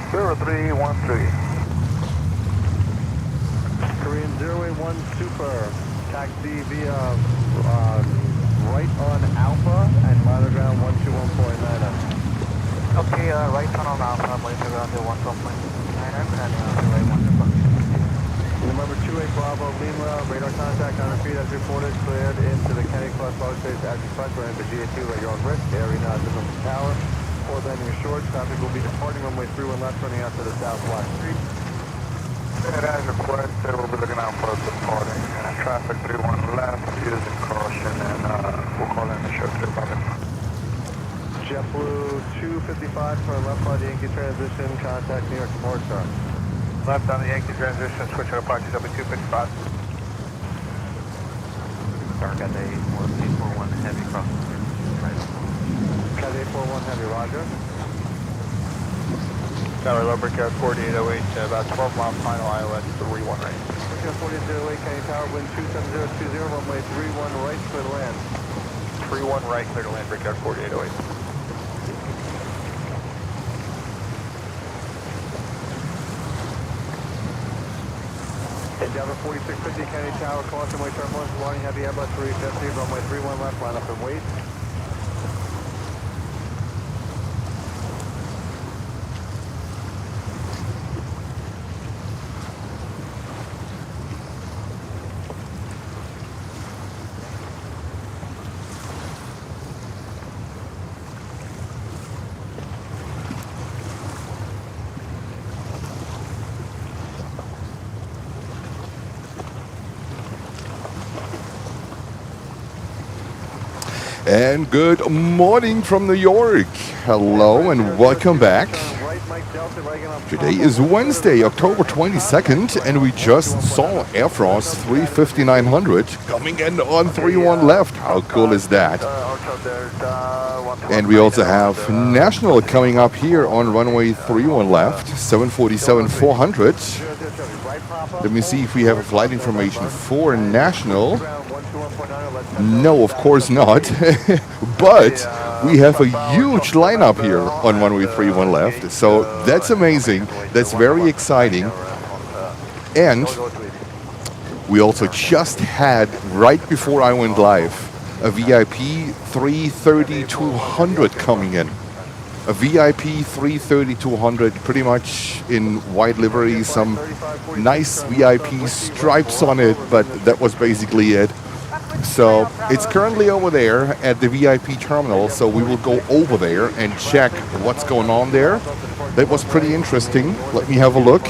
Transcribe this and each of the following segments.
0313. Korean 081 Super, taxi via right on Alpha and monitor ground 121.9. Okay, right on Alpha, monitor ground 121.9 and right 121. Number 28 Bravo Lima, radar contact on the feet as reported, cleared into the Kennedy Cross Log Space as requested, and the GA2 at your own risk, area not visible from tower. Forward landing assured, traffic will be departing runway 31 left, running out to the South Block Street. As requested, we'll be looking out for departing. Traffic 31 left, using caution, and we'll call in the short trip on it. JetBlue 255 for left by the Yankee transition, contact New York Port Star. Left on the Yankee transition, switch to Apache W255. Dark at A41 heavy crosswind. Cat A41 heavy, roger. Tower low Brickyard 4808, about 12 mile final ILS 31 right. Brickyard 4808, Kennedy Tower, wind 27020, runway 31 right, clear to land. 31 right, clear to land, Brickyard 4808. Endeavor 4650, Kennedy Tower, caution, way turbulence, warning heavy Airbus 350, runway 31 left, line up and wait. And good morning from New York. Hello and welcome back. Today is Wednesday, October 22nd, and we just saw Air France 350-900 coming in on 31 left. How cool is that? And we also have National coming up here on runway 31 left, 747-400. Let me see if we have a flight information for National. No, of course not. But we have a huge lineup here on runway 31 left. So that's amazing. That's very exciting. And we also just had, right before I went live, a VIP 330-200 coming in. A VIP 330-200, pretty much in white livery, some nice VIP stripes on it, but that was basically it. So it's currently over there at the VIP terminal, so we will go over there and check what's going on there. That was pretty interesting. Let me have a look.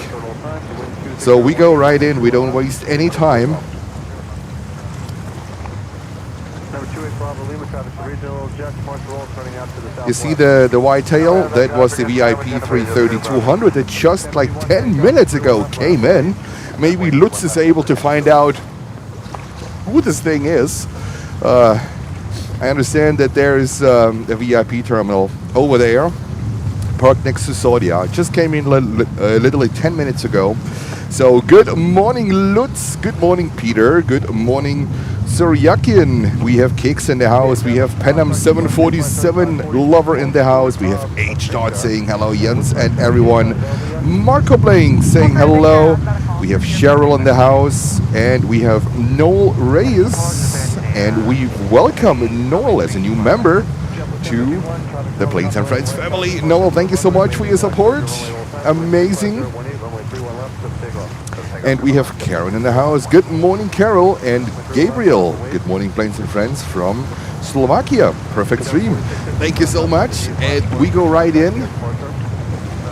So we go right in, we don't waste any time. You see the white tail? That was the VIP 330-200 that just like 10 minutes ago came in. Maybe Lutz is able to find out who this thing is. I understand that there is a VIP terminal over there, parked next to Saudia. Just came in literally 10 minutes ago. So good morning, Lutz. Good morning, Peter. Good morning, Suryakin. We have Kicks in the house. We have Penham 747 lover in the house. We have H. Dot saying hello, Jens and everyone. Marco Blank saying hello. We have Cheryl in the house, and we have Noel Reyes, and we welcome Noel as a new member to the Planes and Friends family. Noel, thank you so much for your support. Amazing. And we have Karen in the house. Good morning, Carol, and Gabriel. Good morning, Planes and Friends from Slovakia. Perfect stream. Thank you so much. And we go right in.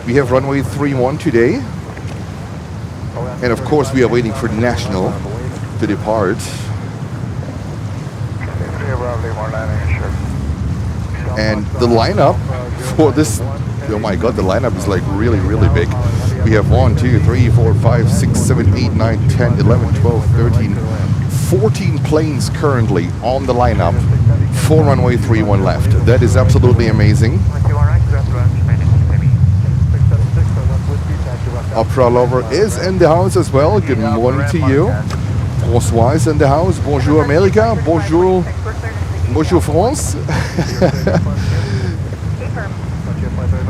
We have runway 31 today. And of course, we are waiting for National to depart. And the lineup for this, oh my god, the lineup is like really, really big. We have 1, 2, 3, 4, 5, 6, 7, 8, 9, 10, 11, 12, 13, 14 planes currently on the lineup for runway 31 left. That is absolutely amazing. Opera Lover is in the house as well. Good morning to you. François is in the house. Bonjour America. Bonjour. Bonjour France.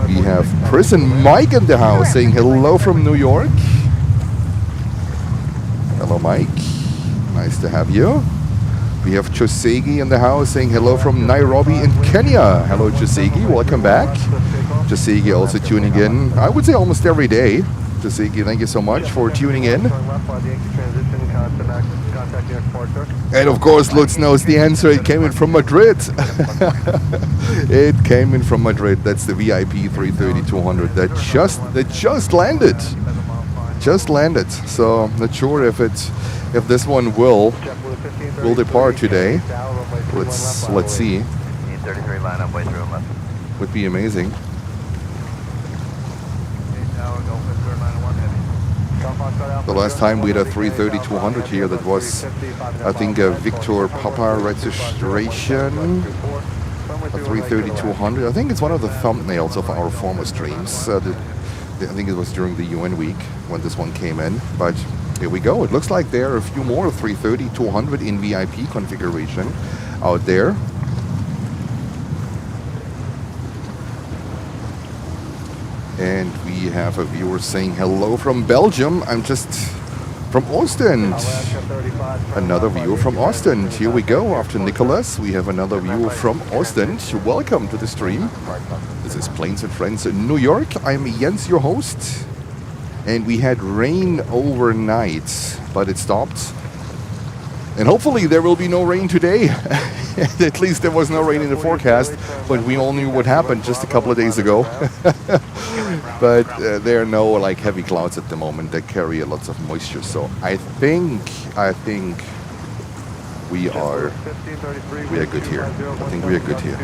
We have Prison Mike in the house saying hello from New York. Hello, Mike. Nice to have you. We have Josegi in the house saying hello from Nairobi in Kenya. Hello, Josegi. Welcome back. Josegi also tuning in, I would say almost every day. Josegi, thank you so much for tuning in. And of course, Lutz knows the answer. It came in from Madrid. It came in from Madrid. That's the VIP 330-200 that just landed. Just landed. So not sure if this one will depart today. Let's see. 33 line up way through left. Would be amazing. The last time we had a 330-200 here, that was, I think, a Victor Papa registration. A 330-200. I think it's one of the thumbnails of our former streams. I think it was during the UN week when this one came in. But here we go. It looks like there are a few more 330-200 in VIP configuration out there. And we have a viewer saying hello from Belgium. I'm just from Ostend. Another viewer from Ostend. Here we go. After Nicholas, we have another viewer from Ostend. Welcome to the stream. This is Planes and Friends in New York. I'm Jens, your host. And we had rain overnight, but it stopped. And hopefully there will be no rain today. At least there was no rain in the forecast, but we all knew what happened just a couple of days ago. But there are no like heavy clouds at the moment that carry lots of moisture. So I think we are good here. I think we are good here.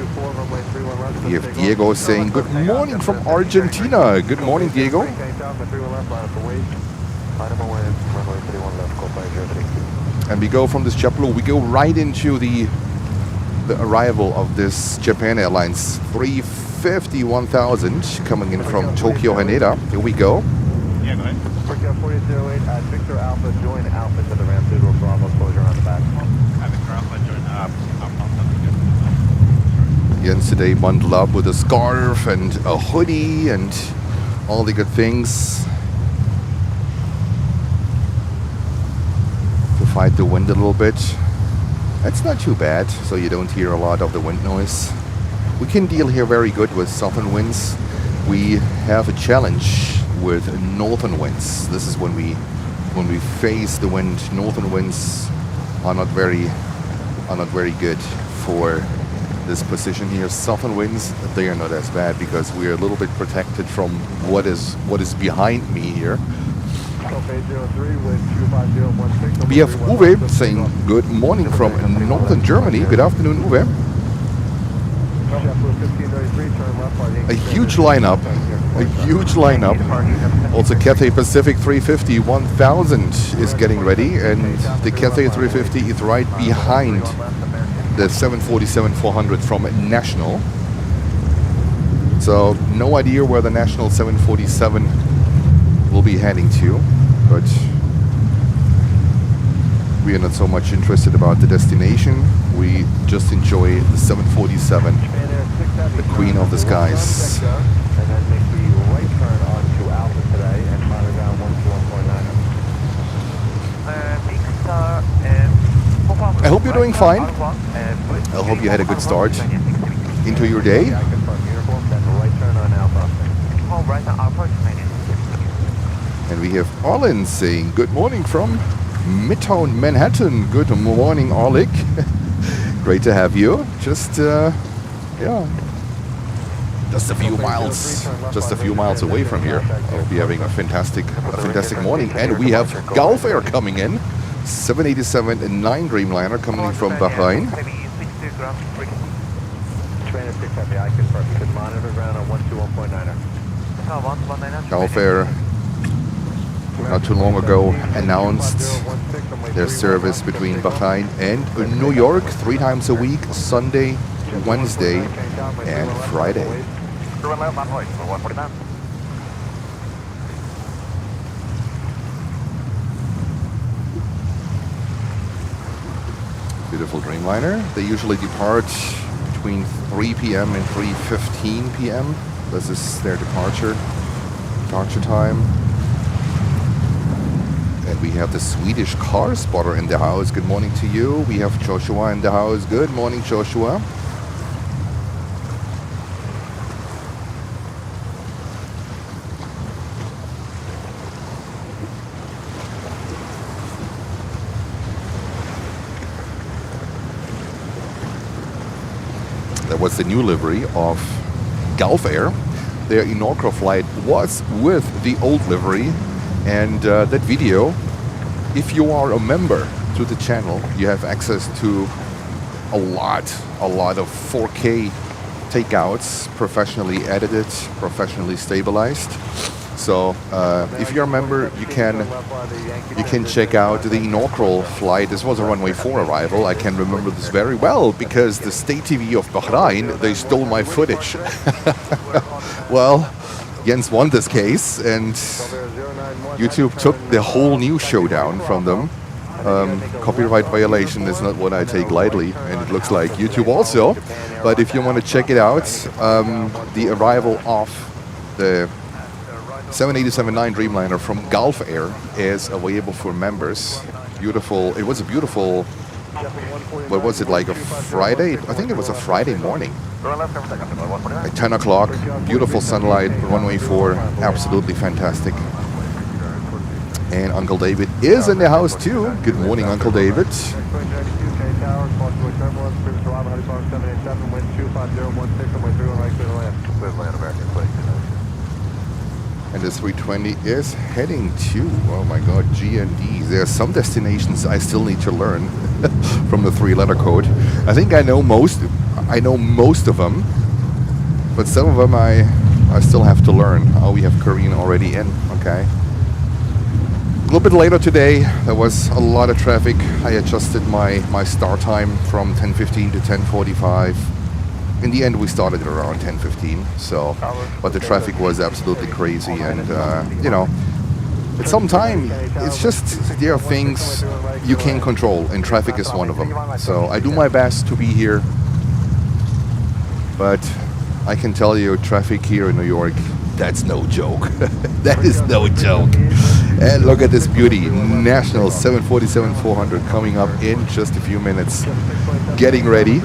We have Diego saying good morning from Argentina. Good morning, Diego. And we go from this JetBlue, we go right into the arrival of this Japan Airlines 350-1000 coming in from Tokyo Haneda. Here we go. Yeah, go ahead. Tokyo 4808 at Victor Alpha, join Alpha to the ramp, Doodle Bravo, closure on the back. Victor Alpha, join Alpha. Jens today bundled up with a scarf and a hoodie and all the good things to fight the wind a little bit. That's not too bad, so you don't hear a lot of the wind noise. We can deal here very good with southern winds. We have a challenge with northern winds. This is when we face the wind. Northern winds are not very good for this position here. Southern winds, they are not as bad because we are a little bit protected from what is behind me here. We have Uwe saying good morning from northern Germany. Good afternoon, Uwe. A huge lineup. Also Cathay Pacific 350-1000 is getting ready, and the Cathay 350 is right behind the 747-400 from National. So no idea where the National 747 will be heading to, but we are not so much interested about the destination. We just enjoy the 747, the queen of the skies. And then make the right turn onto Alpha today and fire down 121.9. I hope you're doing fine. I hope you had a good start into your day. And we have Arlen saying good morning from Midtown Manhattan. Good morning, Arlik. Great to have you. Just a few miles away from here. I'll be having a fantastic morning. And we have Gulf Air coming in. 787 and 9 Dreamliner coming in from Bahrain. Gulf Air not too long ago announced their service between Bahrain and New York 3 times a week, Sunday, Wednesday, and Friday. Beautiful Dreamliner. They usually depart between 3 p.m. and 3:15 p.m. This is their departure time. And we have the Swedish car spotter in the house. Good morning to you. We have Joshua in the house. Good morning, Joshua. That was the new livery of Gulf Air. Their inaugural flight was with the old livery, and that video, if you are a member to the channel, you have access to a lot of 4K takeouts, professionally edited, professionally stabilized. So if you're a member, you can check out the inaugural flight. This was a runway 4 arrival. I can remember this very well because the state TV of Bahrain, they stole my footage. Well, Jens won this case, and YouTube took the whole news showdown from them. Copyright violation is not what I take lightly, and it looks like YouTube also. But if you want to check it out, the arrival of the 787-9 Dreamliner from Gulf Air is available for members. Beautiful. It was a beautiful, what was it, like a Friday? I think it was a Friday morning. At 10 o'clock, beautiful sunlight, runway 4, absolutely fantastic. And Uncle David is in the house too. Good morning, Uncle David. And the 320 is heading to, oh my God, G&D. There are some destinations I still need to learn from the 3-letter code. I think I know most of them, but some of them I still have to learn. Oh, we have Korean already in, okay. A little bit later today, there was a lot of traffic. I adjusted my start time from 10:15 to 10:45. In the end, we started at around 10:15. So, but the traffic was absolutely crazy, and you know, at some time, it's just there are things you can't control, and traffic is one of them. So I do my best to be here, but I can tell you, traffic here in New York, that's no joke. That is no joke. And look at this beauty, National 747-400 coming up in just a few minutes, getting ready.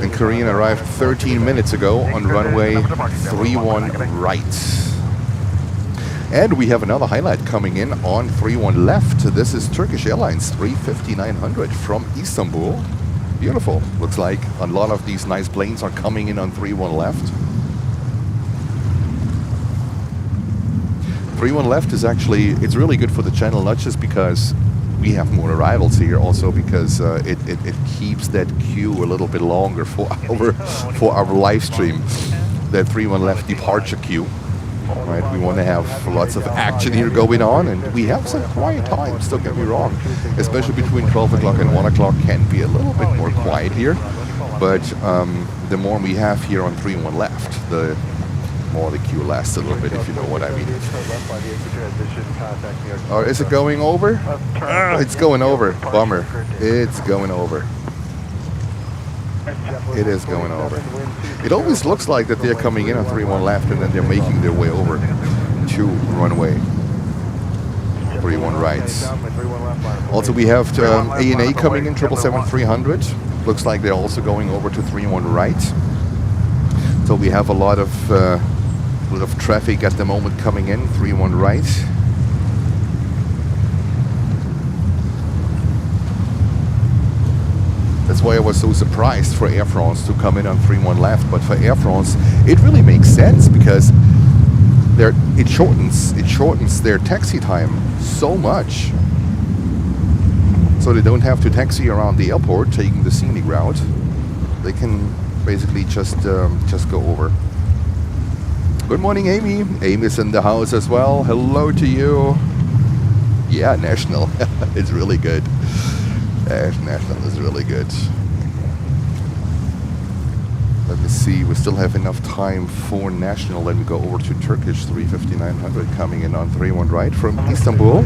And Korean arrived 13 minutes ago on runway 31 right. And we have another highlight coming in on 31 left. This is Turkish Airlines 350-900 from Istanbul. Beautiful. Looks like a lot of these nice planes are coming in on 31 left. 31 left is actually, it's really good for the channel, not just because we have more arrivals here, also because it keeps that queue a little bit longer for our live stream. That 31 left departure queue. Right, we want to have lots of action here going on, and we have some quiet times, don't get me wrong. Especially between 12 o'clock and 1 o'clock can be a little bit more quiet here. But the more we have here on 31 left, the more the queue lasts a little bit, if you know what I mean. Or is it going over? It's going over. Bummer. It's going over. It is going over. It always looks like that they're coming in on 31 left and then they're making their way over to runway 31 right. Also, we have ANA coming in 777-300. Looks like they're also going over to 31 right. So we have a lot of traffic at the moment coming in 31 right. That's why I was so surprised for Air France to come in on 31 left. But for Air France, it really makes sense because it shortens their taxi time so much. So they don't have to taxi around the airport taking the scenic route. They can basically just go over. Good morning, Amy. Amy's in the house as well. Hello to you. Yeah, National. It's really good. National is really good. Let Let's see, we still have enough time for national. Then we go over to Turkish 350-900 coming in on 3-1 right from Istanbul.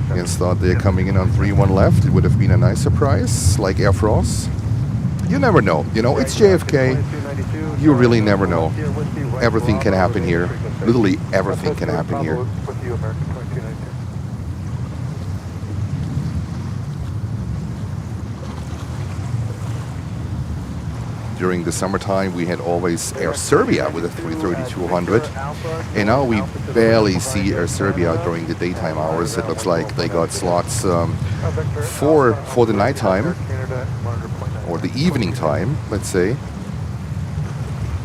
Against thought they're coming in on 3-1 left. It would have been a nice surprise, like Air France. You never know. You know, it's JFK. You really never know. Everything can happen here. Literally everything can happen here. During the summertime, we had always Air Serbia with a 330-200, and now we barely see Air Serbia during the daytime hours. It looks like they got slots for the nighttime or the evening time, let's say.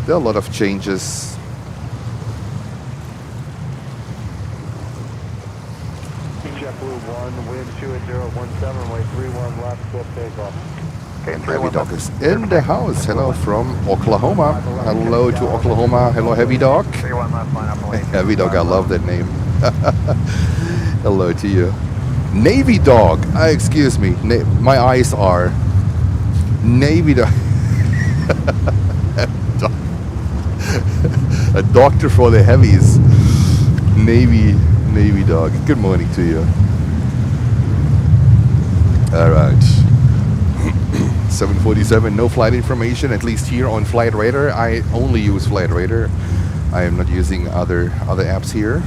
There are a lot of changes. JetBlue 1, wind 28017, way 31 left, swift takeoff. Heavy Dog is in the house. Hello from Oklahoma. Hello to Oklahoma. Hello, Heavy Dog. Heavy Dog, I love that name. Hello to you. Navy Dog. Excuse me. My eyes are. Navy Dog. A doctor for the heavies. Navy Dog. Good morning to you. All right. 747, no flight information, at least here on Flight Radar. I only use Flight Radar. I am not using other apps here.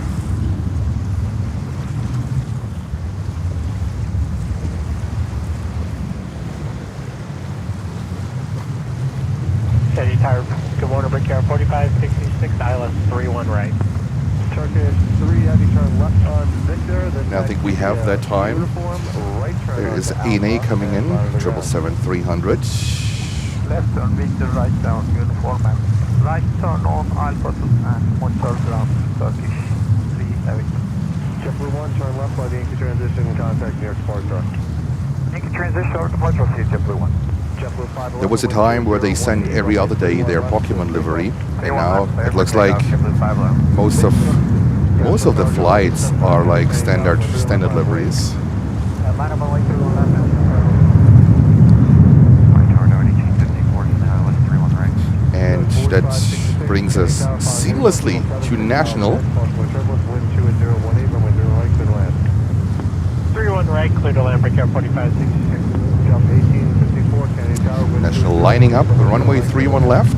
Steady tire, good morning, Brick Air 4566, ILS 31 right. Turkish 3 heavy turn left on Victor. Now I think we have that time. There is ANA coming in, 777-300. Left turn Victor, right down uniform and right turn on Alpha and monitor ground Turkish 3 heavy. JetBlue 1, turn left by the Yankee transition, contact near departure. Yankee transition over departure, see JetBlue 1. There was a time where they sent every other day their Pokemon livery, and now it looks like most of the flights are like standard liveries. And that brings us seamlessly to national. 31 right, clear to land, Brick Air 4566. National lining up, runway 31 left.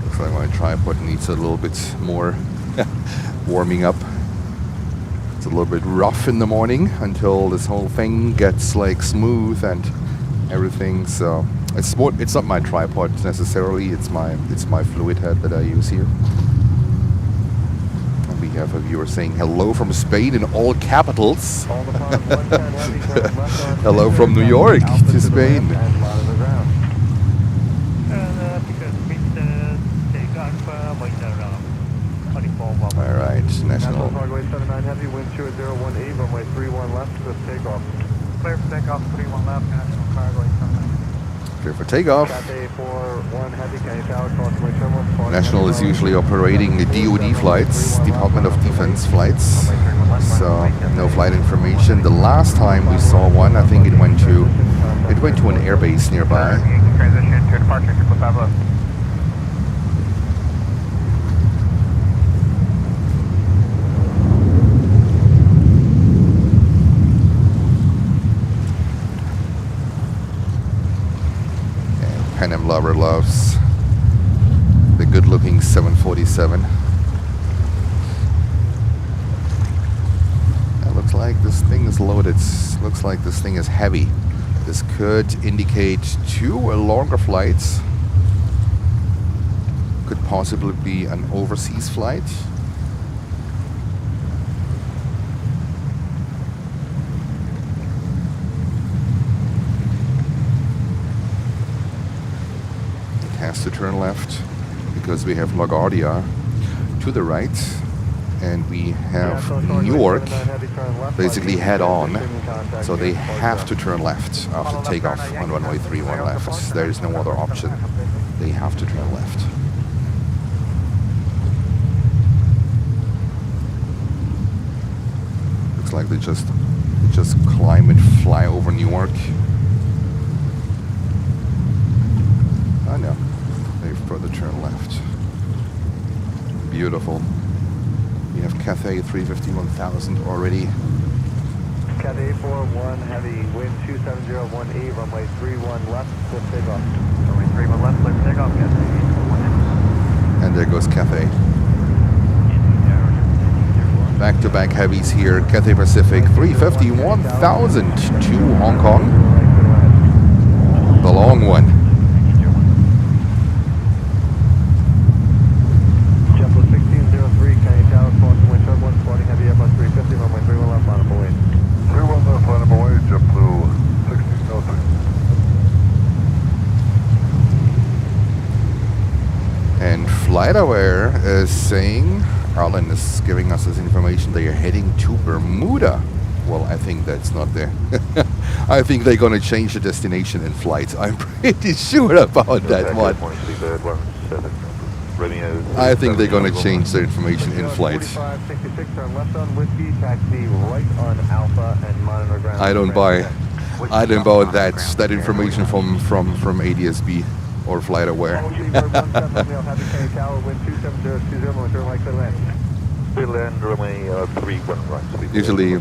Looks like my tripod needs a little bit more warming up. It's a little bit rough in the morning until this whole thing gets like smooth and everything. So it's not my tripod necessarily. It's my fluid head that I use here. And we have a viewer saying hello from Spain in all capitals. Hello from New York to Spain. All right, national. Heavy wind 2018, runway 31 left, swift takeoff. Clear for takeoff, 31 left, national cargo 79. Clear for takeoff. National is usually operating the DoD flights, Department of Defense flights. So no flight information. The last time we saw one, I think it went to an airbase nearby. Transition to departure, 5 left. Pan Am lover loves the good-looking 747. It looks like this thing is loaded. Looks like this thing is heavy. This could indicate 2 longer flights. Could possibly be an overseas flight. Has to turn left because we have LaGuardia to the right. and we have Newark basically head on, so they have to turn left after takeoff on runway 31 left. There is no other option. They have to turn left. Looks like they just climb and fly over Newark. I know. They further turn left. Beautiful. We have Cathay 350 1000 already. Cathay 841, heavy wind 2701E, runway 31 left, with takeoff. Runway 31 left, clear for takeoff, Cathay 841. And there goes Cathay. Back-to-back heavies here. Cathay Pacific 350 1000 to Hong Kong. The long one. JetBlue 1603, Canary Tower, crossing wind short 140, heavy Airbus 350, runway 31 left, line up away. 31 left, line up away, JetBlue 1603. And FlightAware is saying, Arlen is giving us this information, they are heading to Bermuda. Well, I think that's not there. I think they're going to change the destination in flight. I'm pretty sure about that one. I think they're going to change their information in flight. 4566, turn left on Whiskey, taxi right on Alpha, and monitor ground. I don't buy that information from ADSB or FlightAware. Usually,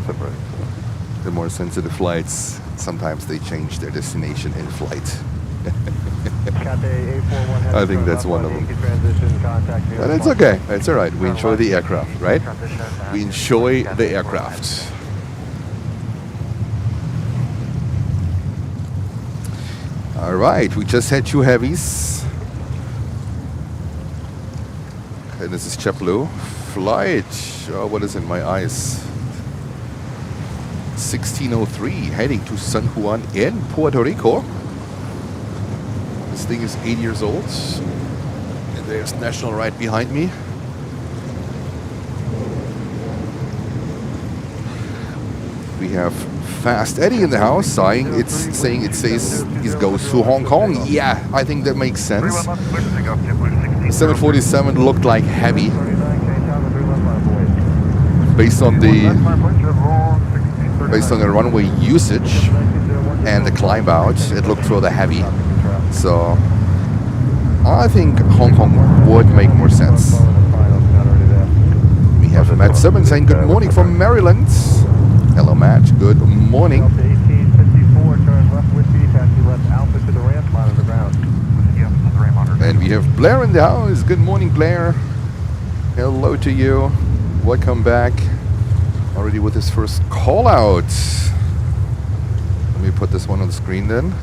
the more sensitive flights, sometimes they change their destination in flight. I think that's one of them. But it's okay. It's all right. We enjoy the aircraft, right? We enjoy the aircraft. All right, we just had two heavies. Okay, this is JetBlue. Flight, oh, what is in my eyes? 1603, heading to San Juan in Puerto Rico. This thing is 8 years old. And there's National right behind me. We have Fast Eddie in the house, saying it says he goes to Hong Kong. Yeah, I think that makes sense. 747 looked like heavy. Based on the runway usage and the climb out, it looked rather heavy. So I think Hong Kong would make more sense. We have Matt Simmons saying good morning from Maryland. Hello, Matt. Good morning. And we have Blair in the house. Good morning, Blair. Hello to you. Welcome back. Already with his first call out. Let me put this one on the screen then.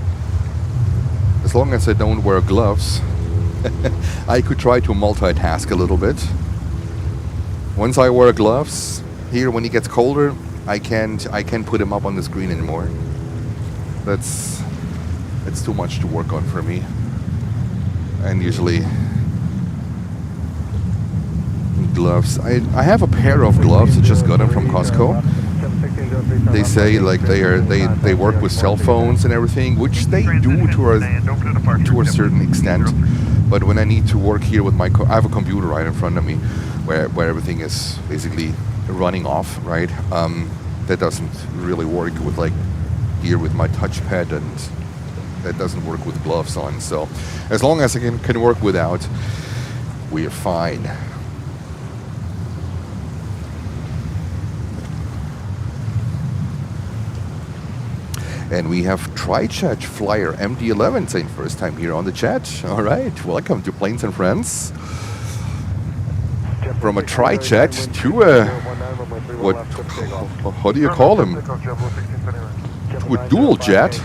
As long as I don't wear gloves, I could try to multitask a little bit. Once I wear gloves, here when it gets colder, I can't put him up on the screen anymore. It's too much to work on for me. And usually gloves. I have a pair of gloves. I just got them from Costco. They say like they work with cell phones and everything, which they do to a certain extent. But when I need to work here with I have a computer right in front of me, where everything is basically running off, right? That doesn't really work with here with my touchpad, and that doesn't work with gloves on. So as long as I can work without, we're fine. And we have TriChat Flyer MD11 saying first time here on the chat. All right, welcome to Planes and Friends. From a TriChat to a, what do you call them? To a dual jet.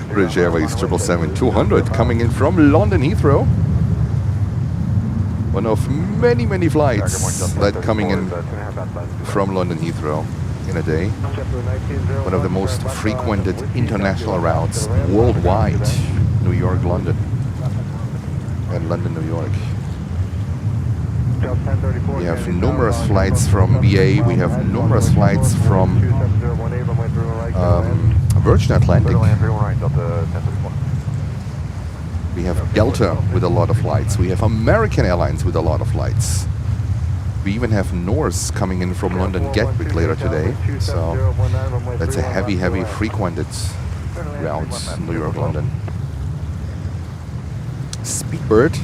British Airways 777-200 coming in from London Heathrow. One of many flights that coming in from London Heathrow in a day. One of the most frequented international routes worldwide. New York, London. And London, New York. We have numerous flights from BA. We have numerous flights from Virgin Atlantic. We have Delta with a lot of flights. We have American Airlines with a lot of flights. We even have Norse coming in from London Gatwick later today. So that's a heavy frequented route, New York, London. Speedbird,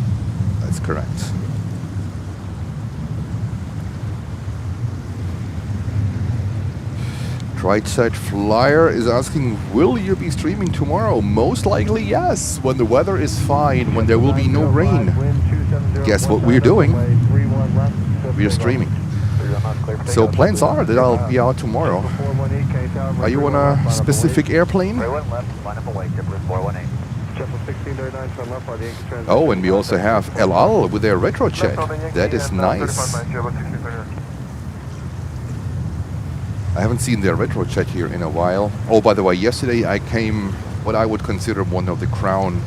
that's correct. Right Side Flyer is asking, will you be streaming tomorrow? Most likely yes, when the weather is fine, when there will be no rain. Guess what we're doing? We're streaming. So plans are that I'll be out tomorrow. Are you on a specific airplane? Oh, and we also have El Al with their retrojet. That is nice. I haven't seen their retrojet here in a while. Oh, by the way, yesterday I came what I would consider one of the crown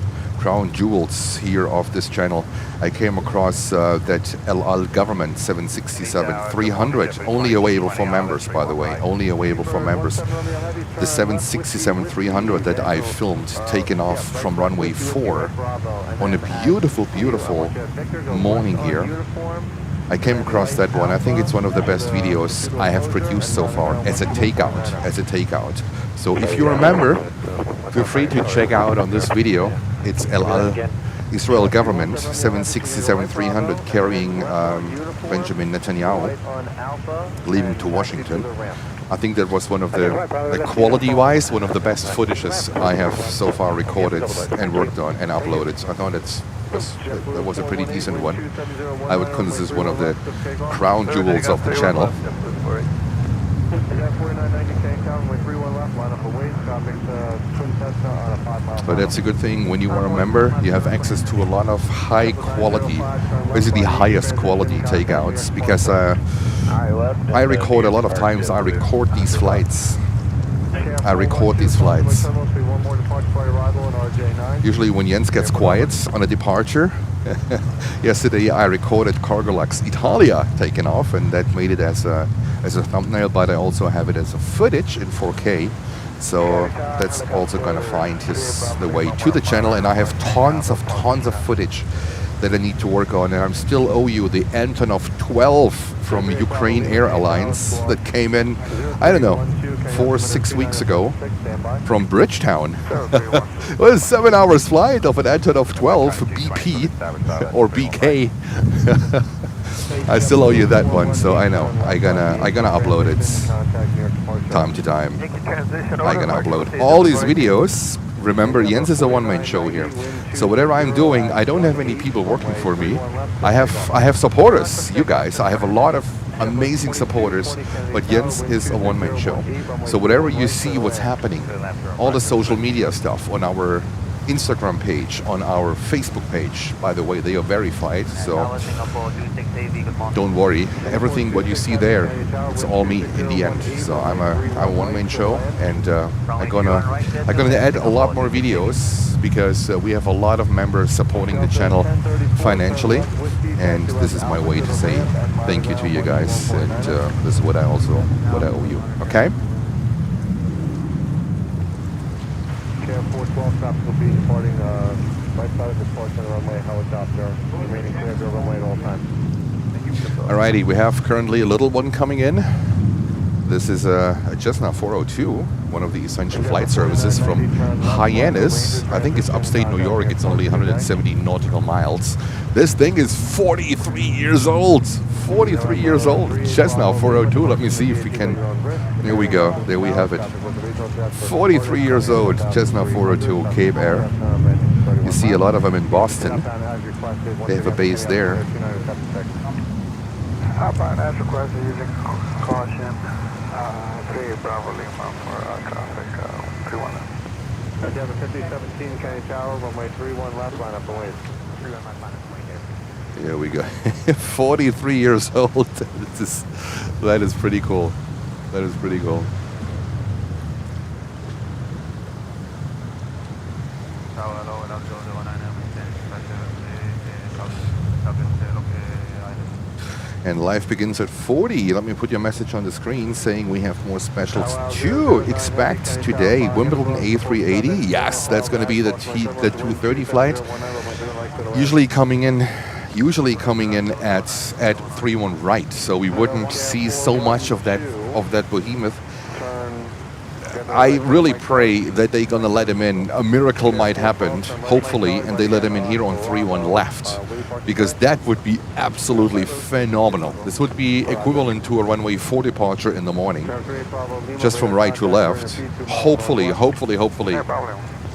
jewels here of this channel. I came across that El Al Government 767-300, only available for members, by the way, only available for members. The 767-300 that I filmed, taken off from runway 4 on a beautiful, beautiful morning here. I came across that one. I think it's one of the best videos I have produced so far as a takeout. So if you remember, feel free to check out on this video. It's El Al Israel Government 767-300 carrying Benjamin Netanyahu leaving to Washington. I think that was one of the quality-wise, one of the best footages I have so far recorded and worked on and uploaded. I thought that was a pretty decent one. I would consider this one of the crown jewels of the channel. But that's a good thing. When you are a member, you have access to a lot of high quality, basically highest quality takeouts, because I record a lot of times. I record these flights. Usually when Jens gets quiet on a departure. Yesterday I recorded Cargolux Italia taken off, and that made it as a thumbnail, but I also have it as a footage in 4K. So that's also gonna find the way to the channel, and I have tons of footage that I need to work on, and I'm still owe you the Antonov 12 from Ukraine Airlines that came in, I don't know, 4 or 6 weeks ago from Bridgetown. It was a 7 hours flight of an Antonov 12 BP or BK. I still owe you that one, so I know I gonna upload it time to time. I gonna upload all these videos. Remember, Jens is a one-man show here, so whatever I'm doing, I don't have any people working for me. I have supporters, you guys. I have a lot of amazing supporters, but Jens is a one-man show. So whatever you see, what's happening, all the social media stuff on our Instagram page, on our Facebook page, by the way, they are verified, so don't worry. Everything what you see there, it's all me in the end. So I'm a one-man show, and I'm gonna add a lot more videos, because we have a lot of members supporting the channel financially, and this is my way to say thank you to you guys, and this is what I owe you. Okay. 412 traffic will be departing right side of departure on the runway, helicopter, remaining clear of the runway at all times. Alrighty, we have currently a little one coming in. This is a Cessna 402, one of the essential flight services from Hyannis. I think it's upstate New York. It's only 170 nautical miles. This thing is 43 years old. 43 years old. Cessna 402. Let me see if we can. There we go. There we have it. 43 years old. Cessna 402 Cape Air. You see a lot of them in Boston. They have a base there. Outbound as requested using caution. 3 Bravo Lima for traffic 319. You have a 5017 County Tower, runway 31 left, line up the ways. Here we go. 43 years old. That is pretty cool. That is pretty cool. And life begins at 40. Let me put your message on the screen saying we have more specials to expect today. Wimbledon A380. Yes, that's going to be the 230 flight. Usually coming in at 3-1 right. So we wouldn't see so much of that behemoth. I really pray that they're going to let him in. A miracle might happen, hopefully, and they let him in here on 3-1 left, because that would be absolutely phenomenal. This would be equivalent to a runway 4 departure in the morning, just from right to left. Hopefully,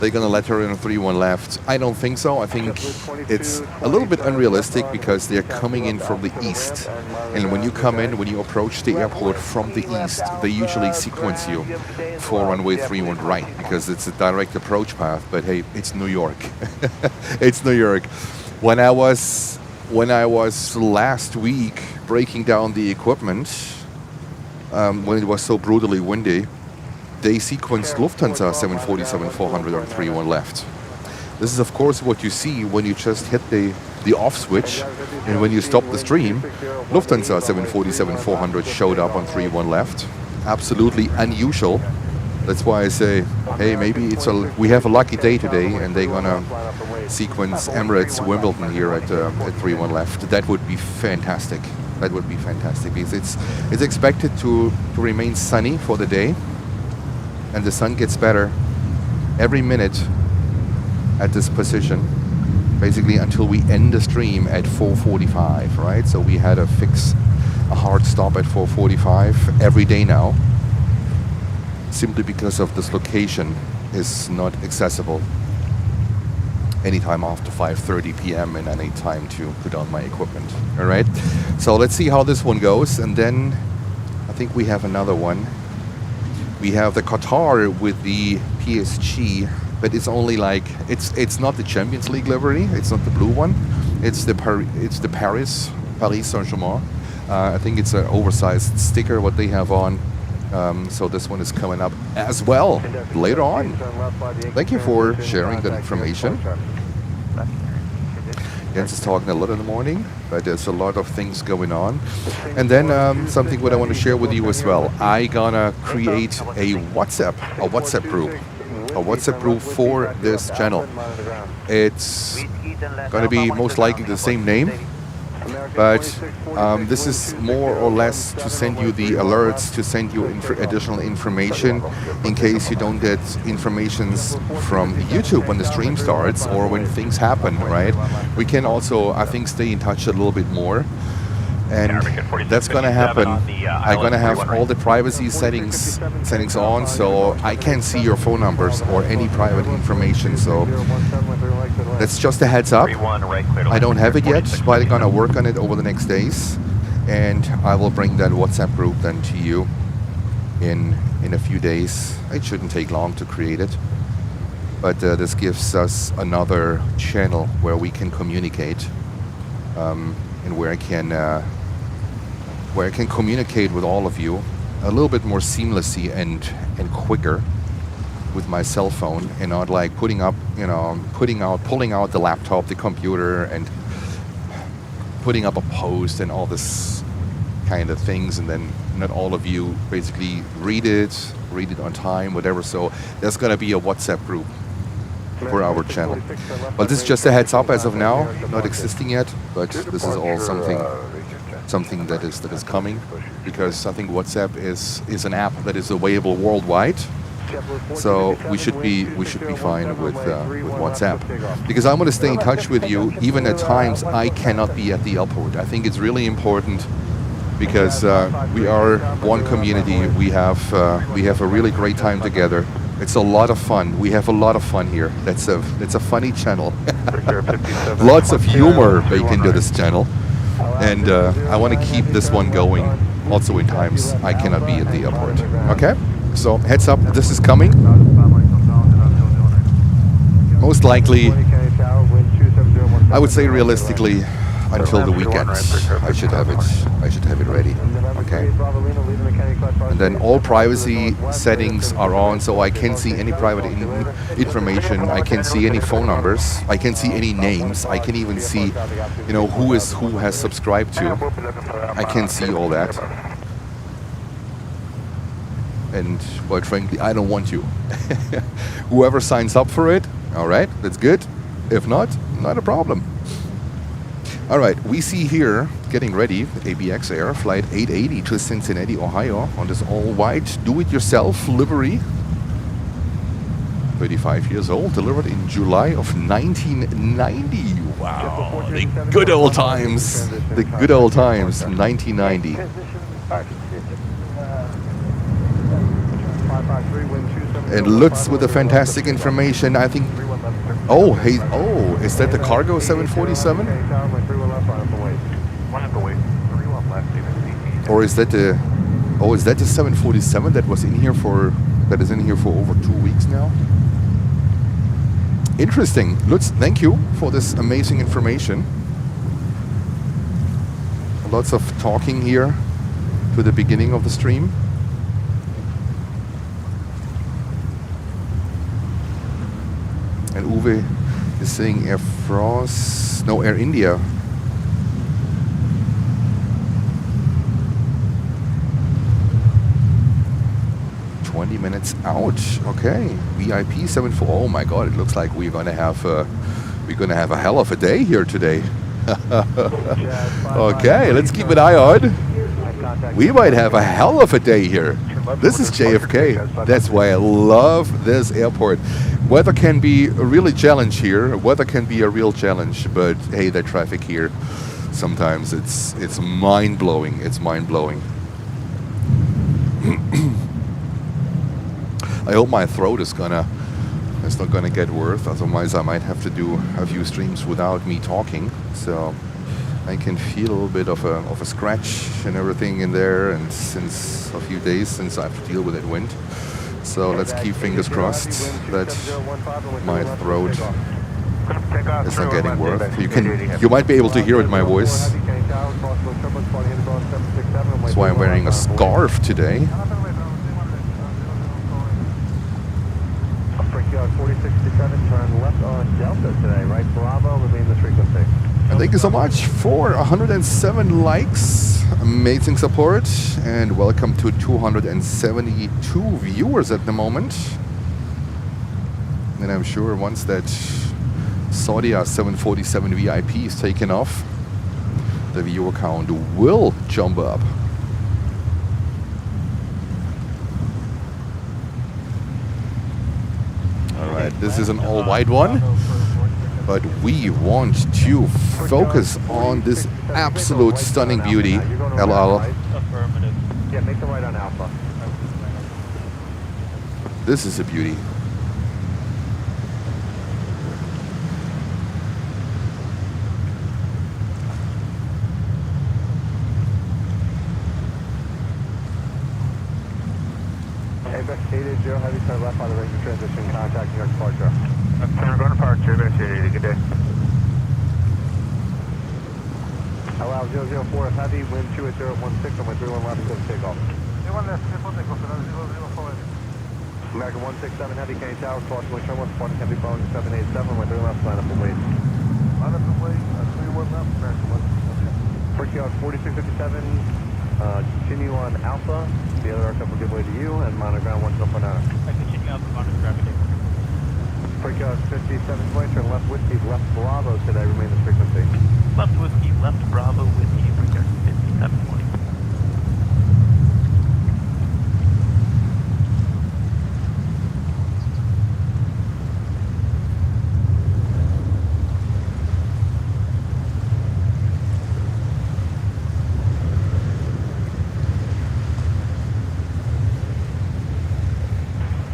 they're going to let her in a 3-1 left. I don't think so. I think it's a little bit unrealistic because they're coming in from the east. And when you come in, when you approach the airport from the east, they usually sequence you for runway 3-1 right because it's a direct approach path. But hey, it's New York. It's New York. When I was last week breaking down the equipment, when it was so brutally windy, they sequenced Lufthansa 747-400 on 3-1 left. This is, of course, what you see when you just hit the off switch, and when you stop the stream, Lufthansa 747-400 showed up on 3-1 left. Absolutely unusual. That's why I say, hey, maybe we have a lucky day today, and they're gonna sequence Emirates Wimbledon here at 3-1 left. That would be fantastic. That would be fantastic because it's expected to remain sunny for the day. And the sun gets better every minute at this position, basically until we end the stream at 4:45, right? So we had a hard stop at 4:45 every day now, simply because of this location is not accessible anytime after 5:30 p.m. and I need time to put on my equipment, all right? So let's see how this one goes, and then I think we have another one. We have the Qatar with the PSG, but it's only like it's not the Champions League livery. It's not the blue one. It's the Paris Saint-Germain. I think it's an oversized sticker what they have on. So this one is coming up as well later on. Thank you for sharing that information. Jens is talking a lot in the morning, but there's a lot of things going on. And then something what I want to share with you as well. I gonna create a WhatsApp group for this channel. It's gonna be most likely the same name, but this is more or less to send you the alerts, to send you additional information in case you don't get informations from YouTube when the stream starts or when things happen, right? We can also, I think, stay in touch a little bit more. And that's going to happen. I'm going to have all the privacy settings on, so I can't see your phone numbers or any private information. So that's just a heads up. I don't have it yet, but I'm going to work on it over the next days. And I will bring that WhatsApp group then to you in a few days. It shouldn't take long to create it. But this gives us another channel where we can communicate and where I can communicate with all of you a little bit more seamlessly and quicker with my cell phone, and not like pulling out the laptop, the computer, and putting up a post and all this kind of things, and then not all of you basically read it on time, whatever. So there's gonna be a WhatsApp group for our channel. But this is just a heads up as of now, not existing yet, but this is all something that is coming, because I think WhatsApp is an app that is available worldwide. So we should be fine with WhatsApp, because I want to stay in touch with you even at times I cannot be at the airport. I think it's really important, because we are one community. We have a really great time together. It's a lot of fun. We have a lot of fun here. It's a funny channel. Lots of humor baked into this channel. And I want to keep this one going also in times I cannot be at the airport. Okay? So heads up, this is coming. Most likely, I would say realistically, until the weekend, I should have it ready. Okay? Okay. And then all privacy settings are on, so I can see any private information. I can see any phone numbers. I can see any names. I can even see, you know, who has subscribed to. I can see all that. And quite frankly, I don't want you. Whoever signs up for it, all right, that's good. If not a problem. All right, we see here, getting ready, ABX Air, flight 880 to Cincinnati, Ohio, on this all-white, do-it-yourself livery. 35 years old, delivered in July of 1990. Wow, the good old times. The good old times, 1990. And Lutz with the fantastic information, I think. Oh, hey, oh, is that the cargo 747? Or is that the, oh, is that the 747 that was in here for, that is in here for over 2 weeks now? Interesting. Lutz, thank you for this amazing information. Lots of talking here to the beginning of the stream. And Uwe is saying Air France, no, Air India. Minutes out. Okay, VIP 74. Oh my God! It looks like we're gonna have a hell of a day here today. Okay, let's keep an eye on. We might have a hell of a day here. This is JFK. That's why I love this airport. Weather can be a really challenge here. Weather can be a real challenge, but hey, the traffic here, sometimes it's mind blowing. It's mind blowing. I hope my throat is not gonna get worse. Otherwise, I might have to do a few streams without me talking. So I can feel a little bit of a scratch and everything in there. And since a few days since I have to deal with that wind, so let's keep fingers crossed that my throat is not getting worse. You might be able to hear it in my voice. That's why I'm wearing a scarf today. 4067, turn left on Delta today, right Bravo, remain the frequency. And thank you so much for 107 likes, amazing support, and welcome to 272 viewers at the moment. And I'm sure once that Saudia 747 VIP is taken off, the viewer count will jump up. This is an all-white one, but we want to focus on this absolute stunning beauty. LL. Affirmative. Yeah, make the right on Alpha. This is a beauty. Investigated, Joe, heavy turn left on the range of transition, contact New York departure. Turn going departure, investigated, good day. Allow 004 heavy, wind 28016, runway 31 left, go to takeoff. 31 left, 004. American 167 heavy, Caney Tower, crosswind turn left, departing heavy Boeing 787, runway 31 left, line up and wait. Line up and wait, 31 left, American 1. First yard 4657, continue on Alpha. The other aircraft will give way to you, and monitor ground 1 I continue up on gravity. Freakout 5720, turn left whiskey, left Bravo today, remain the frequency. Left whiskey, left Bravo, whiskey, freakout 5720.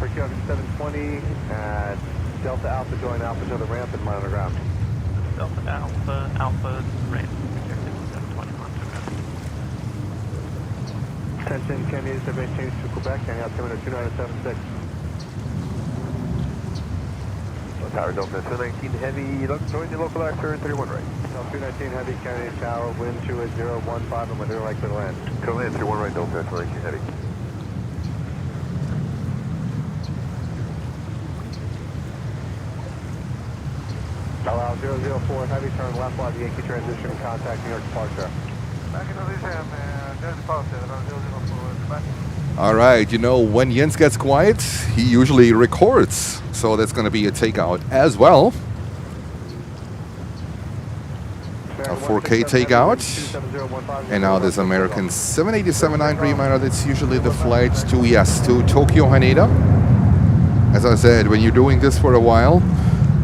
Freakout 720 at Delta Alpha, join Alpha to the ramp and monitor ground. Delta Alpha, Alpha, ramp, 720, monitor ground. Attention, Kennedy, survey change to Quebec, hang out altimeter 2976. Tower, Delta 219 Heavy, join the local actor 31 right. Delta 219 Heavy, Canarsie Tower, wind 28015, and we're like to land. Clear land, 31 right, Delta 219 Heavy. Allow 004 Heavy, turn left left, Yankee transition, contact New York departure. Back in Aviation, there's positive, around 004, back. All right, you know, when Jens gets quiet, he usually records. So that's going to be a takeout as well. A 4K takeout. And now this American 787-9 Dreamliner, that's usually the flight to, yes, to Tokyo Haneda. As I said, when you're doing this for a while,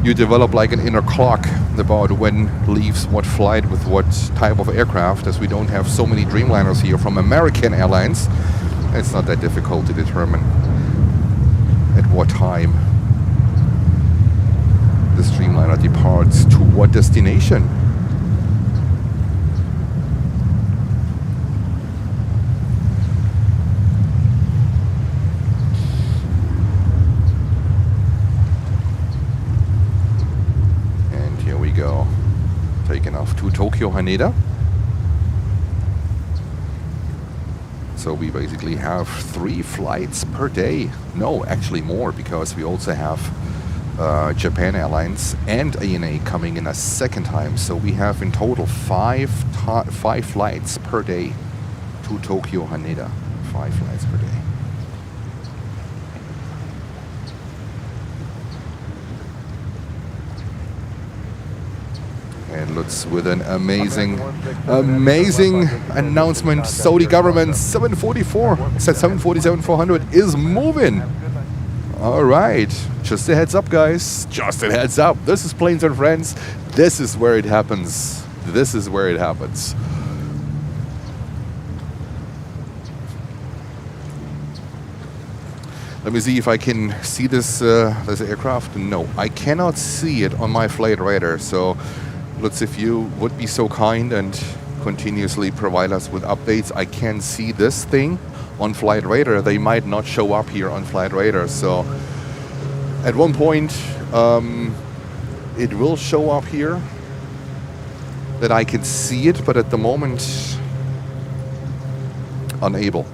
you develop like an inner clock about when leaves what flight with what type of aircraft, as we don't have so many Dreamliners here from American Airlines. It's not that difficult to determine at what time this Dreamliner departs to what destination. And here we go, taking off to Tokyo Haneda. So we basically have 3 flights per day. No, actually more, because we also have Japan Airlines and ANA coming in a second time. So we have in total 5 flights per day to Tokyo Haneda. 5 flights per day. And Lutz with an amazing announcement. Saudi government 747-400 is moving. All right, just a heads up, guys. Just a heads up. This is Planes and Friends. This is where it happens. This is where it happens. Let me see if I can see this this aircraft. No, I cannot see it on my flight radar. So, Lutz, if you would be so kind and continuously provide us with updates. I can see this thing on flight radar. They might not show up here on flight radar. So at one point it will show up here that I can see it, but at the moment unable.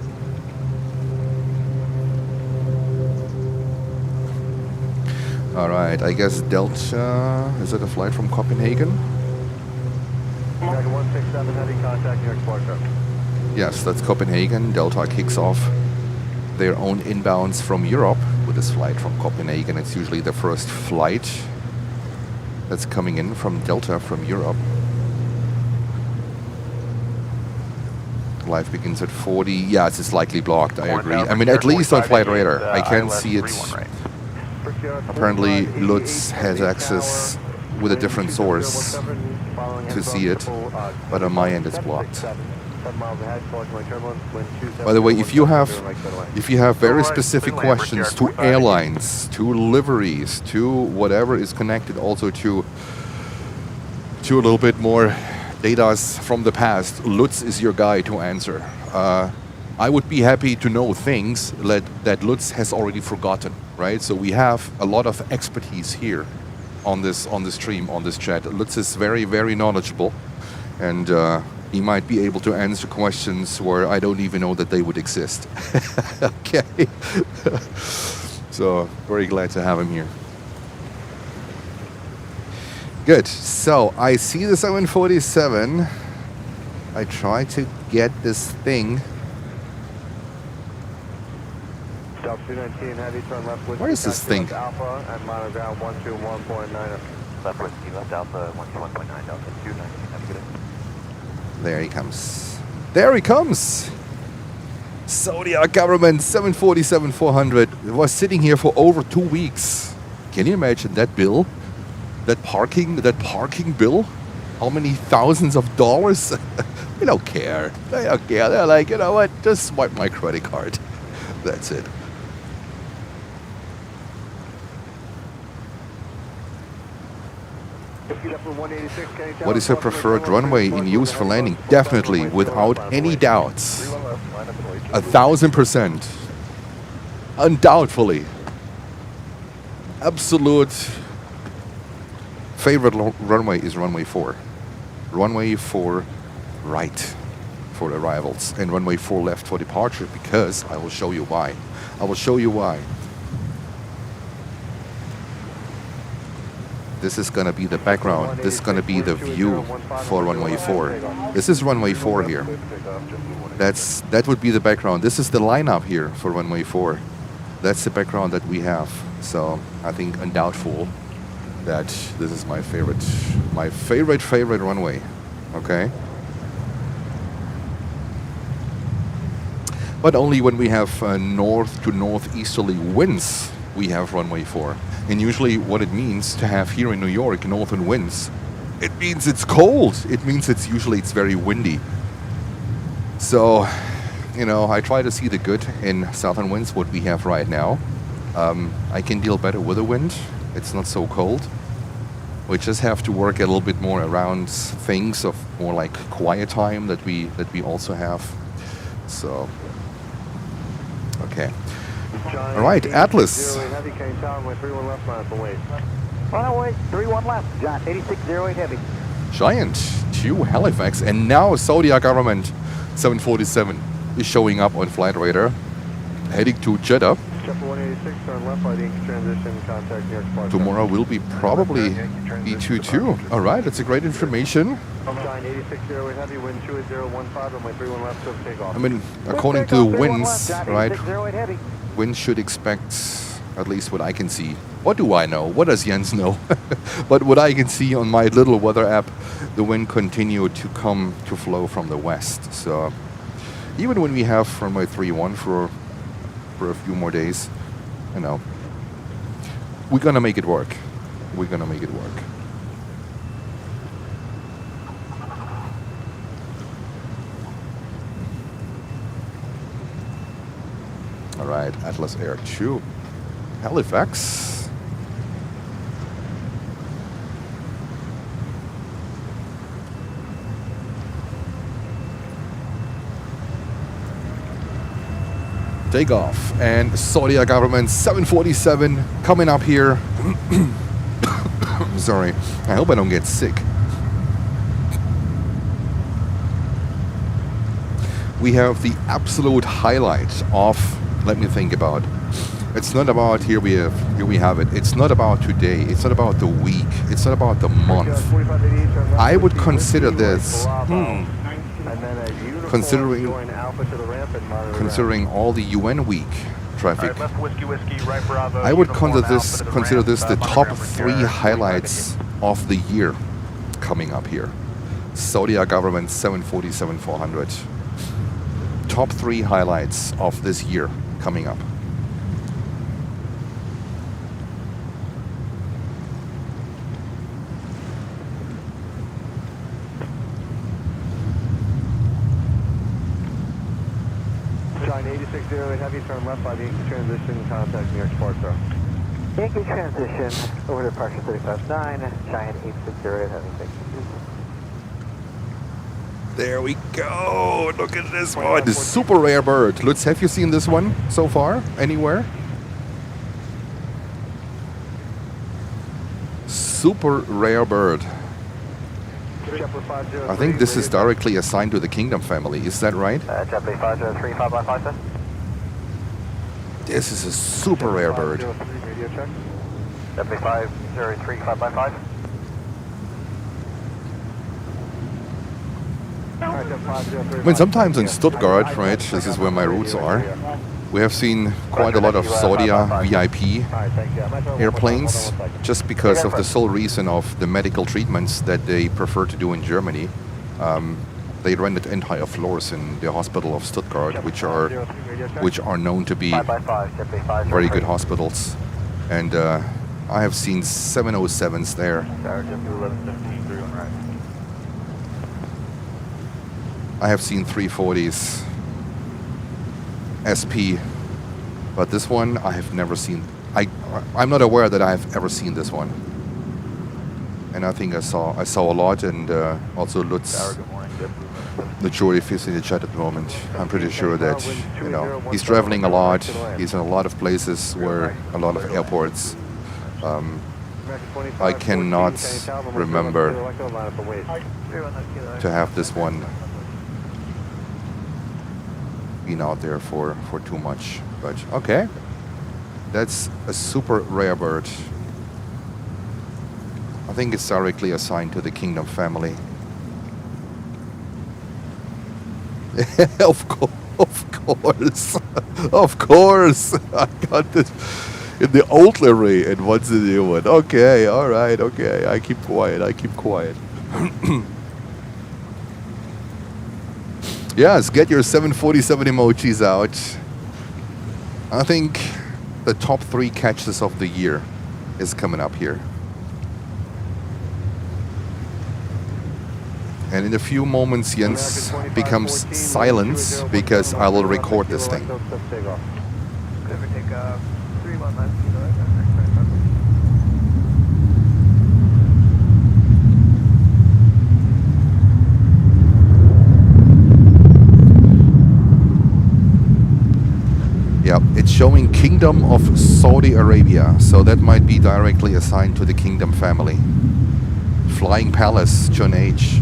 All right, I guess Delta, is it a flight from Copenhagen? 167 heavy contact New York departure. Yes, that's Copenhagen. Delta kicks off their own inbounds from Europe with this flight from Copenhagen. It's usually the first flight that's coming in from Delta from Europe. Live begins at 40. Yes, it's likely blocked. I agree. I mean, at least on flight radar. I can see it. Apparently, Lutz has access with a different source to see it, but on my end it's blocked. By the way, if you have very specific questions to airlines, to liveries, to whatever is connected, also to a little bit more data from the past, Lutz is your guy to answer. I would be happy to know things that Lutz has already forgotten, right? So we have a lot of expertise here on this stream, on this chat. Lutz is very, very knowledgeable, and he might be able to answer questions where I don't even know that they would exist. Okay. So very glad to have him here. Good. So I see the 747. I try to get this thing. Where is this thing? Alpha and monitor ground 121.9. Left whiskey, left Alpha 121.9 Delta 219. Have a good day. There he comes. There he comes. Saudia government 747-400. It was sitting here for over 2 weeks. Can you imagine that bill? That parking bill? How many thousands of dollars? They don't care. They don't care. They're like, you know what? Just swipe my credit card. That's it. What is your preferred runway in use for landing? Definitely, without any doubts. 1000%. Undoubtedly. Absolute favorite runway is runway 4. Runway 4 right for arrivals and runway 4 left for departure, because I will show you why. I will show you why. This is going to be the background. This is going to be the view for runway 4. This is runway 4 here. That would be the background. This is the lineup here for runway 4. That's the background that we have. So I think undoubtful that this is my favorite runway. Okay. But only when we have north to northeasterly winds, we have runway 4. And usually what it means to have here in New York northern winds, it means it's cold. It means it's very windy. So, you know, I try to see the good in southern winds, what we have right now. I can deal better with the wind. It's not so cold. We just have to work a little bit more around things of more like quiet time that we also have. So, okay. All right, Atlas. Heavy, can you tell him 31 left line for wait? Runway 31 left, Giant 8608 Heavy. Giant to Halifax, and now Saudia government 747 is showing up on flight radar, heading to Jeddah. Chapter 186, turn left by the Inc transition, contact New York Spark. Tomorrow will be probably E22. All right, that's a great information. Giant 8608 Heavy, wind 28015, runway 31 left, so takeoff. I mean, according to the winds, Giant right? 8608 Heavy. Winds should expect, at least what I can see. What do I know? What does Jens know? But what I can see on my little weather app, the wind continued to come to flow from the west. So even when we have runway 31 for a few more days, you know, we're gonna make it work. We're gonna make it work. All right, Atlas Air 2, Halifax. Takeoff, and Saudia government 747 coming up here. Sorry, I hope I don't get sick. We have the absolute highlight of, let me think about. It's not about here we have it. It's not about today. It's not about the week. It's not about the month. I would consider this, considering all the UN week traffic. I would consider this the top 3 highlights of the year coming up here. Saudia government 747-400. Top 3 highlights of this year coming up. Giant 8608 Heavy, turn left by the Inc transition, contact New York Spark. Yankee transition over to departure 359, Giant 8608 Heavy. Thank you. There we go. Look at this one. The super rare bird. Lutz, have you seen this one so far? Anywhere? Super rare bird. I think this is directly assigned to the Kingdom family. Is that right? JFK 503 5x5, sir. This is a super rare bird. JFK 503 5x5. I mean, sometimes in Stuttgart, right, this is where my roots are, we have seen quite a lot of Saudia VIP airplanes, just because of the sole reason of the medical treatments that they prefer to do in Germany. They rented entire floors in the hospital of Stuttgart, which are known to be very good hospitals. And I have seen 707s there. I have seen 340s, SP, but this one I have never seen. I'm not aware that I have ever seen this one. And I think I saw a lot, and also Lutz, the jury is in the chat at the moment. I'm pretty sure that, you know, he's traveling a lot. He's in a lot of places where a lot of airports. I cannot remember to have this one been out there for too much. But okay, that's a super rare bird. I think it's directly assigned to the Kingdom family. Of course, of course. I got this in the old livery, and what's the new one? Okay, all right, okay. I keep quiet. Yes, get your 747 emojis out. I think the top 3 catches of the year is coming up here. And in a few moments, Jens becomes silent because I will record this thing. Yeah, it's showing Kingdom of Saudi Arabia, so that might be directly assigned to the Kingdom family. Flying Palace, John H.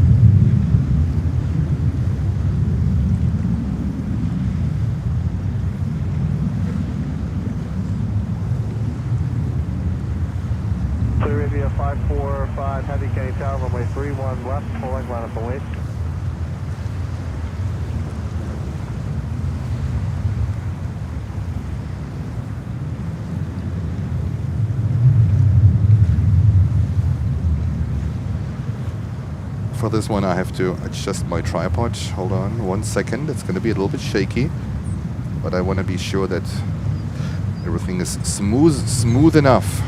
Arabia 545, heavy Kenny Tower, runway 31 left, pulling line up and wait. For this one I have to adjust my tripod. Hold on 1 second. It's going to be a little bit shaky, but I want to be sure that everything is smooth enough.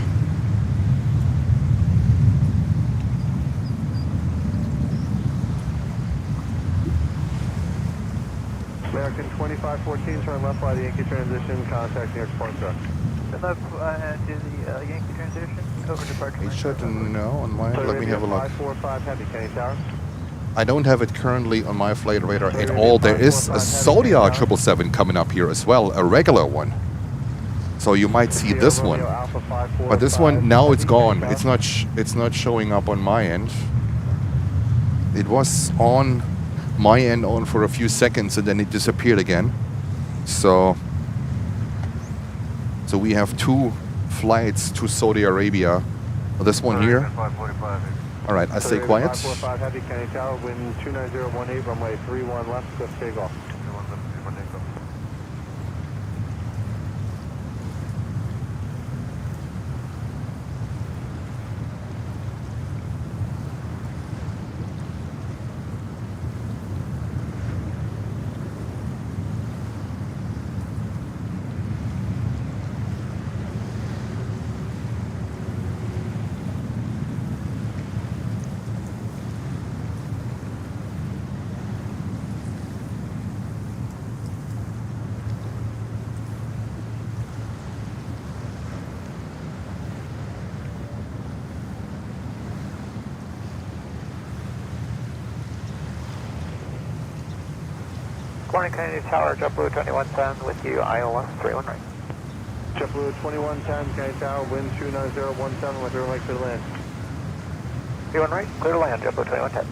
American 2514, turn left by the Yankee transition, contact New York Port Truck. Turn left to the Yankee transition, over departure. It should know on my. Let me have a look. 545, heavy Kenny Tower. I don't have it currently on my flight radar at all. There is a Saudia 777 coming up here as well, a regular one. So you might see this one, but this one now it's gone. It's not showing up on my end. It was on my end on for a few seconds and then it disappeared again. So we have 2 flights to Saudi Arabia. This one here. All right, I stay quiet. 545 heavy Kenny Tower, wind 29018, runway 31 left, swift takeoff. Morning, Kennedy Tower, JetBlue 2110 with you, Iowa 31 right. JetBlue 2110, Kennedy Tower, wind 29017, with your right clear to land. 31 right, clear to land, JetBlue 2110.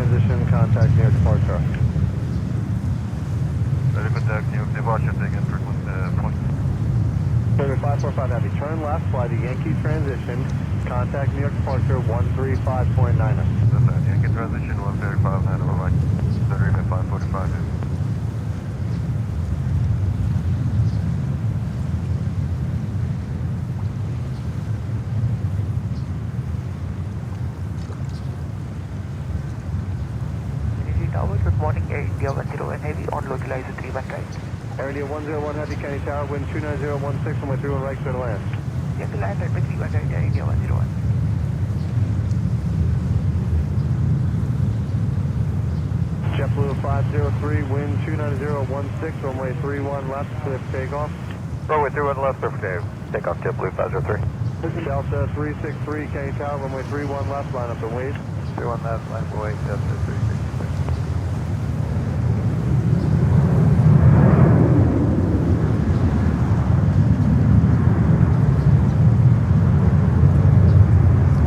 transition, contact near departure. Ready for departure, taking frequent point. Clear 545 Heavy, turn left, fly to Yankee transition, contact New York departure 135.9. That's right, Yankee transition 135, over right. Dreamliner 545. Tower, good morning, Air India 101 Heavy on localizer 31 right. Air India 101 Heavy, Kenny Tower, wind 29016, runway 31 right, clear to land. Yeah, to land runway 31 right, Air India 101. JetBlue 503, wind 29016, runway 31 left, clear for takeoff. Runway 31 left, perfect, Dave. Takeoff, JetBlue 503. Delta 363, Kenny Tower, runway 31 left, line up and wait. 31 left, line for wait, Delta 363.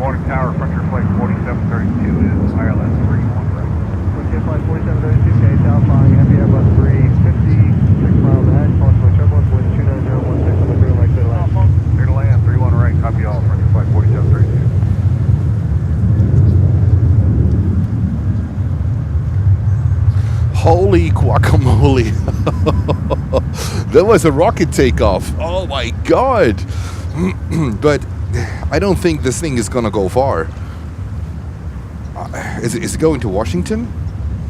Morning Tower, Frontier Flight 4732 is Ireland 31 right. Frontier Flight 4732, Kenny Tower, flying heavy Airbus 350, 6 miles ahead, possible turbulence, wind 29016, runway 31 right, clear to land. Clear to land, 31 right, copy all, Frontier Flight 4732. Holy guacamole. That was a rocket takeoff. Oh my god. But I don't think this thing is gonna go far. Is it going to Washington?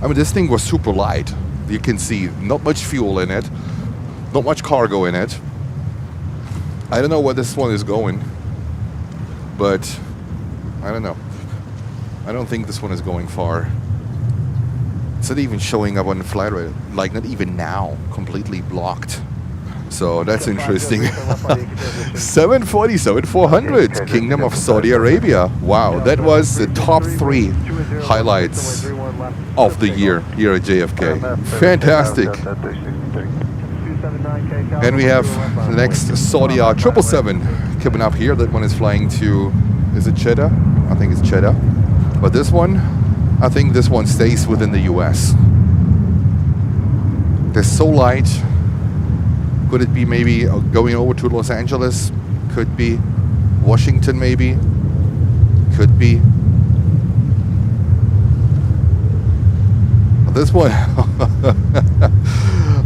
I mean, this thing was super light. You can see not much fuel in it, not much cargo in it. I don't know where this one is going, but I don't know. I don't think this one is going far. It's not even showing up on the flight radar, like not even now, completely blocked. So that's interesting. 747-400, Kingdom of Saudi Arabia. Wow, that was the top 3 highlights of the year here at JFK. Fantastic. And we have the next Saudia 777 coming up here. That one is flying to, is it Jeddah? I think it's Jeddah. But this one, I think this one stays within the US. They're so light. Could it be maybe going over to Los Angeles? Could be Washington, maybe. Could be. This one,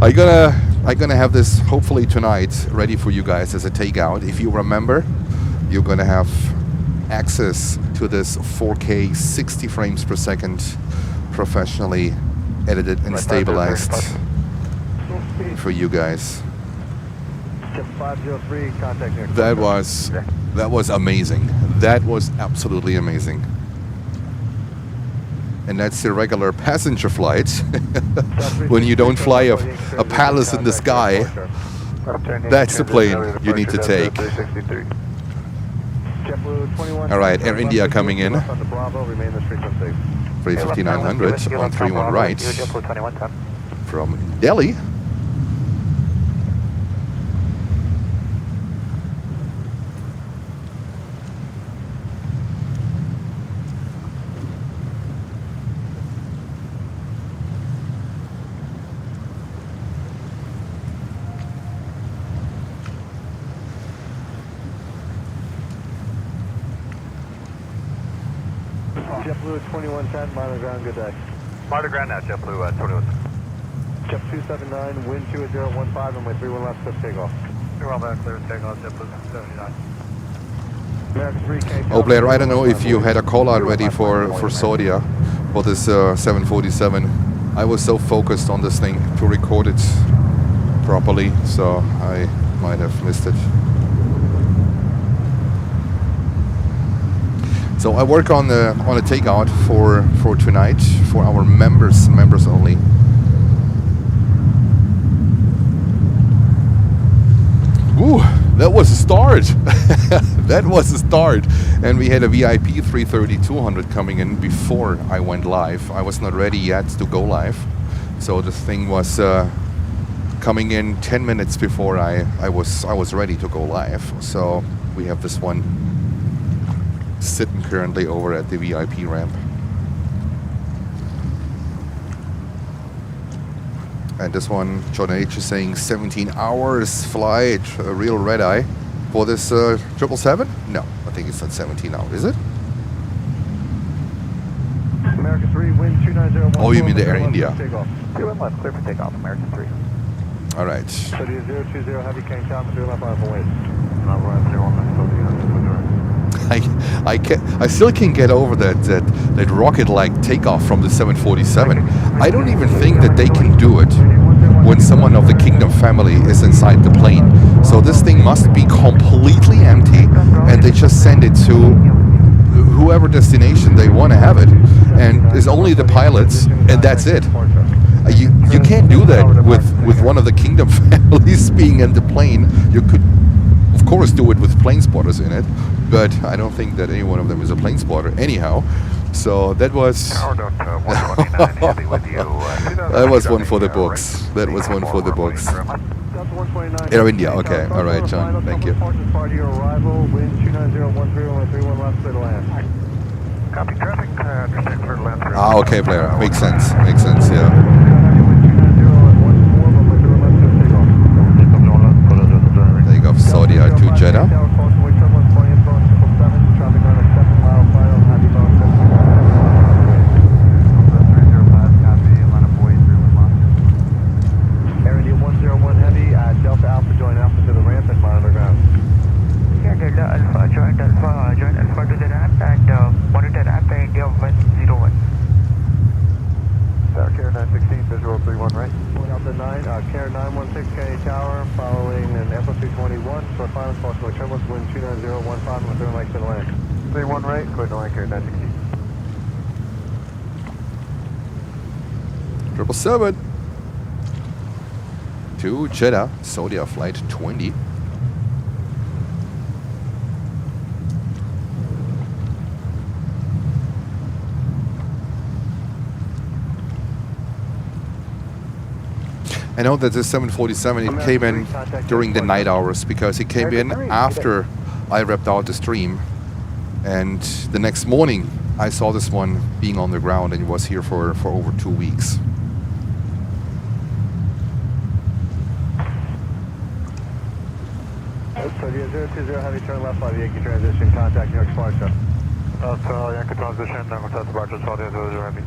I'm gonna have this hopefully tonight ready for you guys as a takeout. If you remember, you're gonna have access to this 4K 60 frames per second professionally edited and stabilized for you guys. That was amazing. That was absolutely amazing. And that's the regular passenger flight. When you don't fly a palace in the sky, that's the plane you need to take. Alright, Air India coming in. 35900 on 31 right from Delhi. JetBlue 2110, minor ground, good day. Minor ground now, JetBlue 21. Jet 279, wind 2015, runway 31 left, cliff takeoff. You're all back, clear takeoff, JetBlue 79. American 3K. Oh, Blair, I don't know if you had a call out ready for Saudia for this 747. I was so focused on this thing to record it properly, so I might have missed it. So I work on a takeout for tonight for our members only. Ooh, that was a start. That was a start. And we had a VIP 330-200 coming in before I went live. I was not ready yet to go live. So this thing was coming in 10 minutes before I was ready to go live. So we have this one sitting currently over at the VIP ramp. And this one, John H is saying 17 hours flight, a real red eye. For this 777? No, I think it's not 17 hours, is it? American 3, wind 290. Oh, you mean the Air India? Clear left, clear for takeoff, American 3. All right. Saudia 020, heavy cane tower, material left on for waste. Not right, 01 I still can't get over that rocket-like takeoff from the 747. I don't even think that they can do it when someone of the Kingdom family is inside the plane. So this thing must be completely empty, and they just send it to whoever destination they want to have it, and it's only the pilots, and that's it. You can't do that with one of the Kingdom families being in the plane. You could, of course, do it with planespotters in it, but I don't think that any one of them is a planespotter anyhow. So that was that was one for the books. That was one for the books. Air India, okay. All right, John. Thank you. Ah, okay, Blair. Makes sense. Makes sense, yeah. Takeoff Saudia to Jeddah. Join Alpha to the ramp and monitor ramp India 101. Care 916, visual 31 right. Going out to 9, Care 916, K Tower, following an FO221, short final, crosswind turbulence, wind 29015, with turn right to the land. 31 right, clear to land, Care 916. 777 to Jeddah, Saudia flight 20. I know that this 747, it came in during the night hours because it came in after I wrapped out the stream. And the next morning, I saw this one being on the ground, and it was here for over 2 weeks. Saudia 020, heavy turn left by the Yankee transition, contact New York Sparta. Yankee transition, contact departure, Saudia 00 heavy.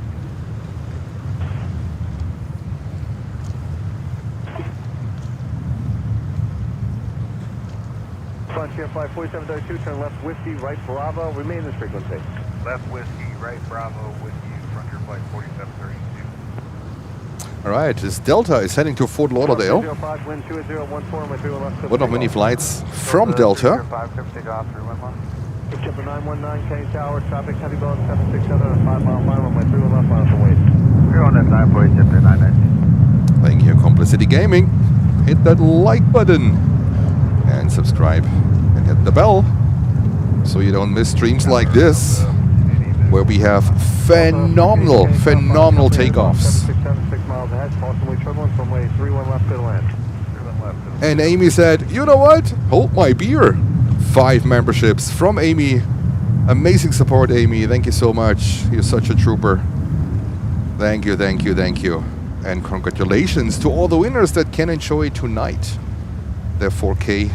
Frontier flight 4732, turn left whiskey, right Bravo, remain in this frequency. Left whiskey, right Bravo, whiskey, Frontier flight 4732. All right, this Delta is heading to Fort Lauderdale. One of many flights from Delta. Chipper 919, K Tower, traffic heavy boat 767 and 5 mile final, my 3 left mile for wait. We're on that 948, Chipper 919. Thank you, Complicity Gaming. Hit that like button and subscribe and hit the bell so you don't miss streams like this where we have phenomenal takeoffs. 6 miles ahead, possibly turbulence from way 31 left to the land. And Amy said, you know what? Hold my beer. 5 memberships from Amy. Amazing support, Amy. Thank you so much. You're such a trooper. Thank you, thank you, thank you. And congratulations to all the winners that can enjoy tonight their 4K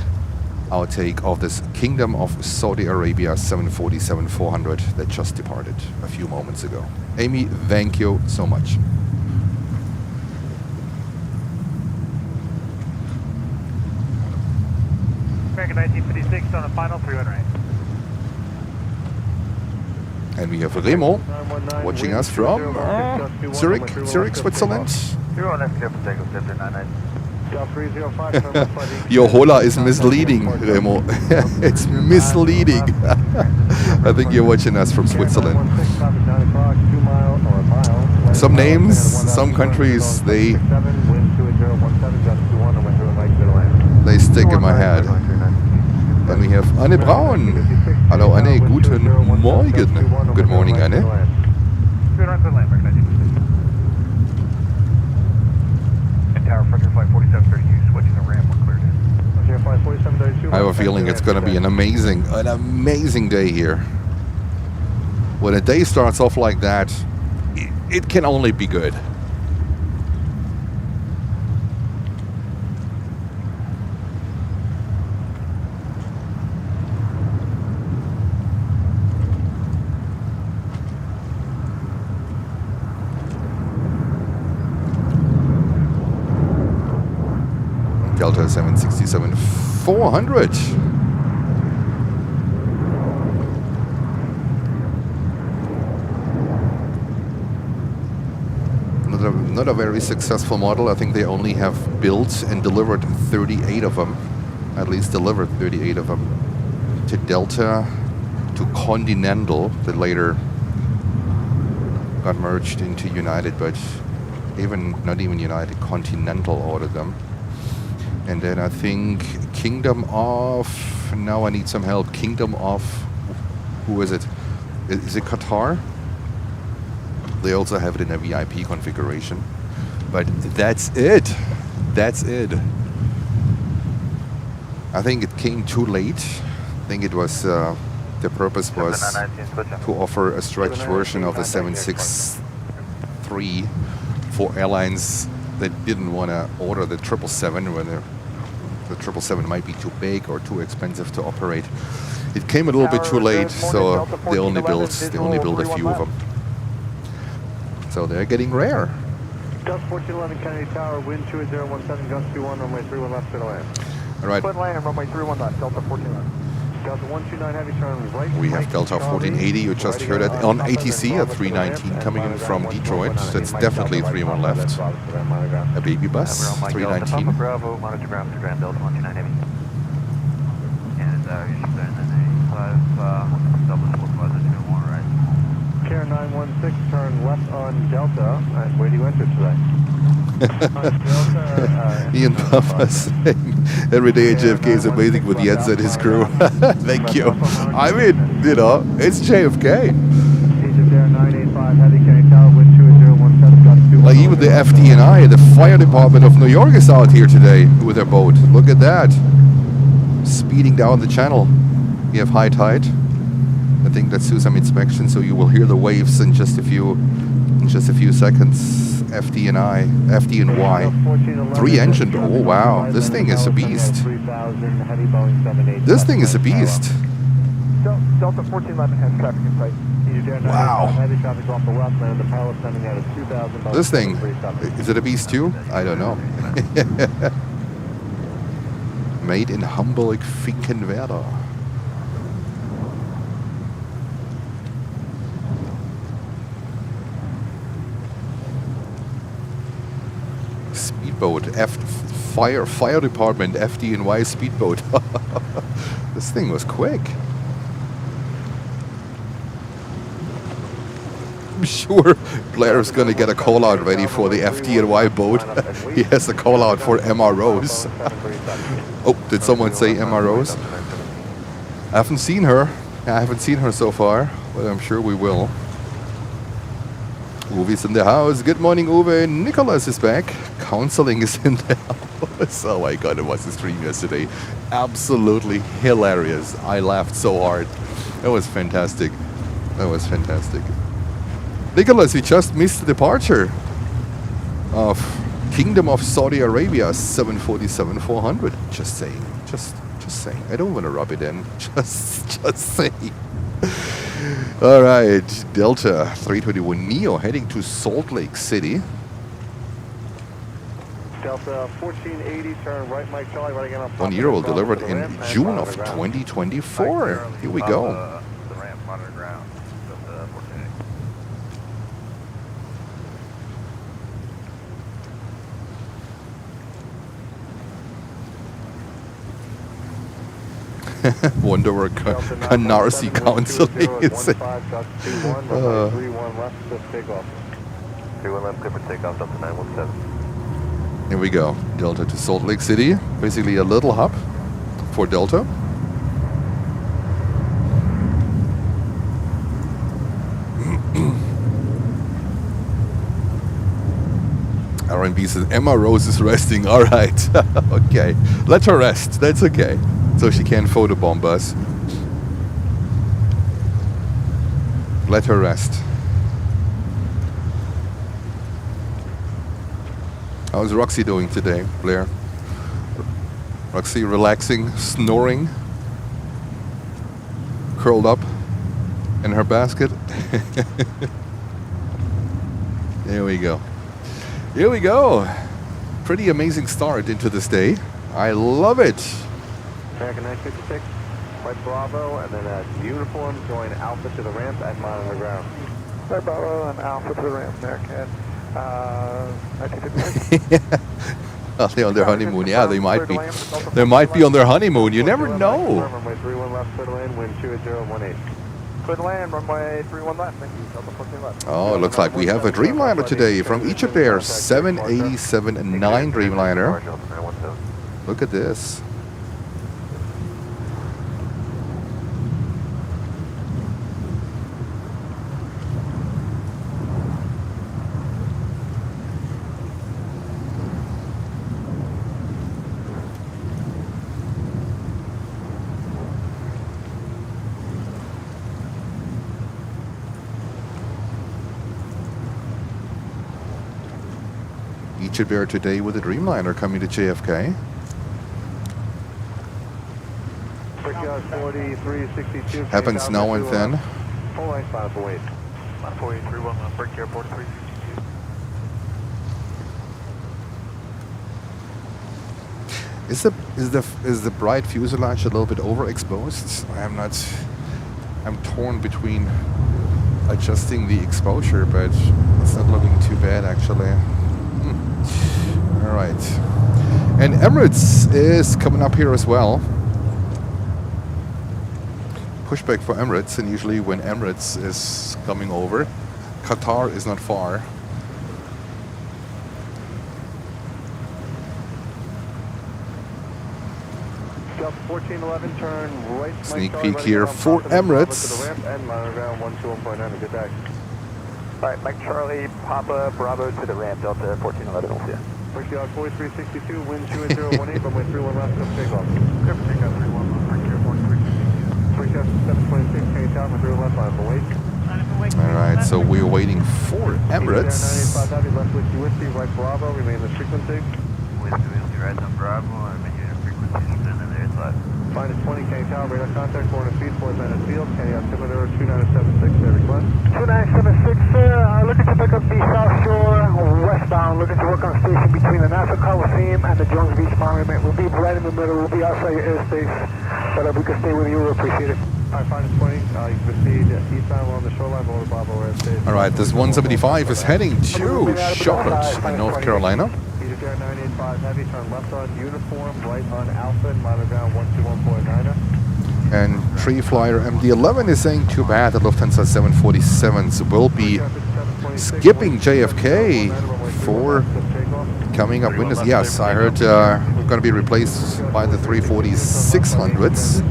outtake of this Kingdom of Saudi Arabia 747-400 that just departed a few moments ago. Amy, thank you so much. American 1956 on a final 3 right. And we have Remo watching us from Zurich, Switzerland. You're on FDNY for takeoff, Chipper 99. Your hola is misleading, Remo. It's misleading. I think you're watching us from Switzerland. Some names, some countries, they stick in my head. And we have Anne Braun. Hello, Anne. Guten Morgen. Good morning, Anne. Tower Frontier flight 4732, switching the ramp, we're cleared in. I have a feeling it's going to be an amazing day here. When a day starts off like that, it can only be good. Delta 767-400. Not a very successful model. I think they only have built and delivered 38 of them. At least delivered 38 of them to Delta, to Continental, that later got merged into United, but not even United, Continental ordered them. And then I think Kingdom of, now I need some help, Kingdom of, who is it? Is it Qatar? They also have it in a VIP configuration. But that's it. That's it. I think it came too late. I think it was, the purpose was to offer a stretched version of the 763 for airlines that didn't want to order the 777 when the 777 might be too big or too expensive to operate. It came a little bit too late, so they only built a few of them. So they're getting rare. Delta 1411 Kennedy Tower, wind 2017, gust 21, runway 31 left, clear to land. All right. Clear to land, runway 31 left, Delta 1411. Delta 129 heavy, turn right. We have Delta 1480, you just heard it on ATC, a 319 coming in from Detroit. That's definitely 31 left. A baby bus, 319. Bravo, monitor ground to ground, Delta 129 heavy. And you should then double split weather to more right. Care 916, turn left on Delta, and where do you enter today? Ian Papa saying every day at JFK is amazing with Jens and his crew. Thank you. I mean, you know, it's JFK. Like even the FDNY, the fire department of New York, is out here today with their boat. Look at that. Speeding down the channel. You have high tide. I think let's do some inspection so you will hear the waves in just a few seconds. FDNY, 3-engined. Oh wow, this thing is a beast. This thing is a beast. Delta 1411 has traffic in sight. Wow. This thing, is it a beast too? I don't know. Made in Hamburg, Finkenwerder. Speedboat, fire department, FDNY speedboat. This thing was quick. I'm sure Blair's gonna get a call out ready for the FDNY boat. He has a call out for MROs. Oh, did someone say MROs? I haven't seen her. I haven't seen her so far, but I'm sure we will. Uwe's in the house. Good morning, Uwe. Nicholas is back. Counseling is in the house. Oh my god, it was a stream yesterday. Absolutely hilarious. I laughed so hard. That was fantastic. That was fantastic. Nicholas, we just missed the departure of Kingdom of Saudi Arabia 747-400. Just saying. Just saying. I don't want to rub it in. Just saying. All right, Delta 321 Neo heading to Salt Lake City. Delta 1480, turn right, Mike Charlie, right again on 1 year old, delivered in June of 2024. Here we go. The ramp, monitor ground, Delta 1480. Wonder where Canarsie counseling is. 31 left, takeoff. 31 left, clear for takeoff, Delta 917. Here we go. Delta to Salt Lake City. Basically a little hub for Delta. R&B says Emma Rose is resting. All right. Okay. Let her rest. That's okay. So she can photobomb us. Let her rest. How's Roxy doing today, Blair? Roxy relaxing, snoring, curled up in her basket. There we go. Here we go. Pretty amazing start into this day. I love it. American 956, right Bravo, and then uniform going Alpha to the ramp at monitor ground. Right Bravo and Alpha to the ramp, American. 1956. Are they on their honeymoon? Yeah, they might be. They might be on their honeymoon. You never know. Runway 31 left, clear to land, wind 28018. Clear to land, runway 31 left, thank you. Delta 14 left. Oh, it looks like we have a Dreamliner today from Egypt Air, 787 and 9 Dreamliner. Look at this. Egypt Air today with a Dreamliner coming to JFK. Happens now and then. Full line, final for wait. 4831 on Brick Airport 362. Is the bright fuselage a little bit overexposed? I'm torn between adjusting the exposure, but it's not looking too bad actually. All right, and Emirates is coming up here as well. Pushback for Emirates, and usually when Emirates is coming over, Qatar is not far. Delta 1411, turn right. Sneak peek here for Emirates. Good day. Alright, Mike Charlie, Papa, Bravo to the ramp, Delta 1411, we'll see ya. Brick Yard 4362, wind 28018, runway 31 left, up takeoff. Clear for takeoff 31 on Brick Airport 362. Brick Yard 726, change out, with 0 left, line for wait. All right, so we're waiting for Emirates. 985 left whiskey, right Bravo, remain the frequency. Whiskey, right on Bravo, and maintain the frequency, and then there's left. Find is 20, Kenny Tower, radar contact, 400 feet, 400 field, Kenny altimeter 2976, their request. 2976, looking to pick up the South Shore westbound, looking to work on a station between the Nassau Coliseum and the Jones Beach Monument. We'll be right in the middle, we'll be outside your airspace, but if we can stay with you, we'll appreciate it. Alright, find is 20, you can proceed eastbound along the shoreline, below the Bravo airspace. All right, this 175 is heading to Charlotte in North Carolina. Egypt Air 985 Heavy, turn left on uniform, right on Alpha, and monitor ground 121.9er. And Tree Flyer MD-11 is saying too bad the Lufthansa 747s will be skipping JFK for coming up windows. Yes, I heard going to be replaced by the 340-600s.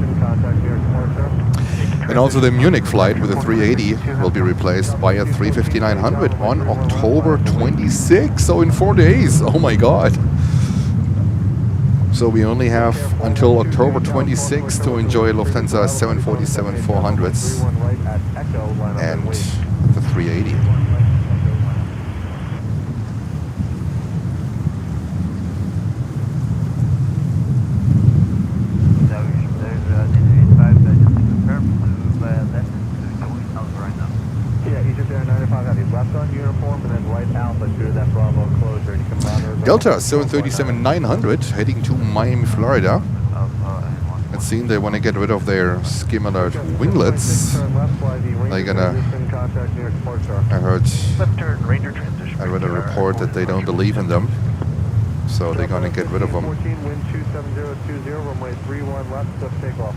And also the Munich flight with the 380 will be replaced by a 350-900 on October 26. So in 4 days. Oh my God. So we only have until October 26 to enjoy Lufthansa 747-400s and the 380. Delta 737-900 heading to Miami, Florida. It seems they want to get rid of their skim alert winglets. They're gonna. I read a report that they don't believe in them, so they're gonna get rid of them. Wind 27020, runway 31 left, up takeoff.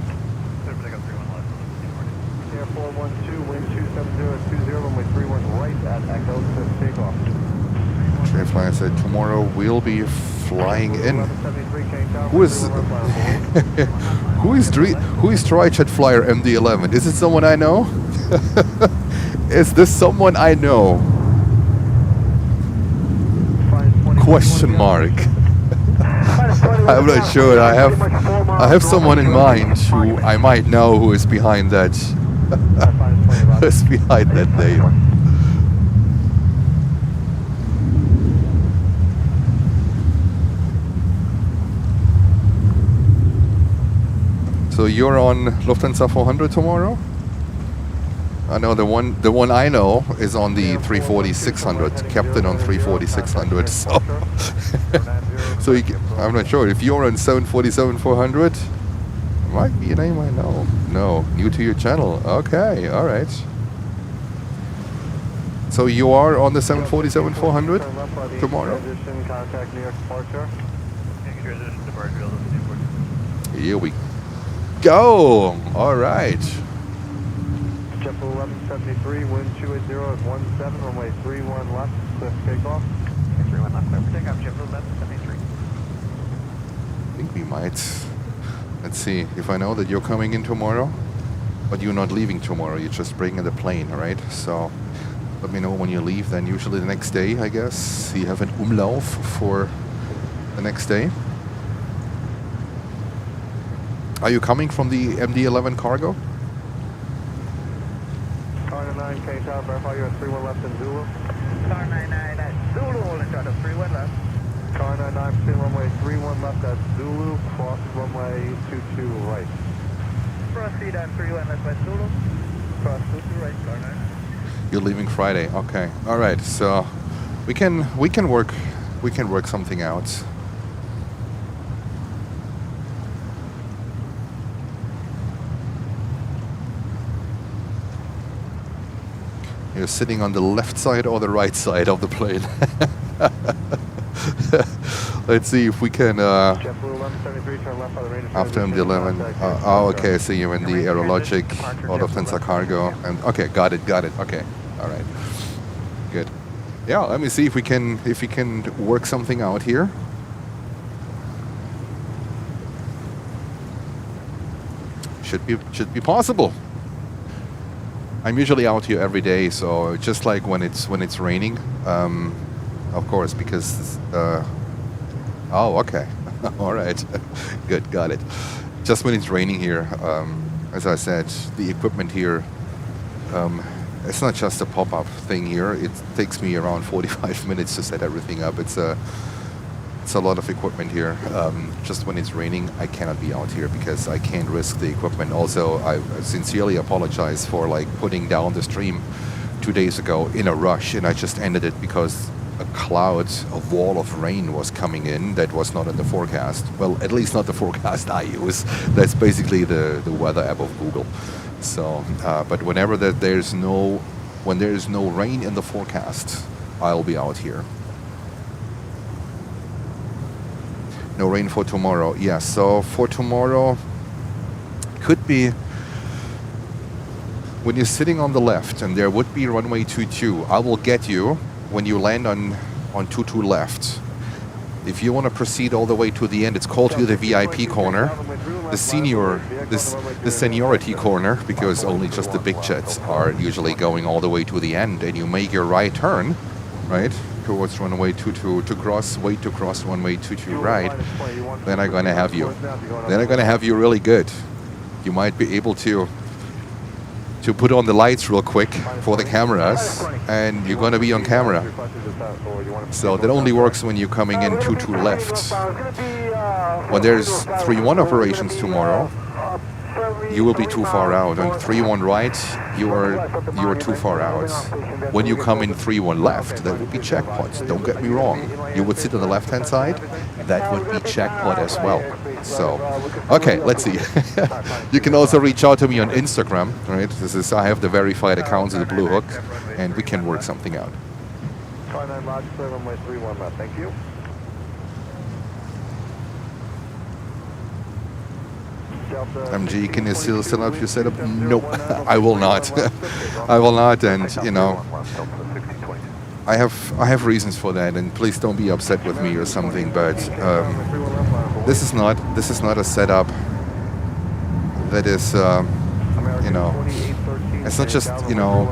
Air 412, wind 27020, runway 31 right at Echo, to takeoff. Flyer said tomorrow we'll be flying in. Who is Tri-Jet Flyer MD-11? Is it someone I know? Is this someone I know? Question mark. I'm not sure. I have someone in mind who I might know who is behind that. Who is behind that name? So you're on Lufthansa 400 tomorrow? I know the one I know is on the 340-600, captain on 340-600. So So I'm not sure if you're on 747-400. Might be a name I know. No, new to your channel. Okay, all right. So you are on the 747-400 tomorrow. Contact New York departure. Transition departure, Newport. Here we go. All right. JetBlue 1173, wind 280 at 17, runway 31 left, clear for takeoff. 31 left, clear for takeoff, JetBlue 1173. I think we might. Let's see if I know that you're coming in tomorrow, but you're not leaving tomorrow. You're just bringing the plane, right? So let me know when you leave. Then usually the next day, I guess. You have an Umlauf for the next day. Are you coming from the MD-11 cargo? Car 99, K Tower, verify you're at 31 left in Zulu. Car 99 at Zulu, holding short of 31 left. Car 99, proceed runway 31 left at Zulu, cross runway 22 right. Proceed on 31 left by Zulu. Cross 22 right, car 9. You're leaving Friday. Okay. All right. So we can work something out. You're sitting on the left side or the right side of the plane. Let's see if we can. After MD-11. Oh, okay. So you're in the aerologic or the Lufthansa cargo. And okay, got it. Okay, all right, good. Yeah, let me see if we can work something out here. Should be possible. I'm usually out here every day, so just like when it's raining, of course, because. Oh, okay. All right. Good, got it. Just when it's raining here, as I said, the equipment here, it's not just a pop-up thing here. It takes me around 45 minutes to set everything up. It's a lot of equipment here. Just when it's raining, I cannot be out here because I can't risk the equipment. Also, I sincerely apologize for putting down the stream 2 days ago in a rush, and I just ended it because a wall of rain was coming in that was not in the forecast. Well, at least not the forecast I use. That's basically the weather app of Google. So, but whenever there's no rain in the forecast, I'll be out here. No rain for tomorrow. Yeah, so for tomorrow, could be when you're sitting on the left and there would be runway 22, I will get you when you land on 22 left. If you want to proceed all the way to the end, it's called here the VIP corner, the seniority corner, because only just the big jets are usually going all the way to the end, and you make your right turn, right, towards runway 22 to cross runway 22 right, then I'm gonna have you. Then I'm gonna have you really good. You might be able to put on the lights real quick for the cameras, and you're going to be on camera. So that only works when you're coming in 22 left. When there's 3-1 operations tomorrow, you will be too far out. On 3-1 right, you are too far out. When you come in 3-1 left, that would be checkpoints. Don't get me wrong. You would sit on the left-hand side. That would be checkpoint as well. So, okay, let's see. You can also reach out to me on Instagram, right? I have the verified accounts of the Blue Hook, and we can work something out. Thank you. MG, can you still set up your setup? No, I will not. I will not, and you know, I have reasons for that, and please don't be upset with me or something. But this is not a setup that is, you know, it's not just, you know.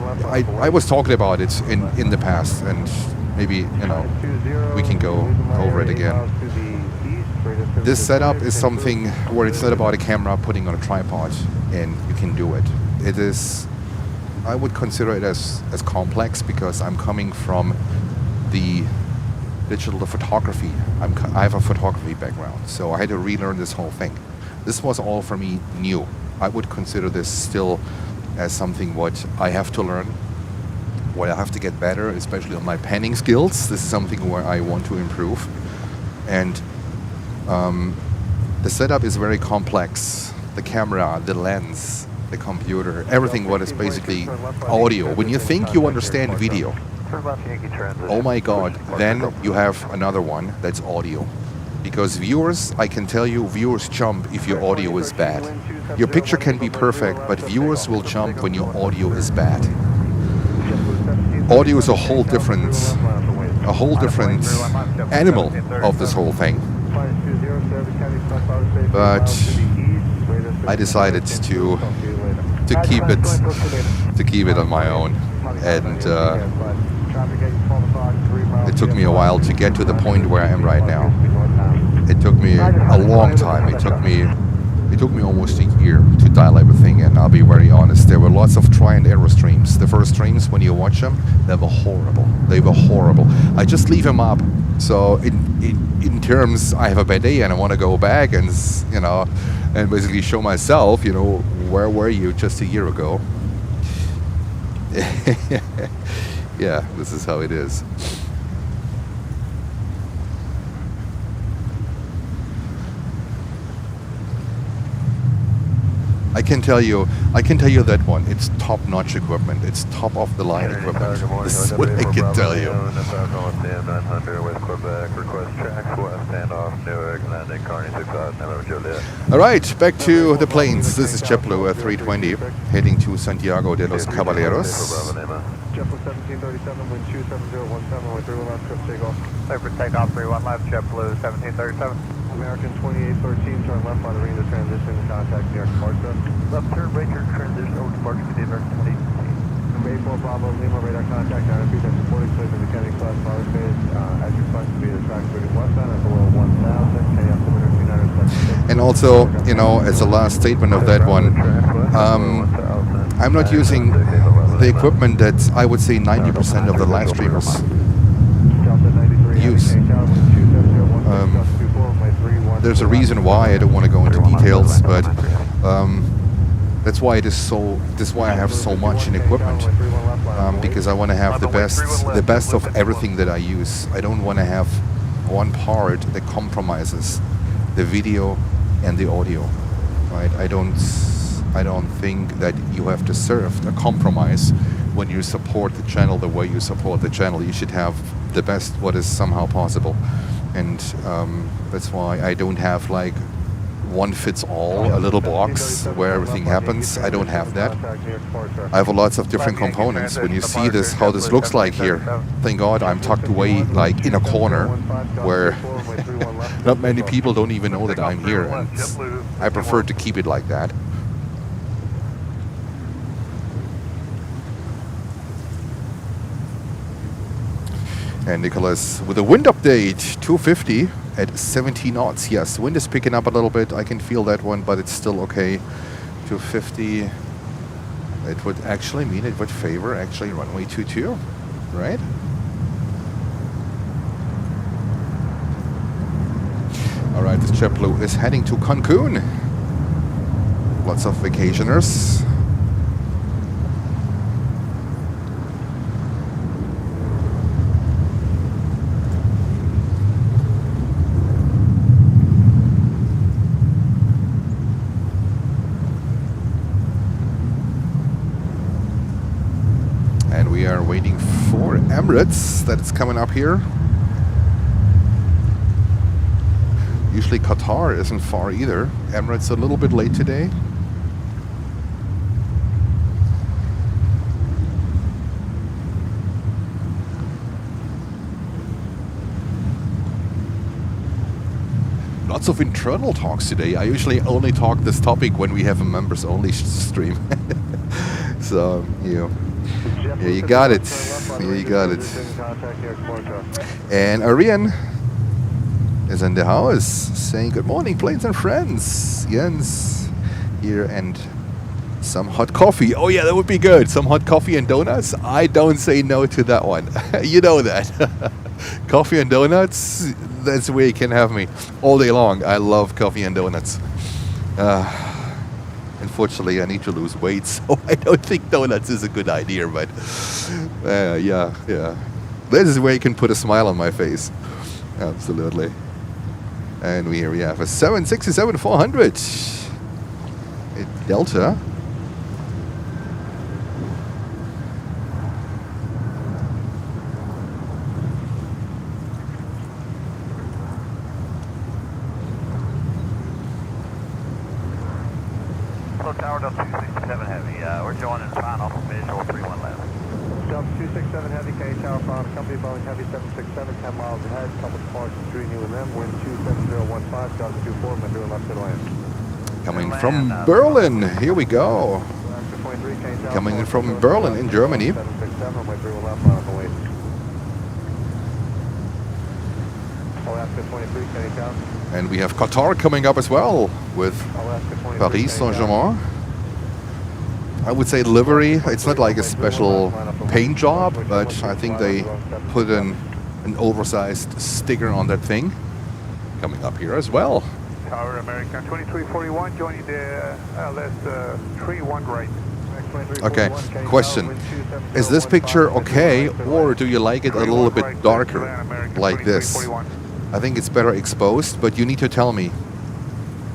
I was talking about it in the past, and maybe, you know, we can go over it again. This setup is something where it's not about a camera putting on a tripod and you can do it. It is, I would consider it as complex because I'm coming from the digital photography. I have a photography background, so I had to relearn this whole thing. This was all for me new. I would consider this still as something what I have to learn, where I have to get better, especially on my panning skills. This is something where I want to improve. And The setup is very complex. The camera, the lens, the computer, everything what is basically audio. When you think you understand video, oh my god, then you have another one that's audio. Because viewers, I can tell you, viewers jump if your audio is bad. Your picture can be perfect, but viewers will jump when your audio is bad. Audio is a whole different animal of this whole thing. But I decided to keep it on my own, and it took me a while to get to the point where I am right now. It took me a long time. It took me almost a year to dial everything, and I'll be very honest, there were lots of try and error streams. The first streams, when you watch them, they were horrible. They were horrible. I just leave them up. So in terms, I have a bad day and I want to go back and, you know, and basically show myself, you know, where were you just a year ago? Yeah, this is how it is. I can tell you that one. It's top-notch equipment. It's top-of-the-line equipment. This is what I can tell you. All right, back to the planes. This is JetBlue A320 heading to Santiago de los Caballeros. JetBlue 1737, wind 27017, with 31 left, script takeoff. Clear for takeoff, 31 left, JetBlue 1737. American 2813, turn left on Arena transition, contact New York departure. Left turn, right turn, transition over departure to the American 2813. Bay 4 Bravo, Lima, radar contact, 9 feet, that's supporting, clear to the Kennedy class power phase. As you fund speed, the track moving westbound at below 1000, chaos limiter 296. And also, you know, as a last statement of that one, I'm not using the equipment that I would say 90% of the live streamers use. There's a reason why. I don't want to go into details, but that's why it is so. That's why I have so much in equipment, because I want to have the best of everything that I use. I don't want to have one part that compromises the video and the audio. Right? I don't think that you have to serve a compromise when you support the channel the way you support the channel. You should have the best what is somehow possible. And that's why I don't have like one fits all, a little box where everything happens. I don't have that. I have lots of different components. When you see this, how this looks like here, thank God I'm tucked away like in a corner where not many people don't even know that I'm here. And I prefer to keep it like that. And Nicholas with a wind update, 250 at 70 knots. Yes, wind is picking up a little bit. I can feel that one, but it's still okay. 250. It would actually mean it would favor actually runway 22, right? All right, this JetBlue is heading to Cancun. Lots of vacationers. Waiting for Emirates, that's coming up here. Usually Qatar isn't far either. Emirates a little bit late today. Lots of internal talks today. I usually only talk this topic when we have a members only stream. So, yeah, you got it. Yeah, you got it. And Ariane is in the house saying good morning, planes and friends. Jens here, and some hot coffee. Oh yeah, that would be good. Some hot coffee and donuts. I don't say no to that one. You know that. Coffee and donuts, that's where you can have me all day long. I love coffee and donuts. Unfortunately, I need to lose weight, so I don't think donuts is a good idea, but yeah. This is where you can put a smile on my face. Absolutely. And here we have a 767-400 at Delta. Hello, Tower Delta 267 Heavy. We're joining final visual 31 left. Delta 267 Heavy, K Tower from Company Boeing Heavy 767, 10 miles ahead, couple departures between you and them, wind 27015, Delta 24, I'm doing left to land. Coming from Berlin, here we go. Coming in from Berlin in Germany. 767, I'm 3 left, line up and wait. Alaska 23, K Tower. And we have Qatar coming up as well with Alaska 23, Paris Saint-Germain. I would say livery, it's not like a special paint job, but I think they put an oversized sticker on that thing. Coming up here as well. Tower American 2341, joining the LS 31 right. Okay, question. Is this picture okay, or do you like it a little bit darker, like this? I think it's better exposed, but you need to tell me.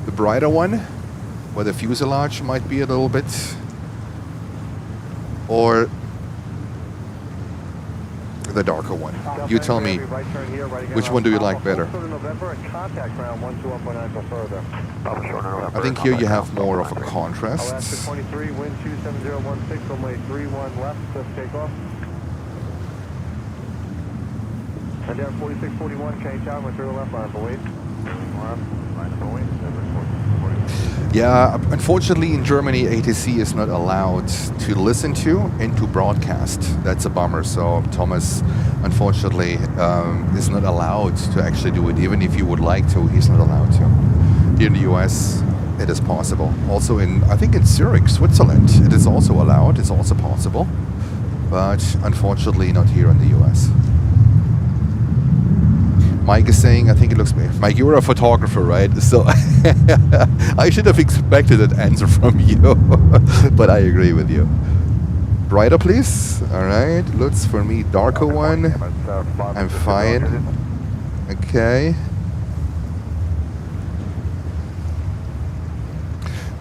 The brighter one, where the fuselage might be a little bit, or the darker one. You tell me, which one do you like better? I think here you have more of a contrast. Alaska 23, wind 27016, runway 31 left, cliff takeoff. And down 4641, change out, went through left, line up and wait. Yeah, unfortunately in Germany, ATC is not allowed to listen to and to broadcast. That's a bummer. So Thomas, unfortunately, is not allowed to actually do it. Even if you would like to, he's not allowed to. Here in the US, it is possible. Also in, I think in Zurich, Switzerland, it is also allowed. It's also possible. But unfortunately not here in the US. Mike is saying, I think it looks... Mike, you're a photographer, right? So I should have expected an answer from you. But I agree with you. Brighter, please. All right. Looks for me darker one. I'm fine. Okay.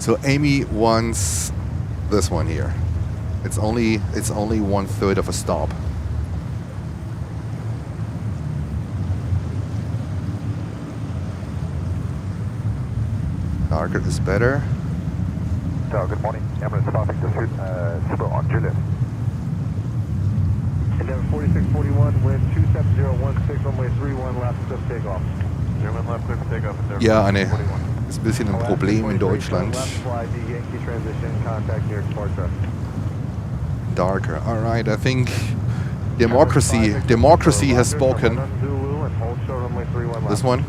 So Amy wants this one here. It's only 1/3 of a stop. Darker is better. So, good morning. Emirates stopping to Super on Juliet. Endeavour 4641, wind 27016, runway 31 left, cliff takeoff. German left, cliff takeoff. Ja, Anne, ist ein bisschen ein Problem in Deutschland. Darker. All right, I think democracy has spoken. This one,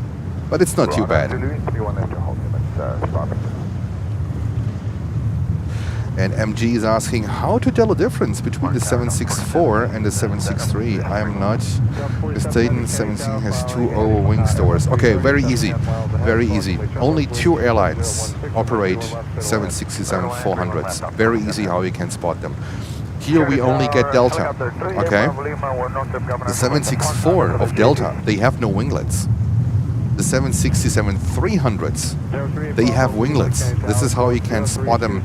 but it's not too bad. And MG is asking how to tell the difference between the 764 and the 763. I am not mistaken. 716 has 2 over wing stores. Okay, very easy. Very easy. Only 2 airlines operate 767-400s. Very easy how you can spot them. Here we only get Delta. Okay? The 764 of Delta, they have no winglets. The 767-300s, they have winglets. This is how you can spot them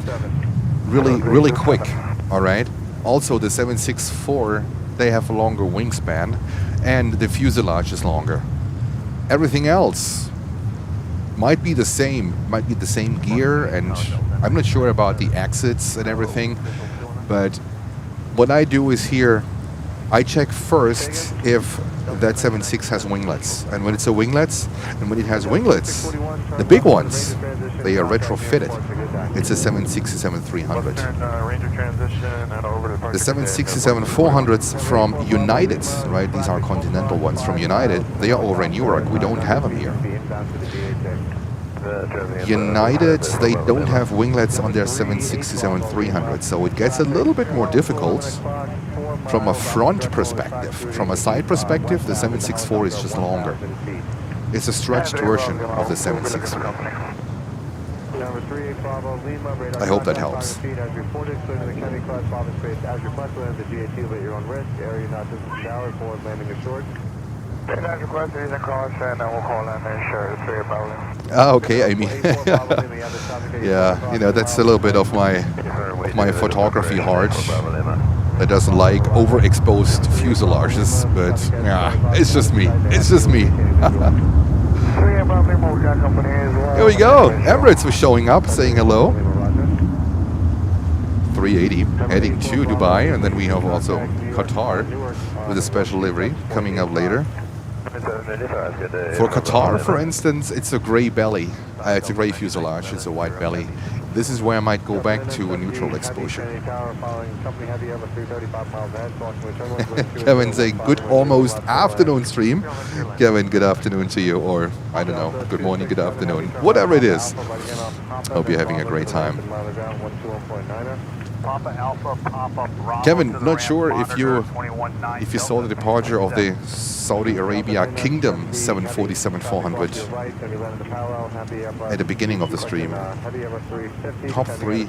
really quick. All right. Also, the 764, they have a longer wingspan, and the fuselage is longer. Everything else might be the same gear, and I'm not sure about the exits and everything. But what I do is here, I check first if that 76 has winglets, and when it's a winglets, and when it has winglets, the big ones, they are retrofitted. It's a 767-300. The 767-400s from United, right? These are continental ones from United. They are over in Europe. We don't have them here. United, they don't have winglets on their 767-300, so it gets a little bit more difficult from a front perspective. From a side perspective, the 764 is just longer. It's a stretched version of the 763. I hope that helps. That's requested using caution, and we'll call in and share the 3 Bravo. Ah, okay, Amy. Yeah, you know, that's a little bit of my photography heart that doesn't like overexposed fuselages, but yeah, it's just me. It's just me. Here we go. Emirates was showing up, saying hello. 380 heading to Dubai, and then we have also Qatar with a special livery coming up later. For Qatar, for instance, it's a gray belly. It's a gray fuselage. It's a white belly. This is where I might go back to a neutral exposure. Kevin saying good almost afternoon stream. Kevin, good afternoon to you, or I don't know, good morning, good afternoon, whatever it is. Hope you're having a great time. Kevin, not sure if you saw the departure of the Saudi Arabia Kingdom 747-400 at the beginning of the stream. Top three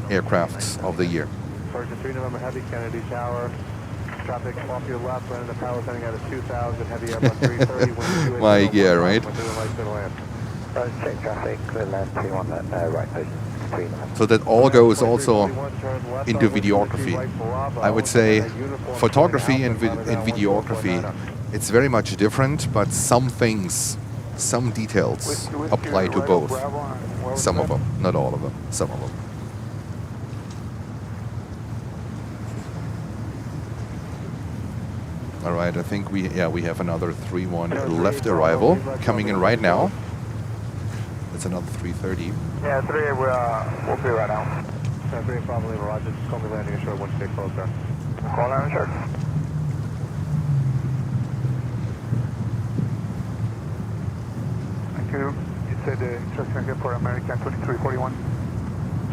aircrafts of the year. My yeah, right? So that all goes also into videography. I would say photography and videography, it's very much different, but some things, some details apply to both. Some of them, not all of them, some of them. All right, I think we have another 3-1 left arrival coming in right now. It's another 330. Yeah, 3, we'll be right out. 3, probably Roger. Just call me landing ashore once you get closer. Call landing ashore. Thank you. You said the Turkish Airport, American 2341.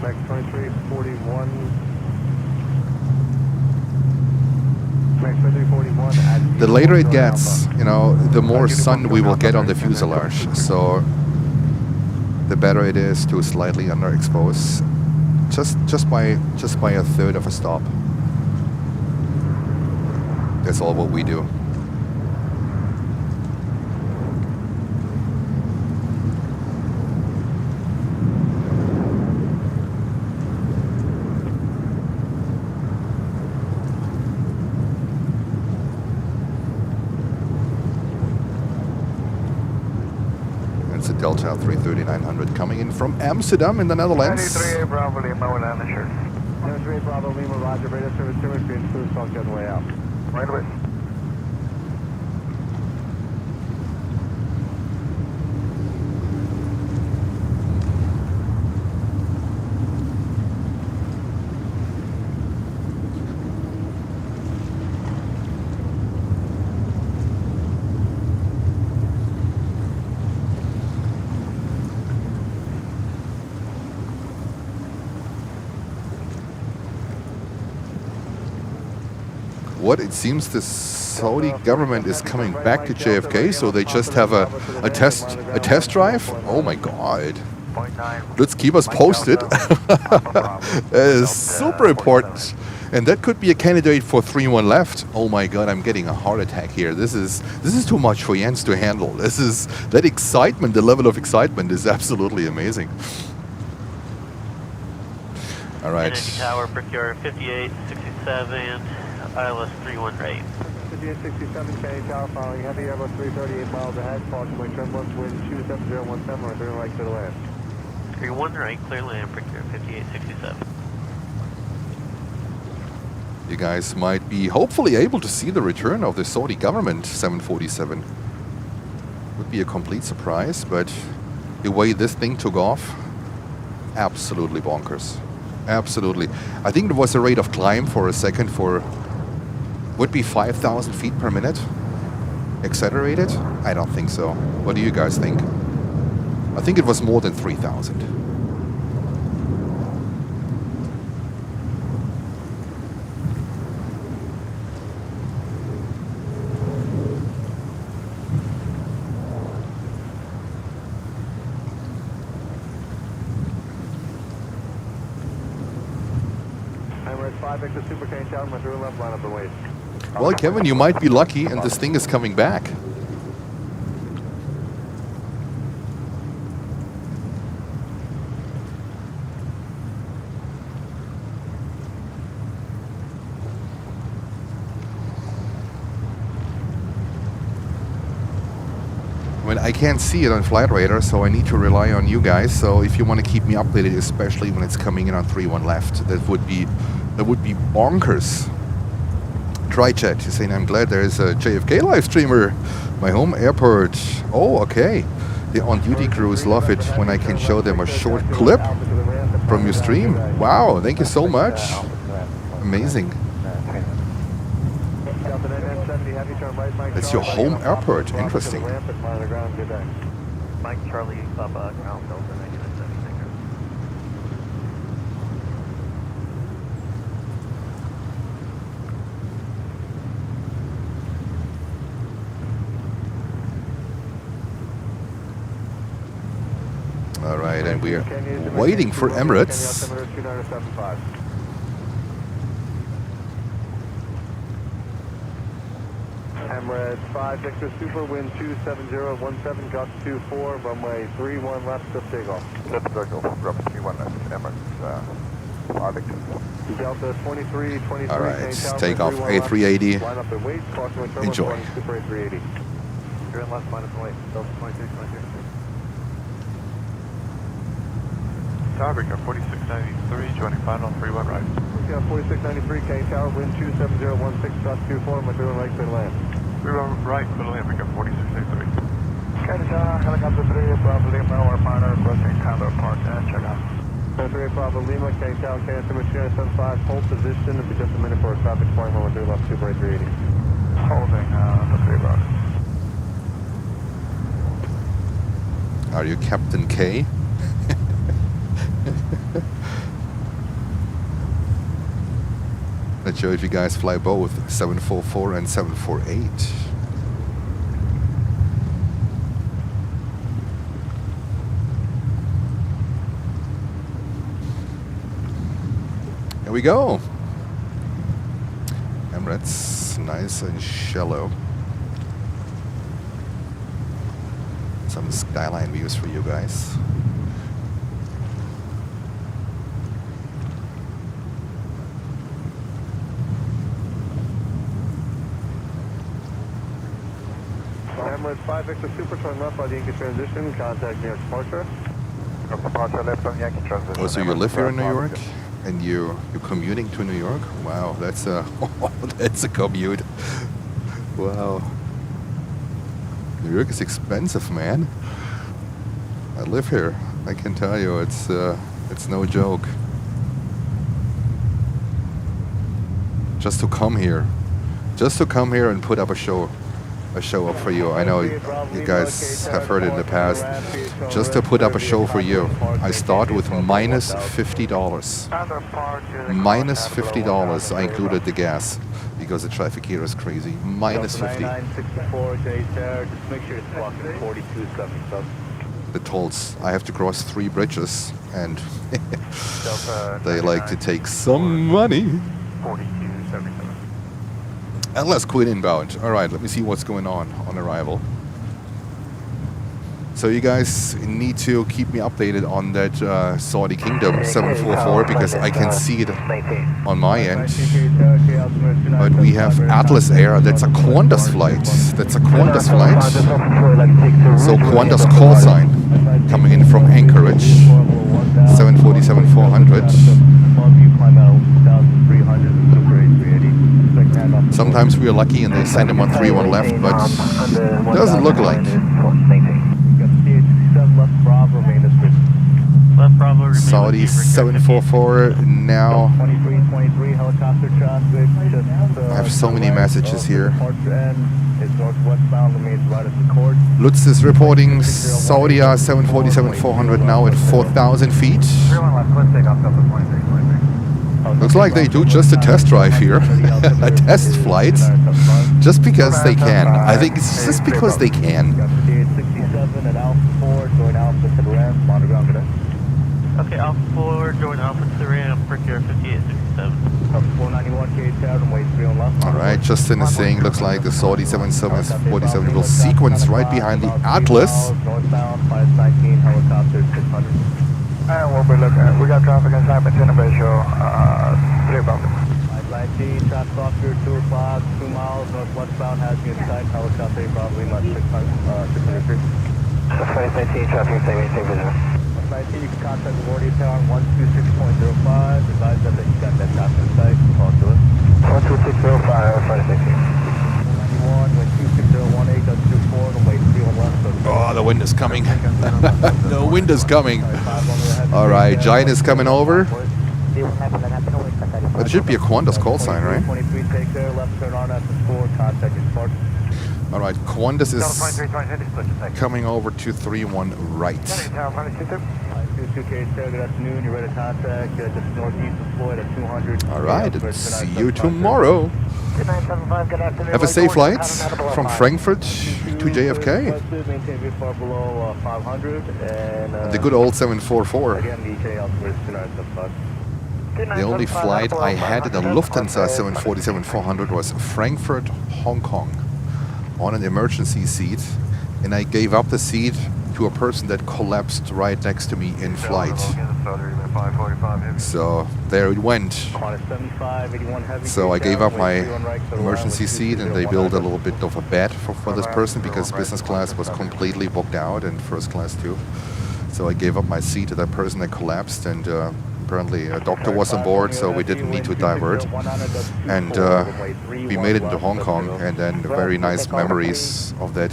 Max 2341. Max 2341. The later it gets, you know, the more sun we will get on the fuselage. So the better it is to slightly underexpose, just by a third of a stop. That's all what we do. Delta 330-900 coming in from Amsterdam in the Netherlands. 93 Bravo Lima, we'll land ashore. 93 Bravo Lima, Roger. Radar service 2 being cruise talk the other way out. Right away. What it seems the Saudi government is coming back to JFK, so they just have a test drive. Oh my God! Let's keep us posted. That is super important, and that could be a candidate for 3-1 left. Oh my God! I'm getting a heart attack here. This is too much for Jens to handle. That excitement. The level of excitement is absolutely amazing. All right. Energy Tower, procure 5867. ILS 31 rate. 5867, Canarsie Tower, following heavy Airbus 338 miles ahead, following my turbulence, wind 27017, or 3 right to the land. 31 right, clear land, procure 5867. You guys might be hopefully able to see the return of the Saudi government 747. Would be a complete surprise, but the way this thing took off, absolutely bonkers. Absolutely. I think there was a rate of climb for a second for would be 5,000 feet per minute. Accelerated? I don't think so. What do you guys think? I think it was more than 3,000. Emirates 5 Victor Super Canarsie Tower, my 3 left, line up and wait. Well, Kevin, you might be lucky and this thing is coming back. I mean, I can't see it on Flight Radar, so I need to rely on you guys. So if you want to keep me updated, especially when it's coming in on 3-1 left, that would be bonkers. Try chat. You're saying I'm glad there's a JFK live streamer. My home airport. Oh, okay. The on-duty crews love it when I can show them a short clip from your stream. Wow, thank you so much. Amazing. It's your home airport. Interesting. Mike Charlie Papa ground Delta 9970. All right, and we are waiting for Emirates. Emirates 5 Victor Super, wind 27017, gust 24, runway 31 left, still takeoff. Lift circle, rubber 31 left, Emirates, 5 Victor. Delta 2323. All right, takeoff A380. Line up and wait, caution with thermal, Enjoy. Super A380. You're in left minus 1 Delta 2323. Tiebreaker 4693, joining final 31 right. Yeah, 4693, K Tower, wind 27016, gust 24, Maduran right, clear land. 31 right, middle Africa 4683. Canada, helicopter 3, Bravo Lima, or partner, requesting Condor Park, check out. 3 Bravo Lima, K Tower, KSM 275, hold position, it'll be just a minute for a traffic point, we'll do left, Super A380. Holding, the 3 Bravo. Are you Captain K? Not sure if you guys fly both 744 and 748. Here we go. Emirates, nice and shallow. Some skyline views for you guys. Emirates 5 Victor Super, turn left by the Yankee transition, contact near departure. Departure left on Yankee transition. Oh, so you live here in New York, and you're commuting to New York? Wow, that's a that's a commute. Wow, New York is expensive, man. I live here. I can tell you, it's no joke. Just to come here and put up a show up for you. I know you guys have heard it in the past. Just to put up a show for you, I start with minus $50. Minus $50. I included the gas because the traffic here is crazy. Minus 50. Just make sure it's walking 4277. The tolls. I have to cross 3 bridges, and they like to take some money. 4277. Atlas Queen inbound. All right, let me see what's going on arrival. So you guys need to keep me updated on that Saudi Kingdom 744 because I can see it on my end. But we have Atlas Air. That's a Qantas flight. So Qantas call sign coming in from Anchorage. 747-400. Sometimes we are lucky and they send him on 3-1 left, but doesn't look like. Left Bravo, Saudi 744 now. I have so many messages here. Lutz is reporting Saudia 747-400 now at 4,000 feet. Looks like they do just a test drive here, a test flight, just because they can. I think it's just because they can. Okay, Alpha 4, join Alpha 3 and Turkish 5867. 491 K runway 3 on left. Alright, Justin is saying looks like the Saudi 747 will sequence right behind the Atlas. Northbound, 519, helicopter 600. And we'll be looking at, we got traffic inside Matina Visual, 3 above. 519, traffic off here 2 o'clock, 2 miles northwestbound, has you in sight, helicopter probably about 600 feet. 519, traffic inside Matina Visual. 519, you can contact the Warrior Town 126.05, advise them that you got that traffic in sight, talk to us. 12605, 519. 491, wind 26018, that's 24, and wait 3 on left. Oh, the wind is coming. The wind is coming. Alright, Giant is coming over. But it should be a Qantas call sign, right? 23, take there, left turn on after 4, contact your spark. Alright, Qantas is coming over to 31 right. 22K there, good afternoon, you're ready to contact, just northeast of Floyd at 200. Alright, see you tomorrow. 975, good afternoon. Have a safe flight from Frankfurt to JFK. Maintain very far below 500 and The good old 744. again, the ETA elsewhere is 2975. The only flight I had in the Lufthansa 747-400 was Frankfurt, Hong Kong, on an emergency seat, and I gave up the seat to a person that collapsed right next to me in flight. So there it went. So I gave up my emergency seat, and they built a little bit of a bed for this person because business class was completely booked out and first class too. So I gave up my seat to that person that collapsed, and apparently a doctor was on board, so we didn't need to divert. And we made it into Hong Kong, and then very nice memories of that.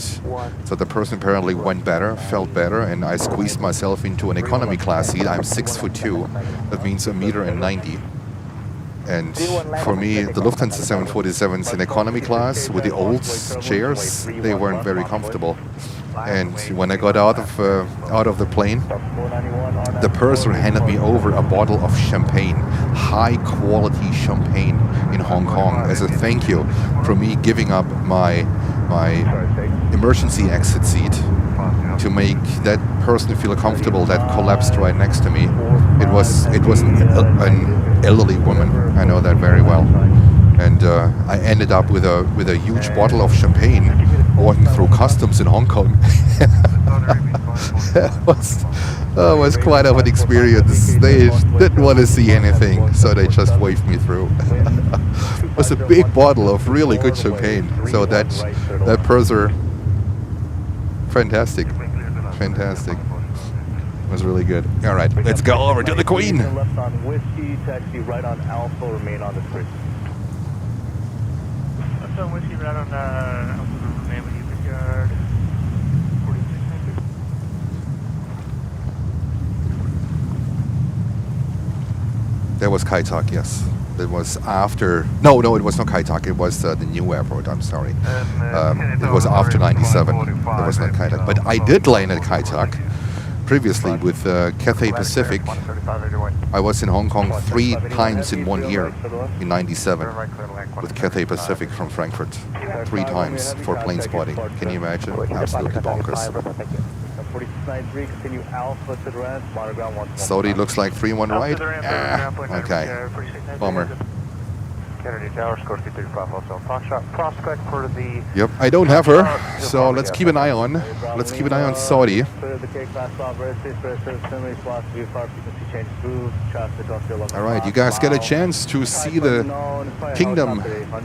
So the person apparently went better, felt better, and I squeezed myself into an economy class seat. I'm 6'2", that means 1.90 meters. And for me, the Lufthansa 747s in economy class with the old chairs, they weren't very comfortable. And when I got out of the plane, the purser handed me over a bottle of champagne, high quality champagne in Hong Kong, as a thank you for me giving up my emergency exit seat to make that person feel comfortable that collapsed right next to me. It was an elderly woman. I know that very well. And I ended up with a huge bottle of champagne walking through customs in Hong Kong. It was quite of an experience. They didn't want to see anything, so they just waved me through. It was a big bottle of really good champagne. So that purser, fantastic. It was really good. All right, let's go over to the Queen. Left on Whiskey, taxi right on Alpha, remain on the street. Left on Whiskey, right on Alpha, remain with you, yard 4690. There was Kai Tak, yes. It was after. No, it was not Kai Tak. It was the new airport. I'm sorry. It was after 97. There was not Kai Tak. But I did land at Kai Tak previously with Cathay Pacific. I was in Hong Kong 3 times in 1 year in 97 with Cathay Pacific from Frankfurt. 3 times for plane spotting. Can you imagine? Absolutely bonkers. 4693, continue Alpha to the rest, monitor ground 1. Saudi looks like 3-1 right. Okay. Bummer. Kennedy Tower, score 335, Hotel Foxtrot, prospect for the... Yep, I don't have her, so let's keep an eye on. Let's keep an eye on Saudi. Alright, you guys get a chance to see the Kingdom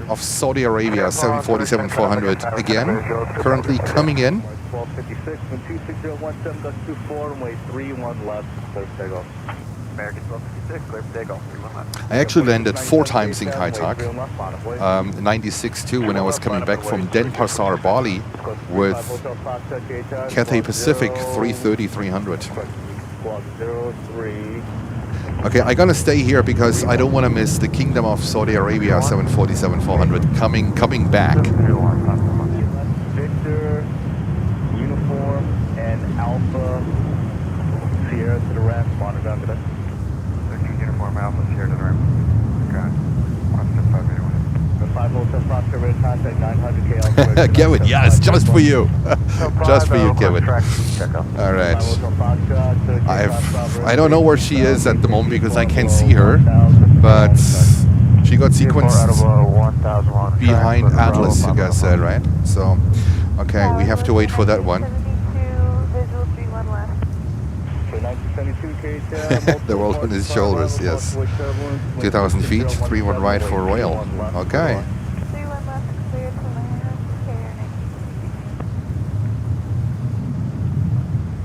of Saudi Arabia 747-400 again, currently coming in. 1256, when 26017, got 24, and wait 31 left, clear for takeoff. American 1256, clear for takeoff, 31 left. I actually landed 4 times in Kai Tak. 96 too, when I was coming back from Denpasar, Bali, with Cathay Pacific 330-300. Okay, I'm gonna stay here because I don't want to miss the Kingdom of Saudi Arabia 747-400 coming back. Victor, uniform, and Alpha, Sierra to the ramp, monitor down to that. Uniform Alpha, Sierra to the ramp. Okay. 175, 5 hotel, Foxtrot, ready to contact 900 KL. Kevin, yes, just for you. Just for you, Kevin. All right. I don't know where she is at the moment because I can't see her, but she got sequenced behind Atlas, you guys said, right? So, okay, we have to wait for that one. The roll on his shoulders, yes. 2,000 feet, 3-1 right for Royal. Okay.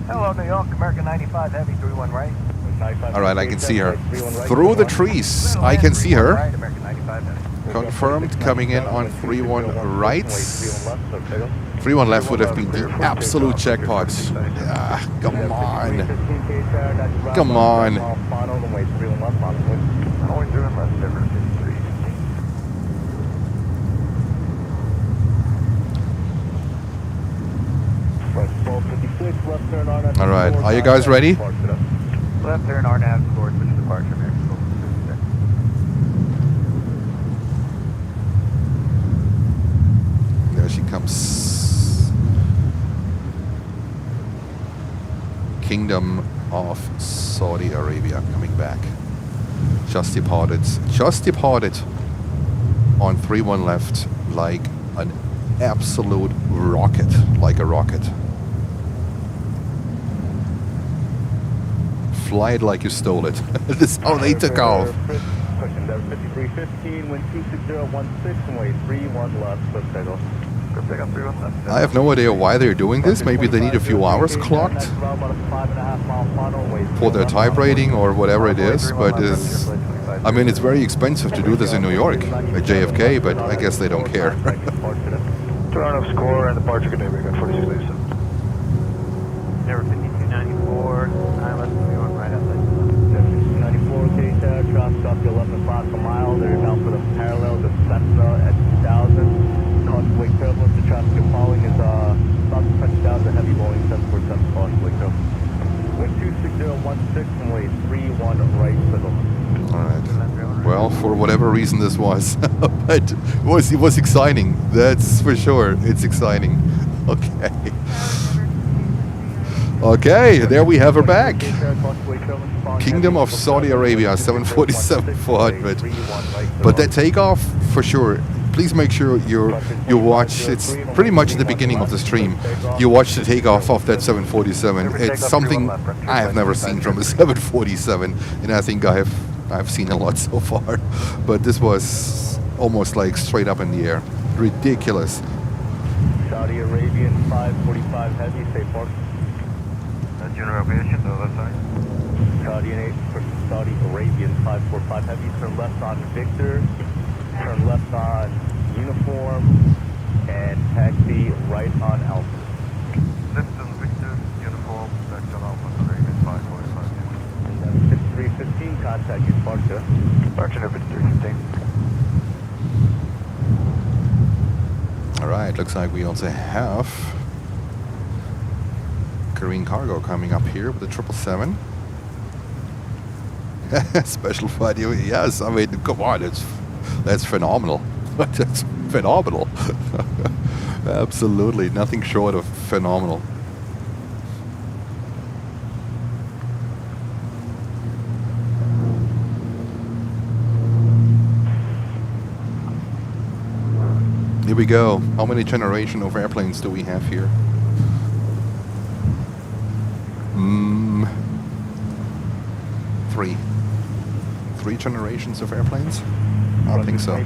Hello, New York, American 95 Heavy, 3-1 right. All right, I can see her. Through the trees, I can see her. Confirmed, coming in on 3-1 right. 3-1 left would have been the absolute jackpot. Yeah, come on. Come on. All right, are you guys ready? Left turn RNAV towards the departure, Mexico. There she comes. Kingdom of Saudi Arabia coming back. Just departed on 3-1 left like an absolute rocket, like a rocket. Fly it like you stole it. This is how they took off. 5315, wind 26016, way 31 left, I have no idea why they're doing this. Maybe they need a few hours clocked for their type rating or whatever it is. But it's, I mean, it's very expensive to do this in New York at JFK, but I guess they don't care. Turn of score and departure Canadian 4687. Never 5294, I left New York right outside. 5294, okay, traffic up to 11 o'clock a mile. They're now for the parallel to Cessna at 2000. Causeway turbulence, the traffic you're following is about to touch down the heavy Boeing 747 causeway turbulence. Wind 26016 and way 31 right signal. Alright. Well, for whatever reason this was. But it was exciting. That's for sure. It's exciting. Okay. Okay, there we have her back. Kingdom of Saudi Arabia, 747-400. But that takeoff, for sure. Please make sure you watch. It's pretty much the beginning of the stream. You watch the takeoff of that 747. It's something I have never seen from a 747, and I think I've seen a lot so far. But this was almost like straight up in the air. Ridiculous. Saudi Arabian 545 heavy, safe park. General Aviation, the left side. Saudi Arabian 545 heavy, turn left on Victor. Turn left on Uniform and taxi right on Alpha. Left on Victor, Uniform, back on Alpha, Arabian 545. 5315, contact you, departure. Departure number 315. Alright, looks like we also have Korean cargo coming up here with the 777. Special flight, yes, I mean, come on, that's phenomenal. That's phenomenal. Absolutely, nothing short of phenomenal. Here we go. How many generation of airplanes do we have here? Three. 3 generations of airplanes? I don't think so.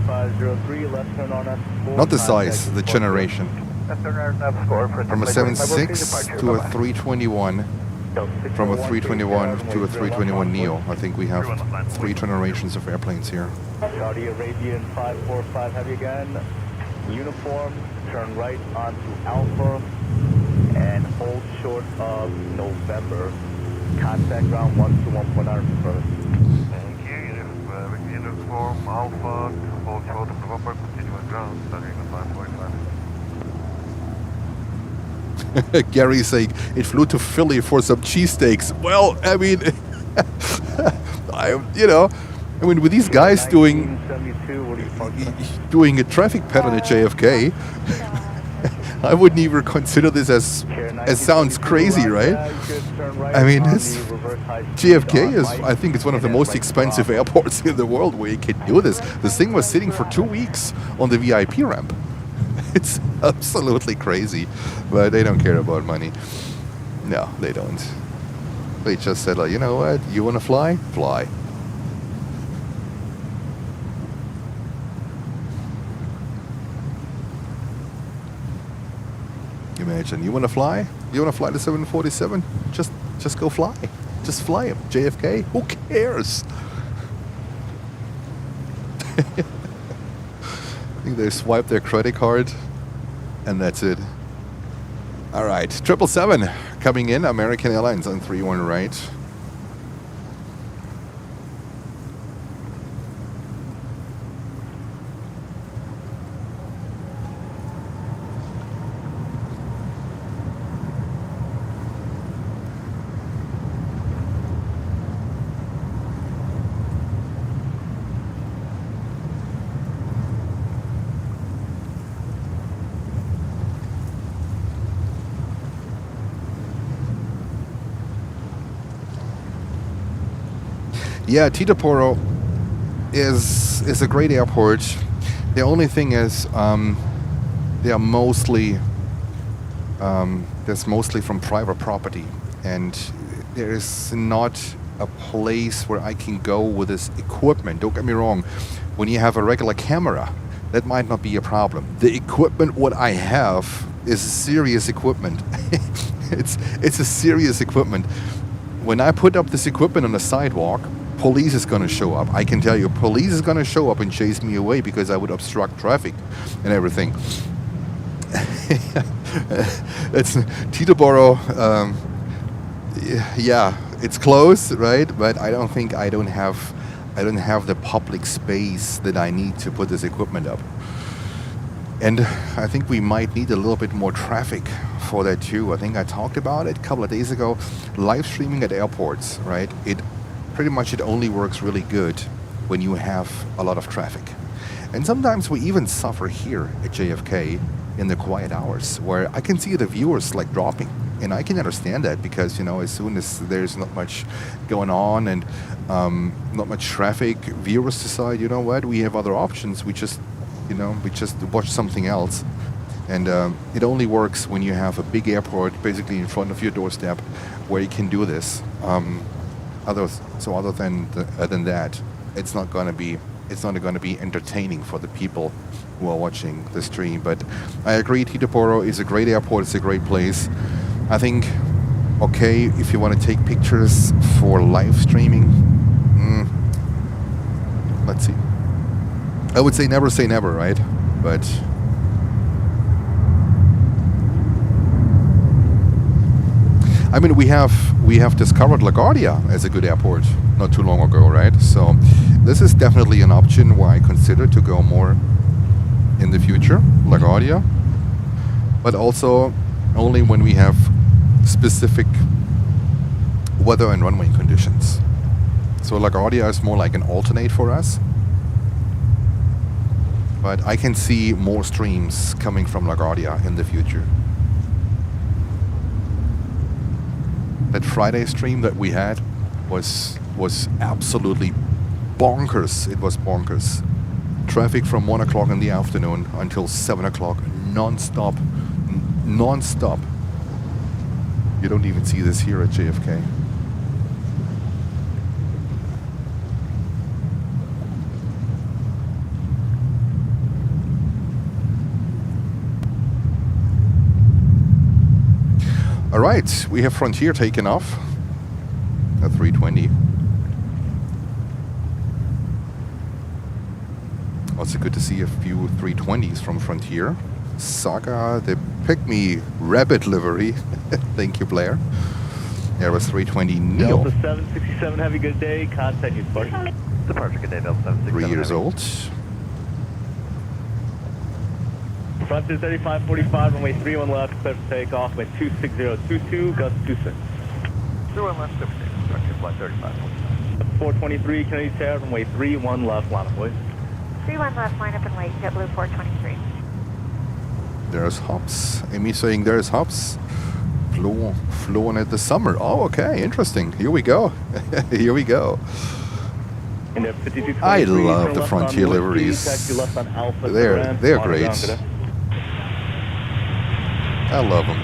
Not the size, the generation. From a 76 to a 321. From a 321 to a 321 Neo. I think we have 3 generations of airplanes here. Saudi Arabian 545 heavy again. Uniform, turn right onto Alpha and hold short of November. Contact ground 121.9 for Thank you. Uniform Alpha, hold short of November, continue on ground, starting at 545. Gary's saying it flew to Philly for some cheesesteaks. Well, I mean, with these guys doing a traffic pattern at JFK, I wouldn't even consider this as sounds crazy, right? I mean, JFK is, I think it's one of the most expensive airports in the world where you can do this. This thing was sitting for 2 weeks on the VIP ramp. It's absolutely crazy, but they don't care about money. No, they don't. They just said, like, you know what, you want to fly? Fly. Imagine, you want to fly? You want to fly the 747? Just go fly. Just fly it. JFK? Who cares? I think they swipe their credit card, and that's it. All right, 777 coming in. American Airlines on 31 right. Yeah, Teterboro is a great airport. The only thing is, they are mostly that's mostly from private property, and there is not a place where I can go with this equipment. Don't get me wrong. When you have a regular camera, that might not be a problem. The equipment what I have is serious equipment. it's a serious equipment. When I put up this equipment on the sidewalk, police is going to show up. I can tell you, police is going to show up and chase me away because I would obstruct traffic and everything. It's Teterboro. Yeah, it's close, right? But I don't think I don't have the public space that I need to put this equipment up. And I think we might need a little bit more traffic for that too. I think I talked about it a couple of days ago. Live streaming at airports, right? It only works really good when you have a lot of traffic. And sometimes we even suffer here at JFK in the quiet hours where I can see the viewers like dropping. And I can understand that because, you know, as soon as there's not much going on and not much traffic, viewers decide, you know what, we have other options. We just watch something else. And it only works when you have a big airport basically in front of your doorstep where you can do this. Other than that, it's not going to be entertaining for the people who are watching the stream. But I agree, Teterboro is a great airport. It's a great place. I think, okay, if you want to take pictures for live streaming, let's see. I would say never, right? But I mean, we have discovered LaGuardia as a good airport not too long ago, right? So this is definitely an option where I consider to go more in the future, LaGuardia, but also only when we have specific weather and runway conditions. So LaGuardia is more like an alternate for us, but I can see more streams coming from LaGuardia in the future. That Friday stream that we had was absolutely bonkers. It was bonkers. Traffic from 1 o'clock in the afternoon until 7 o'clock, non-stop. Non-stop. You don't even see this here at JFK. All right, we have Frontier taken off at 320. Also good to see a few 320s from Frontier. Saga, the Pick-Me Rabbit livery. Thank you, Blair. Airbus 320 Neo. Delta 767, have a good day. Contact you, buddy. Departure, good day, Delta 767. 3 years old. Frontier 3545, runway 31 left, clear for takeoff, wind 26022, gust 26. 31 left, clear for takeoff, Frontier flight 3545. 423, Kennedy Tower, runway 31 left, line up, please. 31 left, line up and wait, JetBlue 423. There's hops. Amy saying there's hops. Flown at the summer. Oh, okay, interesting. Here we go. Here we go. I love the Frontier liveries. They're great. I love them.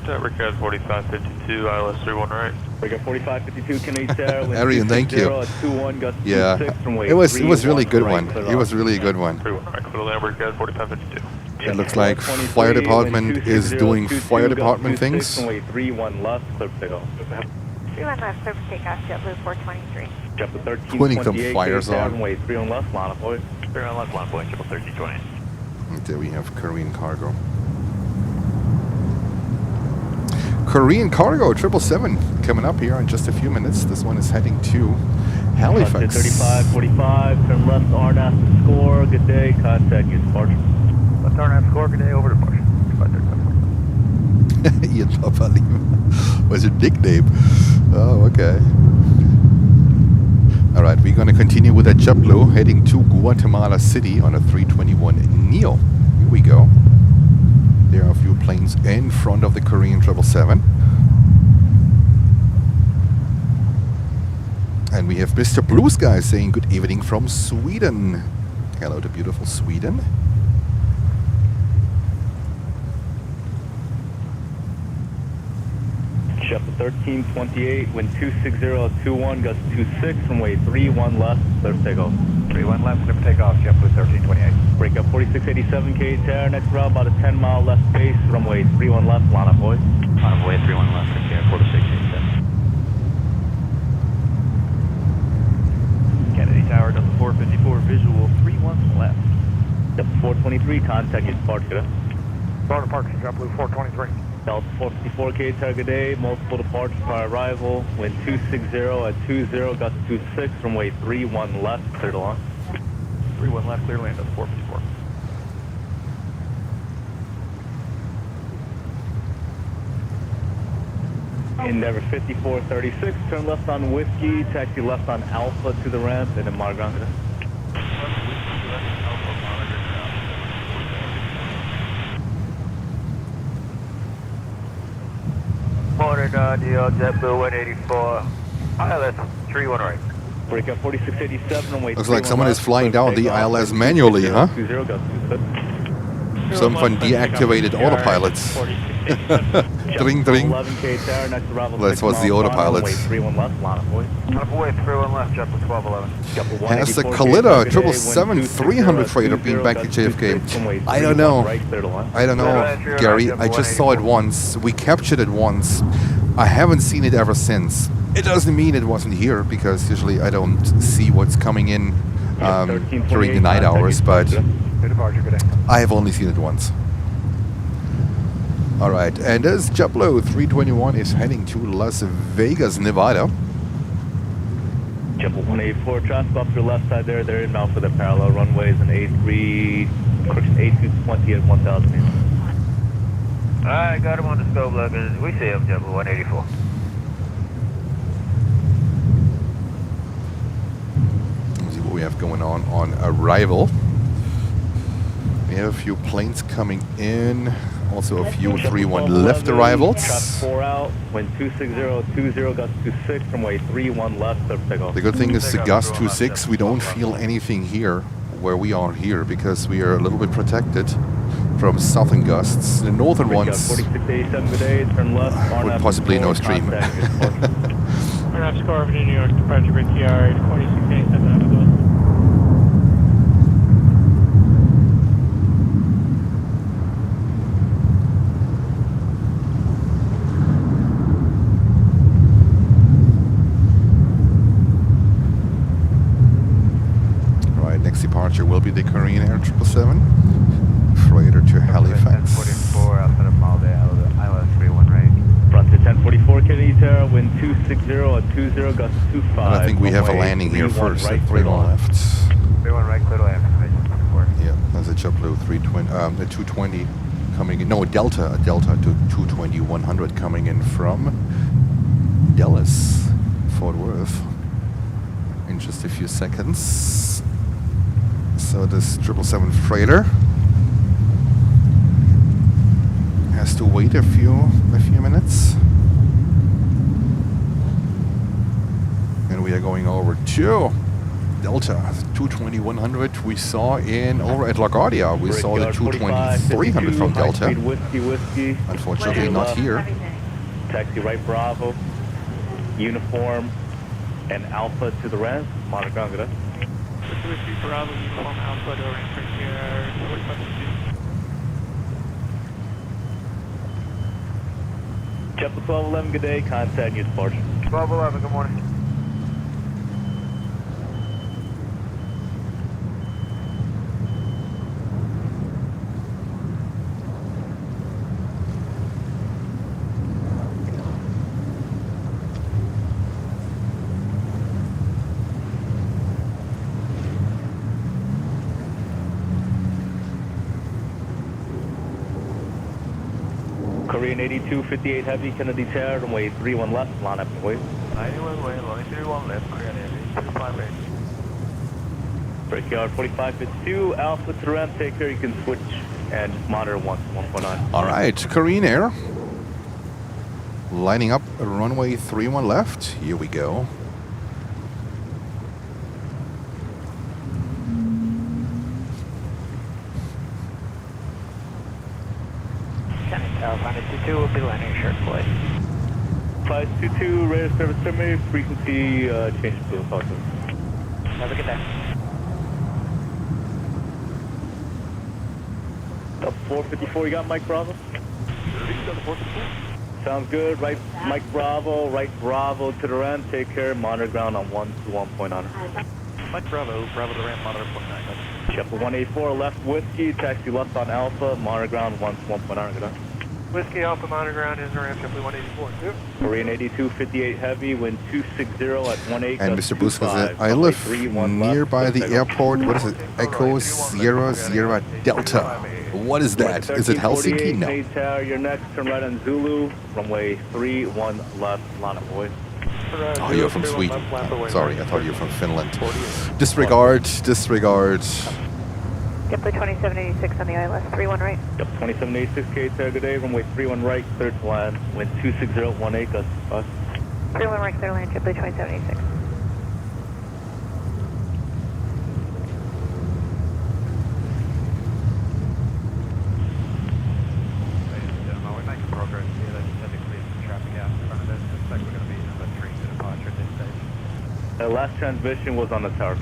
Rickard 4552, ILS 31 right. Rickard 4552, Canarsie. Arian, thank you. Yeah, it was really good one. It was really a good one. 31 right, clear to land, Rickard 4552. It looks like fire department is doing fire department things. 31 left, clear for takeoff. 31 left, clear for takeoff, JetBlue 423. JetBlue 1328. Putting some fires on. Runway 31 left, line of point. 31 left, line point, JetBlue 1328. And there we have Korean cargo. Korean cargo 777 coming up here in just a few minutes. This one is heading to Halifax. 3545, turn left, RNAV score. Good day, contact your departure. Left RNAV score, good day, over departure. Ian Papa Lima was your nickname. Oh, okay. All right, we're going to continue with that JetBlue heading to Guatemala City on a 321 Neo. Here we go. There are a few planes in front of the Korean 777. And we have Mr. Blue Sky saying good evening from Sweden. Hello to beautiful Sweden. JetBlue 1328, wind 26021, gust 26, runway 31 left, clear for takeoff. 31 left, clear for takeoff, JetBlue 1328. Break up 4687 KTR, next route about a 10-mile left base, runway 31 left, line up boys. On way 31 left, Turkish Airport 687. Kennedy Tower, Delta 454, visual 31 left. Delta 423, contact your departure. Bar departure, JetBlue 423. Delta 454 KTR, good day, multiple departures by arrival, wind 260 at 20, gust 26, runway 31 left, clear to launch. 31 left, clear land, Delta 454. Endeavor 5436, turn left on Whiskey, taxi left on Alpha to the ramp, and then Marground. Morning, JetBlue 184, ILS 31 right. Break up 4687, runway Looks like someone is flying down the ILS manually, huh? Someone deactivated autopilots. Dring, dring. That was the autopilots. Runway 31 left, JetBlue 1211. Has the Kalita 777-300 freighter been back to JFK? I don't know. I don't know, Gary. I just saw it once. We captured it once. I haven't seen it ever since. It doesn't mean it wasn't here, because usually I don't see what's coming in during the night hours, but I have only seen it once. All right, and as JetBlue 321 is heading to Las Vegas, Nevada. JetBlue 184, traffic off your left side there. They're inbound for the parallel runways and A220 at 1,000 meters. Alright, got him on the scope, look. We see him, JetBlue 184. Let's see what we have going on arrival. We have a few planes coming in. Also a few 3-1 left arrivals. Traffic 4 out, wind 26020, gust 26, runway 31 left, clear for takeoff. The good thing is the gust 26, we don't feel anything here where we are here, because we are a little bit protected from southern gusts. The northern ones with possibly no stream. RNAV score over to New York, departure with TR 4687. Next departure will be the Korean Air 777 freighter to Halifax. 1044 outside of Malday, ILS 31 right. Front to 1044 Kennedy Tower, wind 260 at 20, gust 25. And I think we have a landing here first at 31 left. 31 right, clear to land. Yeah, that's a JetBlue 320, the 220 coming in. No, Delta to 220-100 coming in from Dallas, Fort Worth. In just a few seconds. So this 777 freighter has to wait a few minutes. And we are going over to Delta 220-100 we saw over at LaGuardia. We saw the 220-300 from Delta. Whiskey. Unfortunately not here. Taxi right Bravo. Uniform and Alpha to the ramp. Monitor ground, good. Whiskey Bravo, Uniform Alpha to ramp right here. 4552. JetBlue 1211, good day. Contact you departure. 1211, good morning. Korean 8258 Heavy, Kennedy Tower, runway 31 left, line up and wait. 91 way, runway 31 left, Korean 8258. Brickyard 4552, Alpha to the ramp, take care, you can switch and just monitor 1.9. All right, Korean Air lining up runway 31 left. Here we go. California 22 will be landing short flight. 522, radar service terminated, frequency change to positive. Have a good day. Up 454, you got Mike Bravo? Sounds good, right Mike Bravo, right Bravo to the ramp, take care, monitor ground on 1 to 1.9. Mike Bravo, Bravo to ramp, monitor 0.9. JetBlue 184, left Whiskey, taxi left on Alpha, monitor ground 1 to 1.9, good. Whiskey Alpha, monitor ground is ramp, JetBlue 184. Korean 8258 Heavy, wind 260 at 18. And Mr. Busquets, I live nearby the airport. What is it? Echo Sierra Sierra Delta. What is that? Is it Helsinki? No. Tower, you're next, turn right on Zulu, runway 31 left, line up away. Oh, you're from Sweden. Oh, sorry, I thought you were from Finland. Disregard. JetBlue 2786 on the ILS, 31 right. Yep, 2786 K Tower, good day, runway 31 right, clear to land, wind 26018, gust 5. 31 right, clear land, JetBlue 2786. We're making progress here. They just had to clear some traffic out in front of us. Looks like we're going to be number 3 to departure at this stage. The last transmission was on the tower.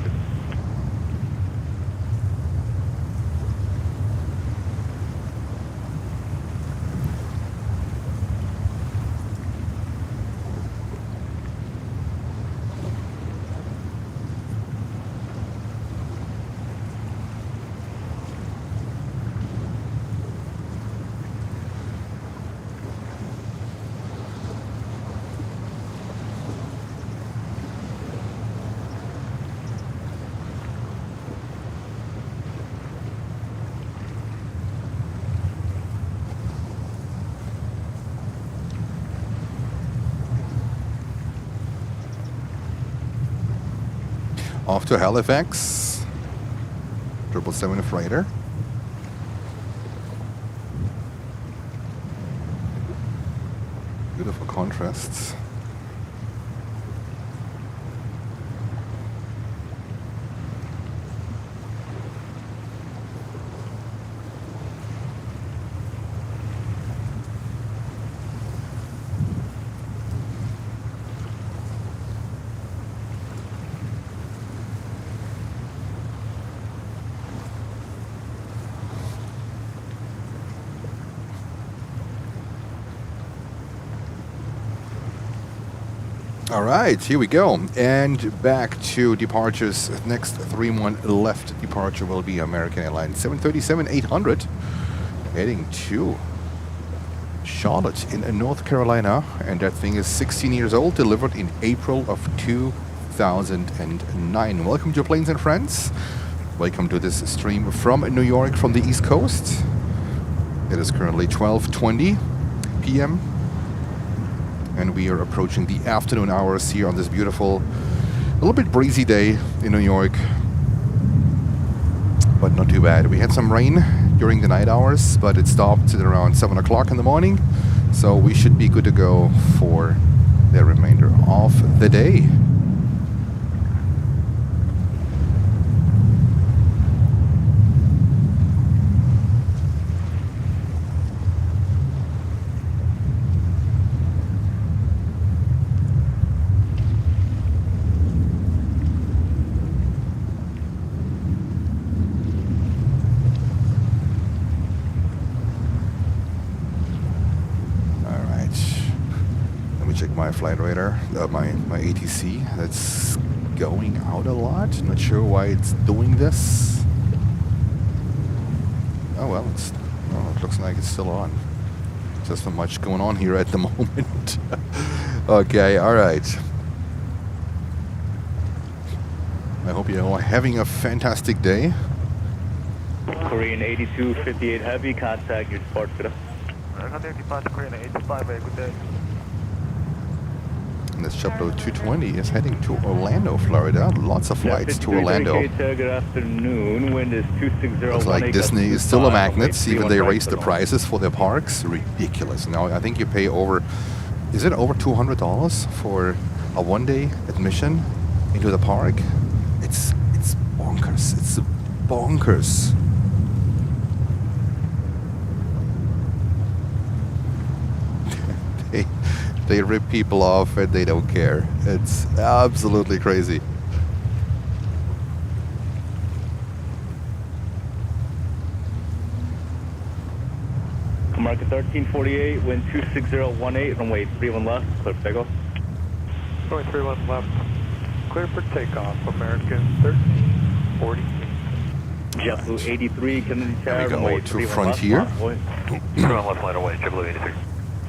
Off to Halifax. 777 freighter. Beautiful contrasts. All right, here we go. And back to departures. Next 31 left departure will be American Airlines 737-800 heading to Charlotte in North Carolina. And that thing is 16 years old, delivered in April of 2009. Welcome to Planes and Friends. Welcome to this stream from New York, from the East Coast. It is currently 12:20 p.m. and we are approaching the afternoon hours here on this beautiful, a little bit breezy day in New York, but not too bad. We had some rain during the night hours, but it stopped at around 7 o'clock in the morning, so we should be good to go for the remainder of the day. My flight radar, my ATC, that's going out a lot. Not sure why it's doing this. Oh well, it looks like it's still on. Just not much going on here at the moment. Okay, all right. I hope you're all having a fantastic day. Korean 8258 Heavy, contact your departure. Korean 85, good day. And this JetBlue 220 is heading to Orlando, Florida. Lots of flights to Orlando. Good afternoon. Wind is 260. Looks like Disney is still a magnet, even they raised the prices for their parks. Ridiculous. Now I think you pay over, is it over $200 for a one-day admission into the park? It's bonkers. It's bonkers. They rip people off and they don't care. It's absolutely crazy. Market 1348, wind 26018, runway 31 left, clear for takeoff. Runway 31 left, clear for takeoff, American 1348. JetBlue 83, Kennedy Tower, There we runway go to 31 Frontier. left, 31 left, line away, JetBlue 83.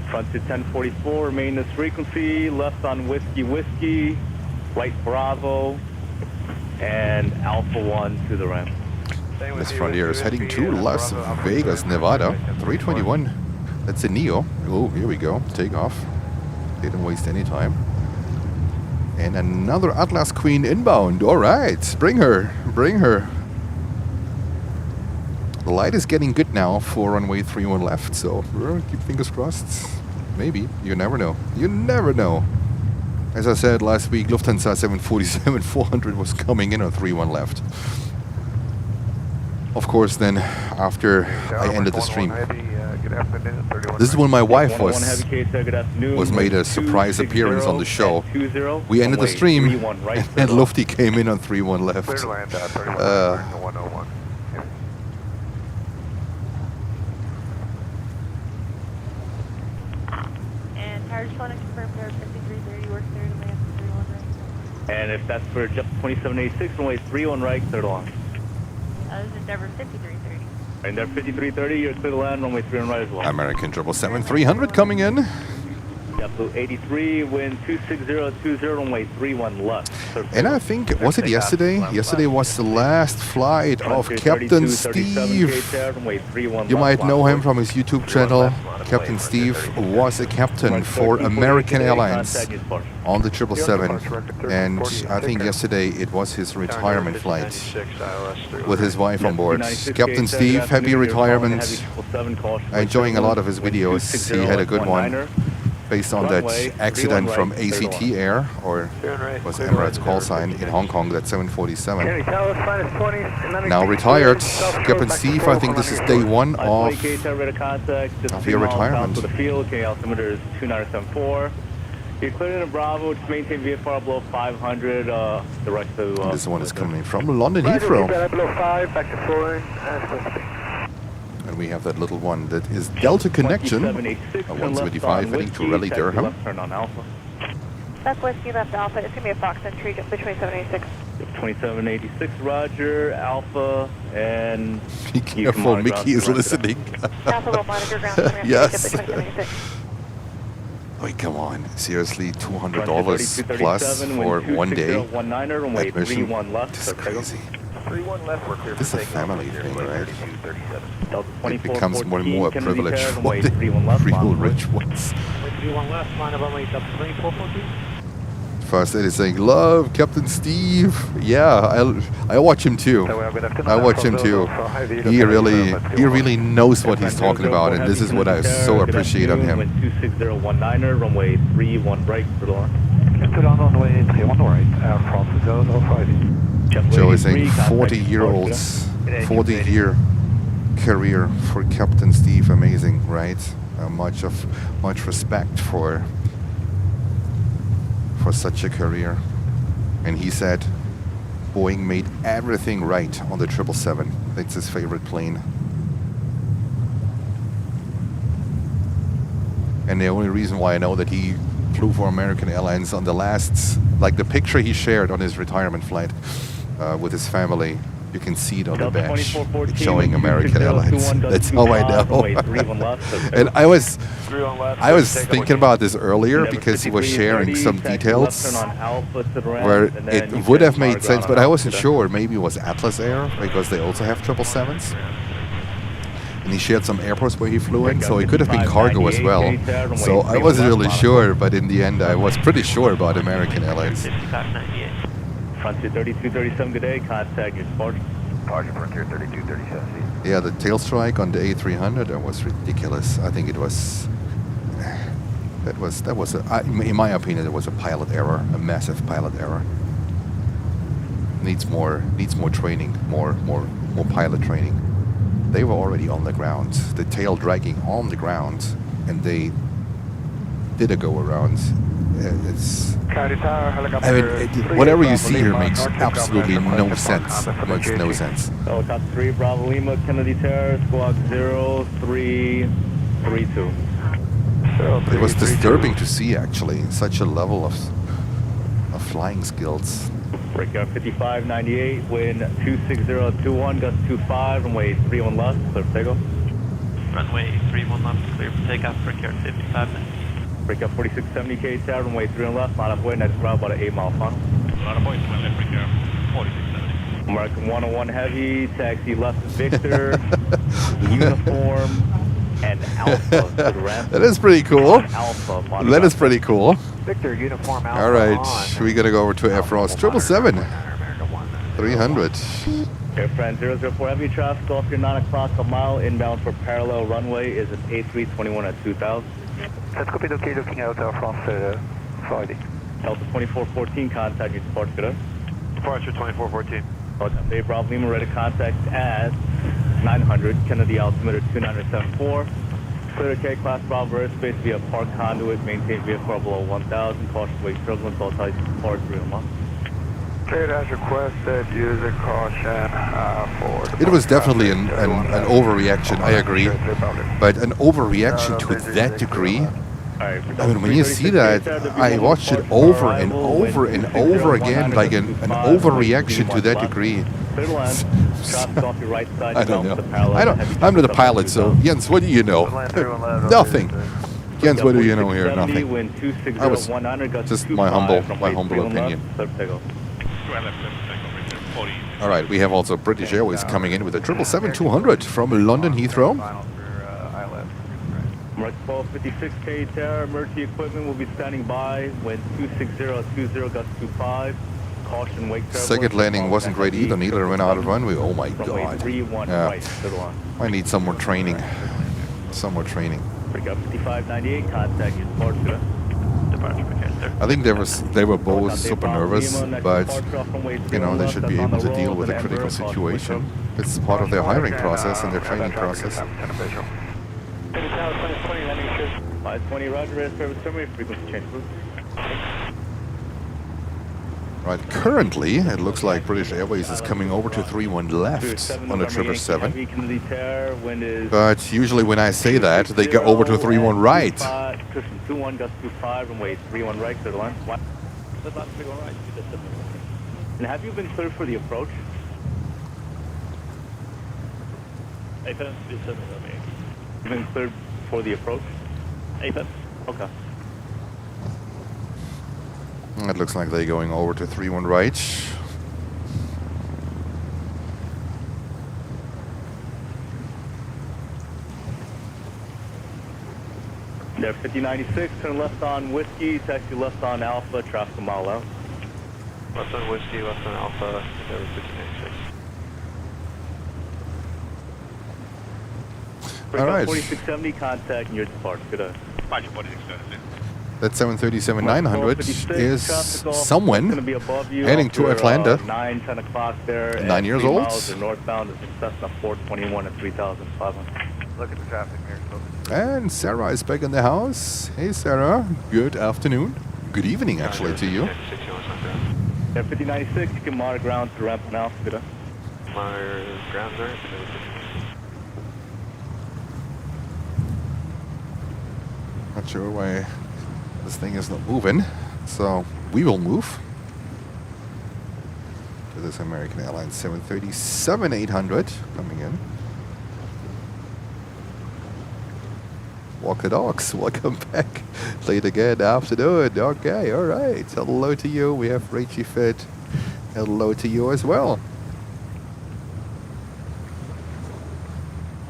Front to 1044, remain this frequency, left on Whiskey, White Bravo, and Alpha 1 to the ramp. This Frontier is heading to Las Vegas, Nevada. 321. That's a Neo. Oh, here we go. Take off. Didn't waste any time. And another Atlas Queen inbound. All right. Bring her. Bring her. The light is getting good now for runway 31 left, so keep fingers crossed. Maybe. You never know. You never know. As I said last week, Lufthansa 747-400 was coming in on 31 left. Of course, then, after I ended the stream. This is when my wife was made a surprise appearance on the show. We ended the stream, and Lufty came in on 31 left. And if that's for just 2786, runway 31 right, clear to launch. This is Endeavor 5330. Endeavor 5330, you're clear to land, runway 31 right as well. American 777-300 coming in. JetBlue 83, wind 26020, runway 31 left. And I think, was it yesterday? Yesterday was the last flight of Captain Steve. You might know him from his YouTube channel. Captain Steve was a captain for American Airlines on the 777. And I think yesterday it was his retirement flight with his wife on board. Captain Steve, happy retirement. Enjoying a lot of his videos. He had a good one. Based on that accident from ACT Air, or was Emirates call sign in Hong Kong, that 747. Now retired. Captain Steve, I think this is day one of your retirement. You're clearing a Bravo, just maintain VFR below 500, the rest of this one is coming from London Heathrow. And we have that little one that is Delta Connection, a 175 heading to Raleigh, Durham. That's Whiskey left Alpha. It's going to be a Fox entry between 786. 2786, Roger, Alpha, and... Be careful, Mickey is listening. Alpha will monitor ground. Yes. Wait, come on. Seriously, $200 plus for one day admission? This is crazy. This is a family thing, right? Delta It becomes more and more a 2414, privilege Kennedy for Tower, the 31 left, real line rich ones. 31 left, line of runway Delta 2414. First, it is saying, "Love Captain Steve." Yeah, I watch him too. I watch him too. He really knows what he's talking about, and this is what I so appreciate on him. 26019er, runway 31 right for the line. Put on runway 31 right, from 005. Joe is saying 40-year career for Captain Steve. Amazing, right? Much respect for such a career. And he said Boeing made everything right on the 777. It's his favorite plane. And the only reason why I know that he flew for American Airlines on the last, like the picture he shared on his retirement flight with his family, you can see it on the badge. It's showing American Airlines. That's how I know. And I was thinking about this earlier because he was sharing some details where it would have made sense, but I wasn't sure. Maybe it was Atlas Air because they also have 777s. And he shared some airports where he flew in, so it could have been cargo as well. So I wasn't really sure, but in the end I was pretty sure about American Airlines. Frontier 3237, good day. Contact your departure. Departure Frontier 3237. Yeah, the tail strike on the A300, that was ridiculous. I think it was... in my opinion, it was a pilot error, a massive pilot error. Needs more training, more pilot training. They were already on the ground, the tail dragging on the ground, and they did a go around. Whatever you see here makes absolutely no sense. Makes no sense. So top 3 Bravo Lima, Kennedy Tower, squawk 0332. It was disturbing to see actually such a level of flying skills. Breakout 5598, wind 26021, gust 25, runway 31 left, clear for takeoff. Runway 31 left, clear for takeoff, breakout 5590. Breakout 4670K tower, runway 31 left, line of way, next route about an 8-mile funnel. Line of way, left, breakout 4670. American 101 heavy, taxi left Victor, uniform, and Alpha to the ramp. That is pretty cool. Alpha, that is pretty cool. Victor, uniform Alpha. All right, we gotta go over to Air France 777. 300. Air France 004 heavy traffic off your 9 o'clock a mile inbound for parallel runway is an A321 at 2000. Let's copy the key looking out Air France Friday. Delta 2414, contact your departure today. Departure 2414. Dave Bravo Lima, ready to contact at 900, Kennedy altimeter 2974. Clear K-Class Bravo airspace via park conduit, maintain vehicle below 1000, cautious wake turbulence, all types depart 3 miles. Trade as requested, using caution for... It was definitely an overreaction, I agree. But an overreaction to that degree, I mean, when you see that, I watched it over and over and over again, like an overreaction to that degree. I don't know. I'm not a pilot, so Jens, what do you know? Nothing. Jens, what do you know here? Nothing. I was just my humble opinion. All right, we have also British Airways coming in with a 777-200 from London Heathrow. Mark 1256K tower, emergency equipment will be standing by when 26020 gust 25. Caution wake turbulence. Second landing wasn't great either. Neither went out of runway. Oh my god. Yeah. I need some more training. Some more training. Breakout 5598, contact your departure. I think they were both super nervous, but you know, they should be able to deal with a critical situation. It's part of their hiring process and their training process. 520 Roger, air service summary, frequency change route. Right, currently it looks like British Airways is coming over to 31 left on the 777. But usually when I say that, they go over to 31 right. 21 gust 25 and wait 31 right to the line. And have you been cleared for the approach? You've been cleared for the approach? Okay. It looks like they're going over to 31 right. There, 5096, turn left on Whiskey, taxi left on Alpha, traffic a mile out. Left on Whiskey, left on Alpha, there was 5096. All right. 4670, contact near departure. Good day. Roger, 4670. That 737-900 is someone Gonna be above you heading to after, Atlanta. 9, 10 o'clock there. 9 years 3 old. miles to northbound is Cessna 421 at 3,500. Look at the traffic here. And Sarah is back in the house. Hey Sarah, good afternoon. Good evening actually to you. There, 5096, you can monitor ground to ramp now. Good day. Monitor ground there. Not sure why this thing is not moving, so we will move to this American Airlines 737-800 coming in. Walk the dogs, welcome back. Late again, afternoon. Okay, all right. Hello to you. We have Rachie Fit. Hello to you as well.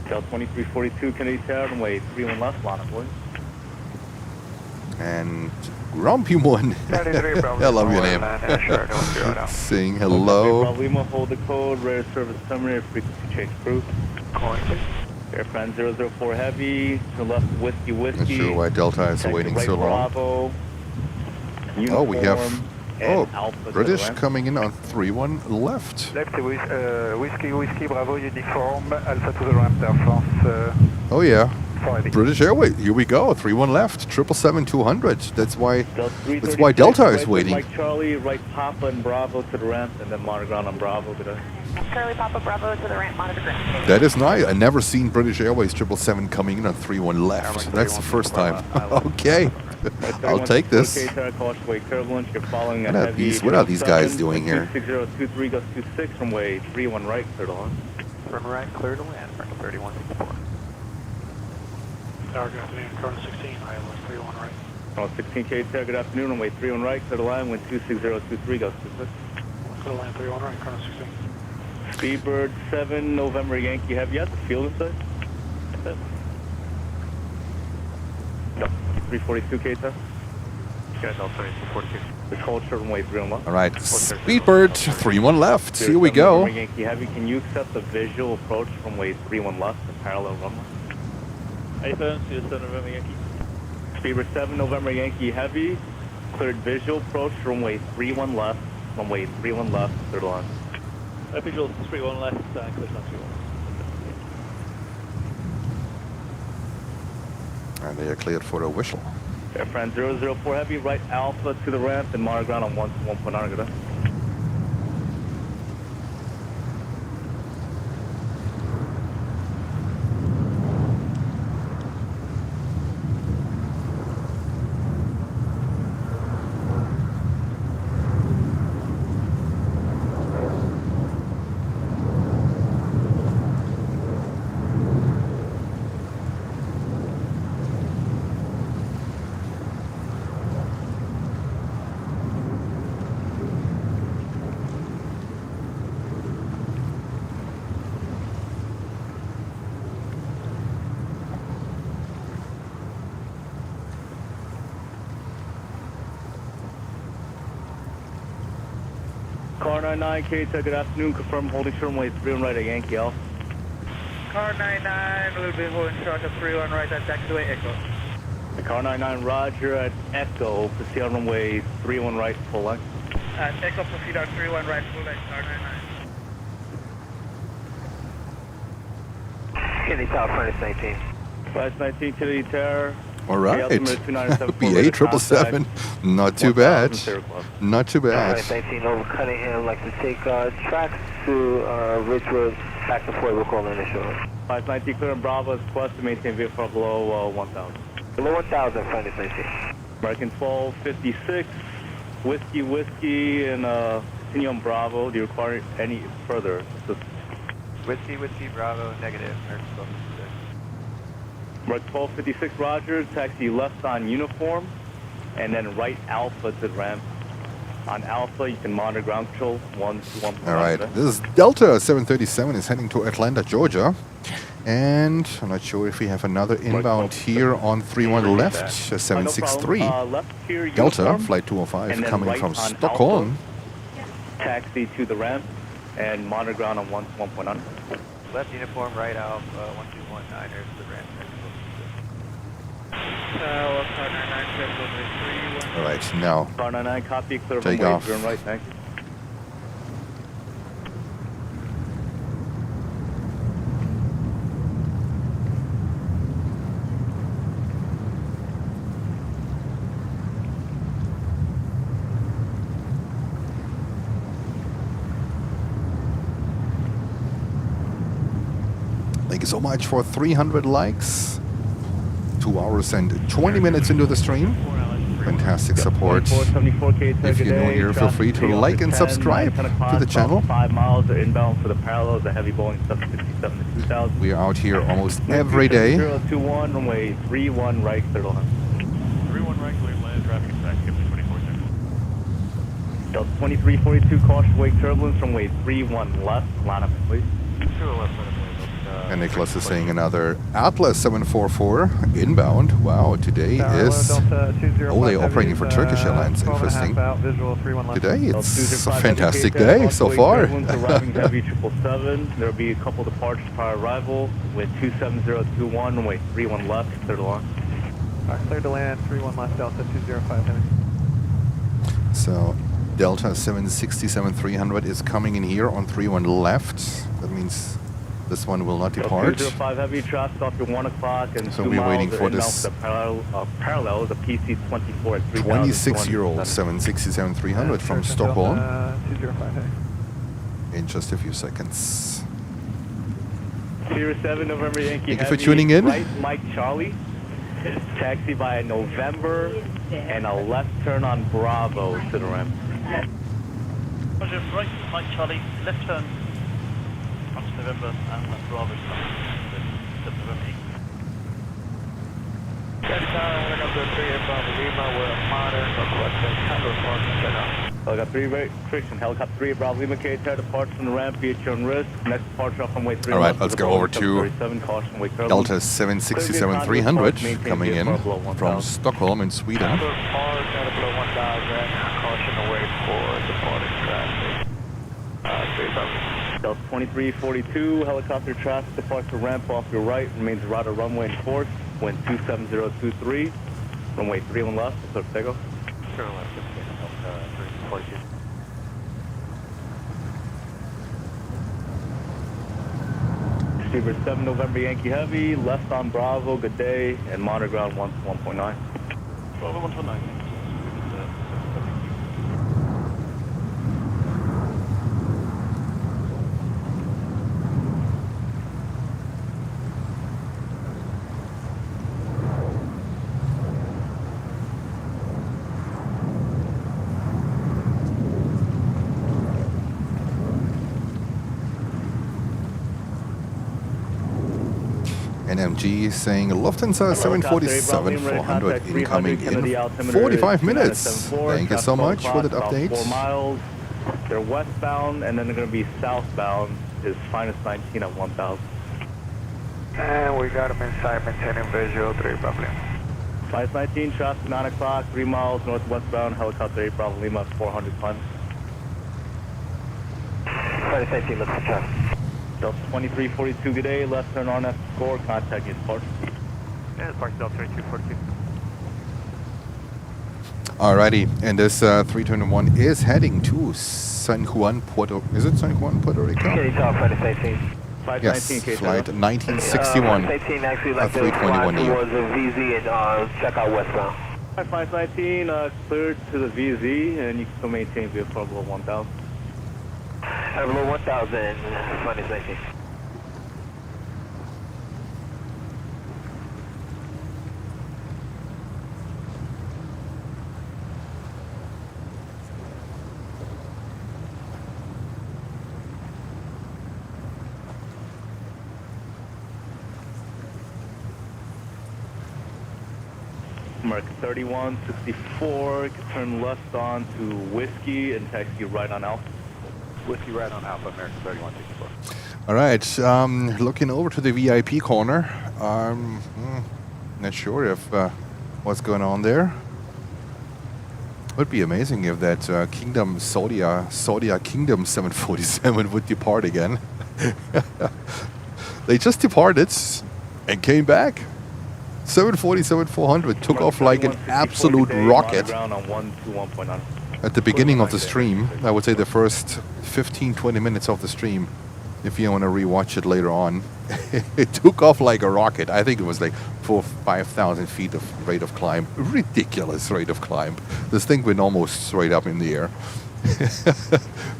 Cal 2342, Kennedy Tower, runway 31 left, line up, boys. And Grumpy One. I love your name. Saying hello. Lima, hold the code, rare service terminator, frequency change approved. Airplane 004 heavy, to left Whiskey. Not sure why Delta is waiting right so long. Bravo, Oh, we have Alpha British coming in on 31 left. Left Whiskey, Bravo, uniform, Alpha to the ramp, Air France. Oh yeah, 480. British Airways. Here we go. 31 left. 777-200. That's why Delta is waiting. Right Charlie, right Papa and Bravo to the ramp, and then monitor ground on Bravo. Charlie Papa Bravo to the ramp, monitor ground. That is nice. I never seen British Airways 777 coming in on 31 left. That's the first time. Okay, I'll take this. What are these guys doing here? 6023 goes 26 from way 31 right, clear to land. From right, clear to land, 3164. Tower, good afternoon, Corona 16, Iowa 31 right. Oh, 16K Tower, good afternoon, runway 31 right, clear to land, wind 26023 goes 26. Clear to land 31 right, Corona 16. Speedbird 7, November Yankee, have you had the field inside? No. 342K Tower. Guys, I'll say 42. The culture runway 31 left. All right, Speedbird 31 left. Here we go. November Yankee Heavy, can you accept the visual approach from way 31 left, the parallel runway? A7, November Yankee. Speedbird 7, November Yankee Heavy, cleared visual approach runway 31 left, runway 31 left, third line. Visual 31 left, clear to 31. And they are cleared for the whistle. Airframe 004 Heavy, right Alpha to the ramp and monitor ground on 1.9, good day. Car 99K, good afternoon, confirm holding short runway 31 right at Yankee Alpha. Car 99, a little bit holding short of 31 right at taxiway Echo. Car 99, Roger at Echo, proceed on runway 31 right, full length. At Echo, proceed on 31 right, full length, car 99. Kennedy Tower, Flight 19. Flight 19, Kennedy Tower. All right, BA777. Not too bad. Not too bad. Flight 19 over Cunningham, like to take tracks to Ridgewood, back to Fort Recall initial. Flight 19, clear on Bravo, is requested to maintain vehicle below 1,000. Below 1,000, Flight 19. American 1256, Whiskey, and continue on Bravo. Do you require any further assistance? Whiskey, Bravo, negative, American 1256. American 1256, Roger, taxi left on uniform, and then right Alpha to the ramp. On Alpha, you can monitor ground control 121. All right, this is Delta 737 is heading to Atlanta, Georgia. And I'm not sure if we have another inbound here on 31 left, 763. Delta, flight 205, coming from Stockholm. Taxi to the ramp and monitor ground on 1.1. Left uniform, right Alpha, 1219ers, the ramp. All right, now Car 99, copy, clear take runway, off. turn right, thank you. Thank you so much for 300 likes. 2 hours and 20 minutes into the stream. Fantastic support. If you're new here, feel free to like and subscribe to the channel. 5 miles are inbound for the parallels, the heavy Boeing 767 to 2000. We are out here almost every day. 021, runway 31 right, clear to land. 31 right, clear land, traffic back, give me 24 seconds. Delta 2342, caution wake turbulence, runway 31 left, line up please. 2 left, And Nicholas is saying another Atlas 744 inbound. Wow, today is... Oh, they're operating for Turkish Airlines. Interesting. Today it's a fantastic day so far. Arriving heavy 777. There will be a couple departures prior arrival with 27021, runway 31 left, clear to land. Clear to land, 31 left, Delta 205 heavy. So Delta 767-300 is coming in here on 31 left. That means this one will not depart. 205 heavy, traffic off your 1 o'clock and So 2 we're waiting miles for are inbound this parallel, the PC-24 at 3,000. 26-year-old 767-300 from Stockholm. 205 heavy. In just a few seconds. Sierra 7, November Yankee Thank you for Heavy, tuning in. Right Mike Charlie, taxi by November, and a left turn on Bravo to the ramp. Roger, right, Mike Charlie, left turn. That's November and that's Bravo. November. Helicopter 3, right, Christian, Helicopter 3, Bravo Lima, K-Tower, departure from the ramp, be at your own risk. Next departure off runway 3. All right, let's go over to Delta 767-300 coming in from Stockholm in Sweden. Delta 2342, helicopter traffic departure ramp off your right, remains radar runway and course, wind 27023, runway 31 left, so takeoff. Sure left, 342. Receiver 7 November Yankee Heavy, left on Bravo, good day, and monitor ground 1.9. Bravo 119. NMG saying Lufthansa 747-400 incoming in 45 minutes. Thank you so much for that update. 4 miles. They're westbound, and then they're going to be southbound. Is -19 at 1,000. And we got them inside, maintaining visual, 3 Bravo. -19, traffic 9 o'clock, 3 miles northwestbound, helicopter 8 Bravo Lima, 400 climb. Flight 18, let's check. Delta 2342, good day, left turn on after score, contact your departure. Yeah, departure Delta 2242. Alrighty, and this 321 is heading to San Juan, Puerto... Is it San Juan, Puerto Rico? Flight 18. Yes, flight 1961. Flight 18, actually like the 321 towards the VZ and check out westbound. Flight 19, cleared to the VZ, and you can still maintain via flight below 1,000. Below 1,000, flight 19. American 3164, turn left on to Whiskey and taxi right on Alpha. Whiskey right on Alpha, American 3164. All right, looking over to the VIP corner. Not sure if what's going on there. Would be amazing if that Saudia Kingdom 747 would depart again. They just departed and came back. 747-400 took off like an absolute rocket at the beginning of the stream. I would say the first 15-20 minutes of the stream, if you want to rewatch it later on. It took off like a rocket. I think it was like 4,000 or 5,000 feet of rate of climb. Ridiculous rate of climb. This thing went almost straight up in the air.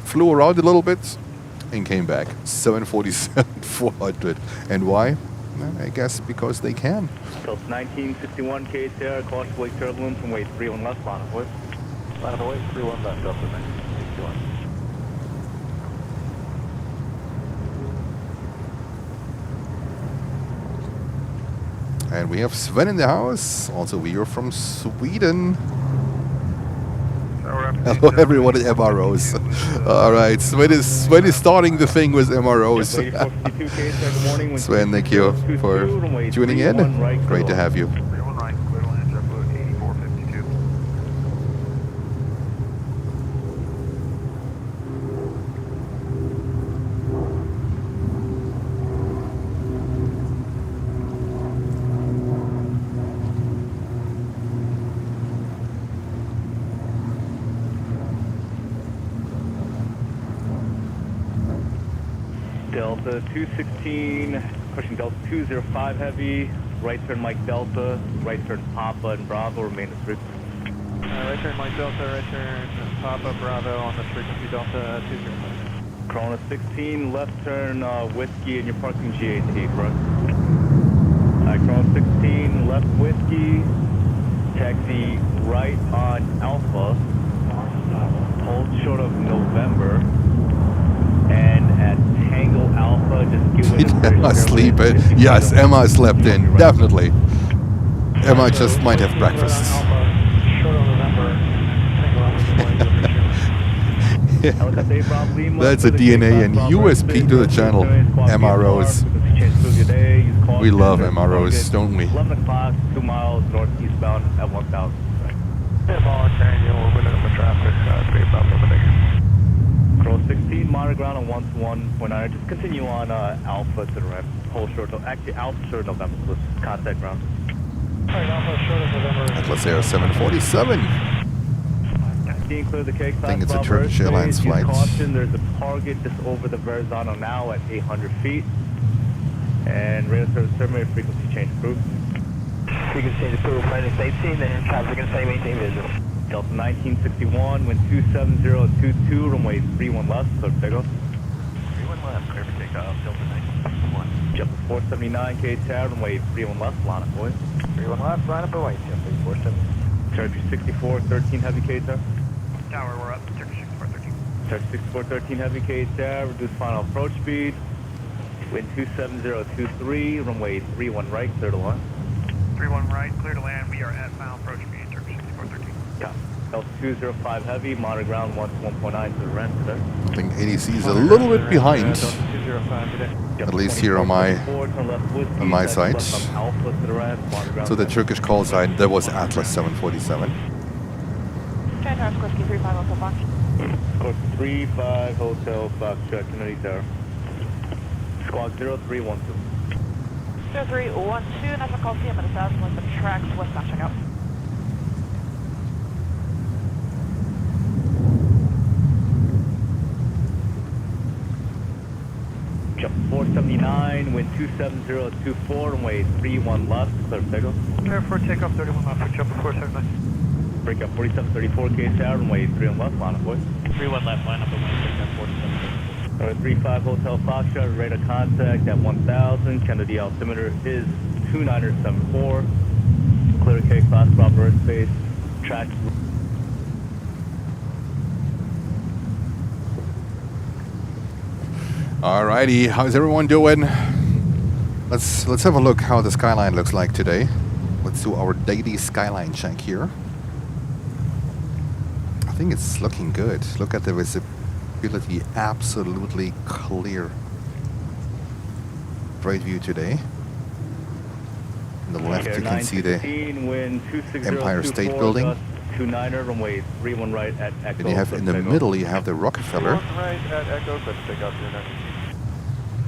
Flew around a little bit and came back. 747-400. And why? Well, I guess because they can. So it's 1961 KTR, cautiously turbulent from weight 31 left, line of voice. Line of voice, 31 left, Delta 1961. And we have Sven in the house. Also, we are from Sweden. Hello, everyone at MROs. All right, Sven is starting the thing with MROs. Sven, thank you for tuning in. Great to have you. Delta 216, pushing Delta 205 heavy, right turn Mike Delta, right turn Papa and Bravo, remain at 3. Right turn Mike Delta, right turn Papa Bravo on the frequency Delta 205. Corona 16, left turn Whiskey and you're parking GAT, correct? Corona 16, left Whiskey, taxi right on Alpha, hold short of November, and at Tango Alpha, just give it Emma sleeping. Yes, Emma slept in, definitely. Emma just might have breakfast. That's a DNA and USP to the channel. MROs. We love MROs, don't we? 11 o'clock, 2 miles northeastbound at 1,000. Crow 16, monitor ground on 121.9. Just continue on Alpha to the right. Hold short, actually Alpha short of November, so it's contact ground. Atlas Air 747. Clear the cake. I think it's a Turkish Airlines flight. Caution, there's a target just over the Verrazano now at 800 feet. And radar service terminated, frequency change approved. Frequency change approved, minus 18, and traffic and say maintain visual. Delta 1961, wind 27022, runway 31 left, clear for takeoff. 31 left, clear for takeoff, Delta 1961. Jet 479, K-Tower, runway 31 left, line up boys. 31 left, line up away, Jet 479. Turkish 6413, heavy K-Tower. Tower, we're up, Turkish 6413. Turkish 6413, heavy K-Tower, reduce final approach speed. Wind 27023, runway 31 right, clear to land. 31 right, clear to land, we are at final approach speed, Turkish 6413. Yeah. Delta 205 heavy, monitor ground 121.9 to the rent today. I think ADC is a little bit behind, at least here on my side. So the Turkish call sign, that was Atlas 747. Whiskey 35 Hotel Fox. Squawk 35 Hotel Fox, Kennedy Tower. Squawk 0312. 0312, National Call CM at 1,000 with the tracks westbound checkout. Jet 479, wind 27024, runway 31 left, clear for takeoff. Clear for takeoff, 31 left, for Jet 479. Break up 4734 K-Tower, runway 31 left, line up boys. 31 left, line up and break up 47. 35 Hotel Foxtrot, radar contact at 1,000. Kennedy altimeter is 2974. Clear K-Class, proper airspace. Track. Alrighty, how's everyone doing? Let's have a look how the skyline looks like today. Let's do our daily skyline check here. I think it's looking good. Look at the visibility, absolutely clear. Great view today. On the left, you can see the Empire State Building. 29er, runway 31 right at Echo. And you have in the middle, you have the Rockefeller. Right at Echo, let's take off your next.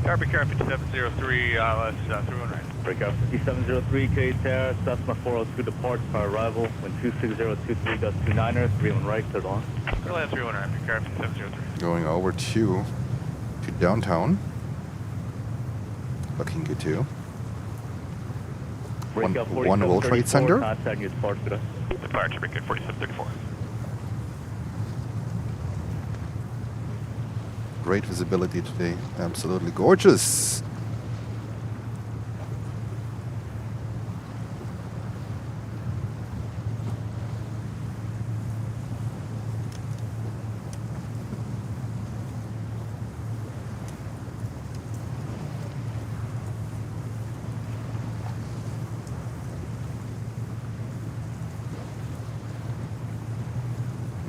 Copy, car 5703, let's 31 right. Breakout 5703, K Terra, Cessna 402 departs for arrival. Wind 26023, gust 29er, 31 right, cleared on. Clear land 31 right, car 5703. Going over to downtown. Looking good too. One World Trade Center. Contact your departure today. Departure, breakout 4734. Great visibility today. Absolutely gorgeous.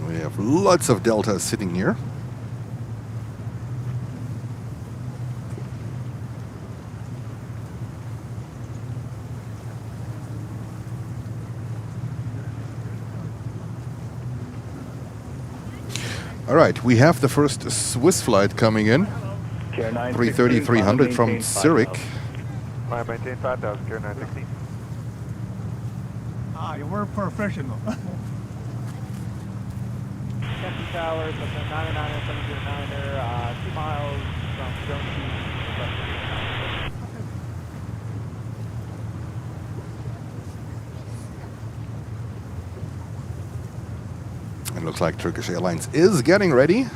We have lots of deltas sitting here. All right, we have the first Swiss flight coming in. 330-300 from Zurich. Alright, maintain 5,000, Care 916. You're professional. Empty towers, that's a 99er, 709er, 2 miles from Jones Beach. It looks like Turkish Airlines is getting ready.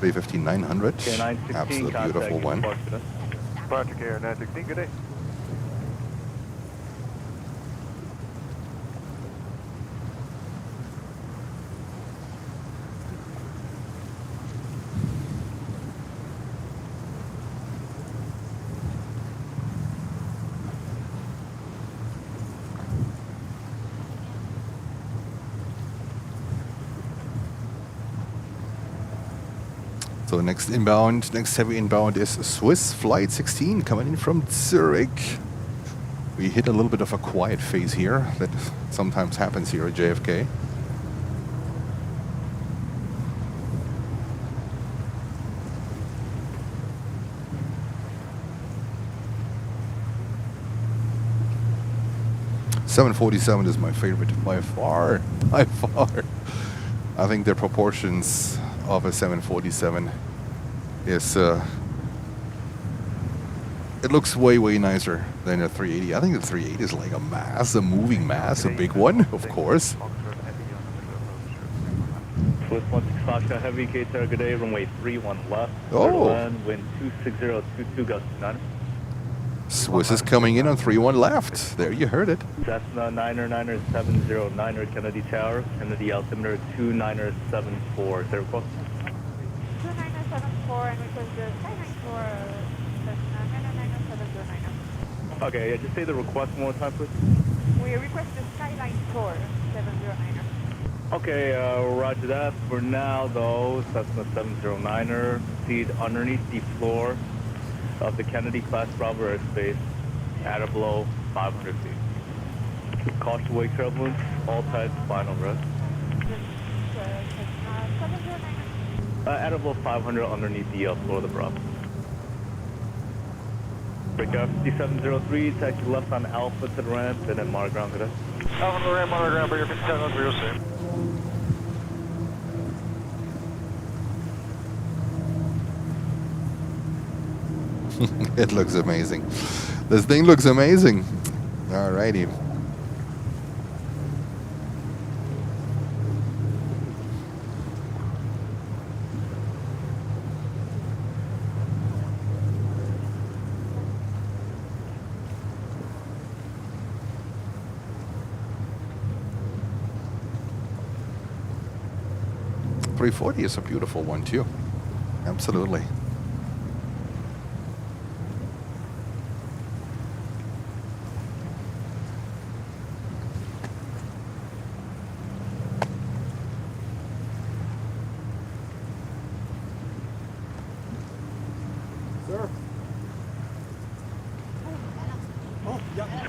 A350-900, absolute beautiful one. Departure Care 916, good day. So next heavy inbound is Swiss Flight 16 coming in from Zurich. We hit a little bit of a quiet phase here. That sometimes happens here at JFK. .747 is my favorite by far. By far. I think the proportions of a 747 is it looks way nicer than a 380. I think the 380 is like a mass, a moving mass, a big one, of course. Swiss 165 heavy, K Terra, good day, runway 31 left. Oh. Wind 26022, gust 9. Swiss is coming in on 31 left. There, you heard it. Cessna 9er 709er, Kennedy Tower, Kennedy altimeter 2974. Is there a request? 2974, and which is the skyline for Cessna 709. Okay, yeah, just say the request one more time, please. We request the skyline tour 709er. Okay, roger that. For now, though, Cessna 709er, proceed underneath the floor of the Kennedy class Bravo airspace at or below 500 feet. Caution wake turbulence, all types final rest. At or below 500 underneath the floor of the Bravo. Breakout 5703, taxi left on Alpha to the ramp, and then monogram today. Alpha to the ramp, monogram, bring your 57 for your safe. It looks amazing. This thing looks amazing. Alrighty. .340 is a beautiful one too. Absolutely.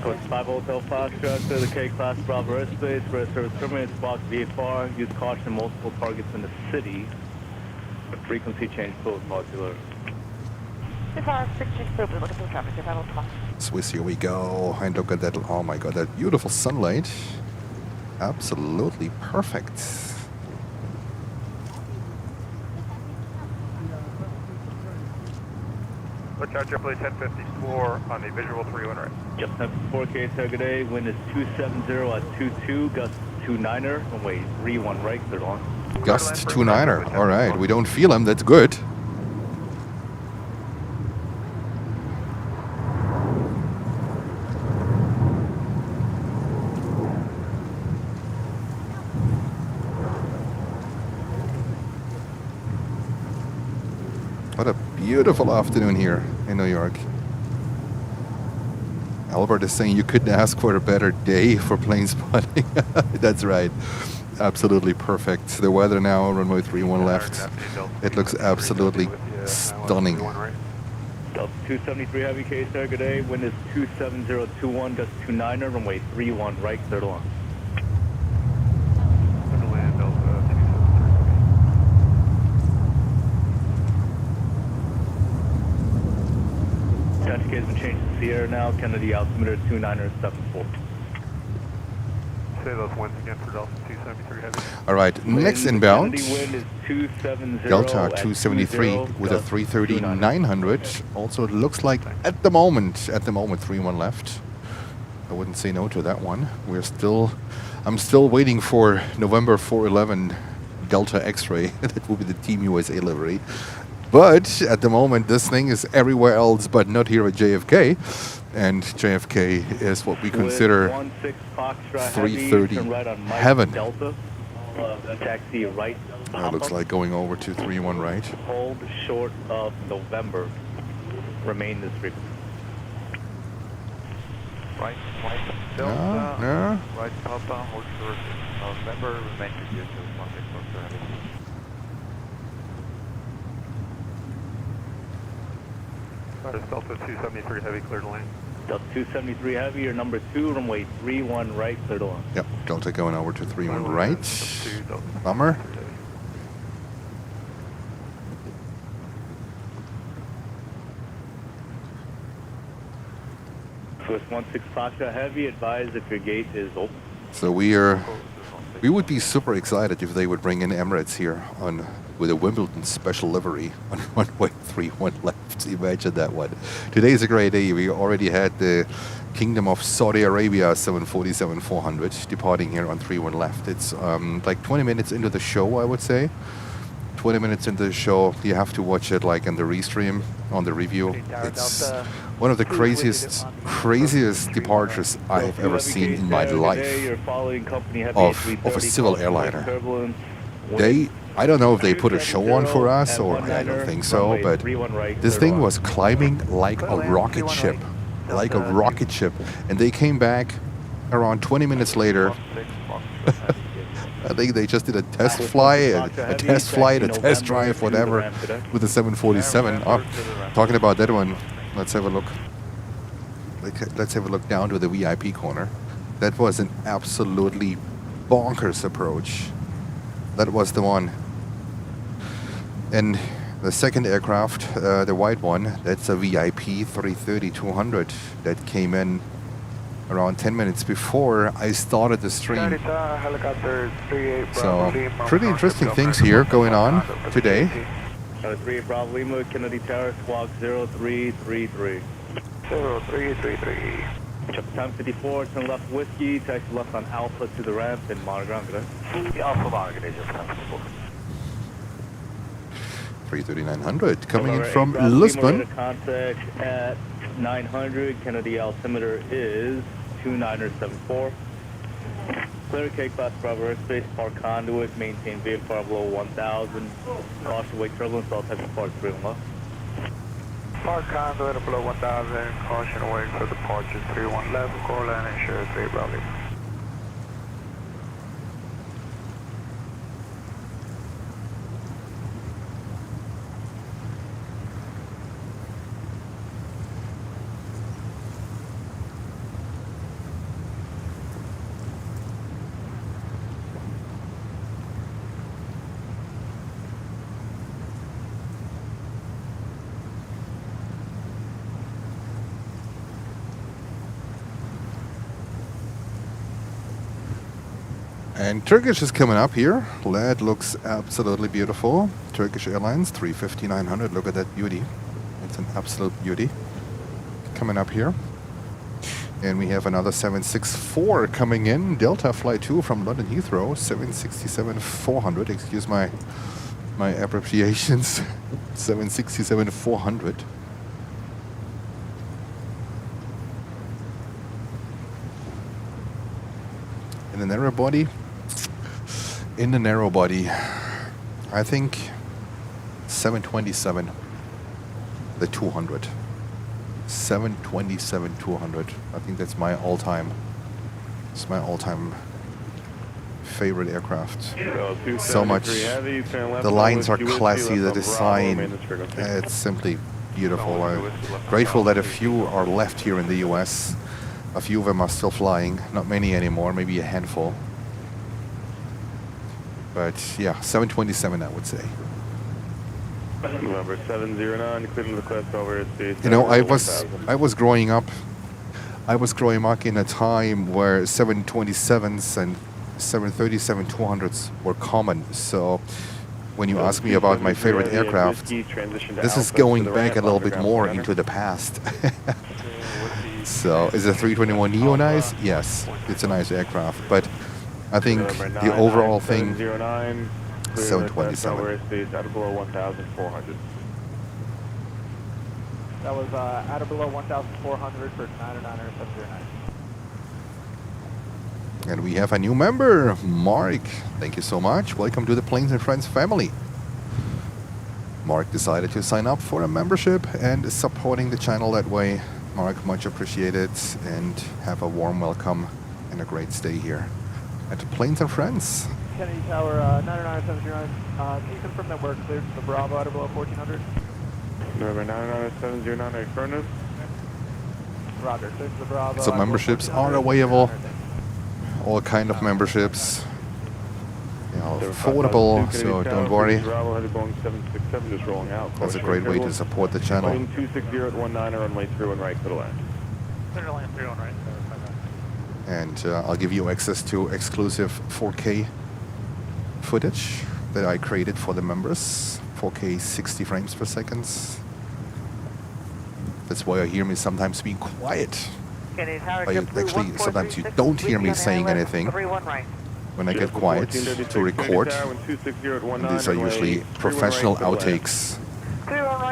Coast 5 Hotel Foxtrot to the K-Class Bravo airspace for a service terminates block VFR. Use caution in multiple targets in the city. Frequency change close modular. VFR, frequency approval, looking for traffic, if I will come on. Swiss, here we go. And look at that. Oh my god, that beautiful sunlight. Absolutely perfect. Look out, JetBlue 1054 on the visual 31 right. Yep, 4K Target wind is 270 at 22, gust 29er, runway 31 right, clear on. Gust 29er. All right, we don't feel him. That's good. What a beautiful afternoon here in New York. Albert is saying you couldn't ask for a better day for plane spotting. That's right. Absolutely perfect. The weather now, runway 31 left. It looks absolutely stunning. Delta 273 heavy case target wind is 27021, gust 29er, runway 31 right, clear on. Traffic has been changed to Sierra now, Kennedy altimeter 29er74. Say those winds again for Delta 273 heavy. All right, next inbound. Kennedy wind is 270 Delta at 273 with a 330-900. Also, it looks like at the moment 3-1 left. I wouldn't say no to that one. I'm still waiting for November 411 Delta X-ray. That will be the Team USA livery. But at the moment, this thing is everywhere else, but not here at JFK. And JFK is what we consider 330 heaven. Delta, taxi right. That looks like going over to 3-1 right. Hold short of November. Remain this frequency. Right, Delta. No. Right, Delta, hold short of November, remain to get to 16 heavy. Delta 273 heavy, clear to land. Delta 273 heavy, your number 2, runway 31 right, clear to land. Yep, Delta going over to 3-1 right. Bummer. Swiss 16 Foxtrot heavy, advise if your gate is open. So we would be super excited if they would bring in Emirates here with a Wimbledon special livery on runway 31 left. Imagine that one. Today is a great day. We already had the Kingdom of Saudi Arabia 747-400 departing here on 31 left. It's like 20 minutes into the show, I would say. 20 minutes into the show, you have to watch it like in the restream, on the review. It's one of the craziest departures I have ever seen in my life of a civil airliner. I don't know if they put a show on for us, or I don't think so, but this thing was climbing like a rocket ship. And they came back around 20 minutes later. I think they just did a test flight, a test drive, whatever, with the 747. Oh, talking about that one, let's have a look. Let's have a look down to the VIP corner. That was an absolutely bonkers approach. That was the one. And the second aircraft, the white one, that's a VIP 330-200 that came in around 10 minutes before I started the stream. So, pretty interesting things here going on today. 3 Bravo Lima, Kennedy Tower, squawk 0333. 0333. Check time 54, turn left whiskey, taxi left on Alpha to the ramp and Monogram, good day. Alpha Monogram, just come. 330-900 coming in from Lisbon. Contact at 900, Kennedy altimeter is 29er74. Clear K-Class Bravo airspace, park conduit, maintain VFR below 1000. Caution wake turbulence, all types of parts 3 left. Park conduit below 1000, caution wake for departure 31 left, core land ensure 3 Bravo. And Turkish is coming up here. That looks absolutely beautiful. Turkish Airlines 350-900. Look at that beauty. It's an absolute beauty. Coming up here. And we have another 764 coming in. Delta Flight 2 from London Heathrow. 767-400. Excuse my abbreviations. 767-400. In the narrow body. In the narrow body, I think 727, the 200. 727-200. I think that's my all-time. It's my all-time favorite aircraft. So much. The lines are classy. The design. It's simply beautiful. I'm grateful that a few are left here in the U.S. A few of them are still flying. Not many anymore. Maybe a handful. But yeah, 727, I would say. Number 709, clearing the request over airspace. You know, I was growing up. I was growing up in a time where 727s and 737-200s were common. So when you ask me about my favorite aircraft, this is going back a little bit more into the past. So is the 321neo nice? Yes, it's a nice aircraft, but I think the overall thing, 727. At or below 1,400. That was at or below 1,400 for 909 And we have a new member, Mark. Thank you so much. Welcome to the Planes and Friends family. Mark decided to sign up for a membership and is supporting the channel that way. Mark, much appreciated, and have a warm welcome and a great stay here at the Planes and Friends. Kennedy Tower 99709. Can you confirm that we're cleared for the Bravo at or below 1400? November 99709, Furnace. Roger, cleared for the Bravo. So memberships are available. All kind of memberships. You know, affordable, so don't worry. Bravo had a Boeing 767 just rolling out. That's a great way to support the channel. 260 at 19, runway 31 right for the land. Clear to land 31 right. And I'll give you access to exclusive 4K footage that I created for the members. 4K 60 frames per second. That's why you hear me sometimes being quiet. Actually, sometimes you don't hear me saying anything when I get quiet to record. And these are usually professional outtakes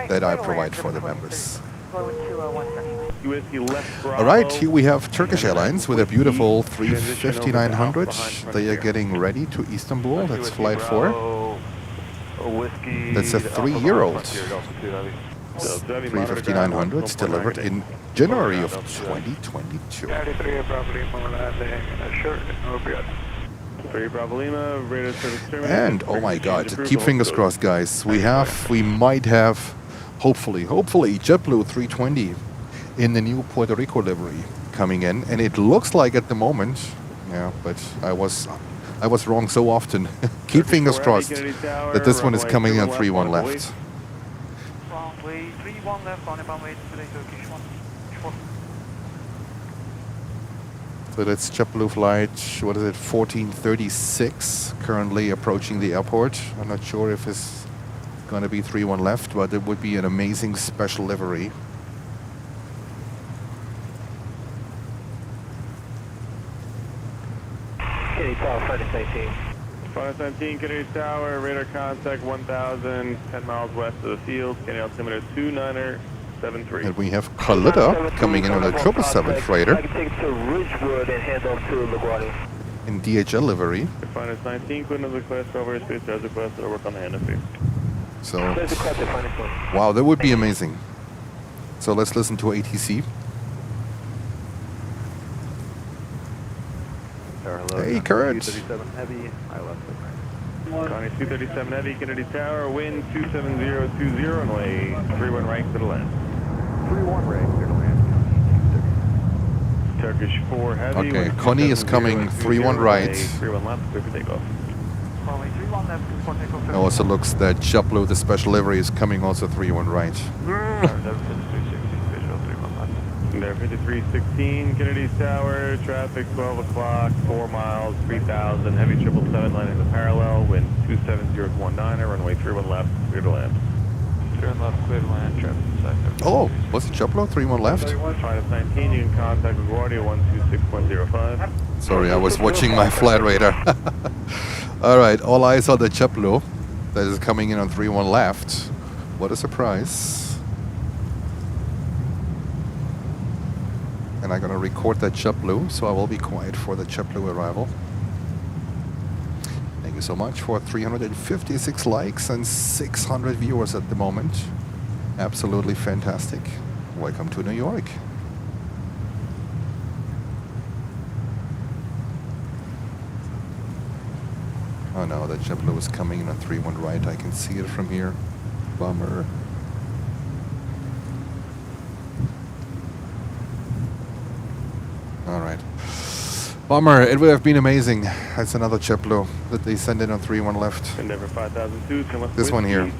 that I provide for the members. Alright, here we have Turkish Airlines with a beautiful 350-900. They are getting ready to Istanbul. That's flight 4. That's a 3-year-old 350-900 delivered in January of 2022. And oh my god, keep fingers crossed, guys. We might have, hopefully JetBlue 320 in the new Puerto Rico livery coming in, and it looks like at the moment, yeah, but I was wrong so often. Keep fingers crossed that this one is coming in 3-1 left. Runway 31 left on runway today Turkish 1. So that's JetBlue flight, what is it, 1436, currently approaching the airport. I'm not sure if it's going to be 3-1 left, but it would be an amazing special livery. Kennedy Tower, flight 19. Flight 19, Kennedy Tower, radar contact 1,000, 10 miles west of the field, Kennedy altimeter 2973. And we have Khalida coming in on a 777 freighter I can take it to Ridgewood and hand off to LaGuardia. in DHL livery. Finance 19, clear another class over airspace, there's a request to work on the handoff. So, wow, that would be amazing. So let's listen to ATC. Hey, Kurt. 237 heavy, I left it right. Connie 237 heavy, Kennedy Tower, wind 27020, runway 31 right for the land. 31 right, clear to land. Turkish 4 heavy. Okay, Connie is coming 3-1 right. 3-1 left, clear for takeoff. Runway 31 left for takeoff. It also looks that JetBlue, the special livery, is coming also 3-1 right. There, 5316 Kennedy's Tower, traffic 12 o'clock, 4 miles, 3000, heavy 777 landing the parallel, wind 27019, runway 31 left, clear to land. 31 left, clear to land, traffic sector. Oh, was it JetBlue? 31 left? 519, you can contact LaGuardia 126.05. Sorry, I was watching my flight radar. All right, all eyes on the JetBlue that is coming in on 31 left. What a surprise. And I'm going to record that JetBlue, so I will be quiet for the JetBlue arrival. Thank you so much for 356 likes and 600 viewers at the moment. Absolutely fantastic. Welcome to New York. Oh no, the JetBlue is coming in on 31 right. I can see it from here. Bummer. All right. Bummer. It would have been amazing. That's another JetBlue that they send in on 31 left. Endeavor 5002, come up This one here.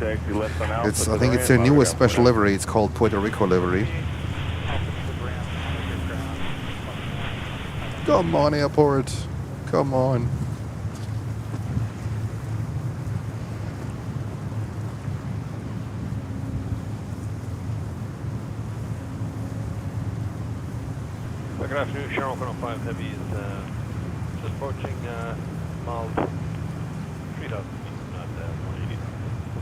It's, I think it's their newest special livery. It's called Puerto Rico livery. Come on, airport. Come on. Good afternoon, Cheryl 105 Heavy is just approaching miles 3000 feet, not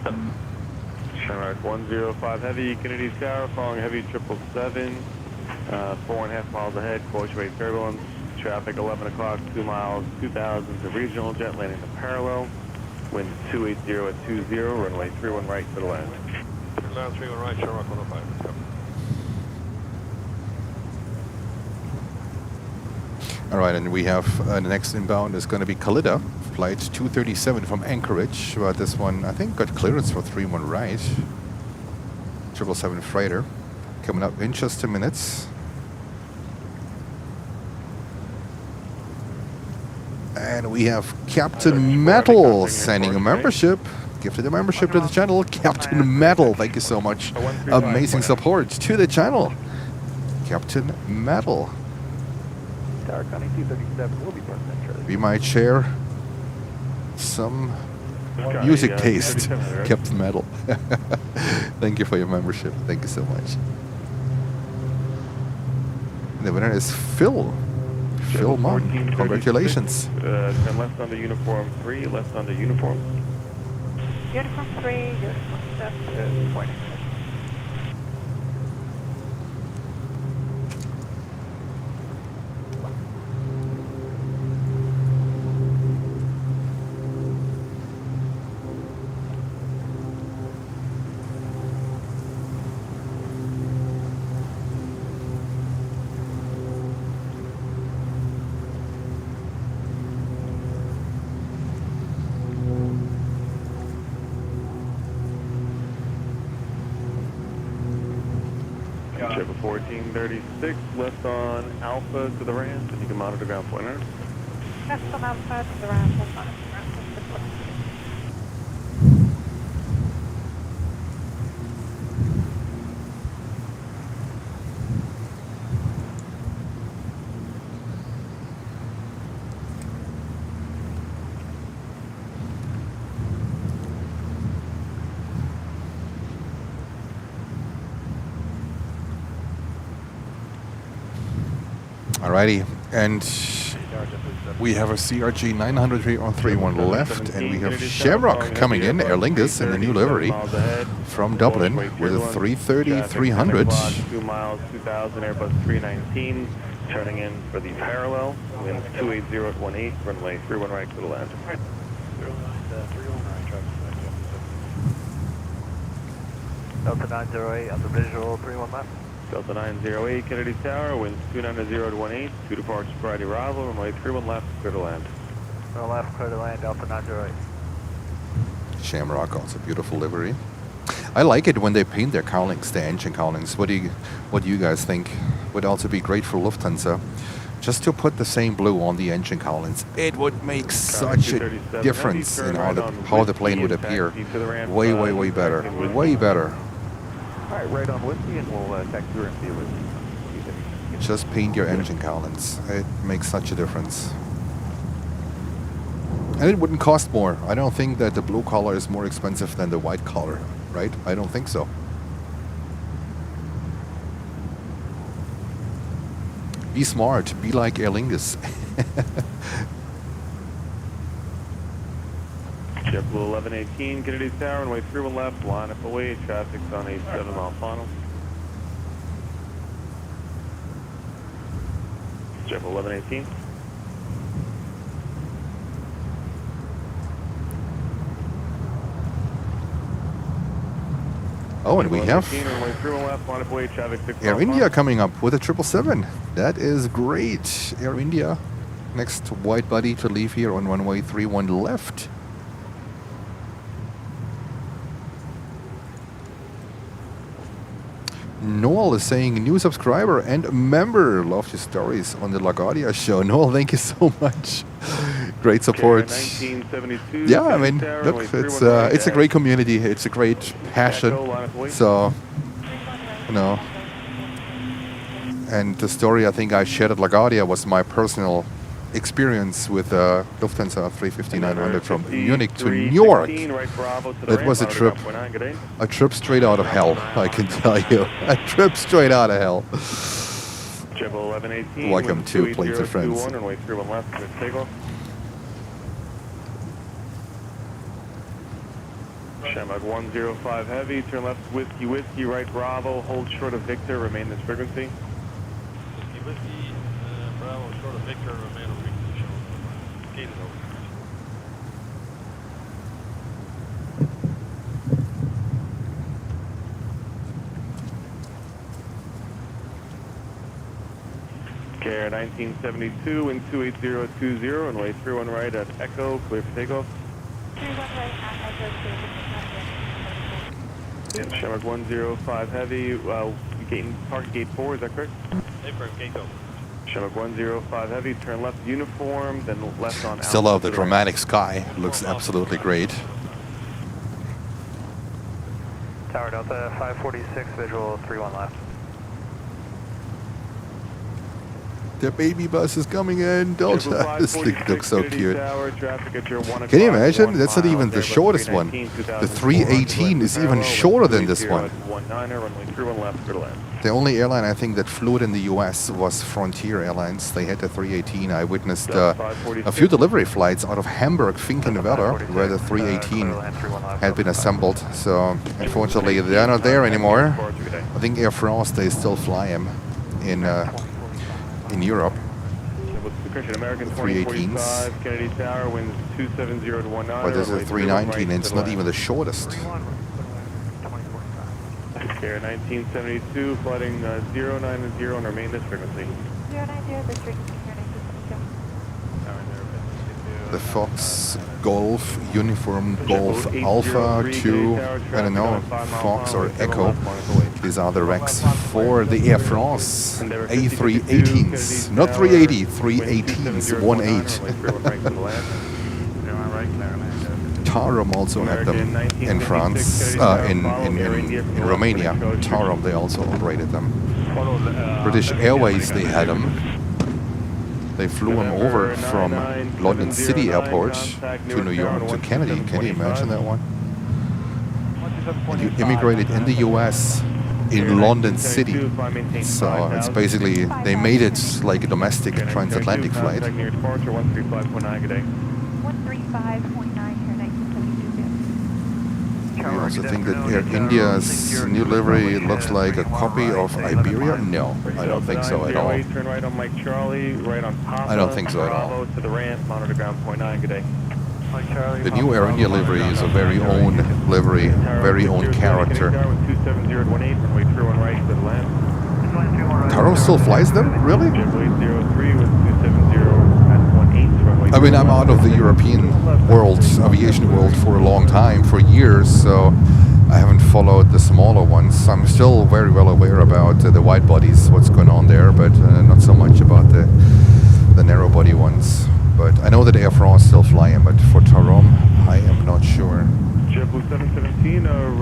180. Shamrock 105 Heavy, Kennedy's Tower, following heavy 777, 4.5 miles ahead, course rate turbulence, traffic 11 o'clock, 2 miles, 2000 to regional, jet landing to parallel, wind 280 at 20, runway 31 right to the land. Land 31 right, Shamrock 105. All right, and we have the next inbound is going to be Khalida, flight 237 from Anchorage. But this one, I think, got clearance for 31 right. 777 freighter coming up in just a minute. And we have Captain Metal sending a membership. Gifted a membership to the channel. Captain Metal, thank you so much. Amazing support to the channel. Captain Metal. Tower County 237 will be present. We might share some music taste. Captain Metal. Thank you for your membership. Thank you so much. And the winner is Phil. Phil Munn. Congratulations. Turn left onto uniform 3, left onto uniform. Uniform 3, uniform 7, pointing. Chevy 1436, left on Alpha to the ramp, and you can monitor ground pointer. Left on Alpha to the ramp, left on the ramp. Alrighty, and we have a CRG 900 here on 31 left, and we have Shamrock coming in, Aer Lingus in the new livery from Dublin with a 330-300. 2 miles, 2000, Airbus 319, turning in for the parallel, wind 280 at 18, runway 31 right to the land. 31 right, traffic. Delta 908 on the visual, 31 left. Delta 908, Kennedy Tower, winds 290 at 18, 2 departures Friday arrival, runway 31 left, clear to land. No left, clear to land, Delta 908. Shamrock, also beautiful livery. I like it when they paint their cowlings, the engine cowlings. What do you guys think? Would also be great for Lufthansa. Just to put the same blue on the engine cowlings, it would make such a difference in how the plane would appear. Way, way, way better. Way better. All right, right on Whiskey, and we'll taxi through and see you with you. Just paint your engine cowlings. It makes such a difference. And it wouldn't cost more. I don't think that the blue color is more expensive than the white color, right? I don't think so. Be smart. Be like Aer Lingus. JetBlue 1118, Kennedy Tower, runway 31 left, line up away, traffic's on a 7-mile funnel. JetBlue 1118. Oh, and we have Air India coming up with a 777. That is great. Air India, next wide body to leave here on runway 31 left. Noel is saying, new subscriber and member. Love your stories on the LaGuardia show. Noel, thank you so much. Great support. Yeah, I mean, look, it's a great community. It's a great passion. So, you know, and the story I think I shared at LaGuardia was my personal experience with Lufthansa 350-900 from Munich to New York. That was a trip straight out of hell, I can tell you. A trip straight out of hell. Welcome to Planes and Friends. Shamrock 105 heavy, turn left whiskey, right Bravo, hold short of Victor, remain this frequency. Whiskey, Bravo, short of Victor, remain on frequency. Gate is over. Care 1972 and 28020, runway 31 right at Echo, clear for takeoff. 31 right at Echo, clear for takeoff. Shamrock 105 heavy, target gate 4, is that correct? Affirm, gate go. Shamrock 105 heavy, turn left uniform, then left on Still love the dramatic sky. Looks absolutely great. Tower Delta 546, visual 31 left. The baby bus is coming in. Delta. This thing looks so cute. Can you imagine? That's not even the shortest one. The 318 is even shorter than this one. The only airline I think that flew it in the US was Frontier Airlines. They had the 318. I witnessed a few delivery flights out of Hamburg, Finkenwerder, where the 318 had been assembled. So unfortunately, they're not there anymore. I think Air France, they still fly them in Europe. The 318s. But this is a 319 and it's not even the shortest. Air 1972, flooding 090 and remain this frequency. 090, this frequency, 090. The Fox Golf, Uniform Golf Alpha 2, I don't know, Fox or Echo. These are the racks for the Air France A318s. Not 380, 318s, 1.8. Tarom also had them in France, in Romania. Tarom, they also operated them. British Airways, they had them. They flew them over from London City Airport to New York to Kennedy. Can you imagine that one? And you immigrated in the US in London City. So it's basically, they made it like a domestic transatlantic flight. 135.9 here, 1972. You also think that Air India's new livery looks like a copy of Iberia? No, I don't think so at all. Turn right on Mike Charlie, right on Papa. I don't think so at all. To the ramp, monitor ground point 9, good day. The new Air India livery is a very own livery, very own character. Tarom still flies them? Really? I mean, I'm out of the European world, aviation world, for a long time, for years, so I haven't followed the smaller ones. I'm still very well aware about the wide bodies, what's going on there, but not so much about the narrow body ones. But I know that Air France still fly them, but for Tarom, I am not sure.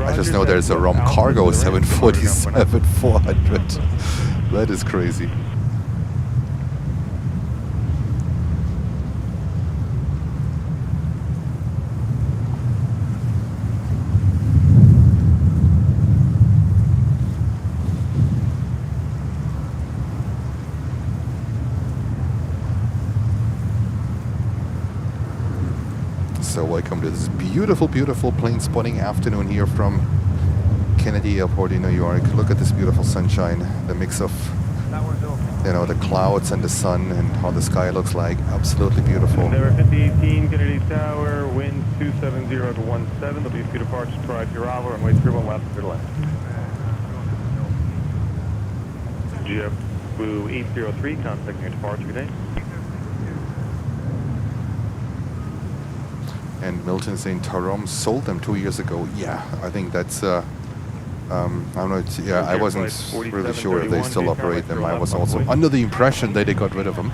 I just know there's a Rom Cargo 747-400. That is crazy. So welcome to this beautiful, beautiful plane spotting afternoon here from Kennedy Airport in New York. Look at this beautiful sunshine, the mix of, you know, the clouds and the sun and how the sky looks like. Absolutely beautiful. There 5018 Kennedy Tower, wind 270 to 17. There'll be a few departures prior to your arrival, runway 31 left to the left. JFK 803, contacting your departure, good day. And Milton saying Tarom sold them 2 years ago. Yeah, I think that's, I'm not, yeah, I wasn't really sure if they still operate them. I was also under the impression that they got rid of them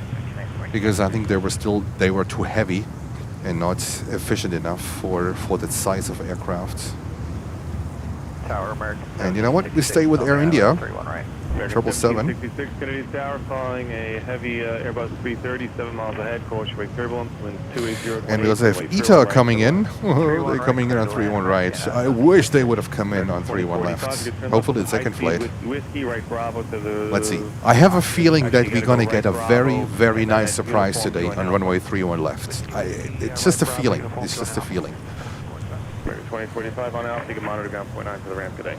because I think they were too heavy and not efficient enough for that size of aircraft. Tower American. And you know what? We stay with Air India. 777. 66 Kennedy Tower, following a heavy Airbus 330, 7 miles ahead, course wake turbulence, wind 280. And we also have ETA coming in. They're coming in on 31 right. I wish they would have come in on 31 left. Hopefully the second flight. Let's see. I have a feeling that we're going to get a very, very nice surprise today on runway 31 left. It's just a feeling. It's just a feeling. 2045 on out, take a monitor ground point 9 for the ramp today.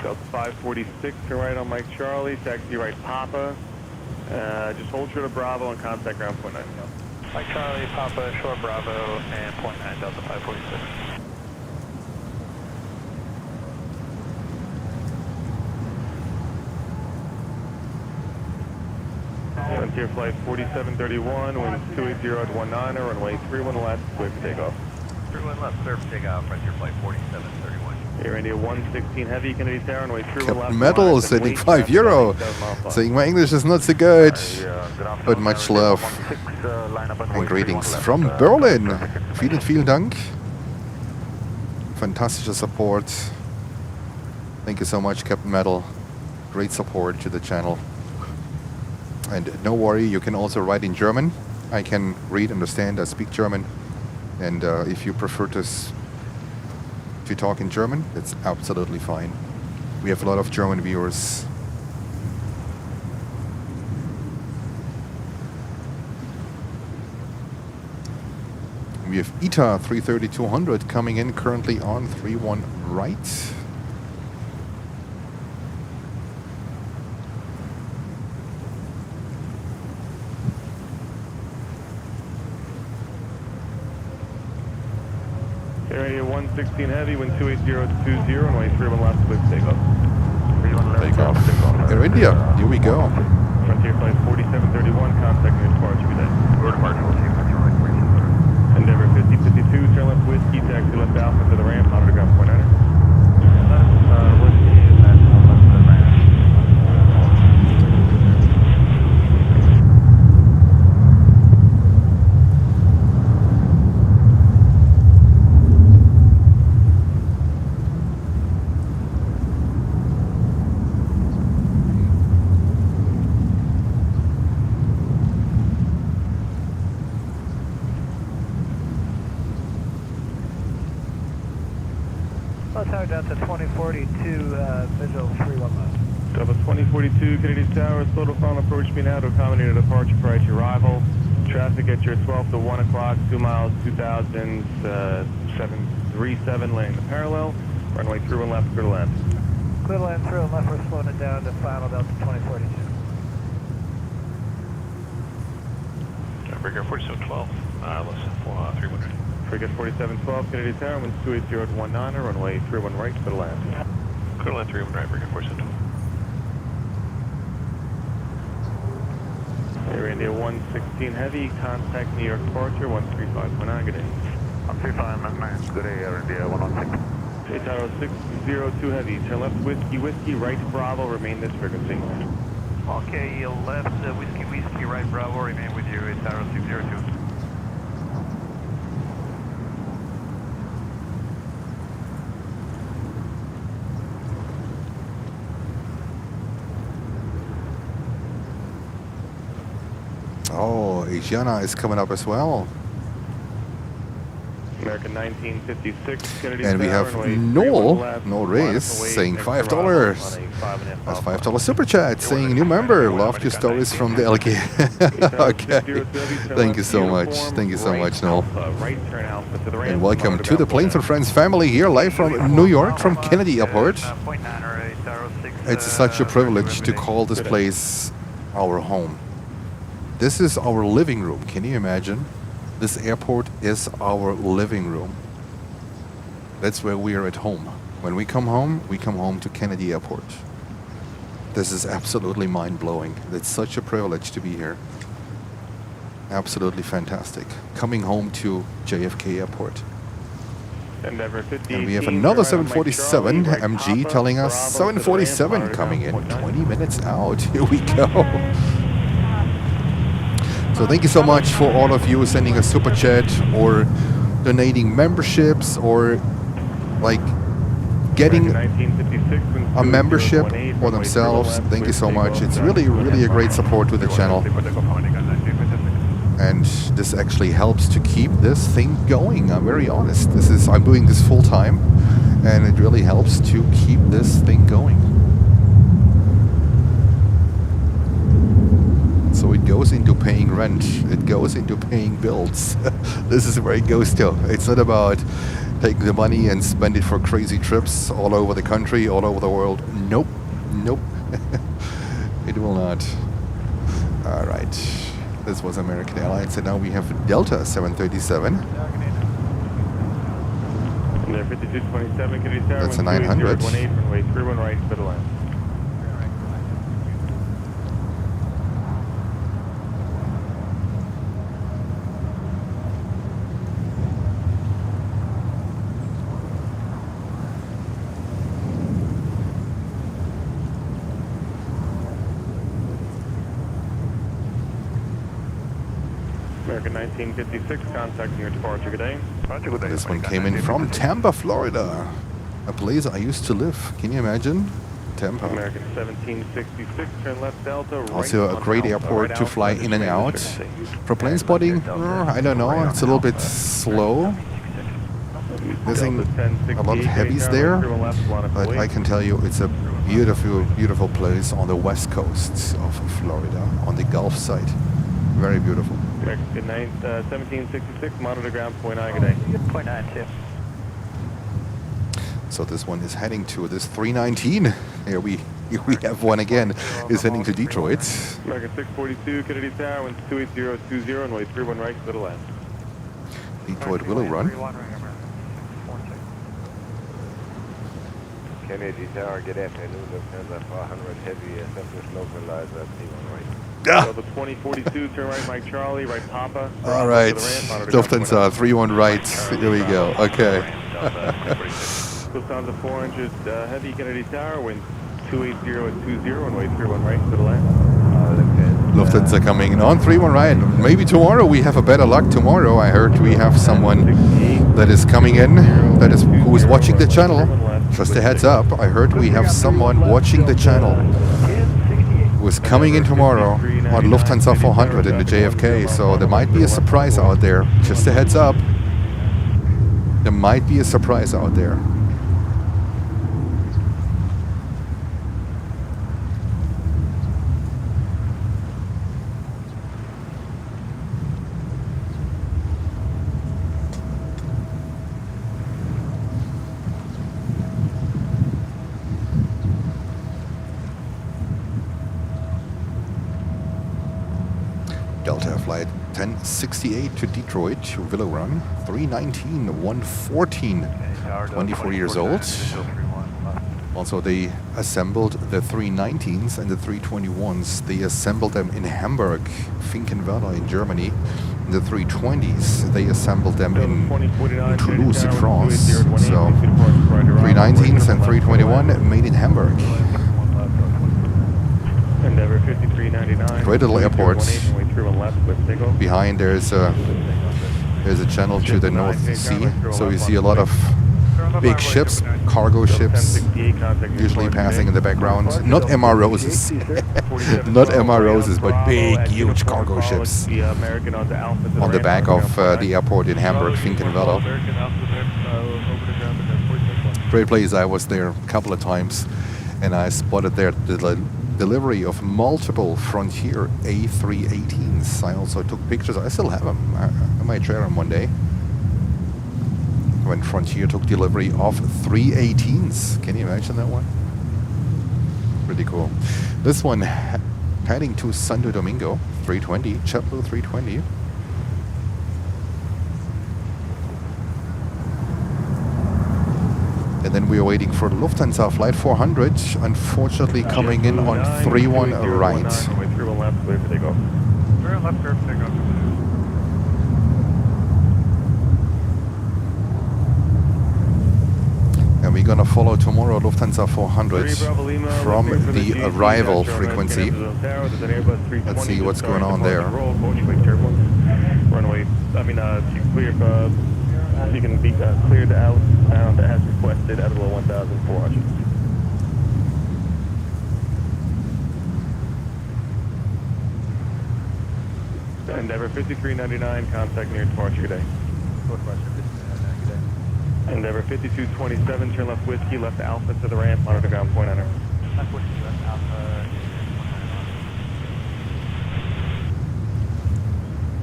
Delta 546 to right on Mike Charlie, taxi right Papa. Just hold short of Bravo and contact ground point 9. Mike Charlie, Papa, short Bravo, and point 9, Delta 546. Frontier flight 4731, wind 280 at 19, runway 31 left, clear for takeoff. 31 left, clear for takeoff, Frontier flight 4731. Air India 116 heavy, Kennedy Tower, runway 31 left. Captain Metal sending €5, saying my English is not so good, but much love and greetings from Berlin. Vielen Dank. Fantastischer Support. Thank you so much, Captain Metal. Great support to the channel. And no worry, you can also write in German. I can read, understand, I speak German. And if you prefer to talk in German, it's absolutely fine. We have a lot of German viewers. We have ETA 330-200 coming in currently on 31 right. Area 116 heavy, wind 28020, runway 31 left, clear for takeoff. Takeoff. Air India, here we go. Frontier flight 4731, contacting your departure, good day. Road departure, we'll see you on 20. Endeavor 5052, turn left whiskey, taxi left alpha to the ramp, monitor ground point 9. Whiskey, left to the ramp. Tower Delta 2042, visual 31 left. Delta 2042, Kennedy Tower, slow to final approach me now to accommodate a departure prior to your arrival. Traffic at your 12 to 1 o'clock, 2 miles, 2,737, laying the parallel. Runway 31 left, clear to land. Clear to land through and left, we're slowing it down to final Delta 2042. Breaker 4712, less 300. Frigate 4712, Kennedy Tower, wind 280 at 19, runway 31 right, clear to land. Clear to land 31 right, Breaker 4712. Air India 116 heavy, contact New York departure 135.9, good day. 135, good day, Air India 116. Tower 602 heavy, turn left whiskey, right Bravo, remain this frequency. Okay, left whiskey, right Bravo, remain with you, Tower 602. Oh, Asiana is coming up as well. American 1956, Kennedy And we Tower, have runway Noel, 31 left, Noel line up Reyes, away, saying next $5. arrival on a 5.5 That's mile $5 super chat, saying new member. Loved your stories from the LK. Okay. Thank you so much. Thank you so much, Noel. Right turn alpha to the And welcome to the Planes and Friends family here, live from New York, from Kennedy Airport. It's such a privilege to call this place our home. This is our living room. Can you imagine? This airport is our living room. That's where we are at home. When we come home to Kennedy Airport. This is absolutely mind-blowing. It's such a privilege to be here. Absolutely fantastic. Coming home to JFK Airport. And we have another 747 MG telling us 747 coming in 20 minutes out. Here we go. So thank you so much for all of you sending a super chat or donating memberships or like getting a membership for themselves. Thank you so much. It's really, really a great support to the channel. And this actually helps to keep this thing going. I'm very honest. I'm doing this full time, and it really helps to keep this thing going. So it goes into paying rent. It goes into paying bills. This is where it goes to. It's not about taking the money and spend it for crazy trips all over the country, all over the world. Nope. Nope. It will not. All right. This was American Airlines, and now we have Delta 737. That's a 900. Runway 31 right, middle line. American 1956, contacting your departure. Good day. This one came in from Tampa, Florida, a place I used to live. Can you imagine? Tampa. American 1766, turn left Delta. Also a great airport to fly in and out. For plane spotting, I don't know. It's a little bit slow. Missing a lot of heavies there, but I can tell you it's a beautiful, beautiful place on the west coast of Florida, on the Gulf side. Very beautiful. Good night, 1766, monitor ground, 0.9, good day. 0.92. So this one is heading to this 319. Here we have one again. Is heading to Detroit. American 642, Kennedy Tower, winds 28020, runway 31 right, to the left. Detroit Willow Run. Kennedy Tower, good afternoon. Lufthansa 400 heavy assembly smoke relies at T1 right. So the 2042, turn right, Mike Charlie, right Papa. All right, Lufthansa 31 right. Here we go. Okay. Lufthansa 400 heavy, Kennedy Tower, wind 28020, runway 31 right, to the left. Lufthansa coming in on 31 right. Maybe tomorrow we have a better luck. Tomorrow I heard we have someone that is coming in, who is watching the channel. Just a heads up, I heard we have someone watching the channel who is coming in tomorrow on Lufthansa 400 in the JFK. So there might be a surprise out there. Just a heads up. There might be a surprise out there. Delta flight 1068 to Detroit, Willow Run, 319, 114, 24 years old. Also, they assembled the 319s and the 321s. They assembled them in Hamburg, Finkenwerder in Germany. The 320s, they assembled them in Toulouse in France. So, 319s and 321 made in Hamburg. Great little airport. Behind there's a channel to the North Sea, so you see a lot of big ships, cargo ships, usually passing in the background. Not MROs, not MROs, but big, huge cargo ships on the back of the airport in Hamburg, Finkenwerder. Great place. I was there a couple of times, and I spotted there the delivery of multiple Frontier A380s. I also took pictures. I still have them. I might share them one day. When Frontier took delivery of 318s. Can you imagine that one? Pretty cool. This one heading to Santo Domingo, 320, JetBlue 320. And then we are waiting for the Lufthansa Flight 400, unfortunately coming in on 31 right. 31 left, clear for takeoff. 31 left, clear for takeoff. And we're going to follow tomorrow Lufthansa 400 from the arrival frequency. Let's see what's going on there. Runway, you can be cleared outbound as requested at below 1,400. Endeavor 5399, contact near departure, good day. Endeavor 5227, turn left whiskey, left alpha to the ramp, monitor ground point enter. Left whiskey, left alpha.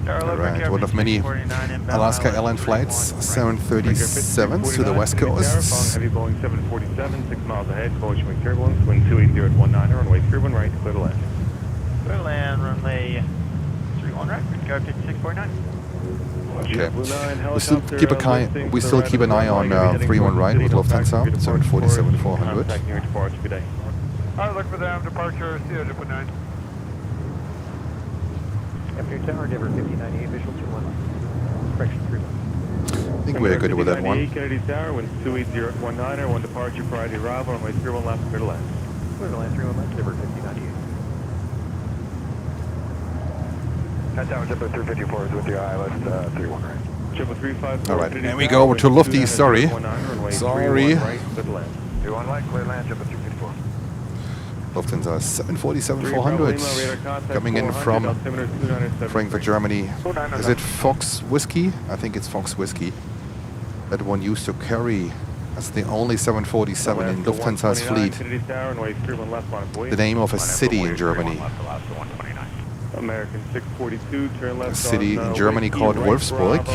Alright, one of many Alaska Airlines flights, 737s to the west coast. Heavy Boeing 747, 6 miles ahead, approaching with turbulence, wind 280 at 19, runway 31 right, clear to land. Clear to land, runway 31 right, guard 5649. Okay. We still keep an eye on 31 right with Lufthansa, 747-400. Alright, look for them, departure, Sierra 9. After Tower, Denver 5098, visual 21. Correction 31. I think we're good with that one. Kennedy Tower, wind 280 at 19, one departure prior to arrival, runway 31 left, clear to land. Clear to land, 31 left, Denver 5098. Tower, Jumbo 354 is with the ILS 31 right. Jumbo 354. Alright, and we go over to Lufty, sorry. Sorry. 31 right, clear land, Jumbo 354. Lufthansa 747-400 coming in from Frankfurt, Germany. Is it Fox Whiskey? I think it's Fox Whiskey. That one used to carry as the only 747 in Lufthansa's fleet. The name of a city in Germany. American 642, turn left. A city in Germany called Wolfsburg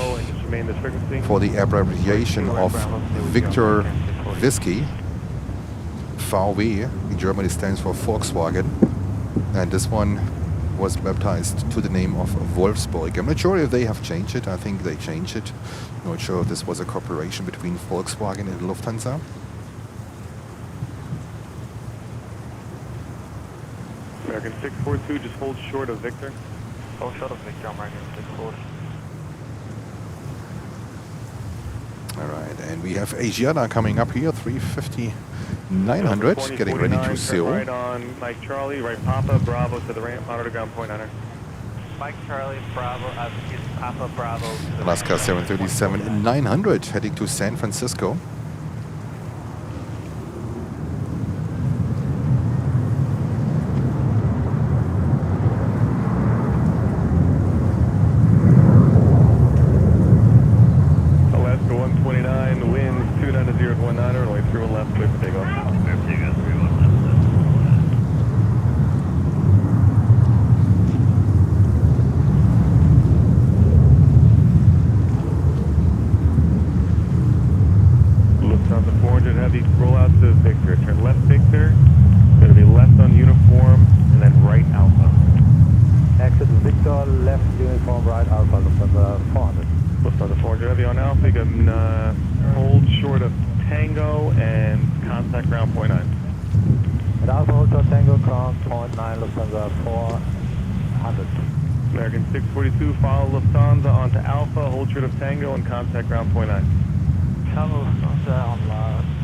for the abbreviation of Victor Whiskey. VW in Germany stands for Volkswagen, and this one was baptized to the name of Wolfsburg. I'm not sure if they have changed it. I think they changed it. I'm not sure if this was a cooperation between Volkswagen and Lufthansa. American 642, just hold short of Victor. Hold short of Victor, American 640. Alright, and we have Asiana coming up here, 350-900, getting ready to sail. Right on Mike Charlie, right Papa, Bravo to the ramp, monitor ground point enter. Mike Charlie, Bravo, Papa, Bravo. Alaska 737-900, heading to San Francisco. American 642, follow Lufthansa onto Alpha, hold short of Tango and contact ground point 9. Follow Lufthansa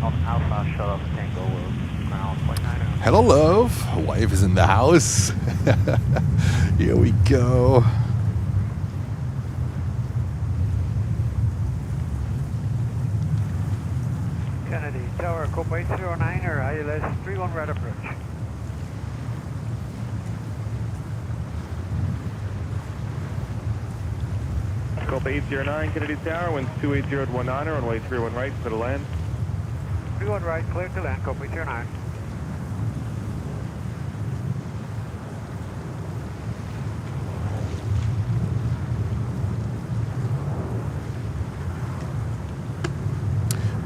on Alpha, shut off Tango, ground point 9. Hello, love. Wife is in the house. Here we go. 809er, ILS 31 right approach. Scope 809, Kennedy Tower, winds 280 at 19er, runway 31 right, clear to land. 31 right, clear to land, Scope 809.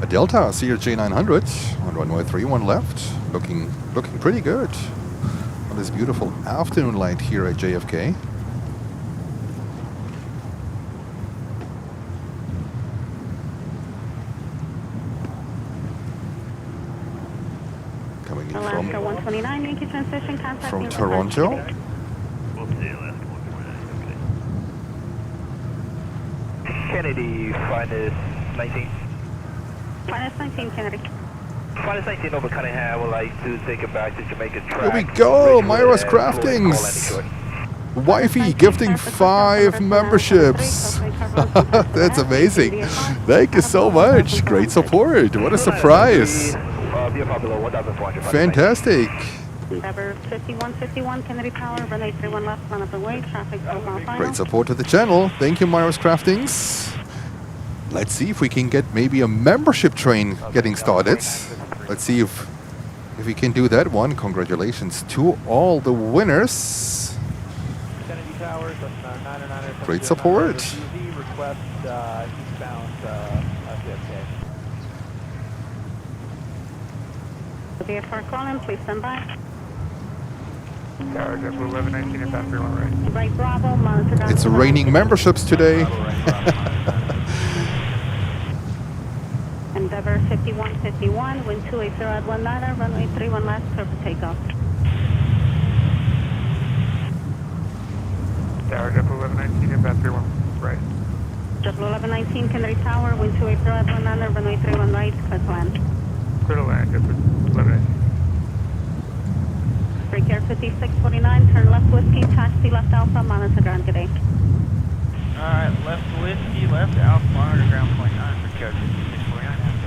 A Delta CRJ 900 on runway 31 left, looking pretty good on this beautiful afternoon light here at JFK. Coming in Alaska 129, Yankee transition, contact from you. Toronto. Kennedy, finest 19. Finest 19, Kennedy. Finest 19 over Cunningham, would like to take it back to Jamaica track. Here we go, Myra's Craftings. Wifey gifting 5 memberships. That's amazing. Thank you so much. Great support. What a surprise. Fantastic. Number 5151, Kennedy Tower, runway 31 left, line up and way, traffic profile final. Great support to the channel. Thank you, Myra's Craftings. Let's see if we can get maybe a membership train getting started. Let's see if we can do that one. Congratulations to all the winners. Kennedy Tower, Great support. Request eastbound JFK. VFR calling, please stand by. Tower, JetBlue 1119 and pass 31 right. Right Bravo, monitor down. It's raining memberships today. Endeavor 5151, wind 280 at 19er, runway 31 left, clear for takeoff. Tower, JetBlue 1119 and pass 31 right. JetBlue 1119, Kennedy Tower, wind 280 at 19er, runway 31 right, clear to land. Clear to land, JetBlue 1119. Break Air 5649, turn left whiskey, taxi left Alpha, monitor ground, good day. Alright, left whiskey, left Alpha, monitor ground point 9 for Air 5649, have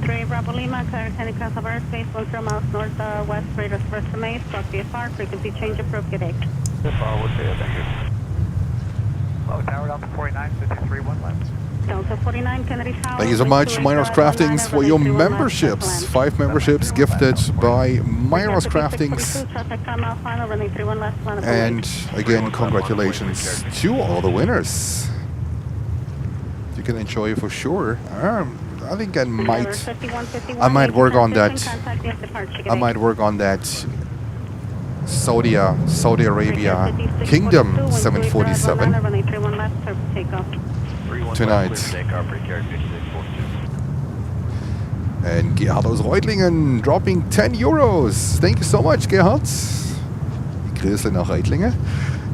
3 Bravo Lima, clear Kennedy Cross of airspace, 10 miles northwest, radar first to Maze, block VFR, frequency change approved, good day. VFR, would say thank you. Hello, Tower, Delta 49, 531 left. Delta 49, Kennedy Tower. Thank you so much, Myra's Craftings, for your memberships. 5 memberships gifted by Myra's Craftings. And again, congratulations to all the winners. You can enjoy for sure. I think I might work on that. I might work on that Saudi Arabia Kingdom 747 tonight. And Gerhard aus Reutlingen dropping 10 euros. Thank you so much, Gerhard. Die Grüße nach Reutlingen.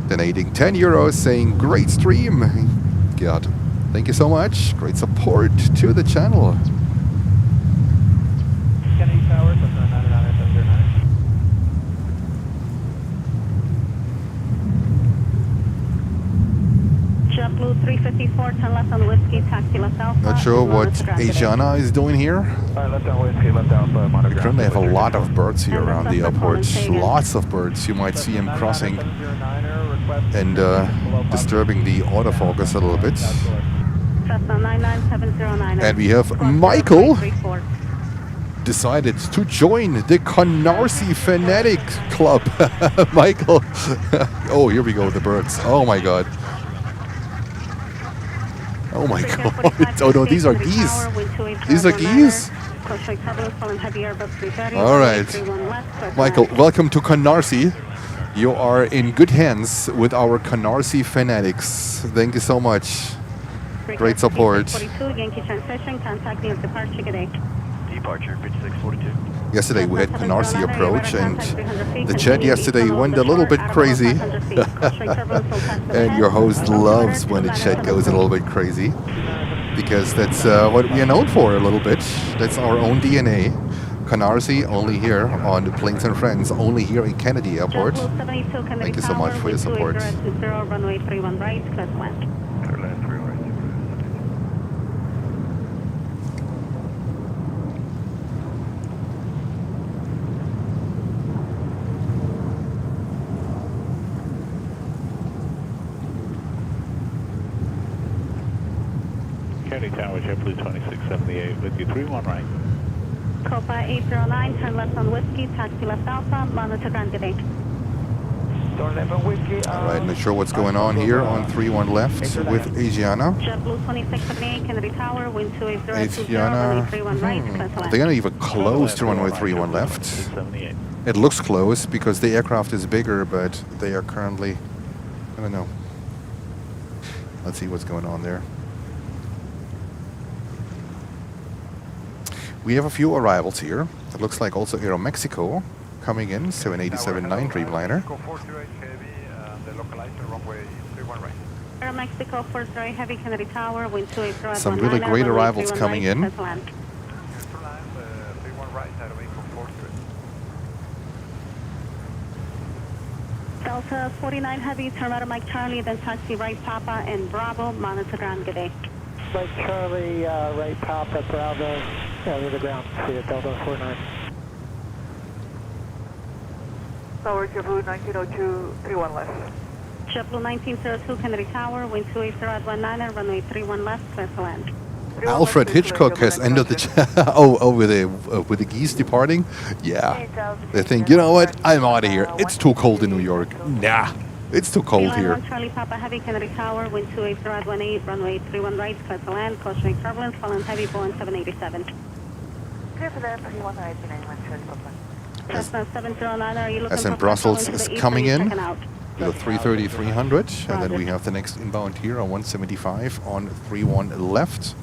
Donating 10 euros, saying great stream. Gerhard, thank you so much. Great support to the channel. Kennedy Tower, 709. JetBlue 354, turn left on whiskey, taxi left Alpha. Not sure what Asiana is doing here. Left on whiskey, left Alpha, monitor We currently have a lot of birds here around the airport. Lots of birds. You might see them crossing and disturbing the autofocus a little bit. And we have Michael decided to join the Canarsie Fanatic Club. Michael. Oh, here we go, the birds. Oh my god. Oh my god. Oh no, these are geese. These are geese? Alright. Michael, welcome to Canarsie. You are in good hands with our Canarsie fanatics. Thank you so much. Great support. Departure, pitch 642. Yesterday we had Canarsie approach, and the chat yesterday went a little bit crazy. And your host loves when the chat goes a little bit crazy, because that's what we are known for a little bit. That's our own DNA. Canarsie, only here on the Planes and Friends, only here in Kennedy Airport. Thank you so much for your support. Kennedy Tower, JetBlue 2678 with you, 31 right. Copa 809, turn left on Whiskey, taxi left Alpha, monitor ground today. Turn left on Whiskey. All right, not sure what's going on here on 31 left with Asiana. JetBlue 2678, Kennedy Tower, wind 28020, Asiana, runway 31 right, clear to land. they're not even close to runway 31 left. It looks close because the aircraft is bigger, but they are currently, I don't know. Let's see what's going on there. We have a few arrivals here. It looks like also Aeromexico coming in, 787-9 Dreamliner. Aeromexico 40 Heavy, Kennedy Tower, wind 280. Some really great arrivals coming in. Delta 49 Heavy, turn right on Mike Charlie, then taxi right Papa and Bravo, monitor ground, good day. Mike Charlie, right Papa, Bravo, over the ground, see it, Delta 49. Tower JetBlue 1902, 31 left. JetBlue 1902, Kennedy Tower, wind 280 at 19, runway 31 left, clear to land. Alfred Hitchcock has ended the with the geese departing. Yeah, they think, you know what? I'm out of here. It's too cold in New York. Nah, it's too cold here. Charlie Papa Heavy, Kennedy Tower, wind 280 at 18, runway 31 right, clear to land. Cautionary turbulence, following heavy Boeing 787. Clear for that, 31 right, 91 Charlie Papa. Cessna 709, are you looking SN for Brussels control into is the east coming or are you in. checking out? The 330-300, and then we have the next inbound here on 175 on 31 left.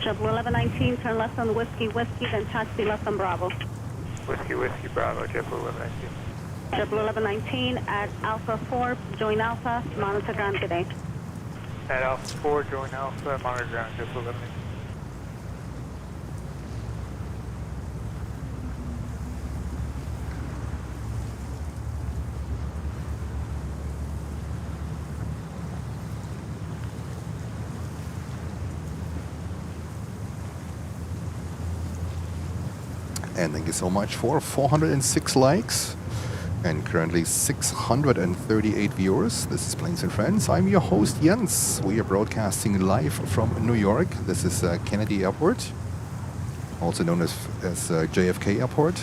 JetBlue 1119, turn left on Whiskey, Whiskey, then taxi left on Bravo. Whiskey, Bravo, JetBlue 1119. JetBlue 1119 at Alpha 4, join Alpha, monitor ground, good day. At Alpha 4, join Alpha, monitor ground, JetBlue 1119. And thank you so much for 406 likes and currently 638 viewers. This is Planes and Friends. I'm your host Jens. We are broadcasting live from New York. This is Kennedy Airport, also known as JFK Airport.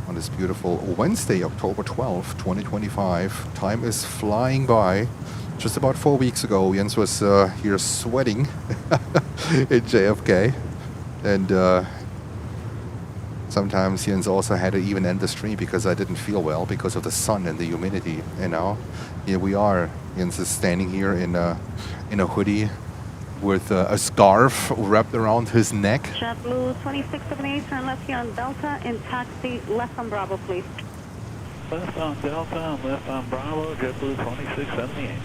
On this beautiful Wednesday, October 12th, 2025. Time is flying by. Just about 4 weeks ago, Jens was here sweating at JFK. And sometimes Jens also had to even end the stream because I didn't feel well because of the sun and the humidity. And now here we are. Jens is standing here in a hoodie with a scarf wrapped around his neck. JetBlue 2678, turn left here on Delta and taxi left on Bravo, please. Left on Delta and left on Bravo, JetBlue 2678.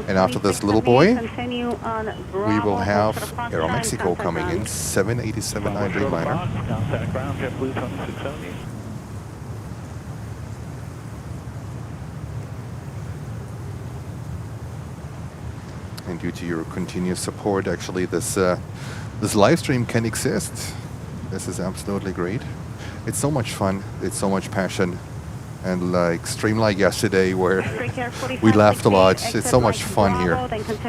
And after this little boy, we will have Aeromexico coming in, 787-9 Dreamliner. Contact ground, JetBlue 2678. And due to your continuous support, actually, this live stream can exist. This is absolutely great. It's so much fun. It's so much passion. And like stream like yesterday where we laughed a lot. It's so much fun here.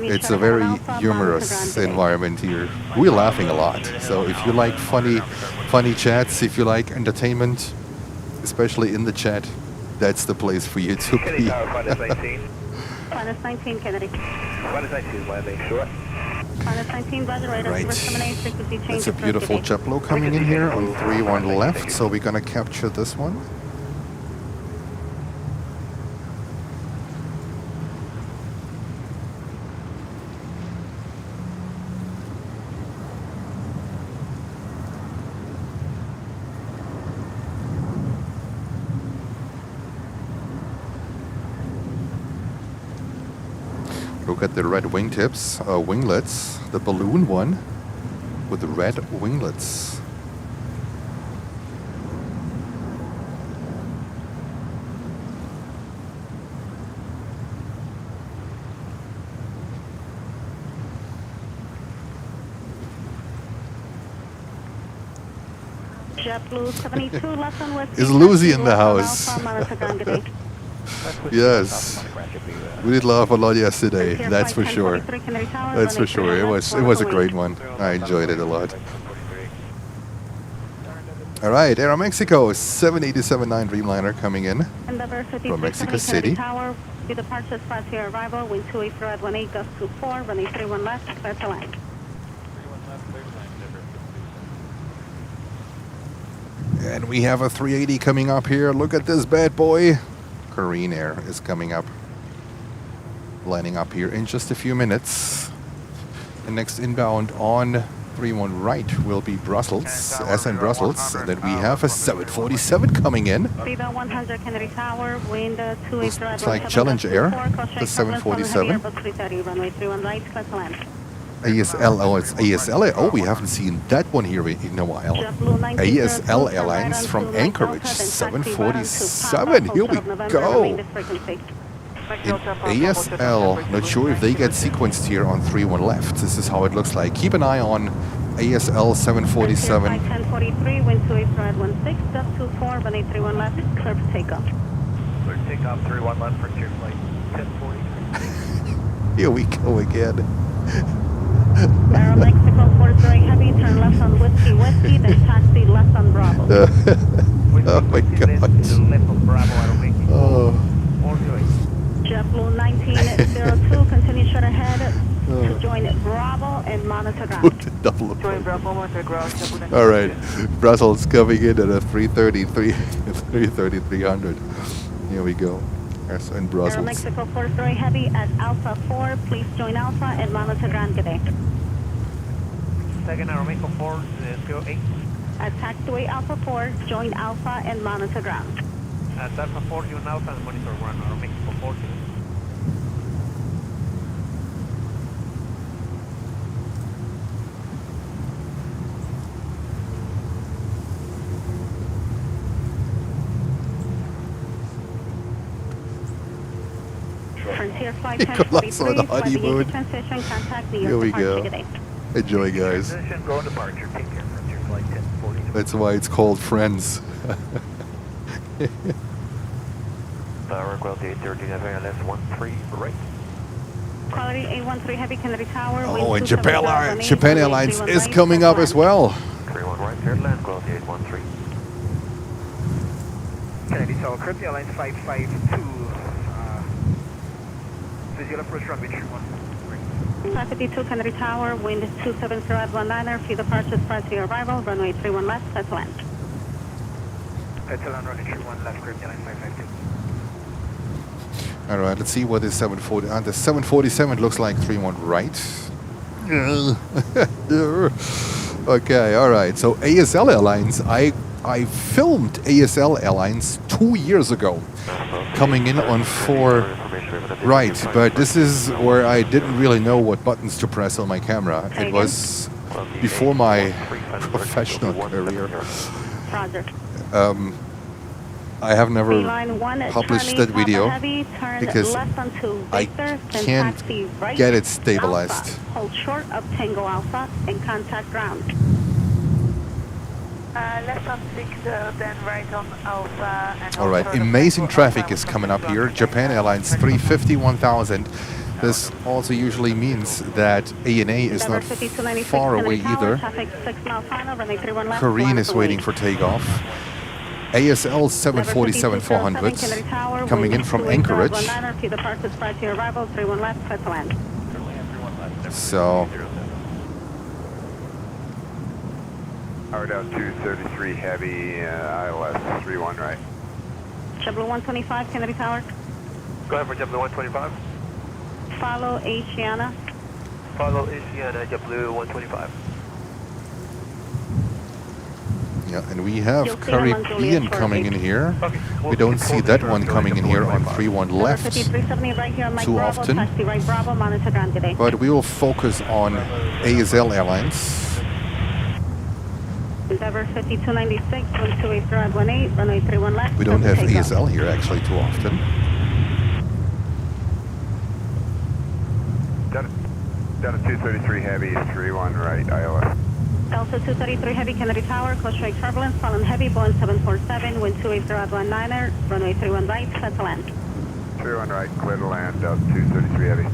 It's a very humorous environment here. We're laughing a lot. So if you like funny chats, if you like entertainment, especially in the chat, that's the place for you to be. Minus 19, Kennedy. Minus 19, landing, sure. Minus 19, Roger, radar, Right. frequency change. It's a beautiful JetBlue coming in here on 31 left, so we're gonna capture this one. Look at the red wingtips, winglets, the balloon one with the red winglets. JetBlue 72 left on West. Is Lucy in the house? Yes. We did laugh a lot yesterday, that's for sure. That's for sure. It was a great one. I enjoyed it a lot. All right, Aeromexico 7879 Dreamliner coming in from Mexico City. Tower, the departure spot to your arrival, wind 280 at 18, gust 24, runway 31 left, clear to land. And we have a 380 coming up here. Look at this bad boy. Korean Air is coming up. Landing up here in just a few minutes. The next inbound on 31 right will be Brussels, SN Brussels. And then we have a 747 coming in. 100 Kennedy Tower, wind 280 at It's like Challenge Air, the 747. Runway 31 right, clear to land. ASL, oh, it's ASL. Oh, we haven't seen that one here in a while. ASL Airlines from Anchorage, 747. Here we go. In ASL, not sure if they get sequenced here on 31 left. This is how it looks like. Keep an eye on ASL 747. 1043, wind 280 at 16, gust 24, runway 31 left, clear for takeoff. Clear takeoff, 31 left for clear flight 1040. Here we go again. Aeromexico 43 heavy, turn left on Whiskey, then taxi left on Bravo. Oh my God. Oh. JetBlue 1902, continue straight ahead to join Bravo and monitor ground. Join Bravo, monitor ground. All right, Brussels coming in at a 300. Here we go. Yes, in Brussels. Mexico 43 heavy at Alpha 4. Please join Alpha and monitor ground. Good day. Second Aeromexico 408. At taxiway Alpha 4, join Alpha and monitor ground. At Alpha 4, join Alpha and monitor ground. Aeromexico 4. Frontier flight Nicholas on the honeymoon. Transition, contact the Here we departure go. today. Enjoy, guys. Go departure. Take care. Frontier flight 1040. That's why it's called Friends. Tower, quality 813, FALS 13, right. Quality 813 heavy, Kennedy Tower. Oh, and Japan Airlines is coming up as well. 31 right, clear land, quality 813. Kennedy Tower, Turkish Airlines 552. Visual approach runway 31. 552 Kennedy Tower, wind 270 at 19er, few departures prior to your arrival, runway 31 left, that's land. That's land, runway 31 left, Turkish Airlines 552. All right, let's see what this 740. The 747 looks like 31 right. Okay, all right. So ASL Airlines, I filmed ASL Airlines 2 years ago, coming in on 4 right. But this is where I didn't really know what buttons to press on my camera. It was before my professional career. I have never published that video because I can't get it stabilized. Hold short of Tango Alpha and contact ground. Left on 6, then right on Alpha. And all right, amazing traffic is coming up here. Japan Airlines 350 1000. This also usually means that ANA is not far away either. Korean is waiting for takeoff. ASL 747 400 coming in from Anchorage. So Power down 233 heavy, ILS 31 right. JetBlue 125 Kennedy Tower. Go ahead for JetBlue 125. Follow Asiana. Follow Asiana, JetBlue 125. yeah, and we have Caribbean coming in here. We don't see that one coming in here on 31 left too often. But we will focus on ASL Airlines. Endeavour 5296, 128 at 18, runway 31 left. We don't have ASL here actually too often. Delta 233 heavy, 31 right, ILS. Delta 233 heavy, Kennedy Tower, close straight turbulence, fallen heavy, Boeing 747, wind 280 at 19er, runway 31 right, set to land. 31 right, clear to land, 233 heavy.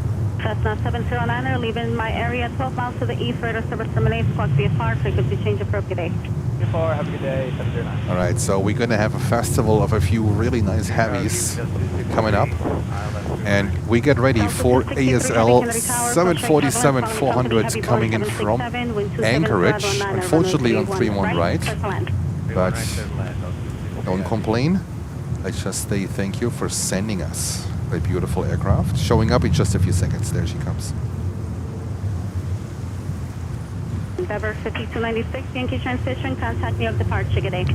Cessna 709er, leaving my area 12 miles to the east, radar service terminates, squawk VFR, frequency change appropriate. VFR, have a good day, 709. All right, so we're going to have a festival of a few really nice heavies coming up. And we get ready for ASL 747-400 coming in from Anchorage, unfortunately on 3-1 right, but don't complain. Let's just say thank you for sending us a beautiful aircraft. Showing up in just a few seconds. There she comes. Endeavor 5296, Yankee transition, contact New York departure, good day.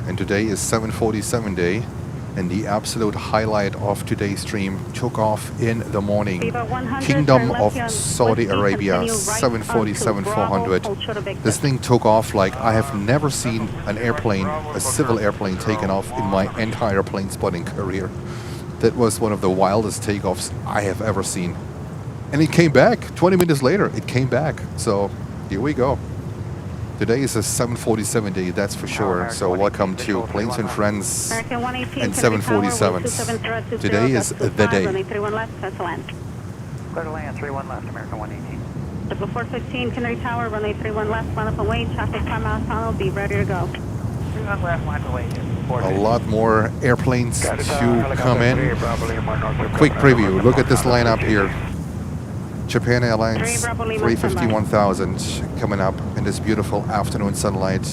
And today is 747 day, and the absolute highlight of today's stream took off in the morning. Kingdom of Saudi Arabia 747-400. This thing took off like I have never seen an airplane, a civil airplane, taken off in my entire plane spotting career. That was one of the wildest takeoffs I have ever seen. And it came back 20 minutes later. It came back. So here we go. Today is a 747 day, that's for sure. So welcome to Planes and Friends and 747s. Today is the day. Clear to land, 31 left, American 118. Triple 415, Canary Tower, runway 31 left, line up and wait, traffic 5 miles tunnel, be ready to go. 31 left, line away. A lot more airplanes to come in. Quick preview, look at this lineup here. Japan Airlines 350-1000 coming up in this beautiful afternoon sunlight.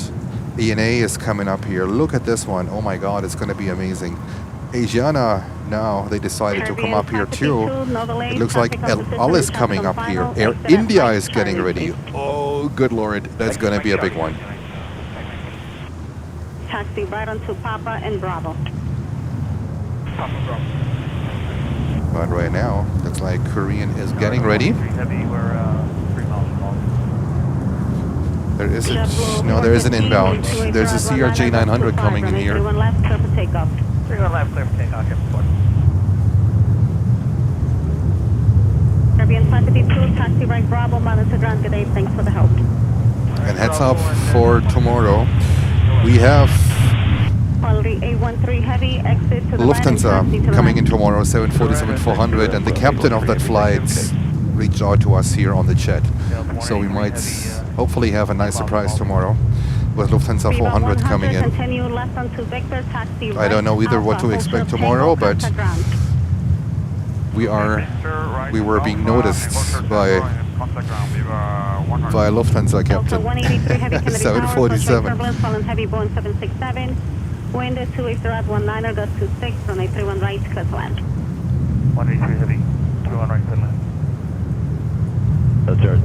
ANA is coming up here. Look at this one. Oh my god, it's going to be amazing. Asiana, now they decided to come up here too. It looks like El Al is coming up here. Air India is getting ready. Oh, good lord, that's going to be a big one. Taxi right onto Papa and Bravo. But right now, looks like Korean is getting ready. There isn't. No, there is an inbound. There's a CRJ 900 coming in here. 31 left, clear for takeoff. 31 left, clear for takeoff, Caribbean 552, taxi right Bravo, monitor ground, good day, thanks for the help. And heads up for tomorrow. We have Lufthansa coming in tomorrow, 747-400, and the captain of that flight reached out to us here on the chat. So we might hopefully have a nice surprise tomorrow with Lufthansa 400 coming in. I don't know either what to expect tomorrow, but we were being noticed by Lufthansa captain 747. Wind 280 at 19er, gust 26, runway 31 right, clear to land. 183 heavy, 31 right, clear to land. That's our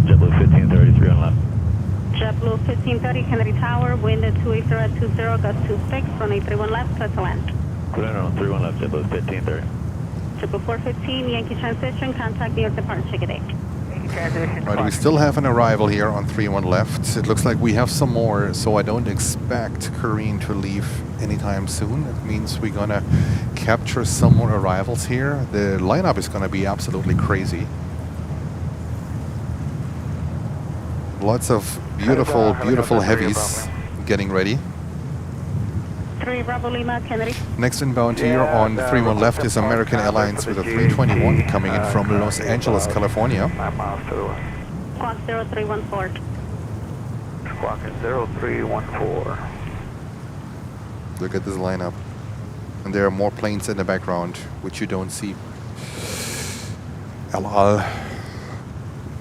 JetBlue 1530, 3 on left. JetBlue 1530, Kennedy Tower, wind 280 at 20, gust 26, runway 31 left, clear to land. Clear on 31 left, JetBlue 1530. Triple 415, Yankee transition, contact New York departure, good day. Right, we still have an arrival here on 31 left. It looks like we have some more, so I don't expect Korean to leave anytime soon. It means we're gonna capture some more arrivals here. The lineup is gonna be absolutely crazy. Lots of beautiful, beautiful heavies getting ready. 3 Bravo Lima, Kennedy. Next inbound here on 31 left is American Airlines with a 321 coming in from Los Angeles, California. 9 miles to the west. Squawk 0314. Squawk 0314. Look at this lineup. And there are more planes in the background, which you don't see. El Al,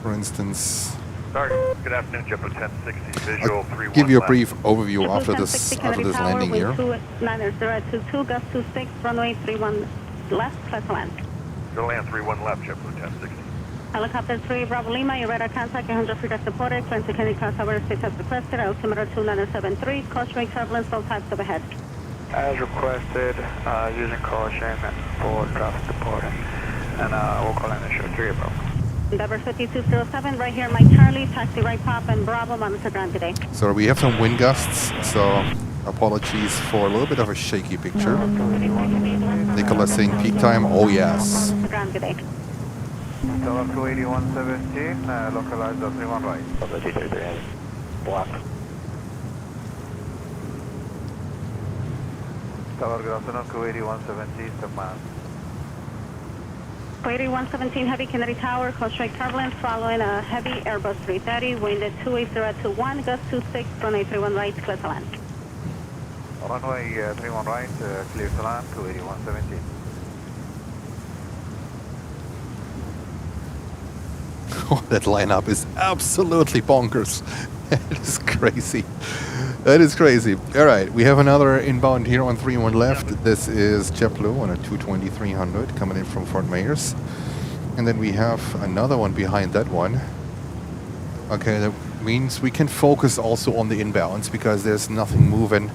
for instance. Sorry, good afternoon, JetBlue 1060, visual 31 give you a left. brief overview after this landing here. 9er 2, gust 26, runway 31 left, clear to land. Go land 31 left, JetBlue 1060. Helicopter 3 Bravo Lima, your radar contact 100 feet as supported, clear to Kennedy Cross Tower, state as requested, altimeter 2973, crosswind turbulence, all types of ahead. As requested, using caution for traffic departing. And we'll call in the show 3 Bravo. Endeavor 5207, right here, Mike Charlie, taxi right Pop and Bravo, monitor ground today. So we have some wind gusts, so apologies for a little bit of a shaky picture. Nicholas saying peak time, oh yes. Ground today. Tower 28117, localize the 31 right. Block. Tower, good afternoon, 28117, command. 28117 heavy Kennedy Tower, close strike turbulence following a heavy Airbus 330, wind at 28021, gust 26, runway 31 right, clear to land. Runway 31 right, clear to land, 28117. Oh, that lineup is absolutely bonkers. That is crazy. That is crazy. All right, we have another inbound here on 31 left. This is JetBlue on a 220-300 coming in from Fort Myers. And then we have another one behind that one. Okay, that means we can focus also on the inbounds because there's nothing moving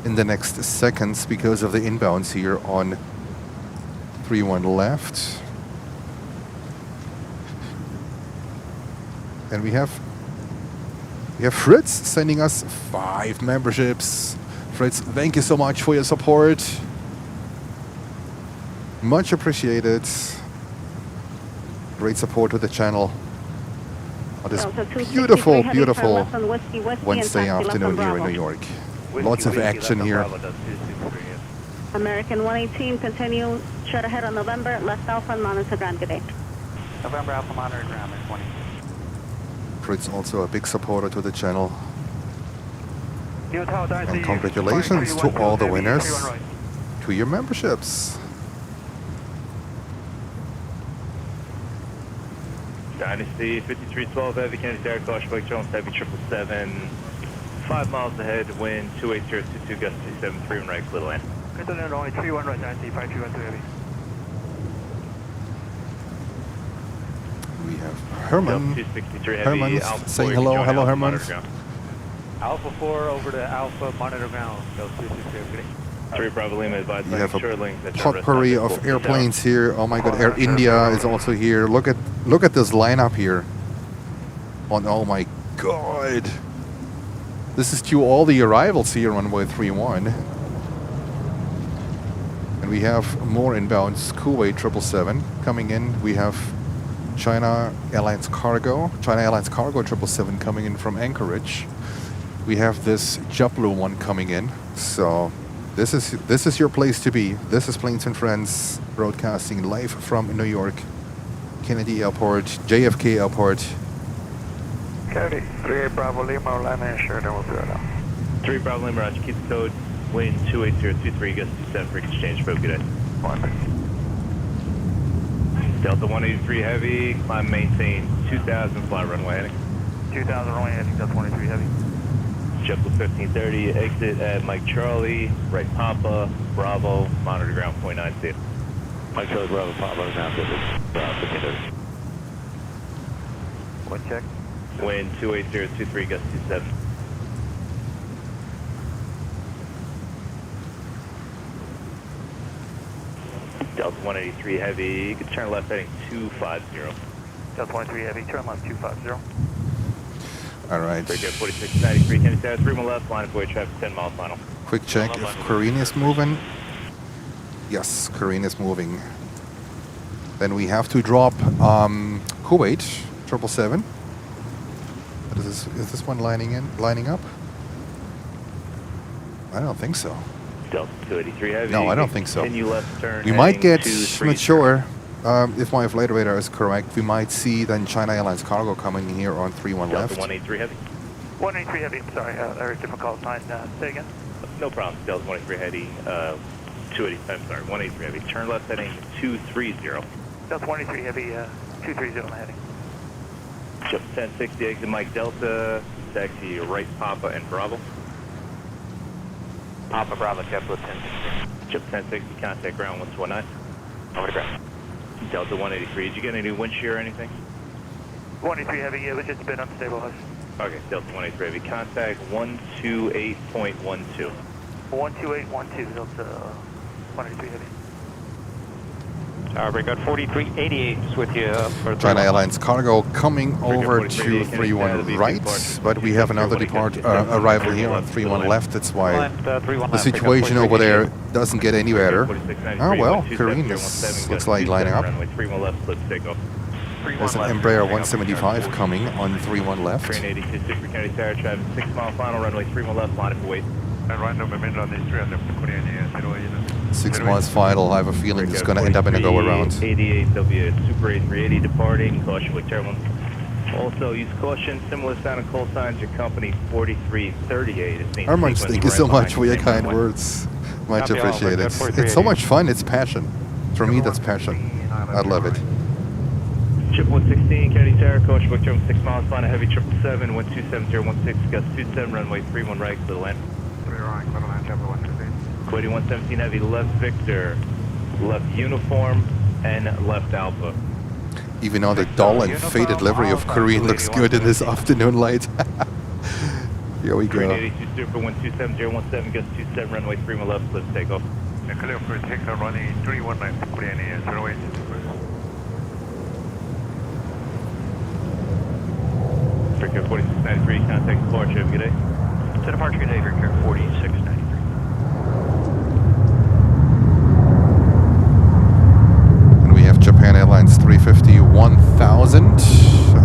in the next seconds because of the inbounds here on 31 left. And we have Fritz sending us 5 memberships. Fritz, thank you so much for your support. Much appreciated. Great support to the channel on this beautiful, beautiful Wednesday afternoon here in New York. Lots of action here. American 118, continue straight ahead on November, left Alpha and monitor ground today. November Alpha monitor ground, 20. Fritz also a big supporter to the channel. And congratulations to all the winners to your memberships. Dynasty 5312 heavy Kennedy Tower, caution Mike Jones heavy 777, 5 miles ahead, wind 28022, gust 273 and right, clear to land. Continue only 31 right, Dynasty 5312 heavy. We have Herman. 263 heavy, Herman Alpha saying 4, hello. join Hello, Alpha Herman. monitor ground. Alpha 4 over to Alpha monitor ground. Go 263. 3 Bravo Lima advised We have a Shorelink. potpourri of airplanes here. Oh my God, Air India is also here. Look at this lineup here. Oh my God. This is to all the arrivals here on runway 31. And we have more inbounds. Kuwait 777 coming in. We have China Airlines Cargo 777 coming in from Anchorage. We have this JetBlue one coming in. So this is your place to be. This is Planes and Friends broadcasting live from New York, Kennedy Airport, JFK Airport. Kennedy, 38 Bravo Lima, land insured, and we'll do it now. 3 Bravo Lima, Roger, keep the code. Wind 28023, gust 27 for exchange, for good day. Delta 183 heavy, climb maintain 2000, fly runway heading. 2000 runway heading, Delta 183 heavy. JetBlue 1530, exit at Mike Charlie, right Papa, Bravo, monitor ground, point 9, see you. Mike Charlie, Bravo, Papa, ground, Bravo, 1530. Wind check. Wind 28023, gust 27. Delta 183 heavy, you can turn left heading 250. Delta 183 heavy, turn left 250. All right. Bridge 4693, Kennedy Tower, 3 mile left, line of way traffic 10 miles final. Quick check if Korean is moving. Yes, Korean is moving. Then we have to drop Kuwait 777. Is this one lining up? I don't think so. Delta 283 heavy. No, I don't think so. Continue left turn. We might get, I'm not sure, if my flight radar is correct, we might see then China Airlines Cargo coming in here on 31 left. Delta 183 heavy. 183 heavy, I'm sorry, very different call sign. Say again. No problem. Delta 183 heavy, 183 heavy. Turn left heading 230. Delta 183 heavy, 230 on the heading. Just 1060 exit Mike Delta, taxi right Papa and Bravo. Papa Bravo, JetBlue 1060. Just 1060, contact ground 129. Over to ground. Delta 183, did you get any wind shear or anything? 183 heavy, yeah, it was just a bit unstable. Okay, Delta 183 heavy, contact 128.12. 12812, Delta 183 heavy. Breakout 4388 is with you for China Airlines cargo coming over to 31 right, but we have another arrival here on 31 left. That's why the situation over there doesn't get any better. Oh well, Korean looks like lining up. There's an Embraer 175 coming on 31 left. 382 Super Canarsie Tower, traffic 6 mile final, runway 31 left, line for wait. 6 miles final. I have a feeling it's going to end up in a go-around. 88, there'll be a Super A380 departing. Caution with turbulence. Also, use caution. Similar sound and call signs. Your company 4338 is being Armand, thank you so much for your kind words. Much appreciated. It's so much fun. It's passion. For me, that's passion. I love it. Chip 116, Kennedy Tower, caution with turbulence 6 miles final, heavy 777, 12716, gust 27, runway 31 right, clear to land. Kuwaiti 117 heavy, left Victor, left uniform, and left Alpha. Even though the dull and faded livery of Korean looks good in this afternoon light. Here we go. 382 Super 127017, gust 27, runway 31 left, let's take off. Clear for takeoff running 319, Korean 08. Breakout 4693, contact departure, have a good day. To departure, good day, Breakout 4693. Japan Airlines 350 1000. I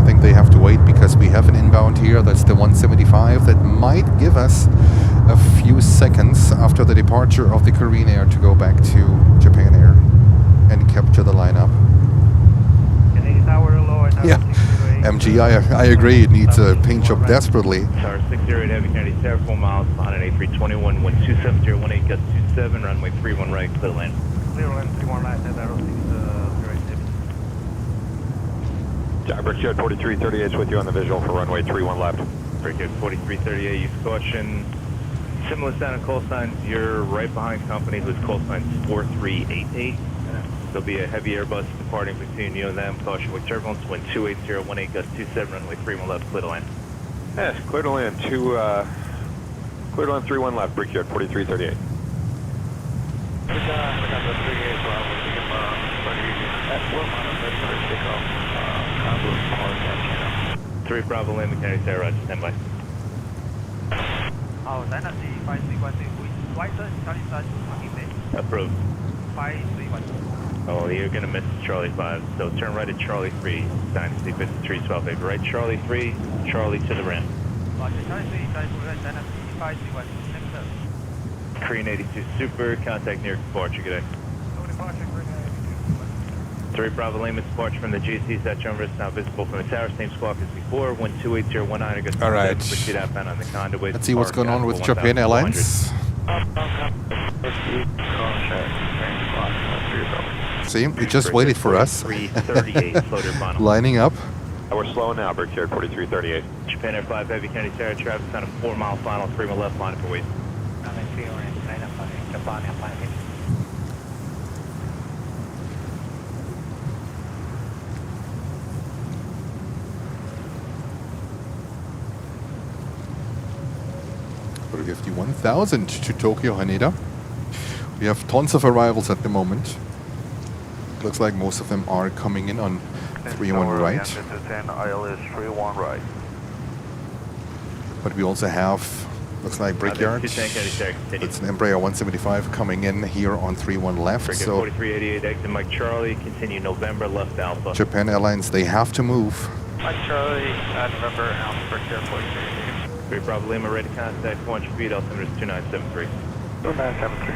think they have to wait because we have an inbound here. That's the 175 that might give us a few seconds after the departure of the Korean Air to go back to Japan Air and capture the lineup. Yeah, MG, I agree. It needs a paint job desperately. Tower 608 heavy Kennedy Tower, 4 miles on an A321, 127018, gust 27, runway 31 right, clear land. Clear land 31 right, that arrow 6. Brickyard 4338 is with you on the visual for runway 31 left. Brickyard 4338, use caution. Similar sound and call signs, you're right behind company with call signs 4388. There'll be a heavy Airbus departing between you and them. Caution with turbulence, wind 28018, gust 27, runway 31 left, clear to land. Yes, clear to land, clear to land 31 left, Brickyard 4338. Three Bravo Lima, Canarsie Tower, Roger, stand by. Dynasty 5316, white Charlie Star, Approved. 5316. Oh, you're going to miss Charlie 5, so turn right at Charlie 3, Dynasty 5312, right Charlie 3, Charlie to the ramp. Roger, Charlie 3, Charlie 2, Dynasty 5316, next up. Korean 82 Super, contact near departure, good day. No departure, Korean 82. 3 Bravo Lima, departure from the GC, that jump is now visible from the tower, same squawk as before, 128019, all right. proceed outbound on the conduit. Let's see what's going on with Japan Airlines. See, it just waited for us. Lining up. We're slow now, Brickyard 4338. Japan Air 5 heavy Kennedy Tower, traffic on a 4 mile final, 3 mile left, line for wait. For 51,000 to Tokyo Haneda. We have tons of arrivals at the moment. Looks like most of them are coming in on 31 right. This is 10 ILS 31 right. But we also have, looks like Brickyard. It's an Embraer 175 coming in here on 31 left. Brickyard So 4388, exit Mike Charlie, continue November, left Alpha. Japan Airlines, they have to move. Mike Charlie, November, Alpha, Brickyard 4388. 3 Bravo Lima, ready to contact, 400 feet, altimeter is 2973. 2973.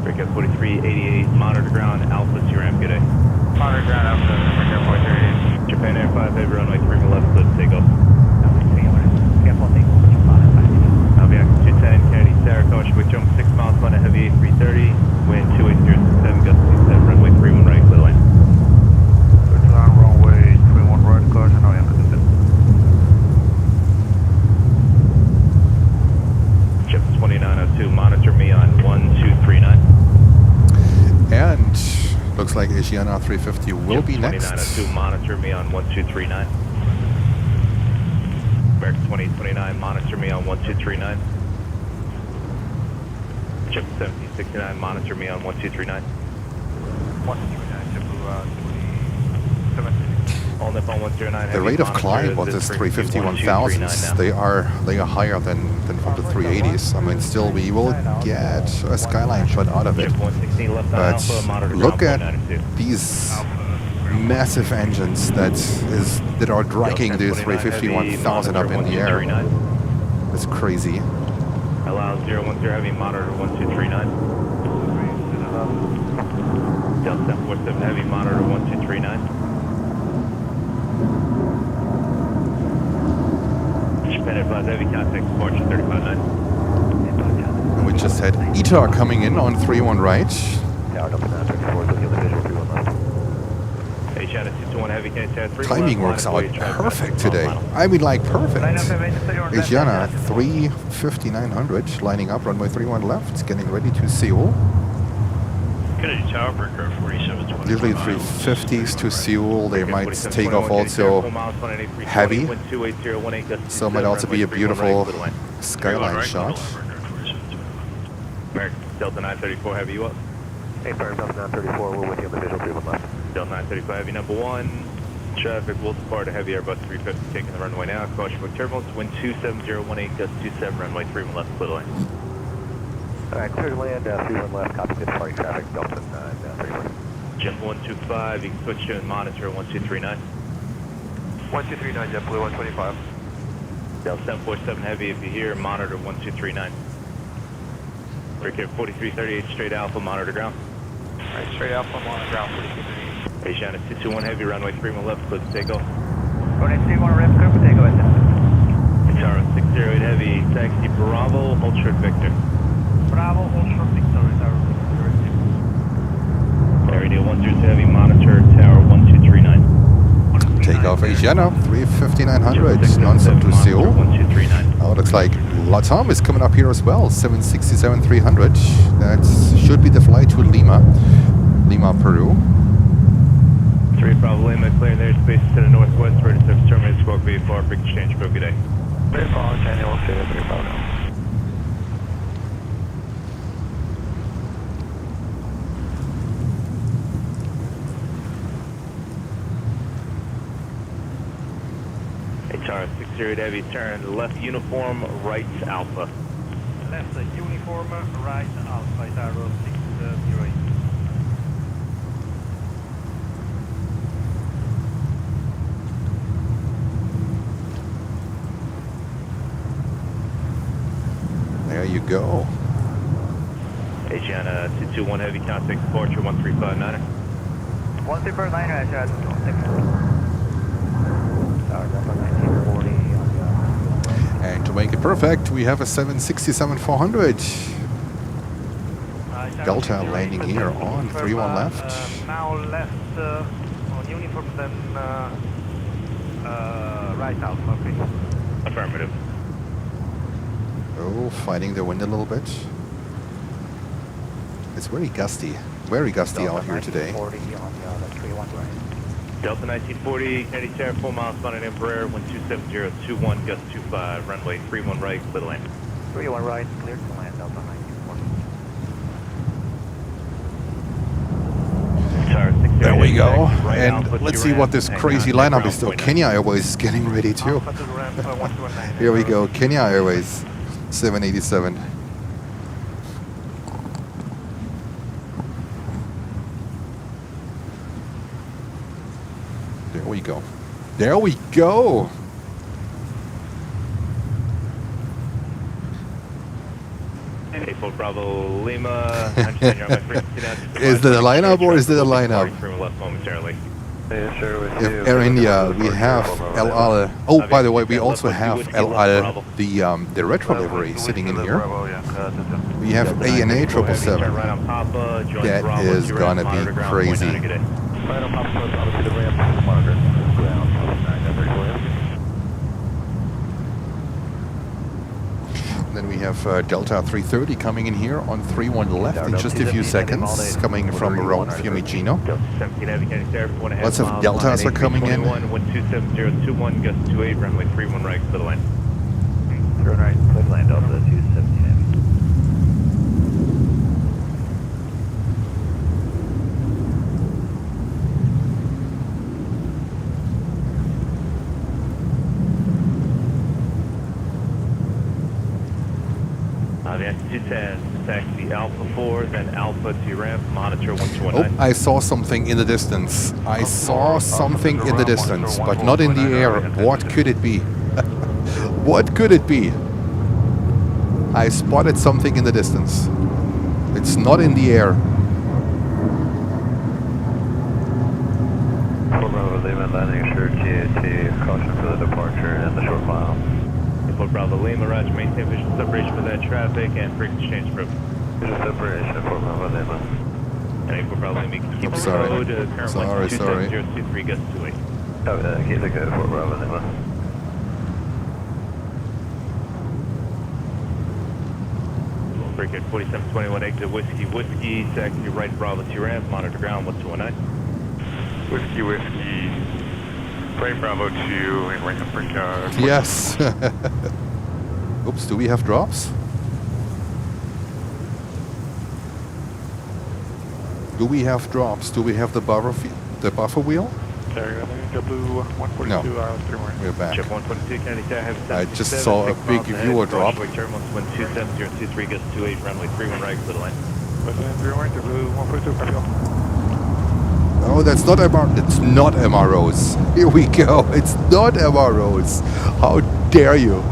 Brickyard 4388, monitor ground, Alpha to your ramp, good day. Monitor ground, Alpha, Brickyard 4388. Japan Air 5, heavy runway 3 left, clear to take off. Aviation 210, Kennedy Tower, caution with jump 6 miles, on a heavy A330, wind 28067, gust 27, runway 31 right, clear to land. Touchdown, runway 31 right, caution, I'll enter the system. Chip 2902, monitor me on 1239. And looks like Asiana 350 will be next. 2902, monitor me on 1239. American 2029, monitor me on 1239. Chip 1769, monitor me on 1239. The rate of climb of this 350 1000s, they are higher than from the 380s. I mean, still we will get a skyline shot out of it. But look at these massive engines that are dragging the 350 1000 up in the air. It's crazy. Allow 010 heavy monitor 1239. Delta 747 heavy monitor 1239. Japan Advise heavy contact Fortune 359. And we just had ETA coming in on 31 right. Timing works out perfect today. I mean, like perfect. Asiana 35900 lining up runway 31 left, getting ready to Seoul. Usually 350s to Seoul, they might take off also heavy, so it might also be a beautiful skyline shot. Delta 934 heavy, you up? Hey, Delta 934, we're with you on the visual 31 left. Delta 935 heavy number 1. Traffic will depart a heavy Airbus 350 taking the runway now. Caution for turbulence, wind 27018, gust 27, runway 31 left, clear line. Alright, clear to land, 31 left, copy good departing traffic, Delta 931. Jet 125, you can switch to and monitor 1239. 1239, JetBlue 125. Delta 747 heavy, if you're here, monitor 1239. Breaker 4338, straight alpha, monitor ground. Alright, straight alpha, monitor ground, 4338. Asiana 221 heavy, runway 31 left, clear for takeoff. Runway 31 left, clear for takeoff. Tara 608 heavy, taxi Bravo, hold short Victor. Bravo, hold short Victor, Tower 602. Area 102 heavy, monitor tower 1239. Takeoff Asiana 35900, Nonstop to Seoul. Oh, looks like Latam is coming up here as well, 767-300. That should be the flight to Lima, Peru. 3 Bravo Lima, clear their space to the northwest, ready to service terminal, squawk V4, big exchange, go, good day. 3 Bravo, Channel 3 Bravo. HR 608 heavy, turn left uniform, right alpha. Left uniform, right alpha, Tower 608. There you go. Asiana 221 heavy, contact departure 1359er. 1359er, Asiana 221. And to make it perfect, we have a 767-400. Delta landing here on 31 left. Now left on uniform, then right alpha, please. Affirmative. Oh, fighting the wind a little bit. It's very gusty out here today. Delta 1940, Kennedy Tower, 4 miles on an Embraer, 127.021, gust 25, runway 31 right, clear to land. 31 right, clear to land, Delta 1940. There we go. And let's see what this crazy lineup is. So Kenya Airways is getting ready too. Here we go, Kenya Airways, 787. There we go. There we go. A4 Bravo Lima. Is that a lineup or is that a lineup? If Air India, we have El Al. Oh, by the way, we also have El Al, the retro livery sitting in here. We have ANA 777. That is gonna be crazy. Then we have Delta 330 coming in here on 31 left in just a few seconds, coming from Rome, Fiumicino. Lots of Deltas are coming in. 127.021, gust 28, runway 31 right, clear to land. Turn right, clear to land, Delta 270 heavy. Aviation 210, taxi Alpha 4, then Alpha to ramp, monitor 1219. Oh, I saw something in the distance. I saw something in the distance, but not in the air. What could it be? What could it be? I spotted something in the distance. It's not in the air. Lima landing assured GAT, caution for the departure and the short file. Fort Bravo Lima, Roger, maintain visual separation with that traffic and frequency change approved. Visual separation, Fort Bravo Lima. And Fort Bravo Lima, keep I'm sorry. the road, current Sorry. 27023, gust 28. Keep the good, Fort Bravo Lima. Breakout 4721, exit Whiskey, taxi right Bravo 2 ramp, monitor ground 1219. Whiskey, right Bravo 2, and right up breakout. Yes. Oops, do we have drops? Do we have drops? Do we have the buffer wheel? Carrier blue 142, No. Island 3 more. We're back. Chip 122, County Tower, have I just saw a big viewer drop. Terminal 12723, gust 28, runway 31 right, clear the line. Westland 3 more, blue 142, copy all. Oh, that's not it's not MROs. Here we go. It's not MROs. How dare you?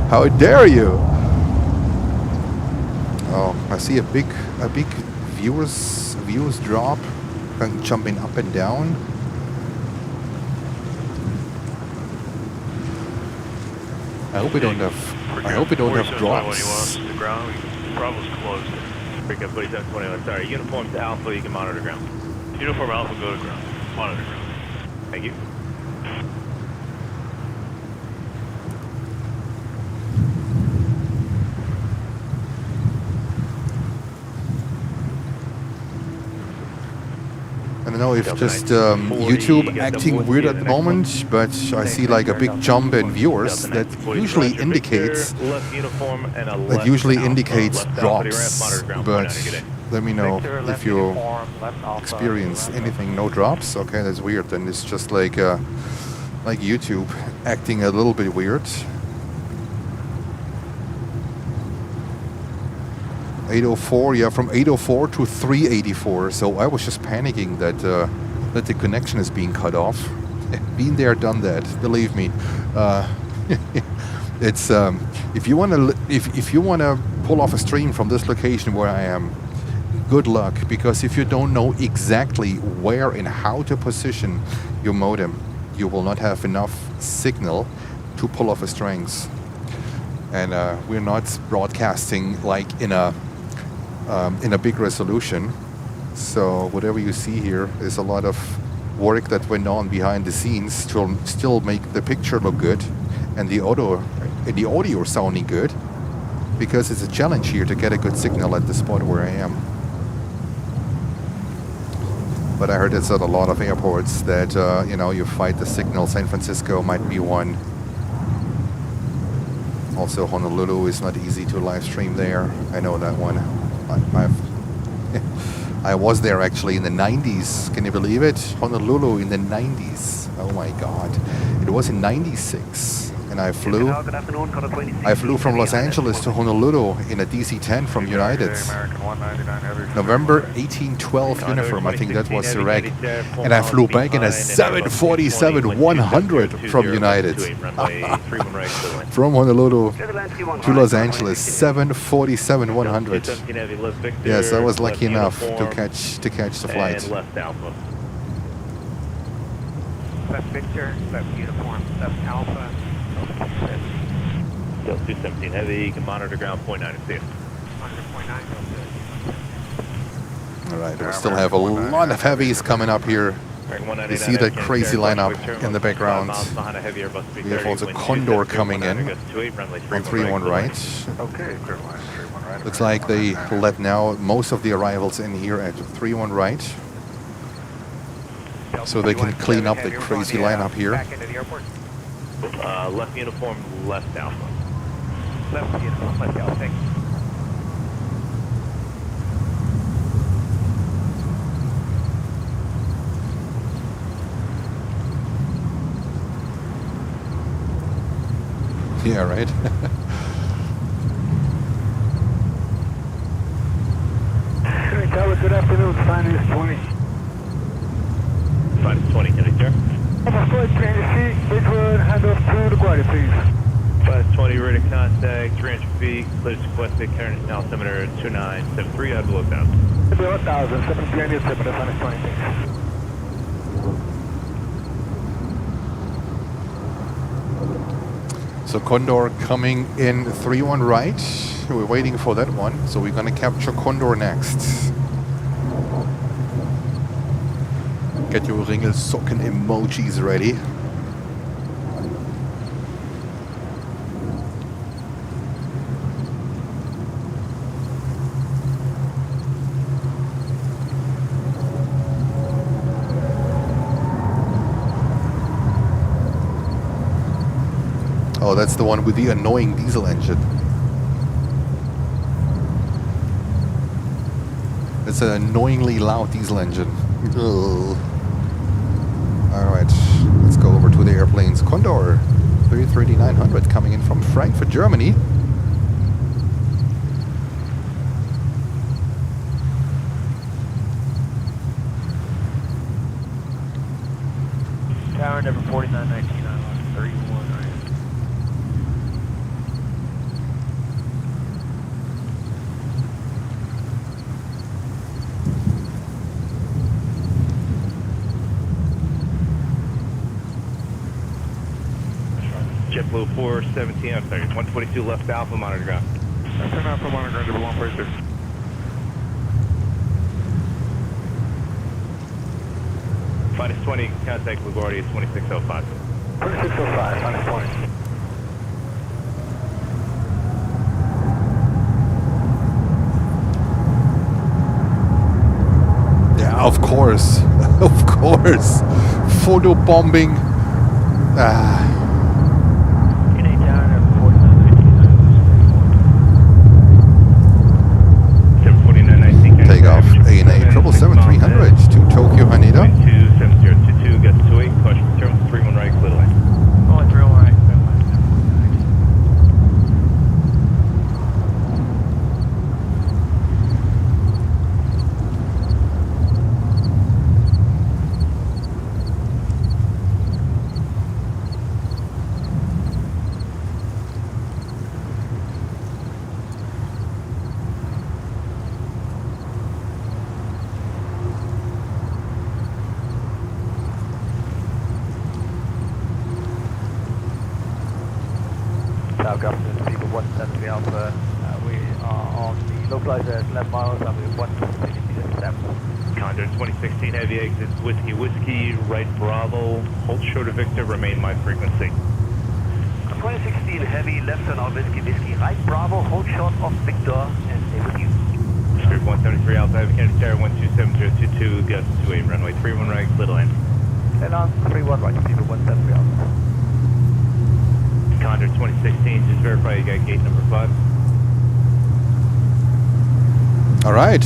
How dare you? Oh, I see a big viewers drop, jumping up and down. I hope we don't have drops. The ground, Bravo's closed. Breakout 4721, sorry, uniform to Alpha, you can monitor ground. Uniform Alpha, go to ground. Monitor ground. Thank you. I don't know if just YouTube acting weird at the moment, but I see like a big jump in viewers. That usually indicates drops. But let me know if you experience anything. No drops. Okay, that's weird. Then it's just like YouTube acting a little bit weird. 804, yeah, from 804 to 384. So I was just panicking that the connection is being cut off. Been there, done that. Believe me. It's if you wanna pull off a stream from this location where I am, good luck, because if you don't know exactly where and how to position your modem, you will not have enough signal to pull off a strings. And we're not broadcasting like in a big resolution, so whatever you see here is a lot of work that went on behind the scenes to still make the picture look good and the audio sounding good, because it's a challenge here to get a good signal at the spot where I am. But I heard it's at a lot of airports that you fight the signal. San Francisco might be one. Also, Honolulu is not easy to live stream there. I know that one. I was there actually in the 90s. Can you believe it? Honolulu in the 90s. Oh my God. It was in 96. And I flew from Los Angeles to Honolulu in a DC-10 from United. November 1812 uniform, I think that was the reg. And I flew back in a 747-100 from United. From Honolulu to Los Angeles, 747-100. Yes, I was lucky enough to catch the flight. Left Victor, left uniform, left Alpha. Still 217 heavy, you can monitor ground 0.9 and see it. Alright, we still have a lot of heavies coming up here. You see that crazy lineup in the background. We have also Condor coming in on 31 right. Looks like they let now most of the arrivals in here at 31 right, so they can clean up the crazy lineup here. Left uniform, left Alpha. Left uniform, left Alpha, thanks. Yeah, right. Tower, good afternoon. Sign is 20. Sign is 20, Kennedy Tower. Almost flight, 300 feet. Bridgewood, handoff to LaGuardia, please. 520, radar contact, 300 feet, clear sequestered, current altimeter 2973, out below 1,000. Below 1,000, 7 altimeter, sign is 20, thanks. So Condor coming in 3-1 right. We're waiting for that one. So we're going to capture Condor next. Get your Ringelsocken emojis ready. Oh, that's the one with the annoying diesel engine. It's an annoyingly loud diesel engine. Ugh. Alright, let's go over to the airplanes. Condor 330-900 coming in from Frankfurt, Germany. Tower number 4919, I'm 31. JetBlue 417, I'm sorry, 122 left Alpha, monitor ground. Turn Alpha, monitor ground, double 146. Finest 20, contact LaGuardia 2605. 2605, finest 20. Yeah, of course. Of course. Photo bombing. Ah. Takeoff ANA 777-300 to Tokyo Haneda. 27022, gets to 8, caution terminal 31 right, clear line. Only 31 right, clear line. People 173 Alpha, we are on the localizer at 11 miles and we're 150 meters left. Condor 2016 heavy exits, Whiskey Whiskey, right Bravo, hold short of Victor, remain my frequency. 2016 heavy, left on our Whiskey Whiskey, right Bravo, hold short of Victor, and stay with you. Spirit 173 Alpha, Heavy Canada Tower 127022, gust to 8, runway 31 right, little end. And on 31 right, people 173 Alpha. Condor 2016, just verify you got gate number 5. Alright,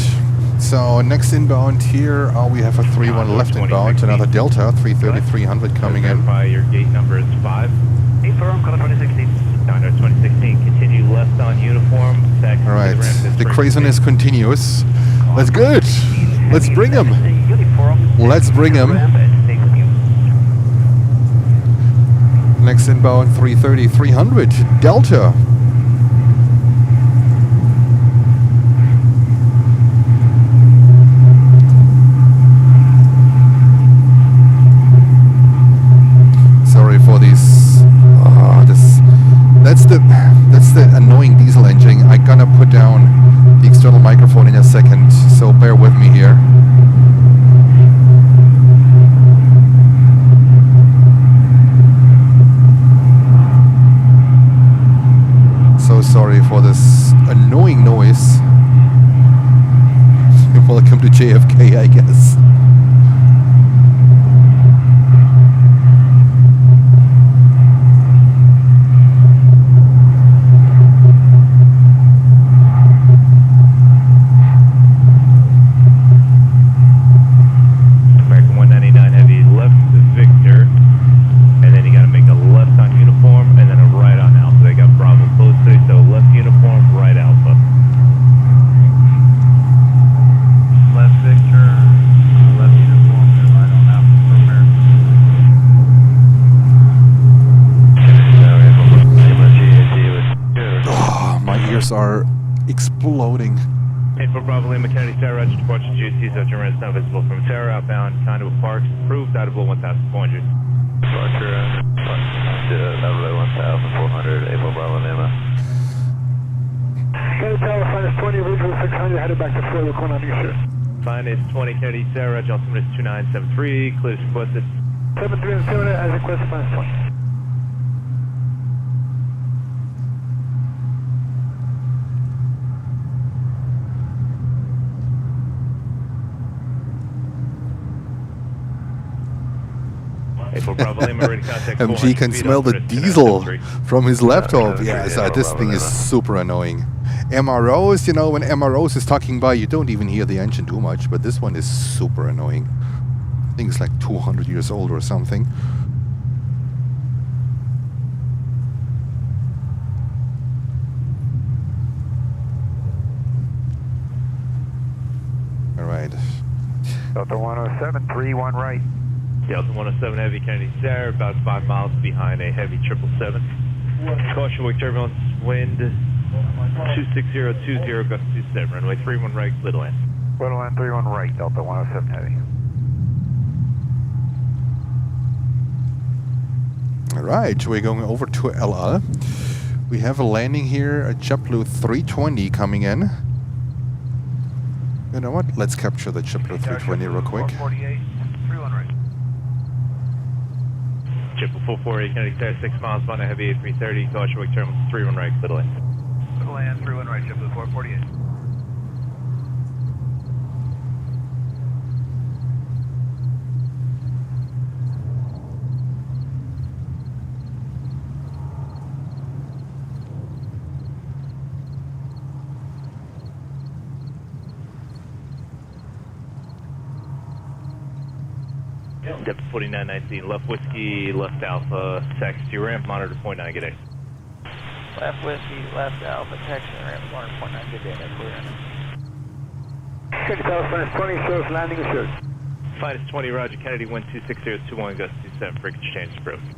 so next inbound here, we have a 3-1 left inbound, another Delta, 330-300 coming in. Verify your gate number is 5. Confirm, Condor 2016. Condor 2016, continue left on uniform. Alright, the craziness continues. That's good! Let's bring him! Let's bring him! Next inbound 330-300 Delta. Sorry for these. That's the annoying diesel engine. I'm gonna put down the external microphone in a second, so bear with me here. So sorry for this annoying noise. Welcome to JFK, I guess. American 199 heavy left Victor, and then you got to make a left on uniform and then a right on Alpha. They got Bravo close to, so left uniform, right Alpha. tires are exploding. 84 Bravo Lima, Kennedy Tower, Roger, departure GC, so turn is now visible from Tower, outbound, Conduit Park, approved, audible 1,400. Departure, November 1,400, 84 Bravo Lima. Kennedy Tower, finest 20, visual 600, headed back to Florida, going on your shift. Finest 20, Kennedy Tower, Roger, altimeter is 2973, clear as requested. 73 and 7 as requested, finest 20. MG can smell the diesel from his laptop. Yeah, so this thing is super annoying. MROs, you know, when MROs is talking by, you don't even hear the engine too much, but this one is super annoying. I think it's like 200 years old or something. All right. Delta 107, 31 right. Delta 107 Heavy, Kennedy Tower, about 5 miles behind a Heavy 777. Caution, wake turbulence, wind 26020, gust 27, runway 31 right, Little End. Little End 31 right, Delta 107 Heavy. All right, we're going over to El Al. We have a landing here, a JetBlue 320 coming in. You know what? Let's capture the JetBlue 320 real quick. 48, 31 right. JetBlue 448, Kennedy Tower, 6 miles behind a Heavy A330, caution, wake turbulence, 31 right, Little End. Little End 31 right, JetBlue 448. Depth 4919, left whiskey, left alpha, taxi to ramp, monitor point 9, good day. Left whiskey, left alpha, taxi ramp, 1.9, good day, that's clear. Kennedy Tower, finest 20, shows landing assured. Finest 20, Roger, Kennedy, wind 26021, gust 27, frequency change approved.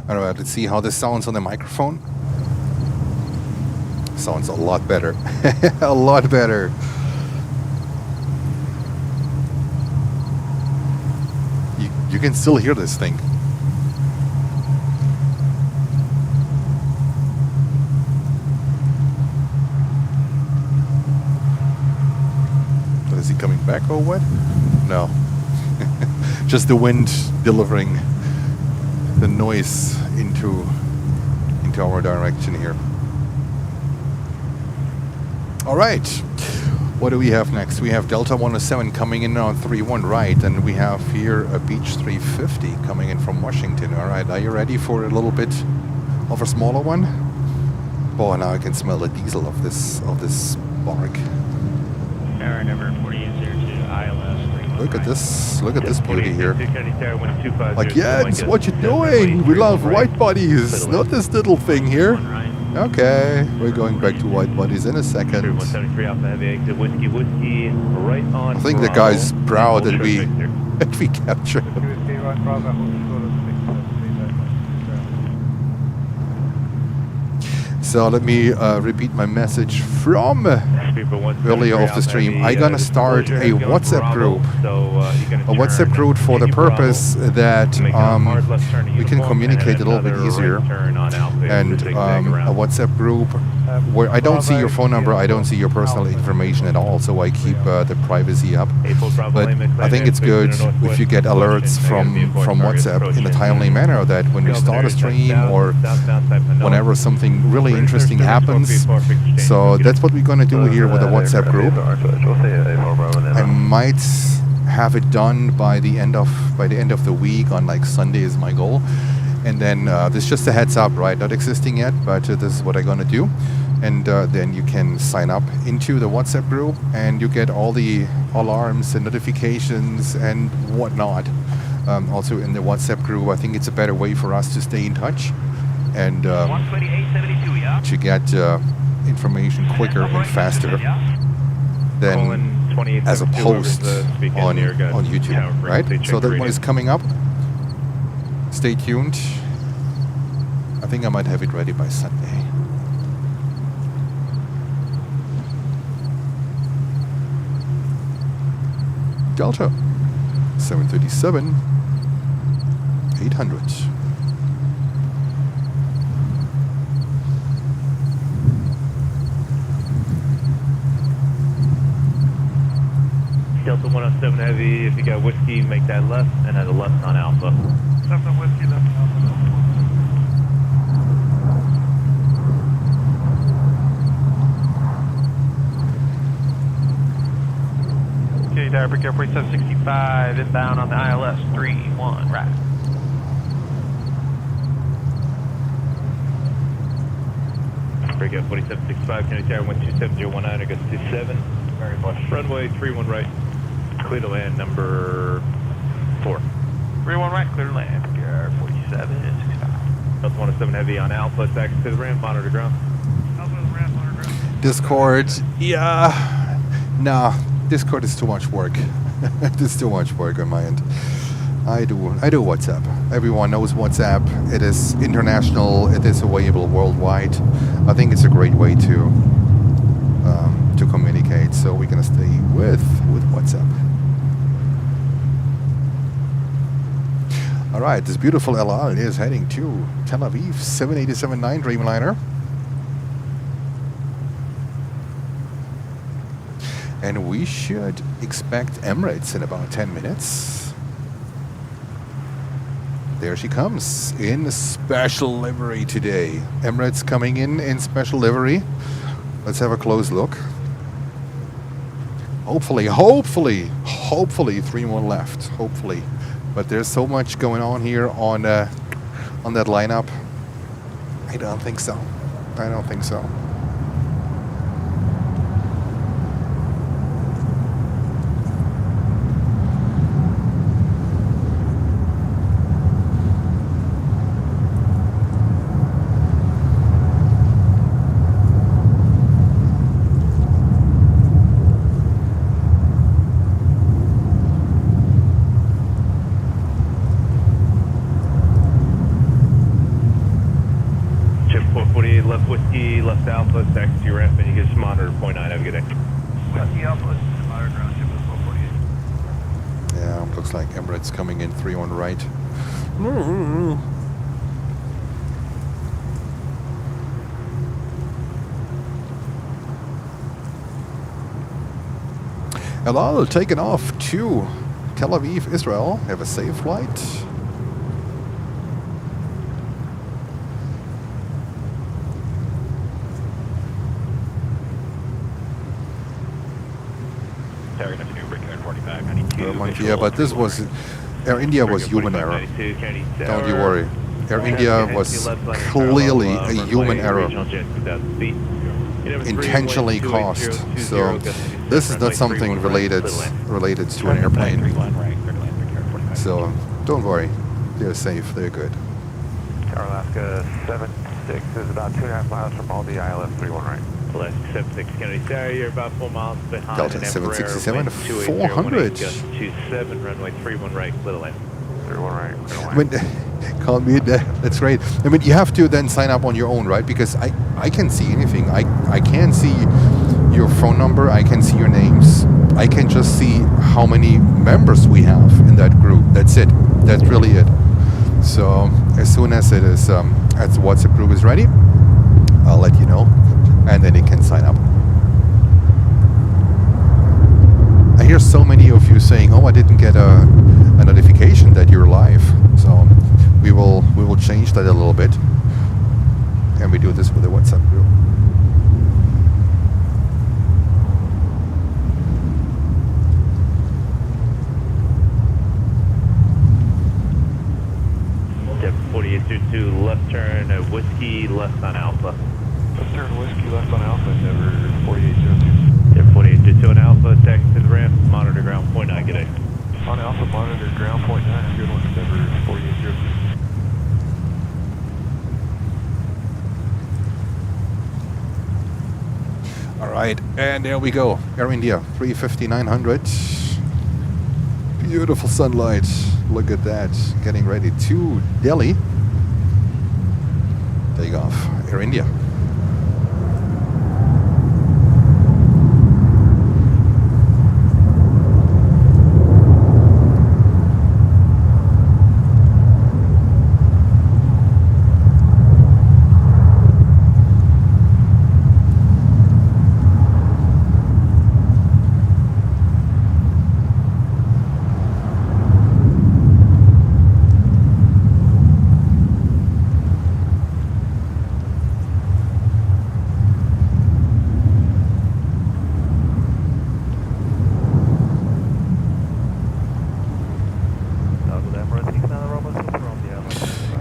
All right, let's see how this sounds on the microphone. Sounds a lot better. A lot better. You can still hear this thing. Is he coming back or what? No. Just the wind delivering the noise into our direction here. All right, what do we have next? We have Delta 107 coming in on 31 right, and we have here a Beech 350 coming in from Washington. All right, are you ready for a little bit of a smaller one? Boy, now I can smell the diesel of this spark. Tower number 4802 ILS. Look at this beauty here. Like, yeah, it's what you're doing. We love white bodies, not this little thing here. Okay, we're going back to white bodies in a second. I think the guy's proud that we captured him. So let me repeat my message from earlier off the stream. I'm gonna start a WhatsApp group. A WhatsApp group for the purpose that we can communicate a little bit easier. And a WhatsApp group where I don't see your phone number, I don't see your personal information at all, so I keep the privacy up. But I think it's good if you get alerts from WhatsApp in a timely manner, that when you start a stream or whenever something really interesting happens. So that's what we're going to do here with the WhatsApp group. I might have it done by the end of the week, on like Sunday is my goal. And then this is just a heads up, right? Not existing yet, but this is what I'm going to do. And then you can sign up into the WhatsApp group, and you get all the alarms and notifications and whatnot. Also in the WhatsApp group, I think it's a better way for us to stay in touch and to get information quicker and faster than as a post on YouTube, right? So that one is coming up. Stay tuned. I think I might have it ready by Sunday. Delta 737 800. Delta 107 Heavy, if you got whiskey, make that left, and then the left on Alpha. Left on whiskey, left on Alpha. Okay, Direct Airport 765, inbound on the ILS 31, right. Break up 4765, Kennedy Tower 127.019, I guess 27. Very much. Runway 31 right, clear to land number 4. 31 right, clear to land, PR4765. Delta 107 Heavy on Alpha, taxi to the ramp, monitor ground. Alpha to the ramp, monitor ground. Discord, yeah. Nah, Discord is too much work. It's too much work on my end. I do WhatsApp. Everyone knows WhatsApp. It is international. It is available worldwide. I think it's a great way to communicate. So we're gonna stay with WhatsApp. All right, this beautiful El Al is heading to Tel Aviv 787-9 Dreamliner. And we should expect Emirates in about 10 minutes. There she comes in special livery today. Emirates coming in special livery. Let's have a close look. Hopefully 3 more left. Hopefully. But there's so much going on here on that lineup. I don't think so. I don't think so. Left Alpha, taxi to your ramp, and you get monitor 0.9. Have a good day. Whiskey Alpha, monitor ground, ship is 448. Yeah, looks like Emirates coming in 3-1 right. El Al taken off to Tel Aviv, Israel. Have a safe flight. Yeah, but this was Air India was human error. Don't you worry. Air India was clearly a human error, intentionally caused. So this is not something related to an airplane. So don't worry, they're safe, they're good. Tower Alaska 76 is about 2.5 miles from all the ILS 31 right. Alaska 76 Kennedy Tower, you're about 4 miles behind. Delta 767 400. 27 runway 31 right, clear to land. 31 right. I mean, call me. That's great. I mean, you have to then sign up on your own, right? Because I can't see anything. I can't see your phone number. I can see your names. I can just see how many members we have in that group. That's it. That's really it. So as soon as it is, as the WhatsApp group is ready, I'll let you know, and then you can sign up. I hear so many of you saying, "Oh, I didn't get a notification that you're live." So we will change that a little bit, and we do this with the WhatsApp group. Step 4822 left turn, whiskey left on Alpha. Left turn whiskey left on Alpha, Endeavor 4802. Step 4822 on Alpha, taxi to the ramp, monitor ground 0.9, good day. On Alpha, monitor ground 0.9, good one, Endeavor 4802. All right, and there we go. Air India 350-900. Beautiful sunlight. Look at that. Getting ready to Delhi. Takeoff. Air India.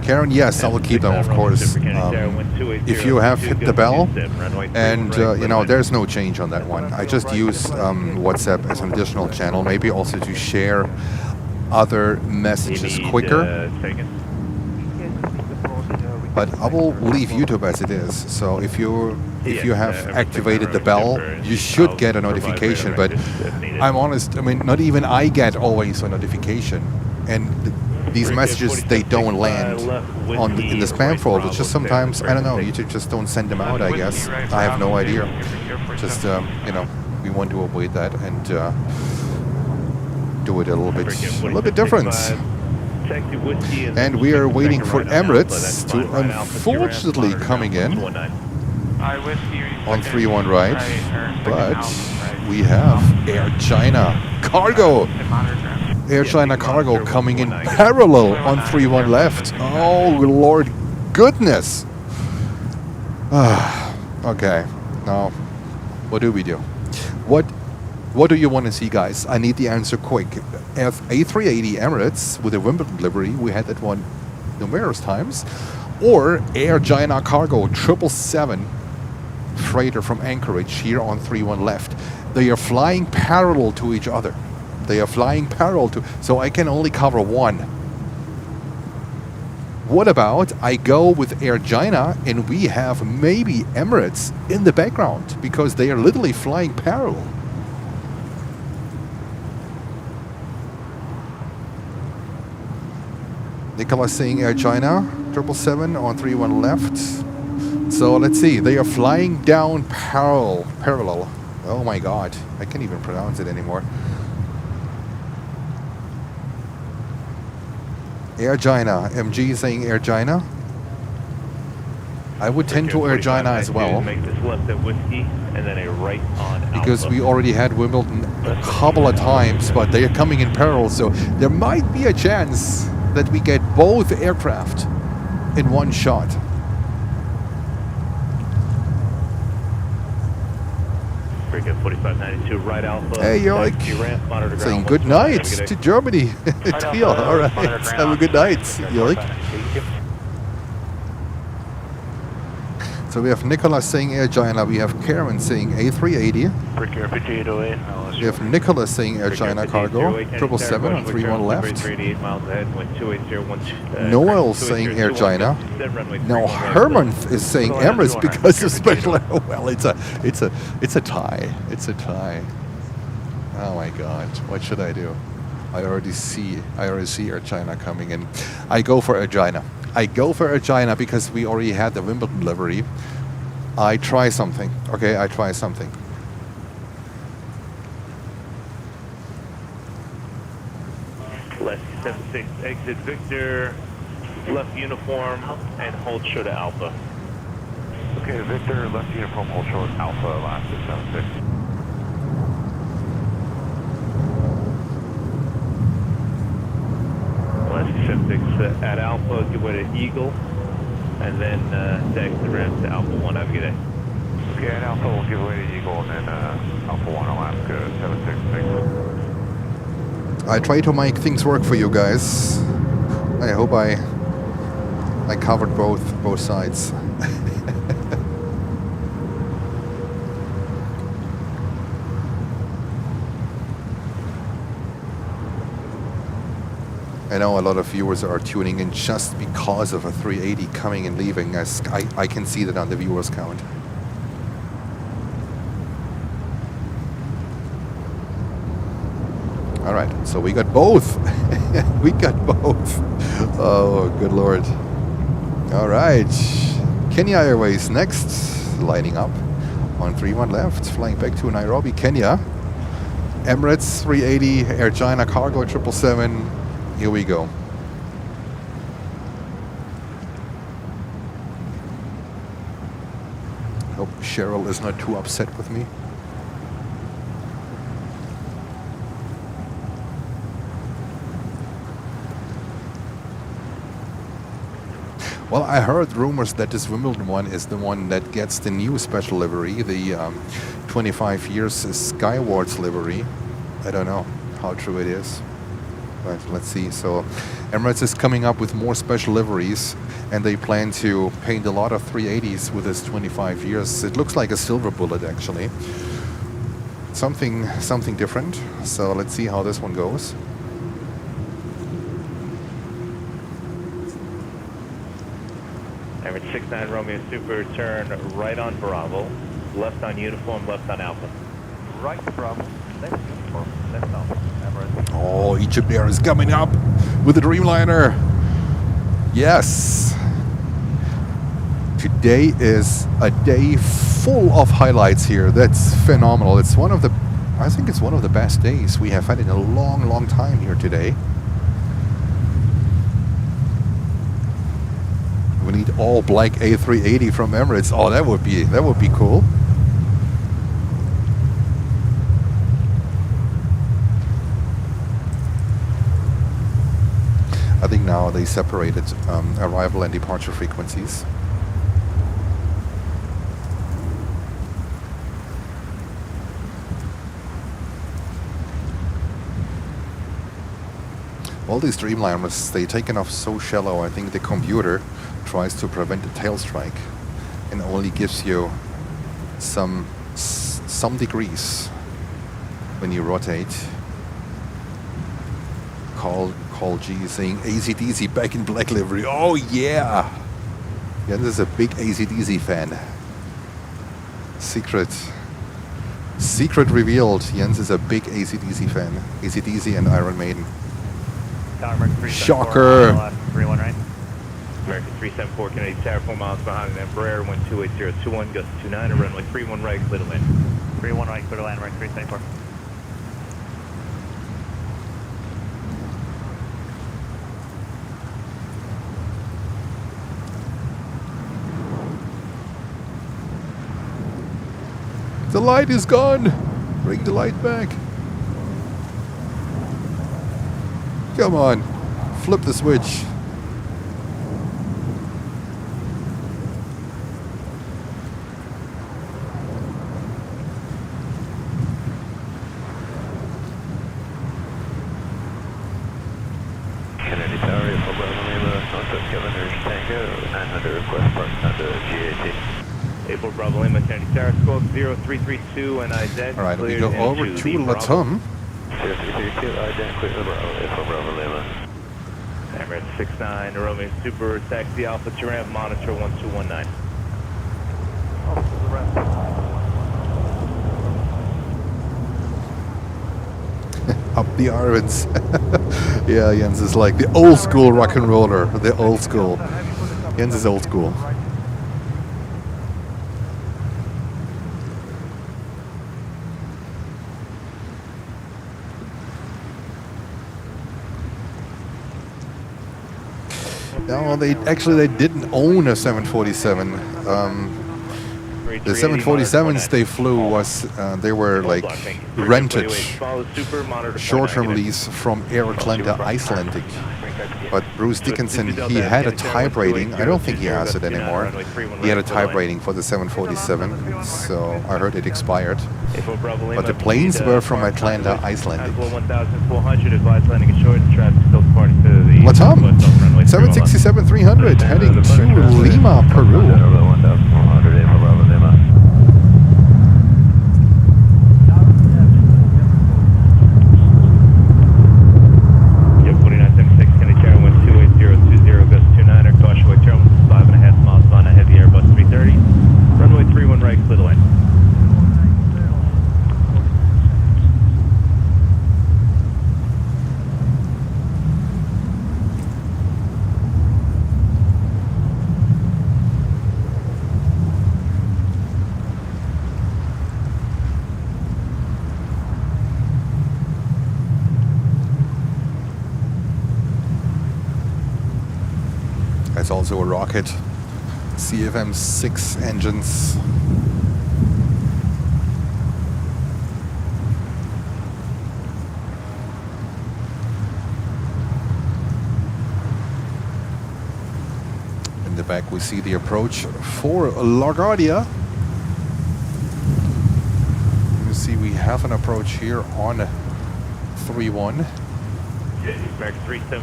Karen, yes, I will keep them, of course. If you have hit the bell, and you know, there's no change on that one. I just use WhatsApp as an additional channel, maybe also to share other messages quicker. But I will leave YouTube as it is. So if you have activated the bell, you should get a notification. But I'm honest, I mean, not even I get always a notification, and these messages, they don't land in the spam folder. Just sometimes, I don't know, YouTube just don't send them out, I guess. I have no idea. Just, you know, we want to avoid that and do it a little bit different. And we are waiting for Emirates to unfortunately coming in on 3-1 right. But we have Air China Cargo. Air China Cargo coming in parallel on 3-1 left. Oh, Lord goodness. Okay, now, what do we do? What do you want to see, guys? I need the answer quick. A380 Emirates with a Wimbledon livery, we had that one numerous times, or Air China Cargo 777 freighter from Anchorage here on 3-1 left. They are flying parallel to each other. They are flying parallel to, so I can only cover one. What about I go with Air China and we have maybe Emirates in the background because they are literally flying parallel. Nicola saying Air China 777 on 3-1 left. So let's see, they are flying down parallel. Oh my God, I can't even pronounce it anymore. Air China, MG saying Air China. I would tend to Air China as well. Make this left at Whiskey and then a right on because Alpha. we already had Wimbledon a couple of times, but they are coming in parallel, so there might be a chance that we get both aircraft in one shot. Very good, 4592, right Alpha. Hey, Yoik. Saying good night to Germany. Deal. All right. Have a good night, Yoik. So we have Nicholas saying Air China. We have Karen saying A380. We have Nicholas saying Air China Cargo. 777 on 3-1 left. Noel saying Air China. Now Herman is saying Emirates because of special. Well, it's a tie. It's a tie. Oh my God! What should I do? I already see Air China coming in. I go for Air China. I go for Air China because we already had the Wimbledon livery. I try something. Okay, I try something. Left 76, exit Victor, left uniform, and hold short of Alpha. Okay, Victor, left uniform, hold short, Alpha, last is 76. Left 76 at Alpha, give way to Eagle, and then exit ramp to Alpha 1. Have a good day. Okay, at Alpha, we'll give way to Eagle, and then Alpha 1, Alaska, 766. I try to make things work for you guys. I hope I covered both sides. I know a lot of viewers are tuning in just because of a 380 coming and leaving, as I can see that on the viewers count. All right, so we got both. We got both. Oh, good Lord. All right. Kenya Airways next, lining up on 31 left, flying back to Nairobi, Kenya. Emirates 380, Air China Cargo 777. Here we go. Hope Cheryl is not too upset with me. Well, I heard rumors that this Wimbledon one is the one that gets the new special livery, the 25 years Skywards livery. I don't know how true it is, but let's see. So Emirates is coming up with more special liveries, and they plan to paint a lot of 380s with this 25 years. It looks like a silver bullet, actually. Something different. So let's see how this one goes. Average 69 Romeo Super, turn right on Bravo, left on Uniform, left on Alpha. Right Bravo, left Uniform, left Alpha. Emirates. Oh, Egypt Air is coming up with the Dreamliner. Yes. Today is a day full of highlights here. That's phenomenal. It's one of the, I think it's one of the best days we have had in a long, long time here today. We need all black A380 from Emirates. Oh, that would be cool. I think now they separated arrival and departure frequencies. All these Dreamliners, they taken off so shallow. I think the computer tries to prevent a tail strike and only gives you some degrees when you rotate. Call G saying ACDC back in black livery. Oh yeah! Yeah, this is a big ACDC fan. Secret revealed. Jens is a big ACDC fan. ACDC and Iron Maiden. Shocker! 31 right. American 374, Kennedy Tower, 4 miles behind an Embraer, 128.021, gust 29, and runway 31 right, clear to land. 31 right, clear to land, right 374. The light is gone! Bring the light back. Come on, flip the switch. Kennedy Tower, April Bravo Lima, Nonstop Governor Tango, 900 request parked under GAT. April Bravo Lima, Kennedy Tower, squawk 0332, and ident. Alright, we go over to Latum. 0332, ident, clear the Bravo, April Bravo Lima. Emirates 69, Romeo Super, taxi Alpha to ramp, monitor 1219. Oh, to the rest. Up the irons. Yeah, Jens is like the old school rock and roller. The old school. Jens is old school. No, they didn't own a 747. The 747s they flew was they were like rented short-term lease from Air Atlanta Icelandic. But Bruce Dickinson, he had a type rating. I don't think he has it anymore. He had a type rating for the 747, so I heard it expired. But the planes were from Atlanta Icelandic. Latam, 767-300, heading to Lima, Peru. Has also a rocket, CFM6 engines. In the back we see the approach for LaGuardia. You see we have an approach here on 3-1.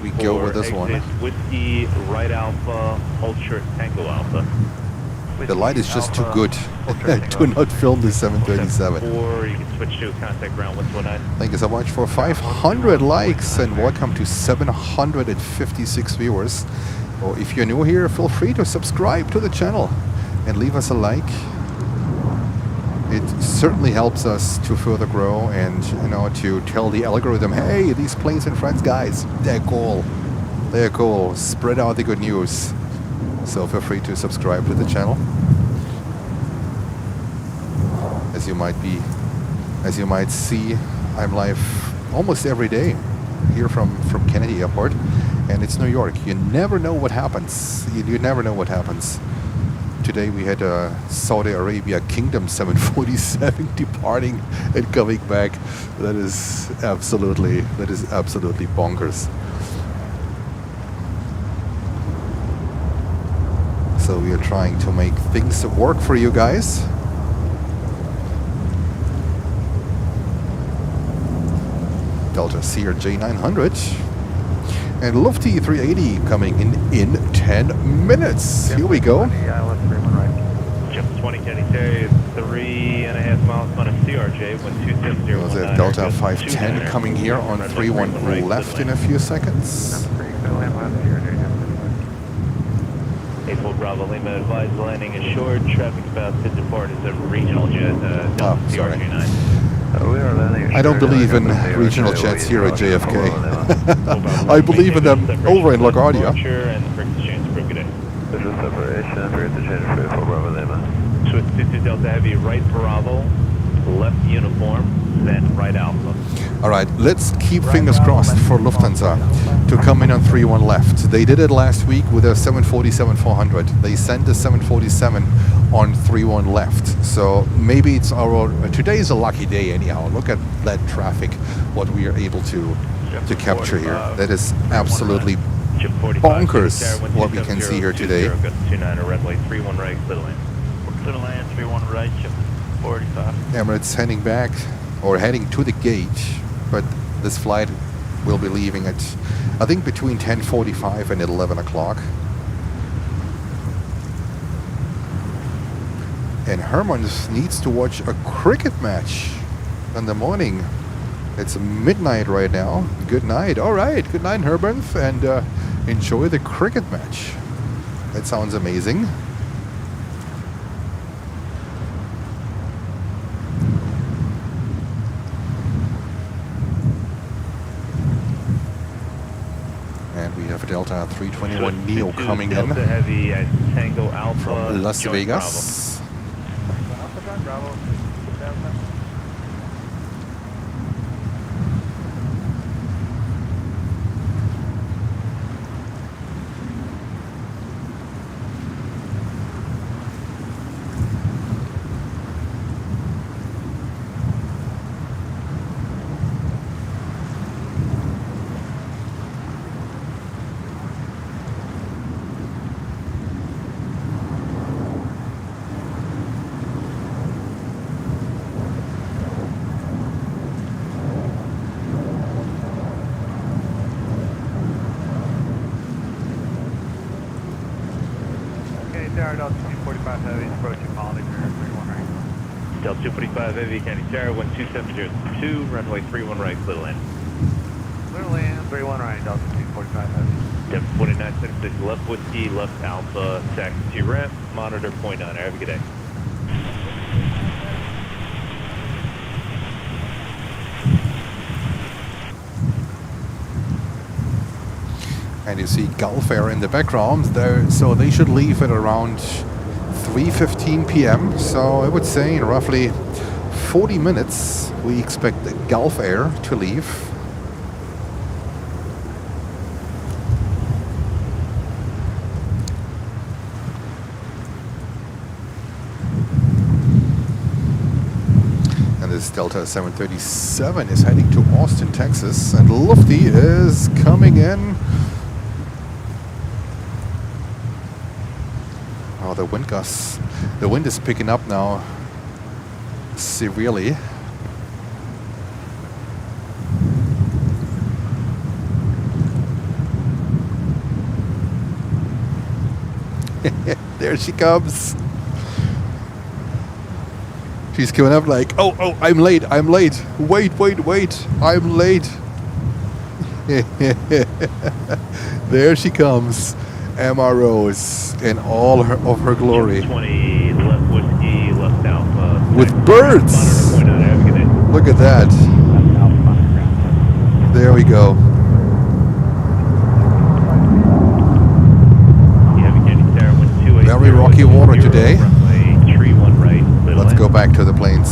We go with this one. Whiskey, right Alpha, hold short, Tango Alpha. The light is just too good to not film the 737. Or you can switch to contact ground 119. Thank you so much for 500 likes and welcome to 756 viewers. Or if you're new here, feel free to subscribe to the channel and leave us a like. It certainly helps us to further grow and, you know, to tell the algorithm, hey, these Planes and Friends guys, they're cool. They're cool. Spread out the good news. So feel free to subscribe to the channel. As you might see, I'm live almost every day here from Kennedy Airport, and it's New York. You never know what happens. You never know what happens. Today we had a Saudi Arabia Kingdom 747 departing and coming back. That is absolutely bonkers. So we are trying to make things work for you guys. Delta Sear J900 and Lufty 380 coming in 10 minutes. Here we go. Jump 20 Kenny Terry, 3.5 miles on a CRJ 127. There's a Delta 510 coming here on 3-1 left in a few seconds. 84 Bravo Lima advised landing is short. Traffic about to depart is a regional jet. Delta CRJ9. I don't believe in regional jets here at JFK. I believe in them over in LaGuardia. This is separation for interchange for Bravo Lima. Switch to Delta Heavy, right Bravo, left uniform, then right Alpha. All right, let's keep fingers crossed for Lufthansa to come in on 3-1 left. They did it last week with a 747-400. They sent the 747 on 3-1 left. So maybe it's today is a lucky day anyhow. Look at that traffic, what we are able to capture here. That is absolutely bonkers what we can see here today. Runway 31 right, clear to land. Clear to land, 31 right, chip 45. Emirates heading back, or heading to the gate, but this flight will be leaving at, I think, between 10:45 and 11 o'clock. And Herman needs to watch a cricket match in the morning. It's midnight right now. Good night. All right. Good night, Herman, and enjoy the cricket match. That sounds amazing. And we have a Delta 321 Neo coming in Delta Heavy at Tango Alpha from Las Vegas. Bravo. Delta 245 Heavy approaching Molly, 31 right. Delta 245 Heavy, County Tower, 12702, runway 31 right, clear to land. Clear to land, 31 right, Delta 245 Heavy. Depth 4976, left Whiskey, left Alpha, taxi to ramp, monitor point on air. Have a good day. And you see Gulf Air in the background there, so they should leave at around 3:15 p.m. So I would say in roughly 40 minutes we expect the Gulf Air to leave. This Delta 737 is heading to Austin, Texas, and Lufty is coming in. Oh, the wind gusts. The wind is picking up now severely. There she comes. She's coming up like, oh, I'm late, wait, I'm late. There she comes, Emma Rose in all of her glory. 20 left whiskey, left alpha. With birds! Look at that. There we go. Very rocky water today. Let's go back to the planes.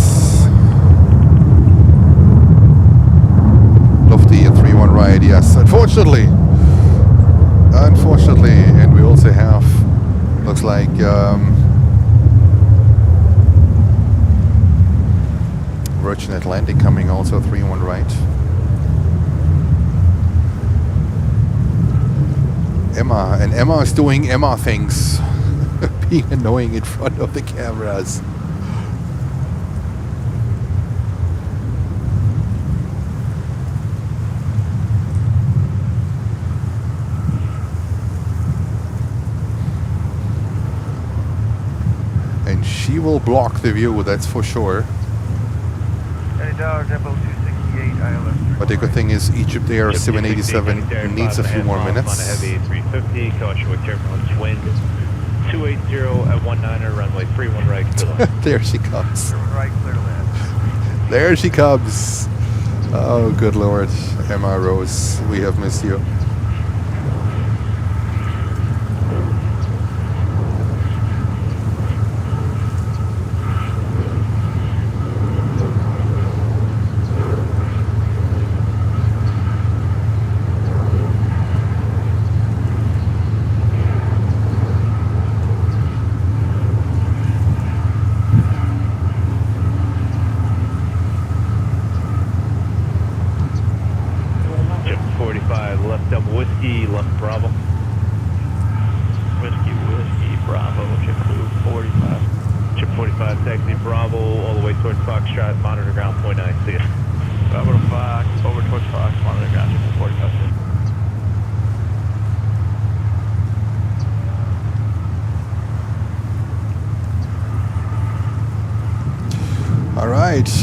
Lufty at 3-1 right, yes. Unfortunately, and we also have, looks like Virgin Atlantic coming also 3-1 right. Emma is doing Emma things. Being annoying in front of the cameras. And she will block the view, that's for sure. But the good thing is Egypt Air 787 needs a few more minutes. Heavy 350, caution with turbulence, wind 280 at 19er, runway 31 right, clear land. There she comes. 31 right, clear land. There she comes. Oh, good Lord. Emma Rose, we have missed you.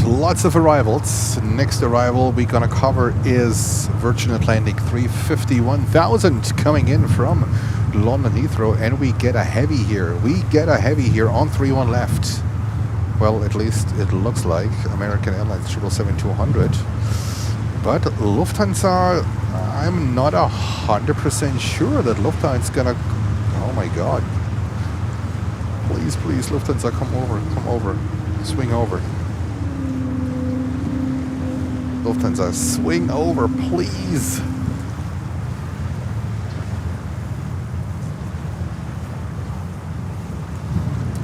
Lots of arrivals. Next arrival we're gonna cover is Virgin Atlantic 350 1000 coming in from London Heathrow, and we get a heavy here. We get a heavy here on 31 left. Well, at least it looks like American Airlines 777-200. But Lufthansa, I'm not 100% sure that Lufthansa is gonna. Oh my God! Please, please, Lufthansa, come over, swing over. Lufthansa, swing over, please.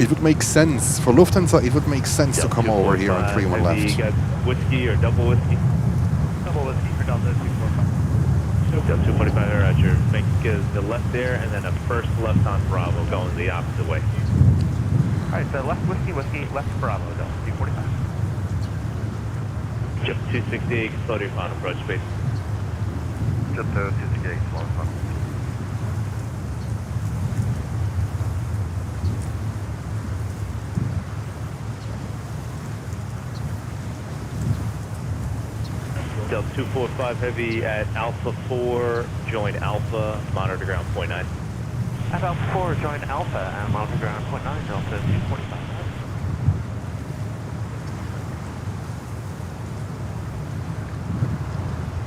It would make sense for Lufthansa. It would make sense to come over here on 3-1 left. You got whiskey or double whiskey? Double whiskey for Delta 245. Delta 245, Roger. Make the left there, and then a first left on Bravo, going the opposite way. All right, so left whiskey, left Bravo, Delta 245. Just 268, slow to your final approach, space. Just 268, slow to final. Delta 245 Heavy at Alpha 4, join Alpha, monitor ground point 9. At Alpha 4, join Alpha and monitor ground point 9, Delta 245.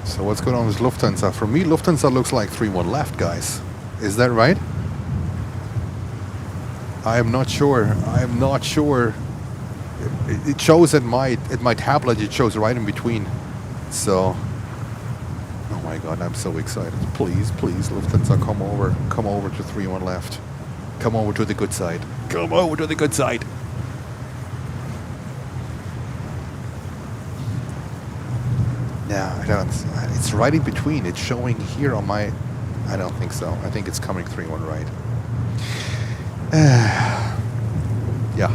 So what's going on with Lufthansa? For me, Lufthansa looks like 3-1 left, guys. Is that right? I am not sure. I am not sure. It shows at my tablet. It shows right in between. So, oh my God, I'm so excited. Please, please, Lufthansa, come over to 3-1 left. Come over to the good side. Come over to the good side. No, I don't. It's right in between. It's showing here on my... I don't think so. I think it's coming 3-1 right. Yeah.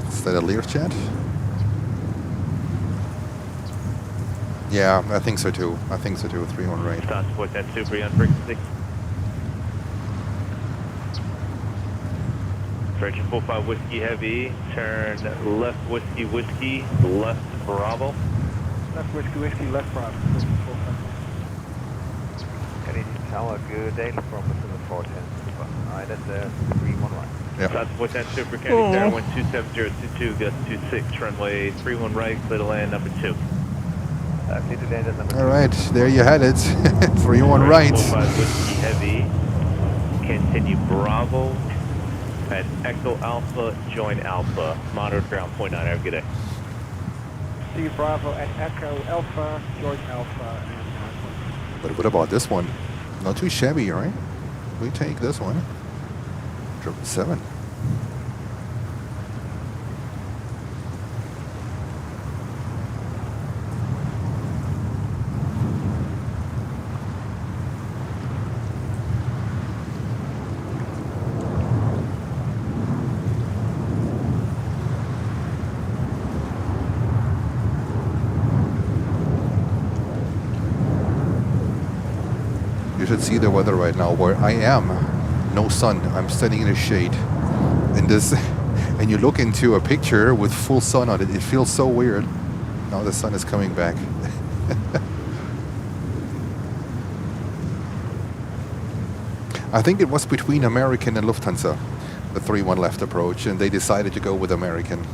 Is that a Learjet? Yeah, I think so too. 3-1 right. Start support that super on frequency. French 45 Whiskey Heavy, turn left Whiskey Whiskey, left Bravo. Left Whiskey Whiskey, left Bravo. Canadian Tower, good day from within the 410. Alright, that's 3-1 right. Yep. Start support that super Canadian Tower, 127022, gust 26, runway 31 right, clear to land number 2. Clear to land at number 2. Alright, there you had it. 3-1 right. 45 Whiskey Heavy, continue Bravo. At Echo Alpha, join Alpha, moderate ground, point 9, have a good day. Steve Bravo at Echo Alpha, George Alpha, and But what about this one? Not too shabby, right? We take this one. 777. You should see the weather right now where I am. No sun. I'm standing in the shade. And this, and you look into a picture with full sun on it. It feels so weird. Now the sun is coming back. I think it was between American and Lufthansa, the 3-1 left approach, and they decided to go with American.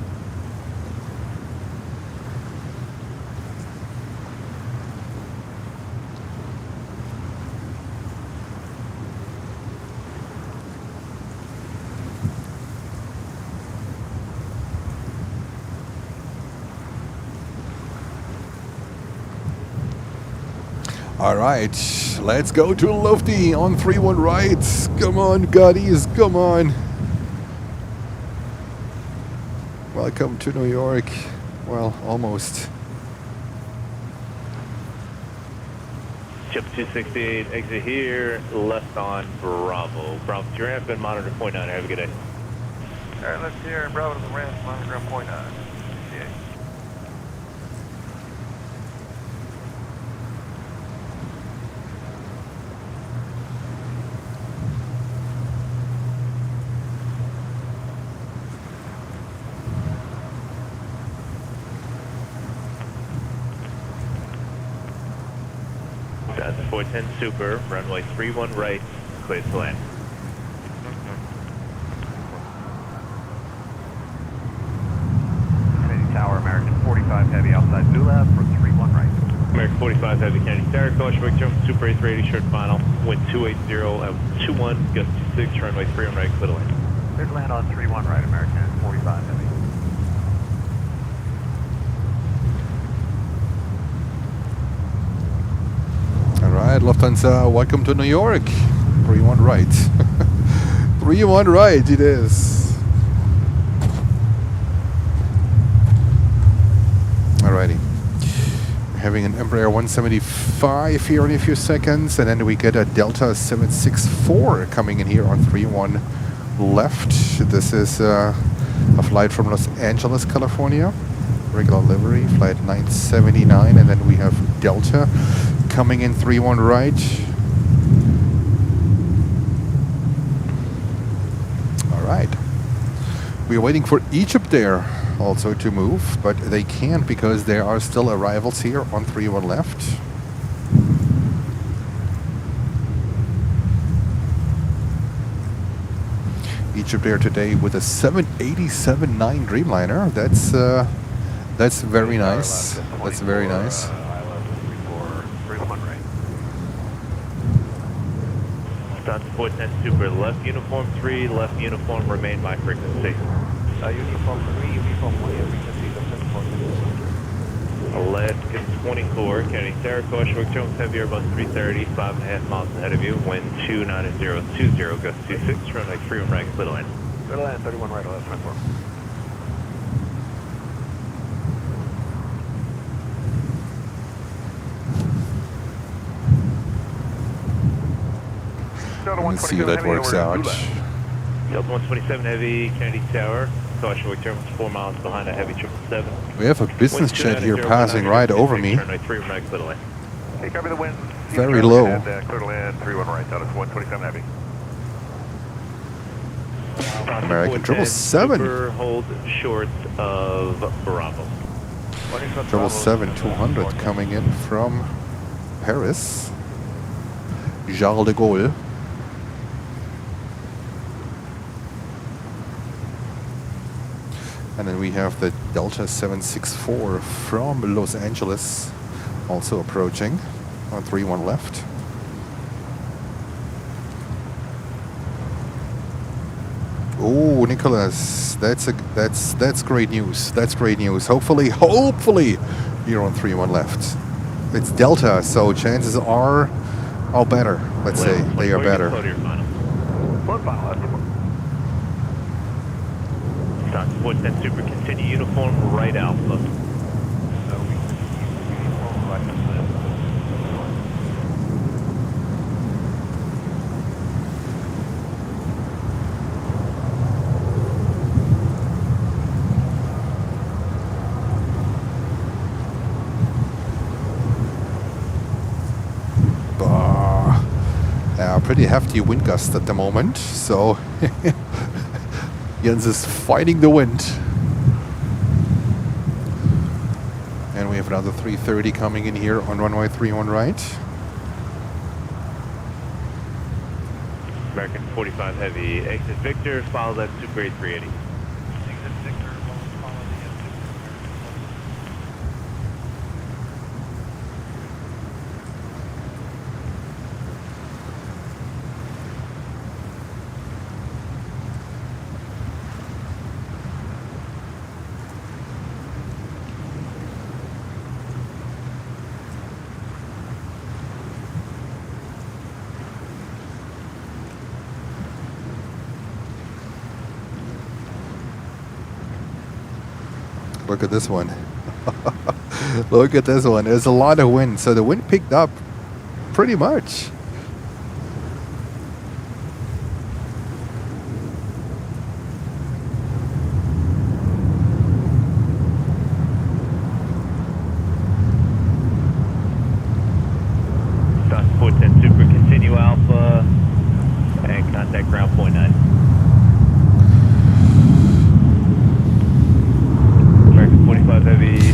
All right, let's go to Lufty on 3-1 right. Come on, Gutties, come on. Welcome to New York. Well, almost. Chip 268, exit here, left on Bravo. Bravo to your ramp and monitor point 9, have a good day. Alright, left here, Bravo to the ramp, monitor ground point 9. That's 410 Super, runway 31 right, clear to land. Canadian Tower, American 45 Heavy outside Zula for 3-1 right. American 45 Heavy, Canadian Tower, caution break jump, Super A380 short final, wind 280 at 21, gust 26, runway 31 right, clear to land. Clear to land on 3-1 right, American 45 Heavy. Alright, Lufthansa, welcome to New York. 3-1 right. 3-1 right it is. Alrighty. We're having an Embraer 175 here in a few seconds, and then we get a Delta 764 coming in here on 3-1 left. This is a flight from Los Angeles, California. Regular livery, flight 979, and then we have Delta coming in 3-1 right. All right. We're waiting for Egypt there also to move, but they can't because there are still arrivals here on 3-1 left. Egypt Air today with a 787-9 Dreamliner. That's very nice. That's very nice. Start support 10 Super, left uniform 3, left uniform remain my frequency. Uniform 3, uniform 1, frequency, Lead 24, Kennedy Tower, caution wake Jones Heavy Airbus 330, 5.5 miles ahead of you, wind 29020, gust 26, runway 31 right, clear to land. Clear to land, 31 right, 11, 24. Let's see how that works out. Delta 127 Heavy, Kennedy Tower, caution wake Jones 4 miles behind a Heavy 777. We have a business jet here passing right over me. Runway 31 right, clear to land. Hey, copy the wind. Very low. Clear to land, 31 right, Delta 127 Heavy. American 777. Super hold short of Bravo. 777 200 coming in from Paris. Charles de Gaulle. And then we have the Delta 764 from Los Angeles also approaching on 31 left. Oh, Nicholas, that's great news. That's great news. Hopefully you're on 31 left. It's Delta, so chances are better. Let's say they are better. Stock support 10 Super, continue uniform right Alpha. Pretty hefty wind gust at the moment, so Jens is fighting the wind. And we have another 330 coming in here on runway 31 right. American 45 Heavy, exit Victor, follow that Super A380. Look at this one. Look at this one. There's a lot of wind, so the wind picked up pretty much. Stock 410 Super, continue Alpha, and contact ground point 9.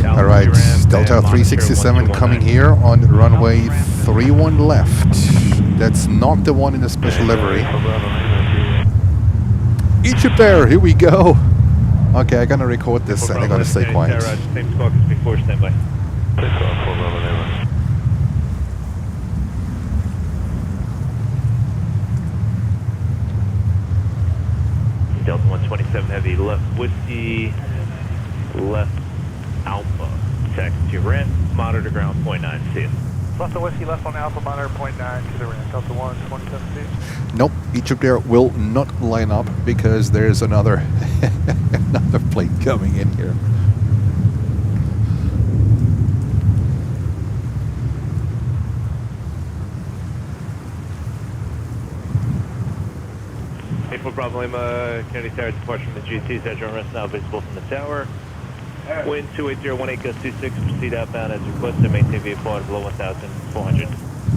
All right, Delta 367 coming here on runway 31 left. That's not the one in the special livery. Egypt Air, here we go. Okay, I'm gonna record this and I'm gonna stay quiet. Same squawk as before, standby. Delta 127 Heavy, left Whiskey, left Alpha, taxi to ramp, monitor ground point 9, see you. Left the Whiskey, left on Alpha, monitor point 9 to the ramp, Delta 127. Nope, Egypt Air will not line up because there's another another plane coming in here. April Bravo Lima, Kennedy Tower departure from the GT, Edge on rest now visible from the tower. Wind 28018, gust 26, proceed outbound as requested, maintain vehicle at below 1,400.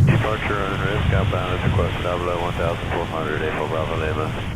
Departure on risk, outbound as requested, out below 1,400, April Bravo Lima.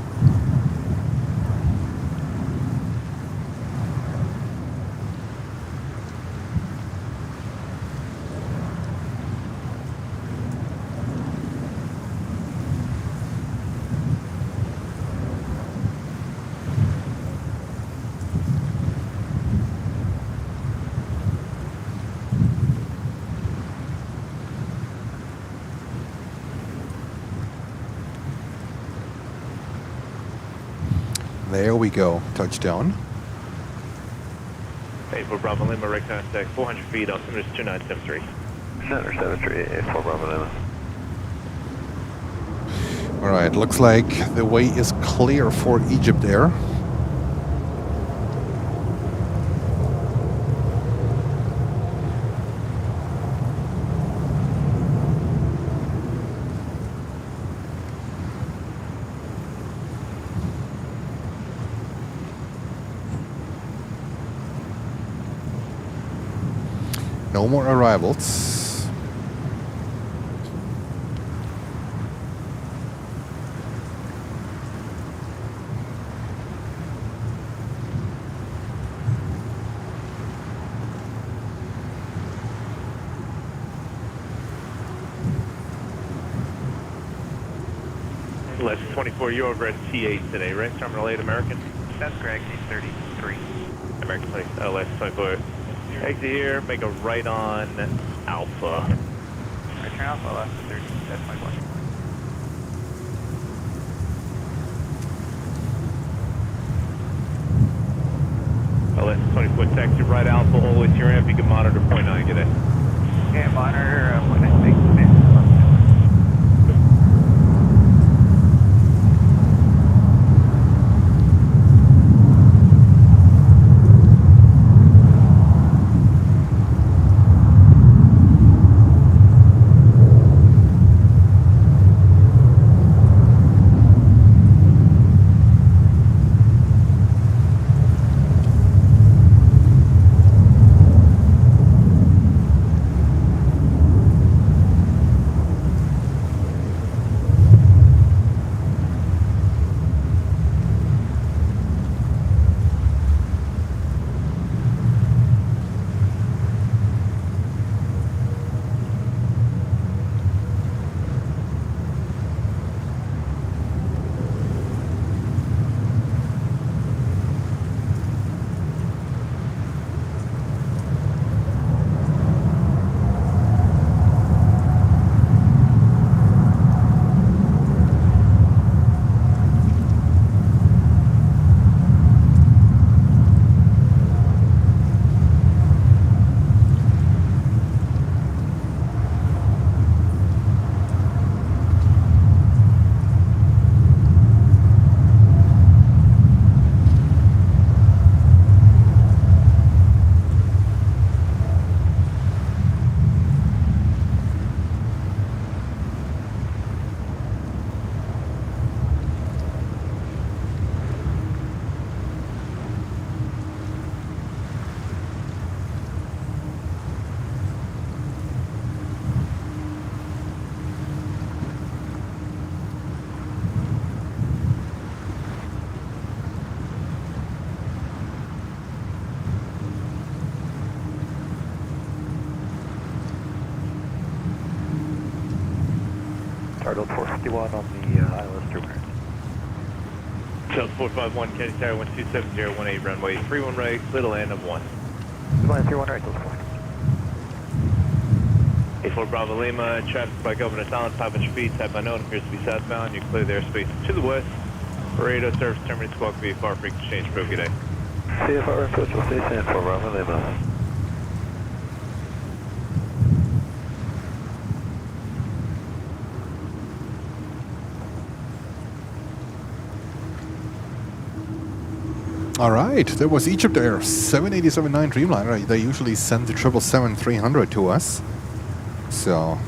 There we go, touchdown. 84 Bravo Lima, right contact 400 feet, altimeter is 2973. 2973, 84 Bravo Lima. All right, looks like the way is clear for Egypt Air. No more arrivals. Less 24, you're over at T8 today, right? Terminal 8 American? That's correct, 833. American place, less 24. Exit here, make a right on Alpha. Right turn Alpha, left 30, that's my question. LS 24, taxi right Alpha, always your ramp, you can monitor point 9, get it. Okay, monitor, point 9, thanks. Target 451 on the ILS trooper. Charles 451, Kennedy Tower 127018, runway 31 right, little end of 1. Line 31 right, those points. 84 Bravo Lima, traffic by Governor Island, 500 feet, type unknown, appears to be southbound. You clear the airspace to the west. Radio service terminates squawk VFR freak exchange pro, good day. CFR Coastal Station for Bravo Lima. All right, there was Egypt Air 787-9 Dreamliner. They usually send the 777-300 to us. So,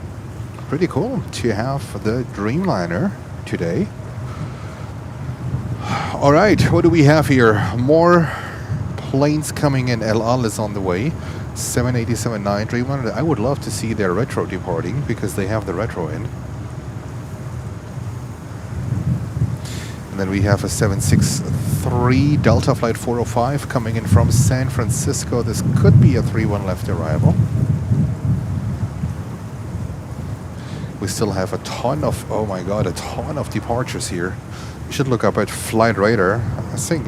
pretty cool to have the Dreamliner today. All right, what do we have here? More planes coming in. El Al is on the way. 787-9 Dreamliner. I would love to see their retro departing because they have the retro in. And then we have a 763 Delta Flight 405 coming in from San Francisco. This could be a 3-1 left arrival. We still have a ton of, oh my god, a ton of departures here. You should look up at Flight Radar. I think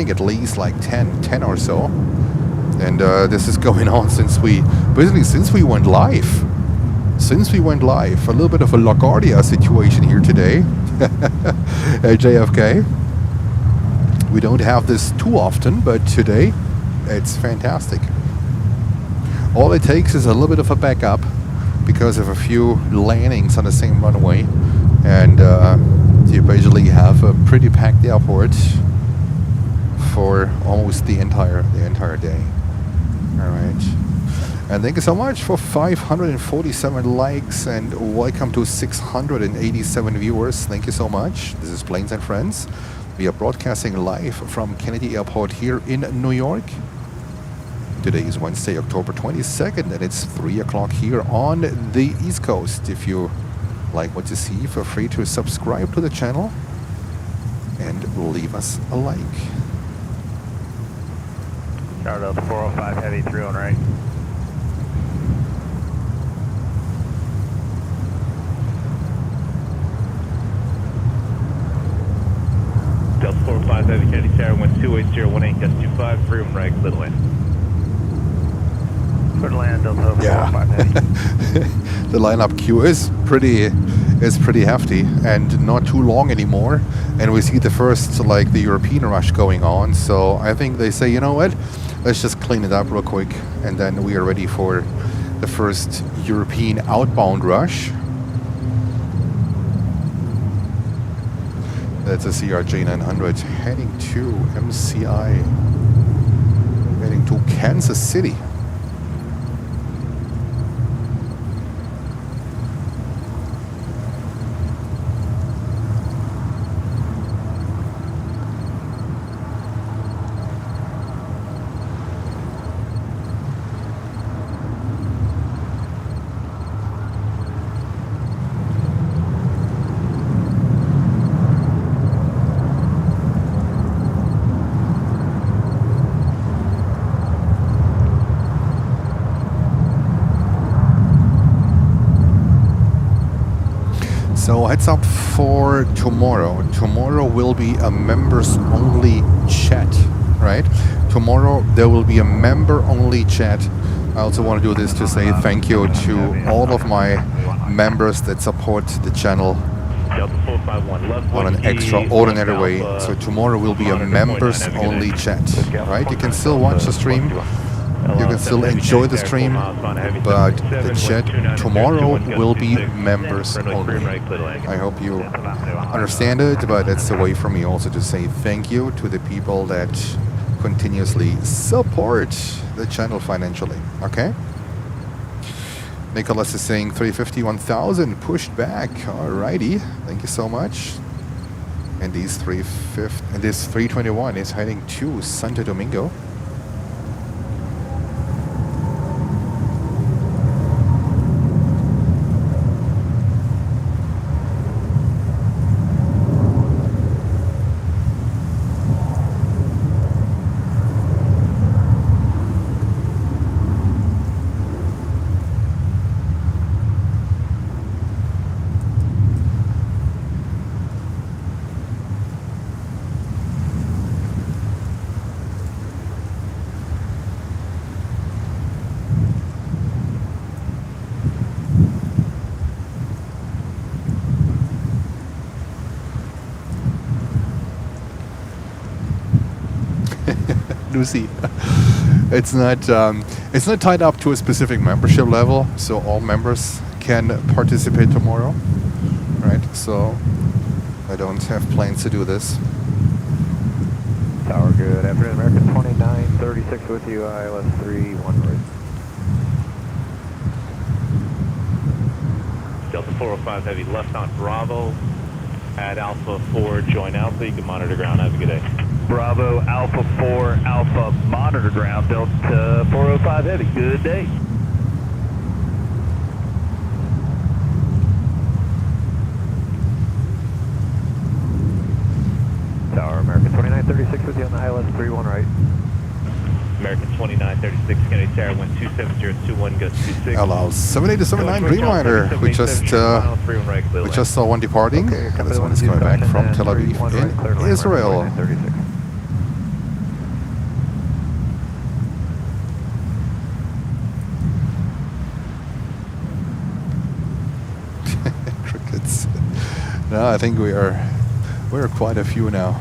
at least like 10 or so. And this is going on since we went live. Since we went live. A little bit of a LaGuardia situation here today at JFK. We don't have this too often, but today it's fantastic. All it takes is a little bit of a backup because of a few landings on the same runway, and you basically have a pretty packed airport for almost the entire day. All right. And thank you so much for 547 likes, and welcome to 687 viewers. Thank you so much. This is Planes and Friends. We are broadcasting live from Kennedy Airport here in New York. Today is Wednesday, October 22nd, and it's 3 o'clock here on the East Coast. If you like what you see, feel free to subscribe to the channel and leave us a like. Tower Delta 405 Heavy, 3 on right. Delta 405 Heavy, Kennedy Tower, 128, 18, 25, 3 on right, clear to land. Clear to land, Delta 405 Heavy. The lineup queue is pretty hefty and not too long anymore, and we see the first, like, the European rush going on. So I think they say, you know what, let's just clean it up real quick, and then we are ready for the first European outbound rush. That's a CRJ 900 heading to MCI, heading to Kansas City. So heads up for tomorrow. Tomorrow will be a members-only chat, right? Tomorrow there will be a member-only chat. I also want to do this to say thank you to all of my members that support the channel on an extraordinary way. So tomorrow will be a members-only chat, right? You can still watch the stream. You can still enjoy the stream, but the chat tomorrow will be members only. I hope you understand it, but it's a way for me also to say thank you to the people that continuously support the channel financially, okay? Nicholas is saying 350, 1000 pushed back. Alrighty, thank you so much. And this 321 is heading to Santo Domingo. Lucy, it's not tied up to a specific membership level, so all members can participate tomorrow, right? So I don't have plans to do this. Tower, good afternoon. American 2936 with you, ILS 31 right. Delta 405 Heavy, left on Bravo, at Alpha 4, join Alpha, you can monitor ground, have a good day. Bravo, Alpha 4, Alpha, monitor ground, Delta 405 Heavy, good day. Tower, American 2936 with you on the ILS 31 right. American 2936, Kennedy Tower, 127, 21, gust 26. Hello, 78-79 Dreamliner. We just saw one departing. Okay, and this one is coming back from Tel Aviv in Israel. Crickets. No, I think we're quite a few now.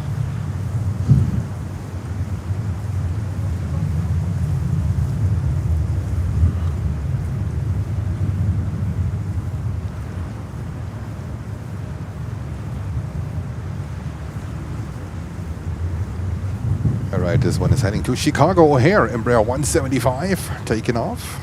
Alright, this one is heading to Chicago O'Hare, Embraer 175, taking off.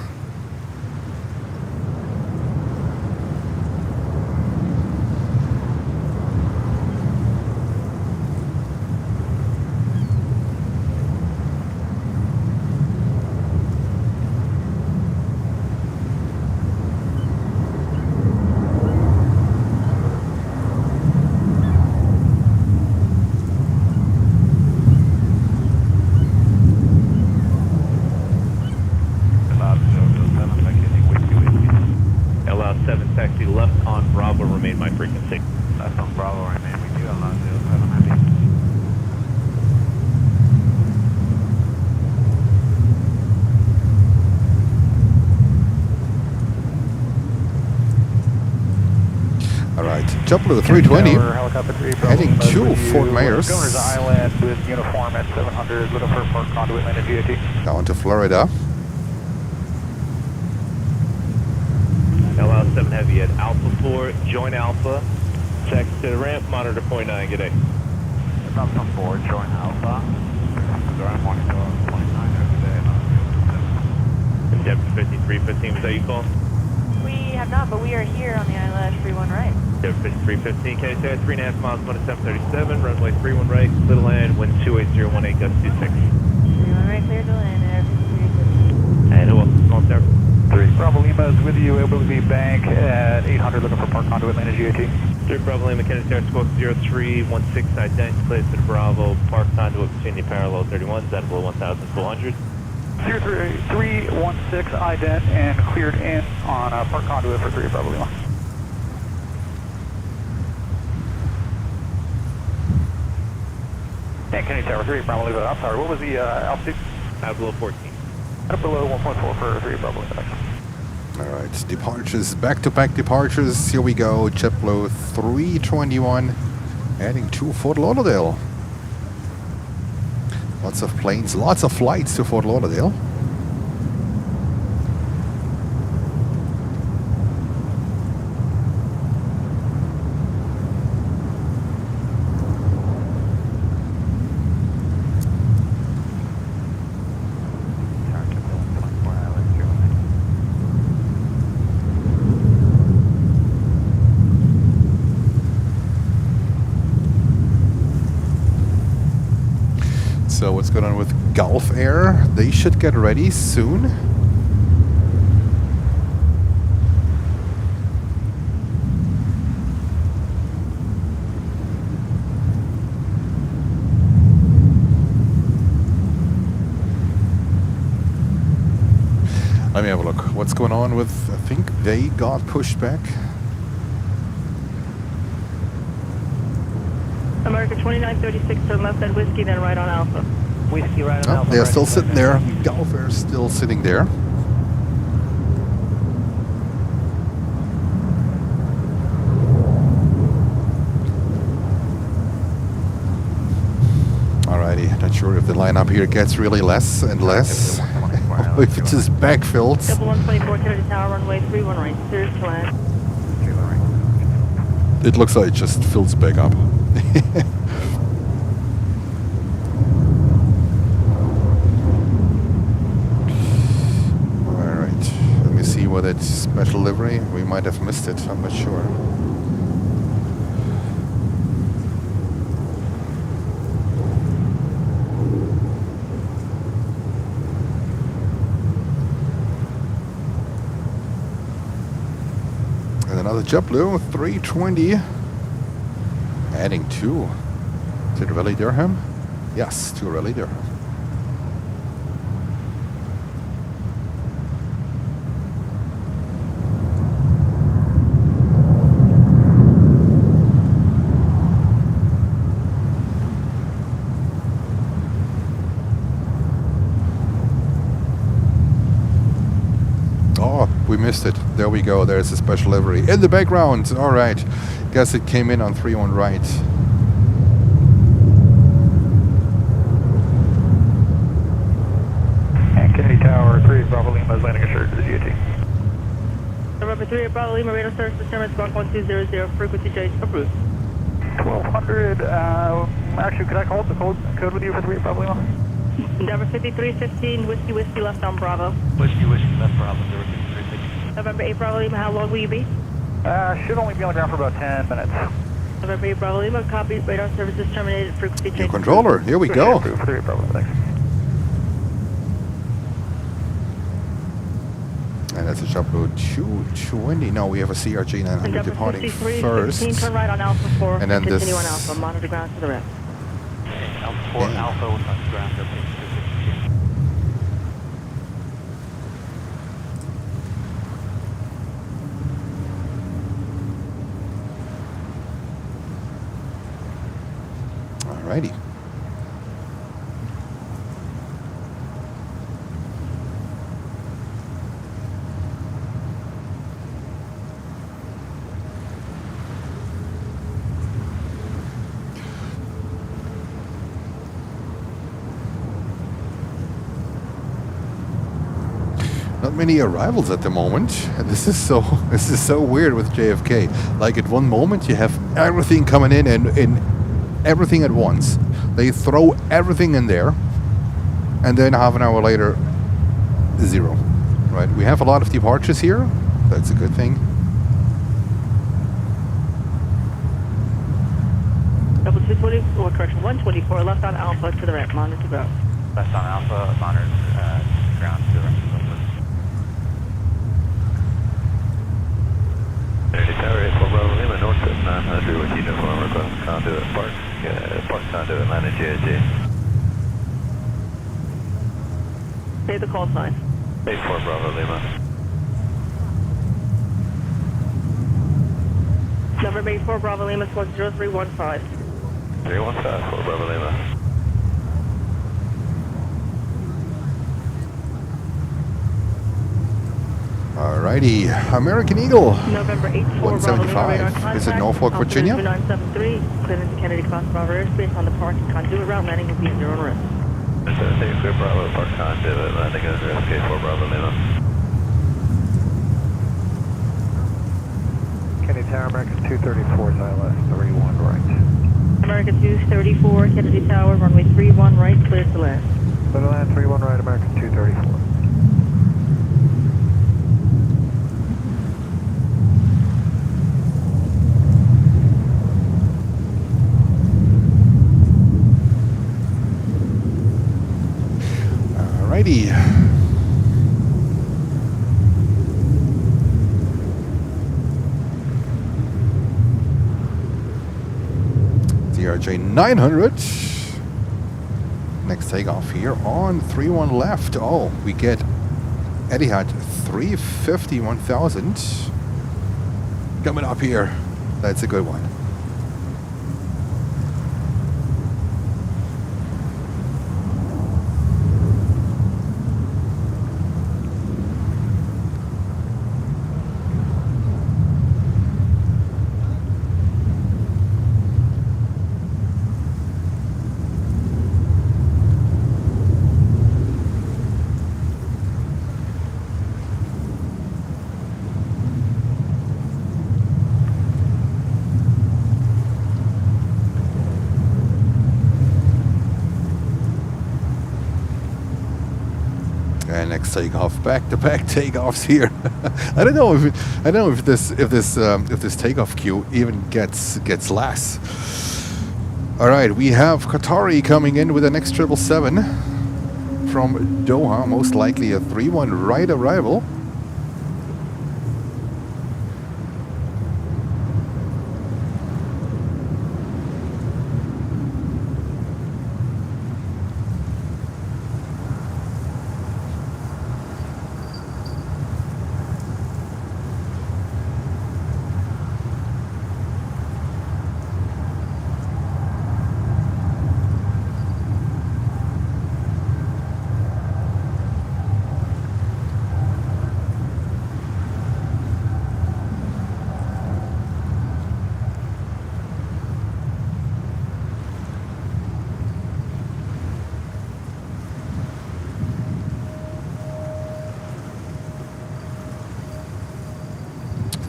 JetBlue 320, heading to Fort Myers. Governor's Island with uniform at 700, looking for park conduit landed GAT. Down to Florida. LL7 Heavy at Alpha 4, join Alpha. Check to the ramp, monitor point 9, good day. Alpha 4, join Alpha. The ramp monitor point 9, good day. Depth 5315, was that you call? We have not, but we are here on the ILS 31 right. Depth 5315, KSA 3.5 miles, 1737, runway 31 right, clear to land, wind 28018, gust 26. 31 right, clear to land, air 5315. And who else is on there? 3 Bravo Lima is with you, able to be bank at 800, looking for park conduit landed GAT. 3 Bravo Lima, Canarsie Air Squawk 0316, ident, clear to the Bravo, park conduit between the parallel 31s, at below 1,400. 0316 ident and cleared in on park conduit for 3 Bravo Lima. And Kennedy Tower 3 Bravo Lima, I'm sorry, what was the altitude? At below 14. At below 1.4 for 3 Bravo Lima. Alright, departures, back-to-back departures. Here we go, JetBlue 321, heading to Fort Lauderdale. Lots of planes, lots of flights to Fort Lauderdale. So what's going on with Gulf Air? They should get ready soon. Let me have a look. What's going on with, I think they got pushed back. America 2936, turn left at Whiskey, then right on Alpha. Whiskey right on Alpha. They're still sitting there. Gulf Air still sitting there. Alrighty, not sure if the lineup here gets really less and less. If it's just backfilled. Double 124, Kennedy Tower, runway 31 right, clear to land. It looks like it just fills back up. Alright, let me see what it's special livery. We might have missed it, I'm not sure. And another JetBlue 320. Adding 2 to the Raleigh Durham. Yes, to Raleigh Durham. Oh, we missed it. There we go. There's a special livery in the background. All right. Guess it came in on 31 right. And Kennedy Tower 3 Bravo Lima is landing assured to the GAT. November 3 Bravo Lima, radar service system, squawk 1200, frequency change approved. 1200, actually, could I hold the code with you for 3 Bravo Lima? November 5315, Whiskey left on Bravo. Whiskey left Bravo, 0350. November 8 Bravo Lima, how long will you be? Should only be on the ground for about 10 minutes. November 8 Bravo Lima, copy, radar services terminated, frequency change. Controller, here we go. 3 Bravo, thanks. And that's a JetBlue 220. No, we have a CRJ 900 departing first. 15, turn right on Alpha 4, and then continue this on Alpha, monitor ground to the rest. Alpha 4, Alpha, on ground, okay. Alrighty. Not many arrivals at the moment. This is so weird with JFK. Like at one moment you have everything coming in and everything at once. They throw everything in there, and then half an hour later, zero. Right? We have a lot of departures here. That's a good thing. Double 220, or correction, 124, left on Alpha to the right, monitor to ground. Left on Alpha, monitor ground to the rest of the Tower 84 Bravo Lima, Northwest 900 with uniform request conduit park conduit Atlanta JSG. Say the call sign. 84 Bravo Lima. Number 84 Bravo Lima, squawk 0315. 315 for Bravo Lima. Alrighty, American Eagle. November 84 Bravo Lima, radar 175. Is it contact. Norfolk, Virginia? 2973, clearance to Kennedy Cross Bravo airspace on the park and conduit route, landing will be at your own risk. 84 Bravo Park conduit landing under SK4 Bravo Lima. Kennedy Tower, American 234, ILS 31 right. American 234, Kennedy Tower, runway 31 right, clear to land. Clear to land 31 right, American 234. Alrighty. CRJ 900. Next takeoff here on 31 left. Oh, we get Etihad 350 1000 coming up here. That's a good one. Next takeoff, back-to-back takeoffs here. I don't know if this takeoff queue even gets less. All right, we have Qatari coming in with an next 777 from Doha, most likely a 3-1 right arrival.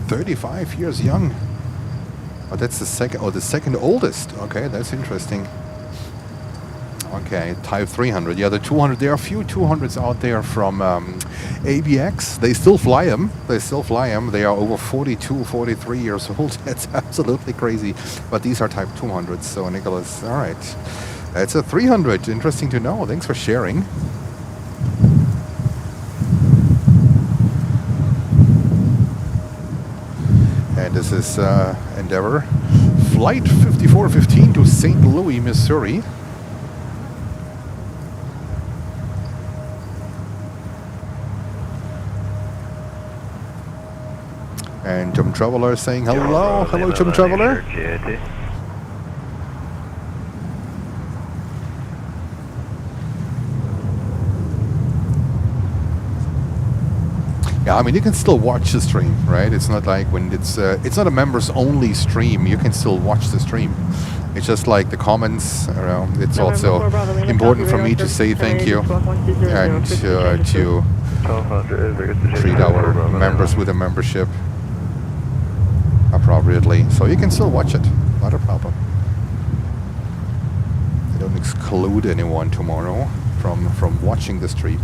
"35 years young." Oh, that's the second. Oh, the second oldest. Okay, that's interesting. Okay. Okay, Type 300. Yeah, the 200. There are a few 200s out there from ABX. They still fly them. They are over 42, 43 years old. That's absolutely crazy. But these are Type 200s. So, Nicholas, all right. It's a 300. Interesting to know. Thanks for sharing. And this is Endeavour Flight 5415 to St. Louis, Missouri. And Jim Traveler saying hello. Hello, Jim Traveler. Yeah, I mean, you can still watch the stream, right? It's not like when it's not a members-only stream. You can still watch the stream. It's just like the comments. It's also important for me to say thank you and to treat our members with a membership appropriately. So you can still watch it. Not a problem. I don't exclude anyone tomorrow from watching the stream.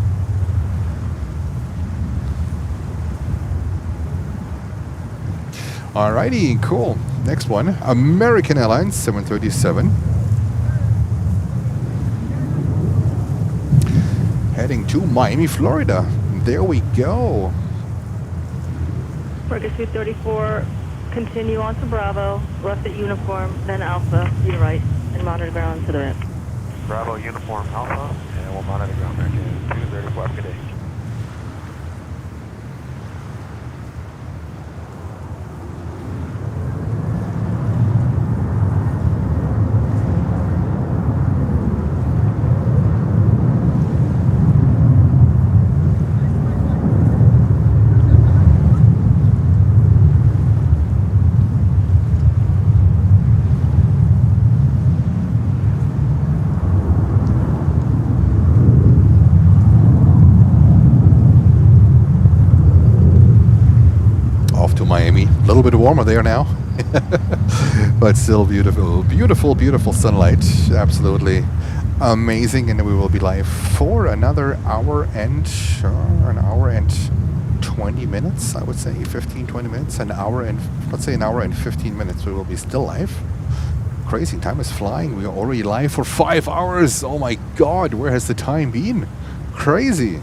Alrighty, cool. Next one, American Airlines 737. Heading to Miami, Florida. There we go. Circus 234, continue on to Bravo, left at uniform, then Alpha, to the right, and monitor ground to the right. Bravo, uniform Alpha, and we'll monitor ground there to 234, good day. A little bit warmer there now, but still beautiful, beautiful, beautiful sunlight. Absolutely amazing. And we will be live for another hour and 20 minutes. I would say 15, 20 minutes, let's say an hour and 15 minutes. We will be still live. Crazy, time is flying. We are already live for 5 hours. Oh my God, where has the time been? Crazy.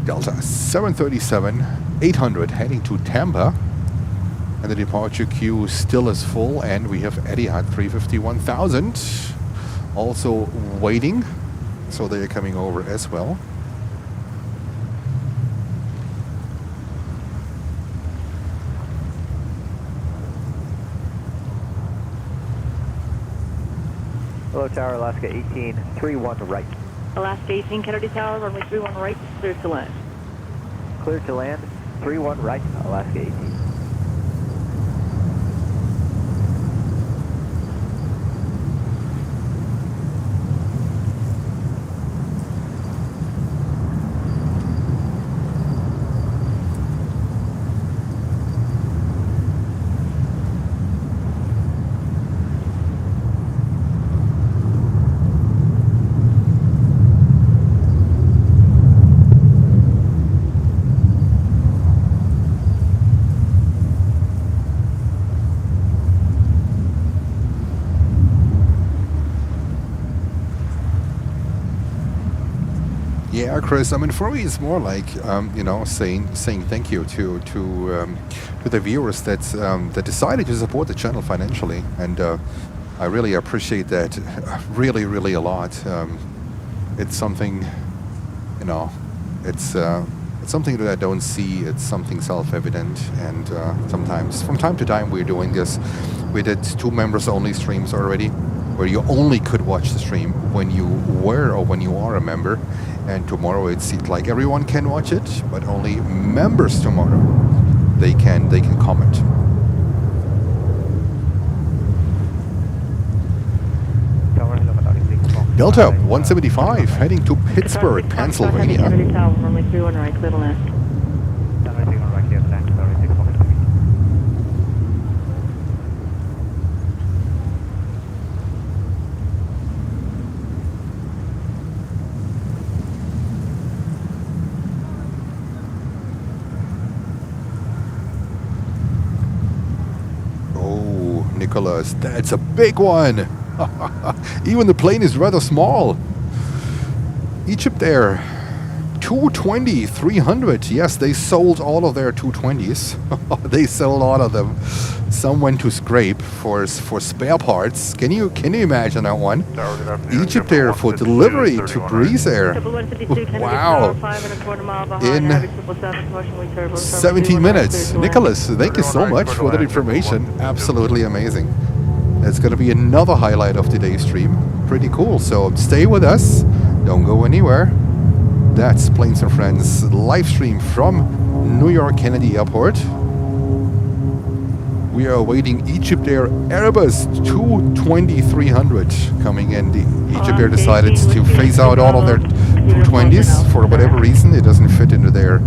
Delta 737-800 heading to Tampa, and the departure queue still is full, and we have Etihad 350-1000 also waiting, so they are coming over as well. Hello Tower, Alaska 18, 31 right. Alaska 18, Kennedy Tower, runway 31 right, clear to land. Clear to land, 31 right, Alaska 18. Yeah, Chris. I mean, for me, it's more like saying thank you to the viewers that decided to support the channel financially, and I really appreciate that, really, really a lot. It's something, it's something that I don't see. It's something self-evident, and sometimes, from time to time, we're doing this. We did 2 members-only streams already, where you only could watch the stream when you were or when you are a member. And tomorrow it seems like everyone can watch it, but only members tomorrow. They can comment. Delta 175 heading to Pittsburgh, Pennsylvania. Kennedy Tower, runway 31 right, clear to land. Nicholas. That's a big one. Even the plane is rather small. Egypt Air 220-300. Yes, they sold all of their 220s. They sold all of them. Some went to scrape for spare parts. Can you imagine that one? Egypt Air for delivery to Breeze Air. Wow. In 17 minutes. Nicholas, thank you so much for that information. Absolutely amazing. That's going to be another highlight of today's stream. Pretty cool. So stay with us. Don't go anywhere. That's Planes and Friends live stream from New York Kennedy Airport. We are awaiting Egypt Air Airbus 220-300 coming in. The Egypt Air decided to phase out all of their 220s for whatever reason. It doesn't fit into their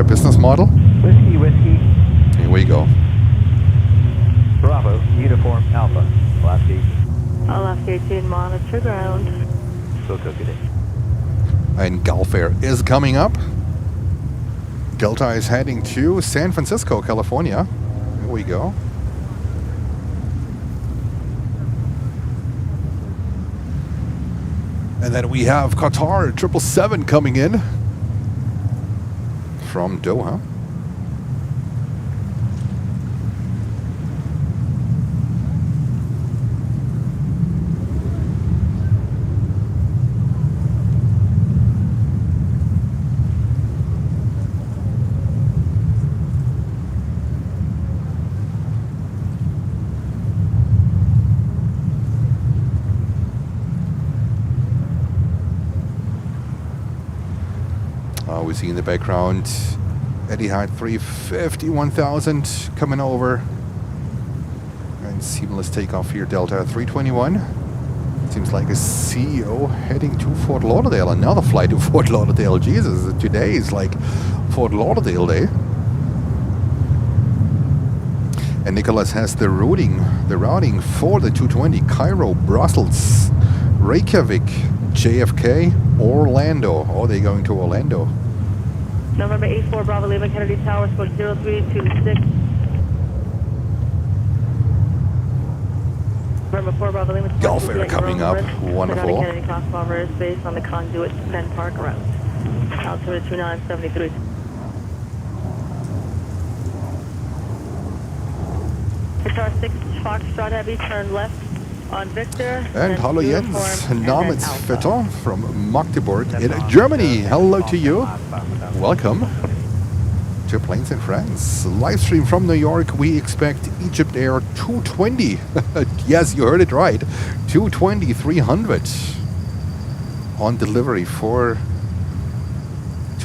business model. Whiskey, whiskey. Here we go. Bravo, uniform Alpha, Alaska 18. Alaska 18, monitor ground. So copy it. And Gulf Air is coming up. Delta is heading to San Francisco, California. Here we go. And then we have Qatar 777 coming in from Doha. We see in the background Etihad 350 1000 coming over, and seamless takeoff here. Delta 321. Seems like a CEO heading to Fort Lauderdale. Another flight to Fort Lauderdale. Jesus, today is like Fort Lauderdale day. And Nicholas has the routing for the 220: Cairo, Brussels, Reykjavik, JFK, Orlando. Oh, they're going to Orlando. November 84, Bravo Lima, Kennedy Tower, spoke 0326. November 4, Bravo Lima. Gulf Air coming up. Wonderful. Kennedy Cross Bravo airspace on the conduit Penn Park route. Altitude 2973. Guitar 6, Foxtrot Heavy, turn left on Victor. And hallo Jens, namens Vetter from Magdeburg in Germany. Hello to you. Welcome to Planes and Friends. Live stream from New York. We expect Egypt Air 220. Yes, you heard it right. 220-300 on delivery to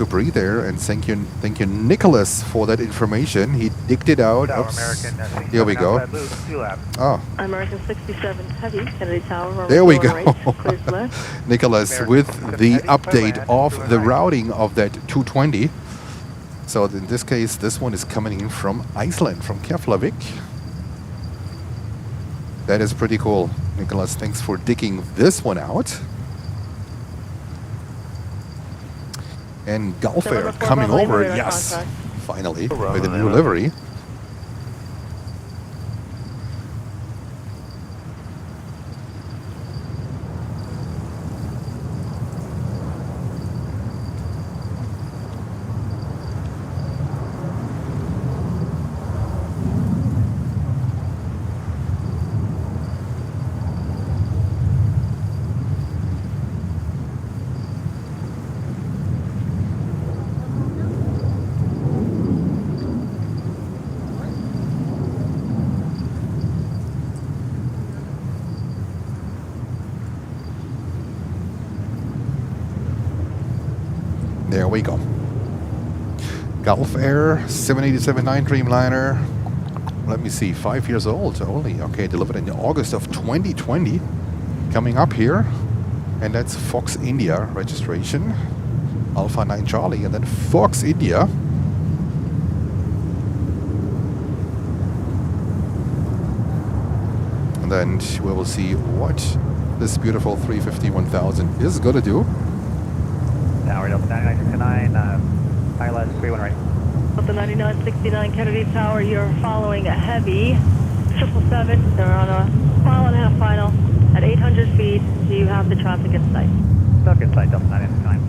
Breathe Air. And thank you Nicholas for that information. He digged it out. Oops. Here we go. Oh. American 67 Heavy, Kennedy Tower. There we go. Right, Nicholas with the update of the routing of that 220. So in this case, this one is coming in from Iceland, from Keflavik. That is pretty cool. Nicholas, thanks for digging this one out. And Gulf Air coming over, yes, finally, with a new livery. There we go. Gulf Air 787-9 Dreamliner. Let me see, 5 years old only. Okay, delivered in August of 2020. Coming up here. And that's Fox India registration. Alpha 9 Charlie, and then Fox India. And then we will see what this beautiful 350-1000 is going to do. Tower Delta 9969, ILS 31 right. Delta 9969 Kennedy Tower, you're following a heavy 777, they're on a mile and a half final at 800 feet. Do you have the traffic in sight? Stuck in sight, Delta 99 time.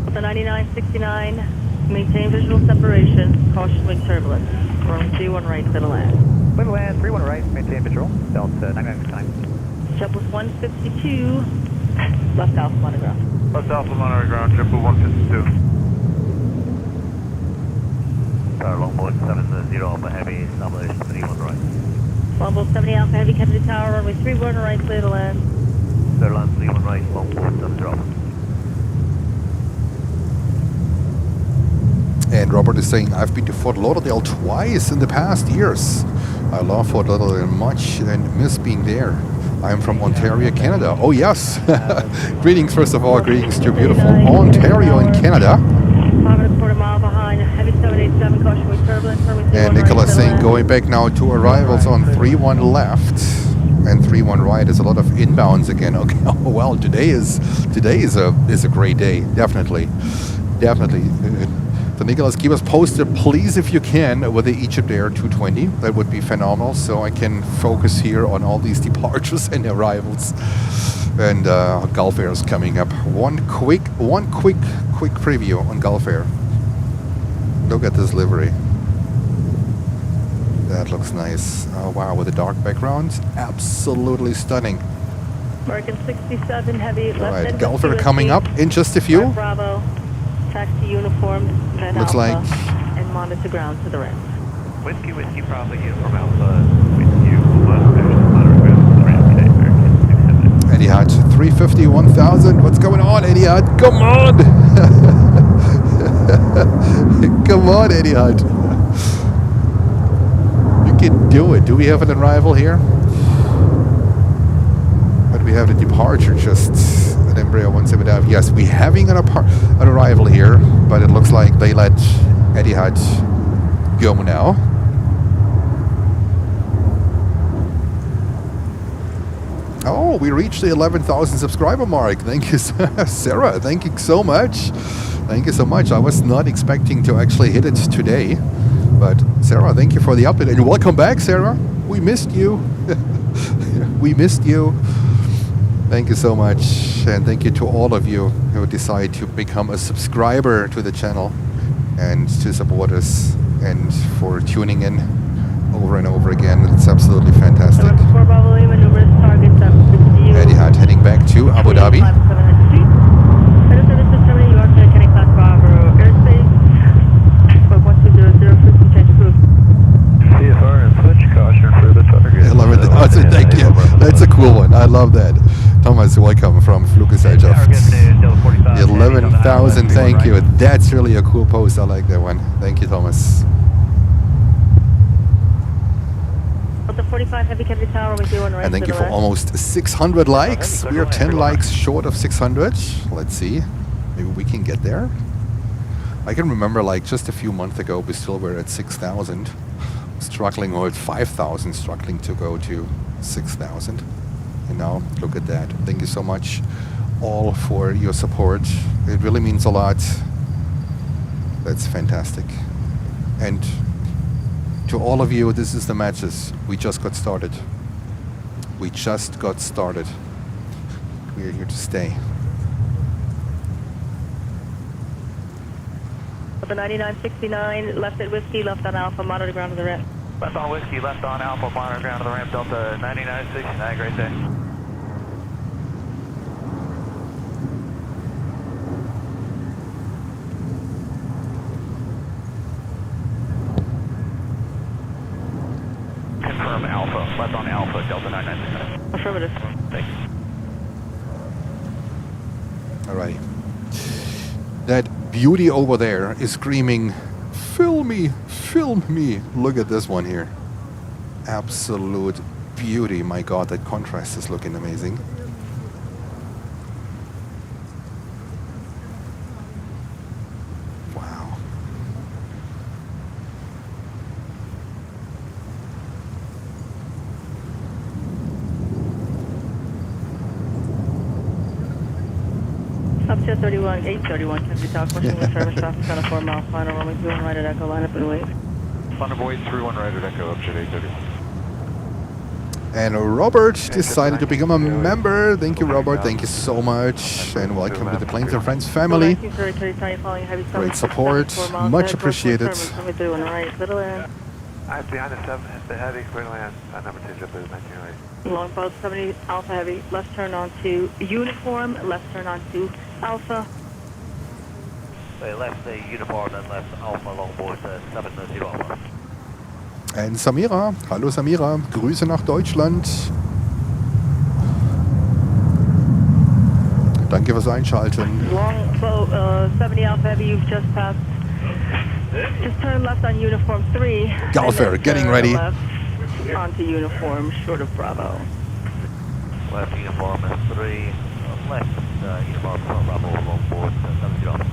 Delta 9969, maintain visual separation, caution wing turbulence. Runway 31 right to the land. Clear land, 31 right, maintain visual, Delta 99 time. JetBlue 152, left alpha monitor ground. Left alpha monitor ground, JetBlue 152. Tower longboard 70 Alpha Heavy, establish 31 right. Longboard 70 Alpha Heavy, Kennedy Tower, runway 31 right, clear to land. Clear land, 31 right, longboard 70 Alpha. And Robert is saying, I've been to Fort Lauderdale twice in the past years. I love Fort Lauderdale much and miss being there. I'm from Ontario, Canada. Oh yes! Greetings, first of all, greetings to beautiful Ontario in Canada. 5.25 mile behind, heavy 787, caution wing turbulence. And Nicholas saying, going back now to arrivals on 31 left and 31 right is a lot of inbounds again. Okay, oh, well, today is a great day, definitely. So Nicholas, keep us posted, please, if you can, with the Egypt Air 220. That would be phenomenal, so I can focus here on all these departures and arrivals. And Gulf Air is coming up. One quick preview on Gulf Air. Look at this livery. That looks nice. Oh wow, with a dark background, absolutely stunning. American 67 heavy. All right, Gulf Air coming up in just a few. Bravo. Taxi uniform, then looks Alpha, like and monitor ground to the ramp. Whiskey, Bravo, uniform Alpha, with you, monitor ground to the ramp today, American 67. Eddie Hutch, 350, 1000. What's going on, Eddie Hutch? Come on! Come on, Eddie Hutch. You can do it. Do we have an arrival here? But we have the departure just at Embraer 175. Yes, we're having an arrival here, but it looks like they let Eddie Hutch go now. Oh, we reached the 11,000 subscriber mark. Thank you, Sarah. Thank you so much. Thank you so much. I was not expecting to actually hit it today. But Sarah, thank you for the update. And welcome back, Sarah. We missed you. We missed you. Thank you so much. And thank you to all of you who decide to become a subscriber to the channel and to support us and for tuning in over and over again. It's absolutely fantastic. Eddie Hart heading back to Abu Dhabi. CFR and switch caution for the target. I love it. Thank you. That's a cool one. I love that. Thomas, welcome from Fluggesellschaft. 11,000, thank you. That's really a cool post. I like that one. Thank you, Thomas. The 45 heavy Kennedy Tower with you on right. And thank you for almost 600 likes. We are 10 likes short of 600. Let's see. Maybe we can get there. I can remember like just a few months ago, we still were at 6,000. Struggling, or at 5,000, struggling to go to 6,000. And now, look at that. Thank you so much all for your support. It really means a lot. That's fantastic. And to all of you, this is the matches. We just got started. We just got started. We are here to stay. The 9969, left at Whiskey, left on Alpha, monitor ground to the ramp. Left on Whiskey, left on Alpha, monitor ground to the ramp, Delta 9969, great day. Confirm Alpha, left on Alpha, Delta 9969. Affirmative. Thanks. Alrighty. That beauty over there is screaming, film me, film me. Look at this one here. Absolute beauty. My God, that contrast is looking amazing. Wow. Up to 31, 831, Kennedy Tower, pushing with service traffic on a 4 mile final, runway 31 right at Echo, line up and wait. Thunderboy 31 right at Echo, up to 831. And Robert decided to become a member. Thank you, Robert. Thank you so much. And welcome to the Planes and Friends family. Great support. Much appreciated. I have behind the 7, the heavy, clear to land, number 2, JetBlue 1908. Longboat 70 Alpha Heavy, left turn onto uniform, left turn onto Alpha. Left uniform and left Alpha Longboat 70 Alpha. Und Samira, hallo Samira, Grüße nach Deutschland. Danke fürs Einschalten. Longboat 70 Alpha Heavy, you've just passed. Just turn left on uniform 3. Galfer, getting ready. Left onto uniform, short of Bravo. Left uniform 3, left uniform Bravo Longboat 70 Alpha.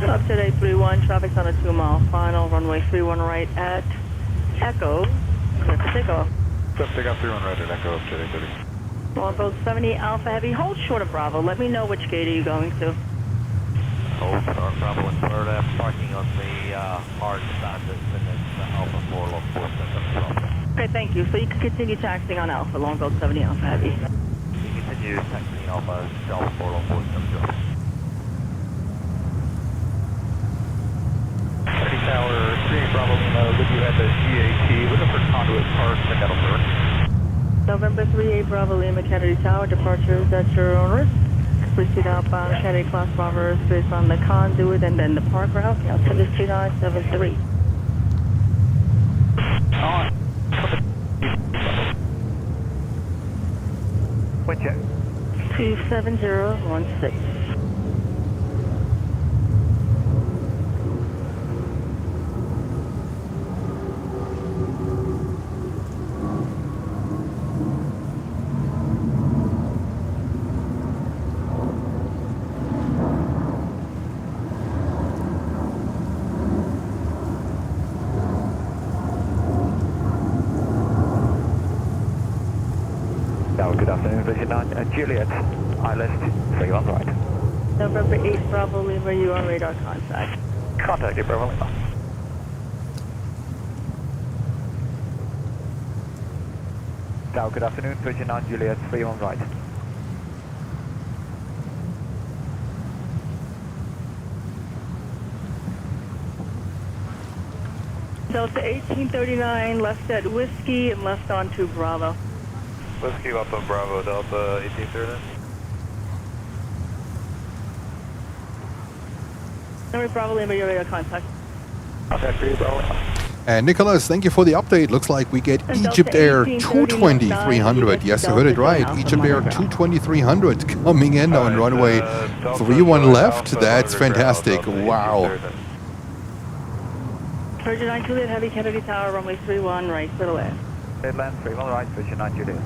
Up to A31, traffic's on a 2-mile final, runway 31 right at Echo, clear for takeoff. Takeoff 31 right at Echo, up to A30. Longboat 70 Alpha Heavy, hold short of Bravo. Let me know which gate are you going to. Hold short of Bravo and Florida, parking on the hard standards and it's Alpha 4 Longboat 70 Okay, thank you. So you can continue taxiing on Alpha, Longboat 70 Alpha Heavy. You continue taxiing Alpha 4 Longboat 70 Tower 3 Bravo Lima, with you at the GAT, looking for conduit park to Nettleborough. November 38 Bravo Lima, Kennedy Tower, departure is at your own risk. Proceed outbound Kennedy Class Bravo airspace on the conduit and then the park route, altitude 2973. Wind check. 27016. Good afternoon, Vision 9, Juliet, Island, so you're on right. November 8 Bravo Lima, you on radar contact. Contact you, Bravo Lima. Good afternoon, Vision 9, Juliet, 3 on right. Delta 1839, left at Whiskey and left onto Bravo. Whiskey up on Bravo, Delta 1839. Number Bravo Lima, your radar contact. Contact for you, Bravo Lima. And Nicholas, thank you for the update. Looks like we get Egypt Air 220-300. Yes, you heard it right. Egypt Air 220-300 coming in on runway 31 left. That's fantastic. Wow. Virgin 9 Juliet, Heavy Kennedy Tower, runway 31 right, clear to land. Land 31 right, Virgin 9 Juliet.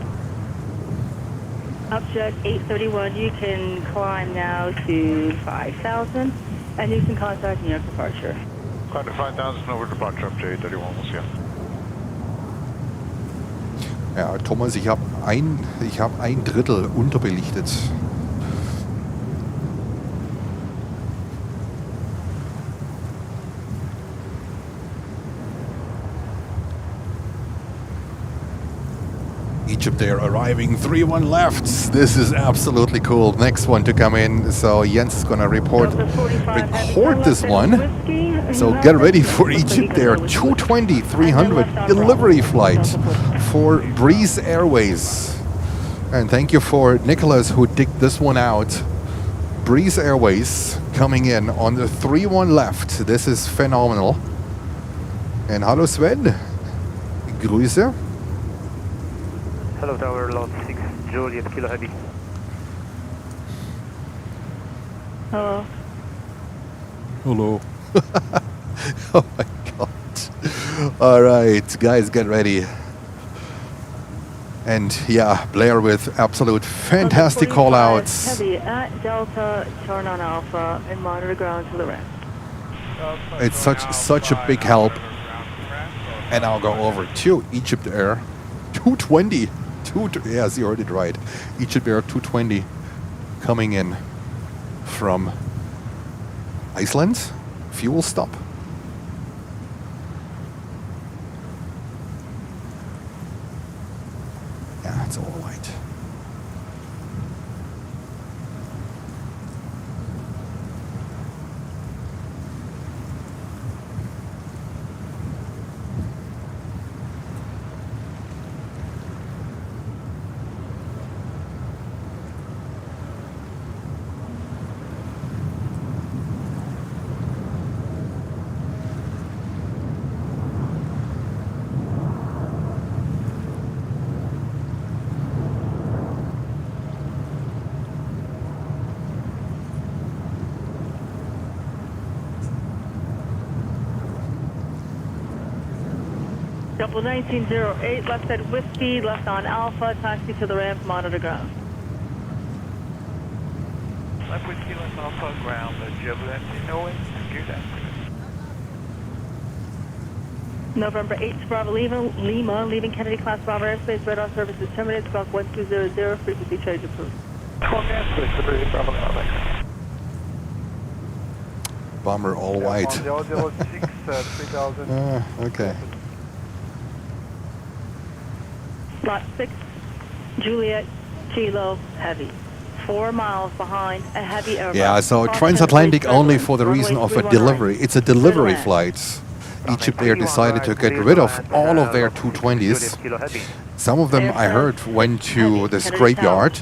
Upjet 831, you can climb now to 5,000 and you can contact New York departure. Contact 5,000 over departure up to 831, we'll see you. Ja, Thomas, ich habe ein Drittel unterbelichtet. Egypt Air arriving 31 left. This is absolutely cool. Next one to come in. So Jens is gonna record this one. So get ready for Egypt Air 220-300 delivery flight for Breeze Airways. And thank you for Nicholas who digged this one out. Breeze Airways coming in on the 31 left. This is phenomenal. And hallo Sven. Grüße. Hello Tower, Lot 6, Juliet, Kilo Heavy. Hello. Hello. Oh my god. Alright, guys, get ready. And yeah, Blair with absolute fantastic call outs. Heavy at Delta, turn on Alpha and monitor ground to the right. It's such a big help. And I'll go over to Egypt Air 220. Yes, you heard it right. Egypt Air 220 coming in from Iceland, fuel stop. Yeah, it's all white. Double 1908, left at Whiskey, left on Alpha, taxi to the ramp, monitor ground. Left Whiskey, left Alpha, ground, Double 1908, secure that. November 8 Bravo Lima, leaving Kennedy Class Bravo airspace, radar services terminated, squawk 1200, frequency change approved. 12 gas, Liberty Bravo Lima. Bomber all white. 006, 3000. Okay. Lot 6, Juliet, Kilo, Heavy. 4 miles behind a heavy aircraft. Yeah, so transatlantic only for the reason of a delivery. It's a delivery flight. Egypt Air decided to get rid of all of their 220s. Some of them, I heard, went to the scrapyard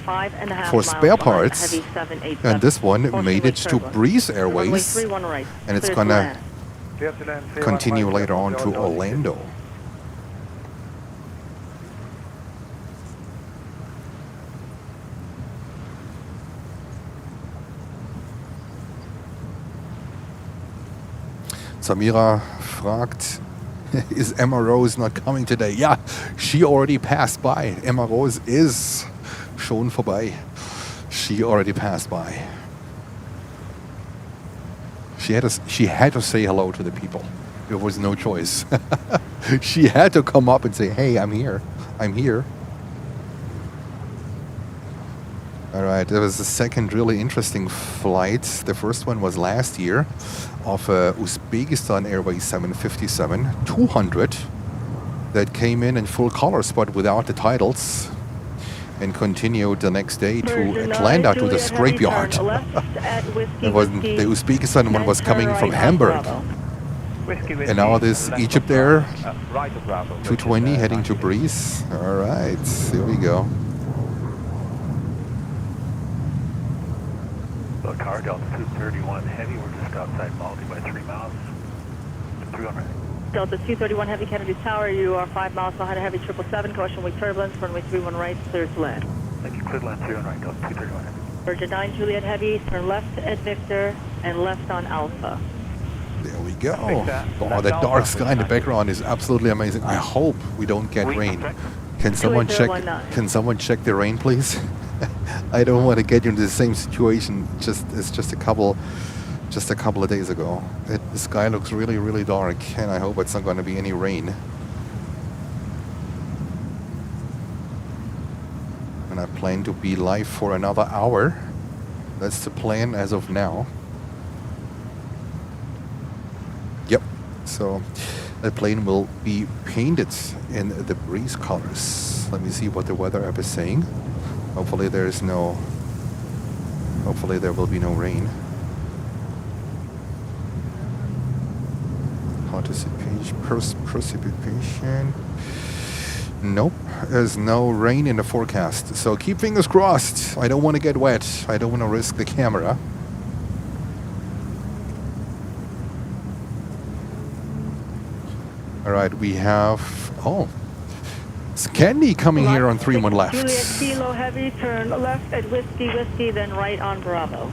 for spare parts. And this one made it to Breeze Airways. And it's going to continue later on to Orlando. Samira fragt, is Emma Rose not coming today? Yeah, she already passed by. Emma Rose is schon vorbei. She already passed by. She had to say hello to the people. There was no choice. She had to come up and say, hey, I'm here. I'm here. All right, there was a second really interesting flight. The first one was last year of Uzbekistan Airways 757-200 that came in full colors but without the titles and continued the next day to Atlanta to the scrapyard. The Uzbekistan one was coming from Hamburg. And now this Egypt Air 220 heading to Breeze. All right, here we go. Car Delta 231 Heavy, we're just outside Maldi by 3 miles. 300. Delta 231 Heavy, Kennedy Tower, you are 5 miles behind a Heavy 777, caution weak turbulence, runway 31 right, clear to land. Thank you, clear to land 31 right, Delta 231 Heavy. Virgin 9 Juliet Heavy, turn left at Victor and left on Alpha. There we go. Oh, that dark sky in the background is absolutely amazing. I hope we don't get rain. Can someone check? Can someone check the rain, please? I don't want to get into the same situation. It's just a couple of days ago. The sky looks really, really dark, and I hope it's not going to be any rain. And I plan to be live for another hour. That's the plan as of now. Yep. So that plane will be painted in the Breeze colors. Let me see what the weather app is saying. Hopefully there will be no rain. Precipitation. Nope, there's no rain in the forecast. So keep fingers crossed. I don't want to get wet. I don't want to risk the camera. All right, we have... Oh. It's Candy coming here on 31 left. Juliet Kilo Heavy, turn left at Whiskey, Whiskey, then right on Bravo.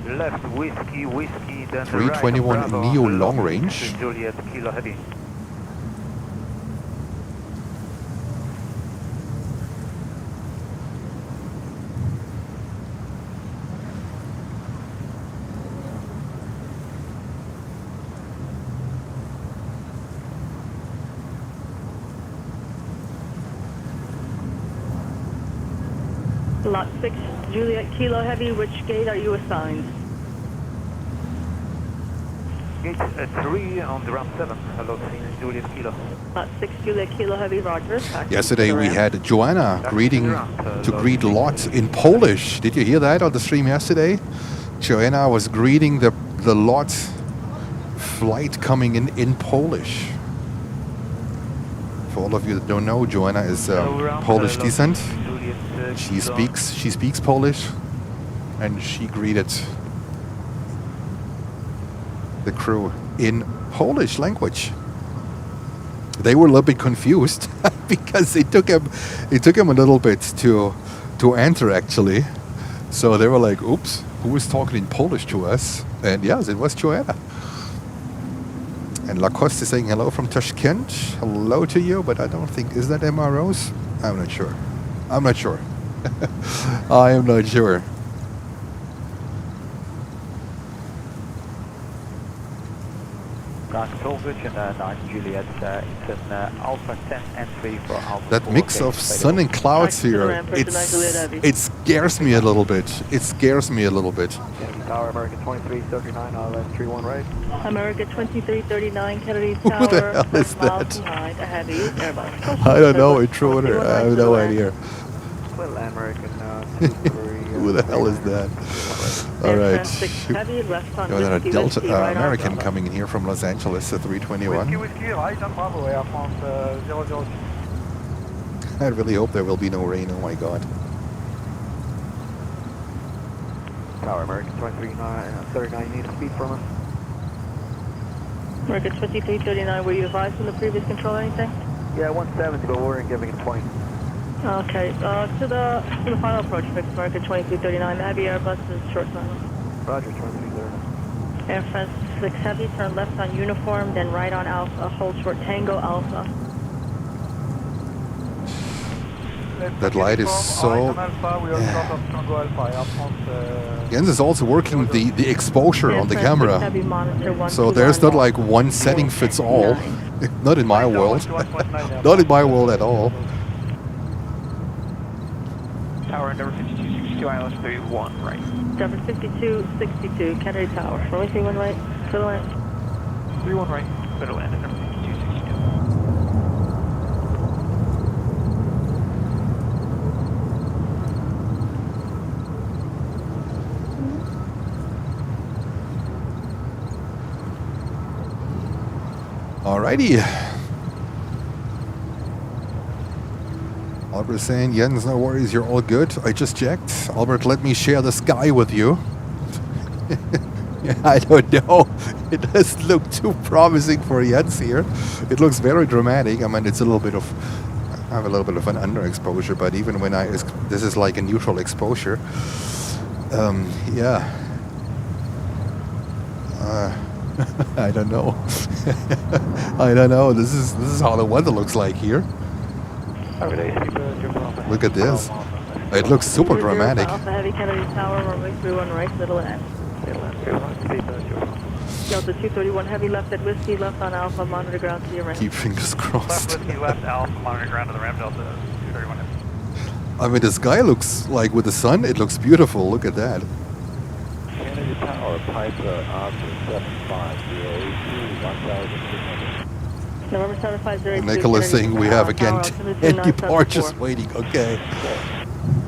Left Whiskey, Whiskey, then 321 right on Bravo. Neo long range. Juliet Kilo Heavy. Lot 6, Juliet Kilo Heavy, which gate are you assigned? Gate 3 on the ramp 7. Hello, Juliet Kilo. 6 Juliet Kilo Heavy, roger. Yesterday we had Joanna to greet Lot in Polish. Did you hear that on the stream yesterday? Joanna was greeting the Lot flight coming in Polish. For all of you that don't know, Joanna is Polish descent. She speaks Polish, and she greeted the crew in Polish language. They were a little bit confused because it took him a little bit to enter actually. So they were like, "Oops, who is talking in Polish to us?" And yes, it was Joanna. And Lacoste is saying hello from Tashkent. Hello to you, but I don't think, is that MROs? I'm not sure. I'm not sure. I am not sure. Control vision 9 Juliet, it's an Alpha 10 entry for Alpha. That mix of sun and clouds here, it scares me a little bit. It scares me a little bit. Tower, American 2339, ILS 31 right. American 2339, Kennedy Who Tower. the hell is that? Behind a heavy Airbus. I don't know, intruder. I have no idea. Well, American Who the hell is that? All right. Got a Delta American coming in here from Los Angeles, a 321. I really hope there will be no rain. Oh my God. Tower, American 2339, you need speed from us. American 2339, were you advised from the previous control anything? Yeah, 170, but we're giving it 20. Okay, to the final approach fix, American 2339, the heavy Airbus is short final. Roger, 2339. Air France 6 Heavy, turn left on uniform, then right on Alpha, hold short Tango Alpha. That light is so... Jens is also working the exposure on the camera. So there's not like one setting fits all. Not in my world. Not in my world at all. Tower number 5262, ILS 31 right. Number 5262, Kennedy Tower. Runway 31 right, clear to land. 31 right, clear to land at number 5262. Alrighty. Albert saying, Jens, no worries, you're all good. I just checked. Albert, let me share the sky with you. I don't know. It doesn't look too promising for Jens here. It looks very dramatic. I mean, it's a little bit of... I have a little bit of an underexposure, but even when this is like a neutral exposure. Yeah. I don't know. I don't know. This is how the weather looks like here. Look at this. It looks super dramatic. Alpha Heavy Kennedy Tower, runway 31 right, middle end. Delta 231 Heavy left at Whiskey, left on Alpha, monitor ground to your right. Keep fingers crossed. Left Whiskey, left Alpha, monitor ground to the ramp, Delta 231 Heavy. I mean, the sky looks like with the sun, it looks beautiful. Look at that. Kennedy Tower, Piper, option 75082, 1,600. November 7502. Nicholas saying we have again 10 departures waiting. Okay.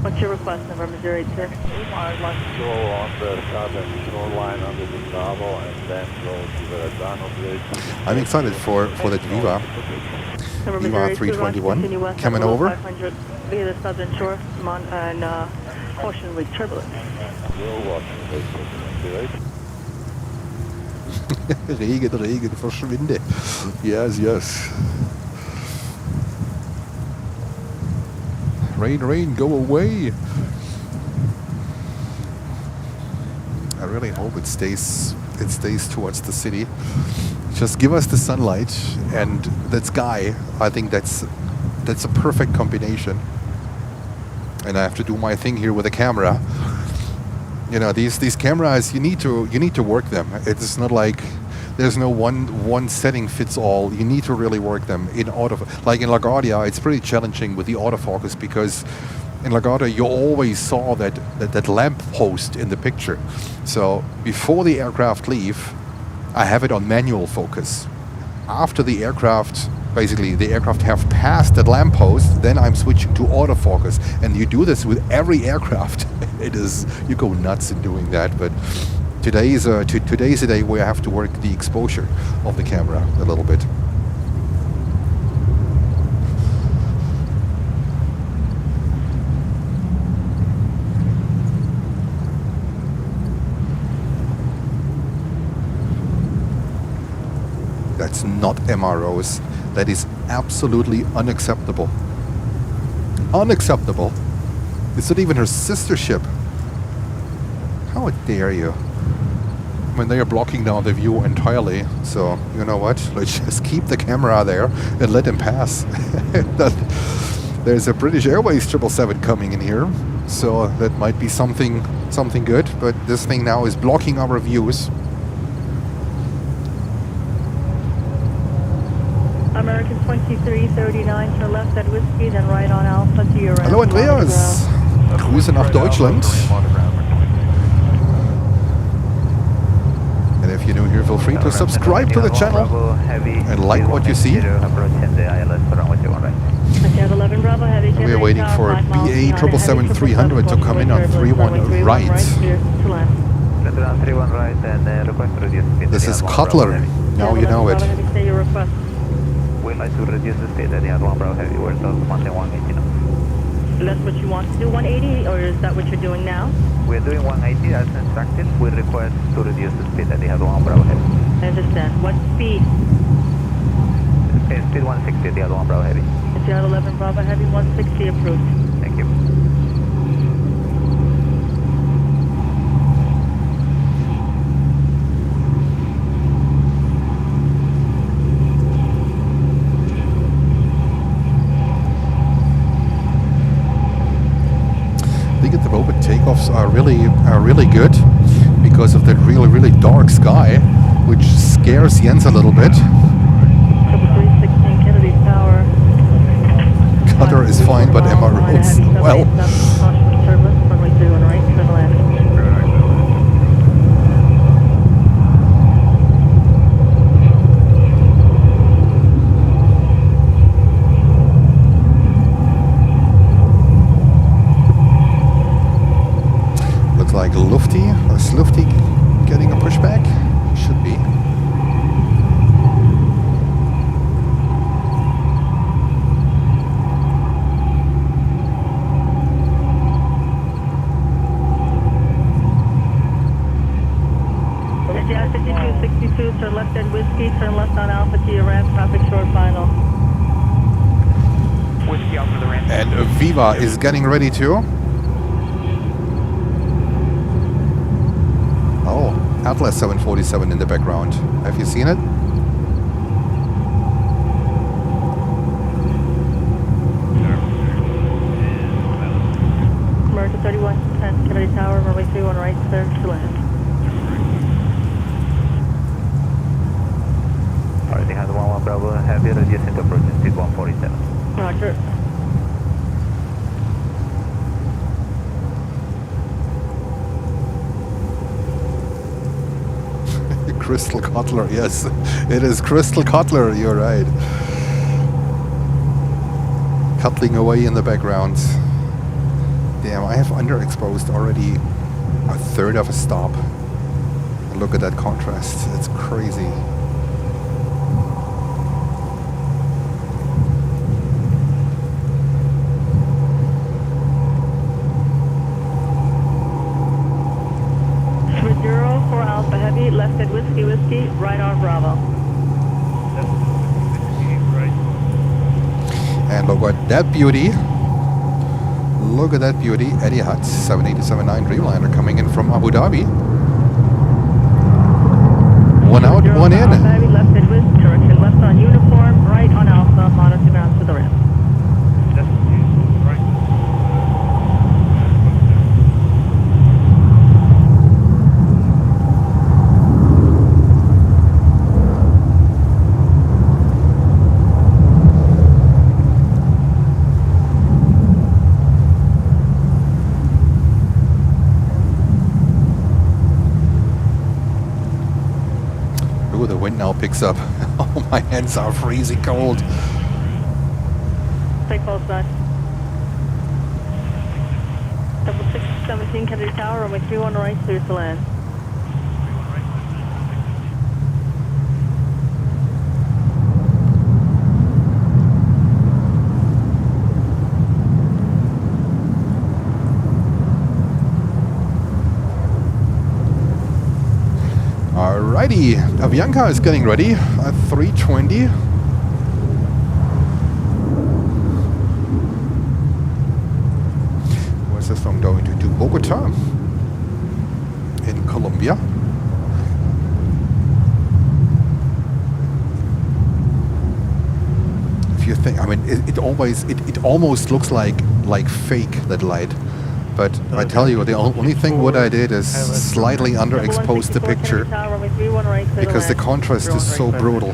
What's your request, November 082? I'd like to go on the southern shoreline under the Bravo and then go to the Verrazano Bridge. I'm excited for that Viva. Viva 321 coming over. 500 via the southern shore and caution with turbulence. We'll watch the Regen, Regen, verschwinde. Yes, yes. Rain, rain, go away. I really hope it stays towards the city. Just give us the sunlight and that sky. I think that's a perfect combination. And I have to do my thing here with the camera. You know, these cameras, you need to work them. It's not like there's no one setting fits all. You need to really work them in like in LaGuardia. It's pretty challenging with the autofocus because in LaGuardia you always saw that lamp post in the picture. So before the aircraft leave, I have it on manual focus. After the aircraft, basically the aircraft have passed that lamppost, then I'm switching to autofocus. And you do this with every aircraft. You go nuts in doing that. But today is a day where I have to work the exposure of the camera a little bit. That's not MROs. That is absolutely unacceptable. Unacceptable. It's not even her sister ship. How dare you? I mean, they are blocking now the view entirely. So, you know what? Let's just keep the camera there and let him pass. There's a British Airways 777 coming in here. So that might be something good. But this thing now is blocking our views. American 2339 to left at Whiskey, then right on Alpha to your right. Hallo Andreas, Grüße nach Deutschland. And if you're new here, feel free to subscribe to the channel and like what you see. We are waiting for BA777-300 to come in on 31 right. This is Cutler, now you know it. We'd like to reduce the speed at the 1 Bravo Heavy. We're still 180 now. That's what you want to do, 180, or is that what you're doing now? We're doing 180 as instructed. We request to reduce the speed at the 1 Bravo Heavy. I understand. What speed? Speed 160 at the 1 Bravo Heavy. It's the 11 Bravo Heavy, 160 approved. Thank you. The moment takeoffs are really good because of that really dark sky, which scares Jens a little bit. 316 Kennedy Tower. Cutter is fine, but MROs, well. Like Lufty, is Lufty getting a pushback? Should be. Yeah, 5262, turn left at Whiskey, turn left on Alpha to your ramp, traffic short final. Whiskey out for the ramp. And Viva is getting ready too. Oh, Atlas 747 in the background. Have you seen it? American 3110 Kennedy Tower, runway 31 right, clear to land. Already has 1 Bravo Heavy, reducing to approach speed 147. Roger. Crystal Cutler, yes. It is Crystal Cutler, you're right. Cuttling away in the background. Damn, I have underexposed already a third of a stop. Look at that contrast, it's crazy. Left at Whiskey, right on Bravo. And look at that beauty. Look at that beauty. Etihad 787-9 Dreamliner coming in from Abu Dhabi. One out, one in. Left at Whiskey, correction. Left on uniform, right on Alpha, monitor ground to the ramp. Ooh, the wind now picks up. Oh, my hands are freezing cold. Take false back. 6617 Kennedy Tower, runway 31 right, clear to land. Alrighty, Avianca is getting ready at 320. Where's this one going to Bogota in Colombia. If you think, I mean, it almost looks like fake, that light. But I tell you, the only thing what I did is slightly underexpose the picture because the contrast is so brutal.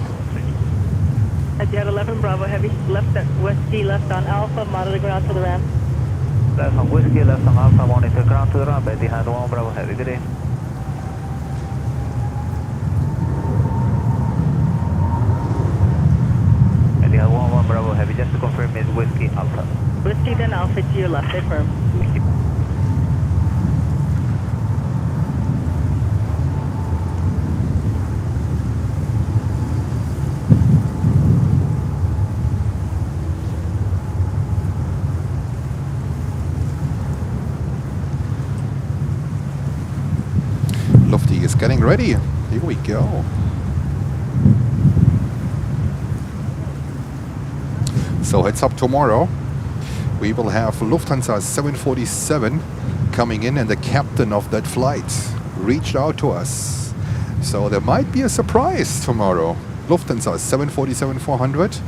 At Jet 11 Bravo Heavy, left at Whiskey, left on Alpha, monitor ground to the ramp. Left on Whiskey, left on Alpha, monitor ground to the ramp, Etihad 1 Bravo Heavy, good day. Etihad 1 Bravo Heavy, just to confirm is Whiskey Alpha. Whiskey then Alpha to your left, stay firm. Lofty is getting ready. Here we go. So heads up tomorrow. We will have Lufthansa 747 coming in, and the captain of that flight reached out to us. So there might be a surprise tomorrow. Lufthansa 747-400.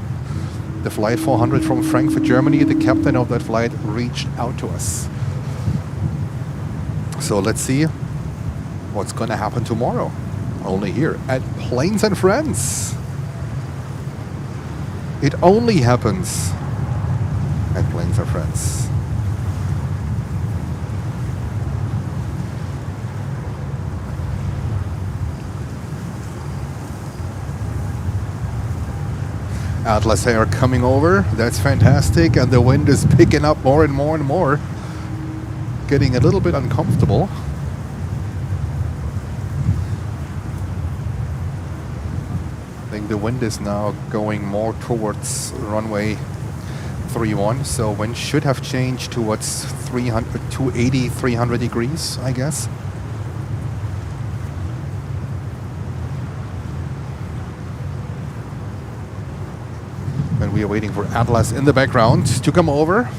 The flight 400 from Frankfurt, Germany. The captain of that flight reached out to us. So let's see what's going to happen tomorrow. Only here at Planes and Friends. It only happens at Planes and Friends. Atlas Air coming over. That's fantastic. And the wind is picking up more and more and more. Getting a little bit uncomfortable. I think the wind is now going more towards runway 31, so wind should have changed towards 280, 300 degrees, I guess. And we are waiting for Atlas in the background to come over.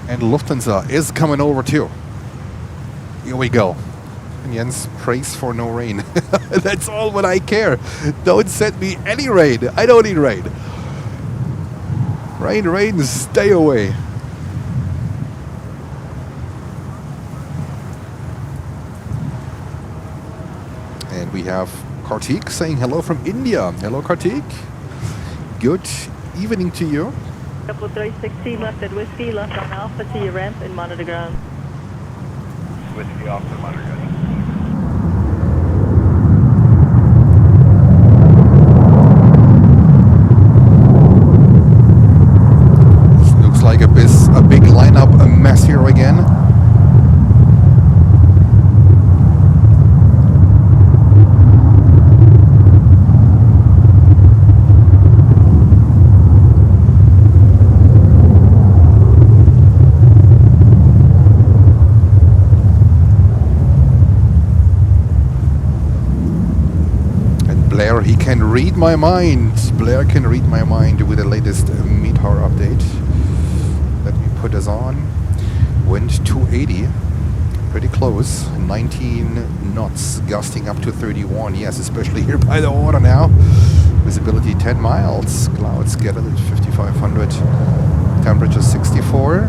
And Lufthansa is coming over too. Here we go. And Jens prays for no rain. That's all what I care. Don't send me any rain. I don't need rain. Rain, stay away. And we have Kartik saying hello from India. Hello, Kartik. Good evening to you. Couple 316 left at Whiskey, left on Alpha to your ramp and monitor ground. Whiskey Alpha, monitor ground. Like a big lineup, a mess here again. And Blair, he can read my mind. Blair can read my mind with the latest METAR update. Let me put this on. Wind 280, pretty close. 19 knots, gusting up to 31. Yes, especially here by the water now. Visibility 10 miles. Clouds gathered at 5,500. Temperature 64.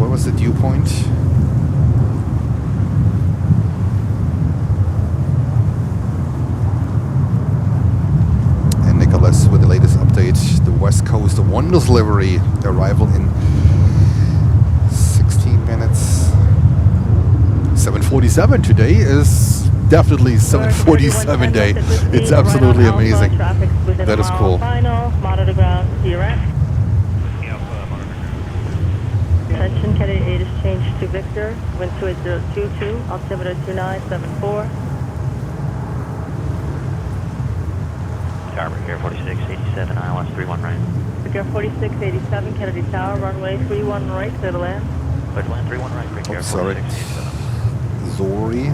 What was the dew point? With the latest update, the West Coast Wonders livery arrival in 16 minutes. 747 today is definitely 747 day. It's absolutely amazing. That is cool. Final, monitor ground, direct. Attention, Kennedy 8 is changed to Victor, wind 28022, altimeter 2974. Tower, Air 4687, ILS 31 right. Air 4687, Kennedy Tower, runway 31 right, clear to land. Clear to land, 31 right, break Air Sorry. 4687. Zori.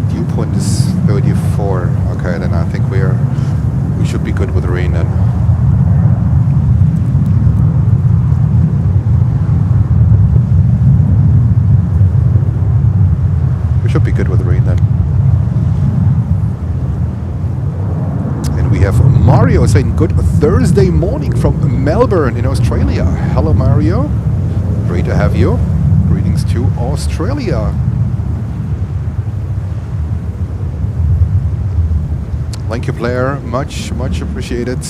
Dew point is 34. Okay, then I think we should be good with rain then. We should be good with rain then. And we have Mario saying good Thursday morning from Melbourne in Australia. Hello Mario. Great to have you. Greetings to Australia. Thank you, Blair. Much appreciated.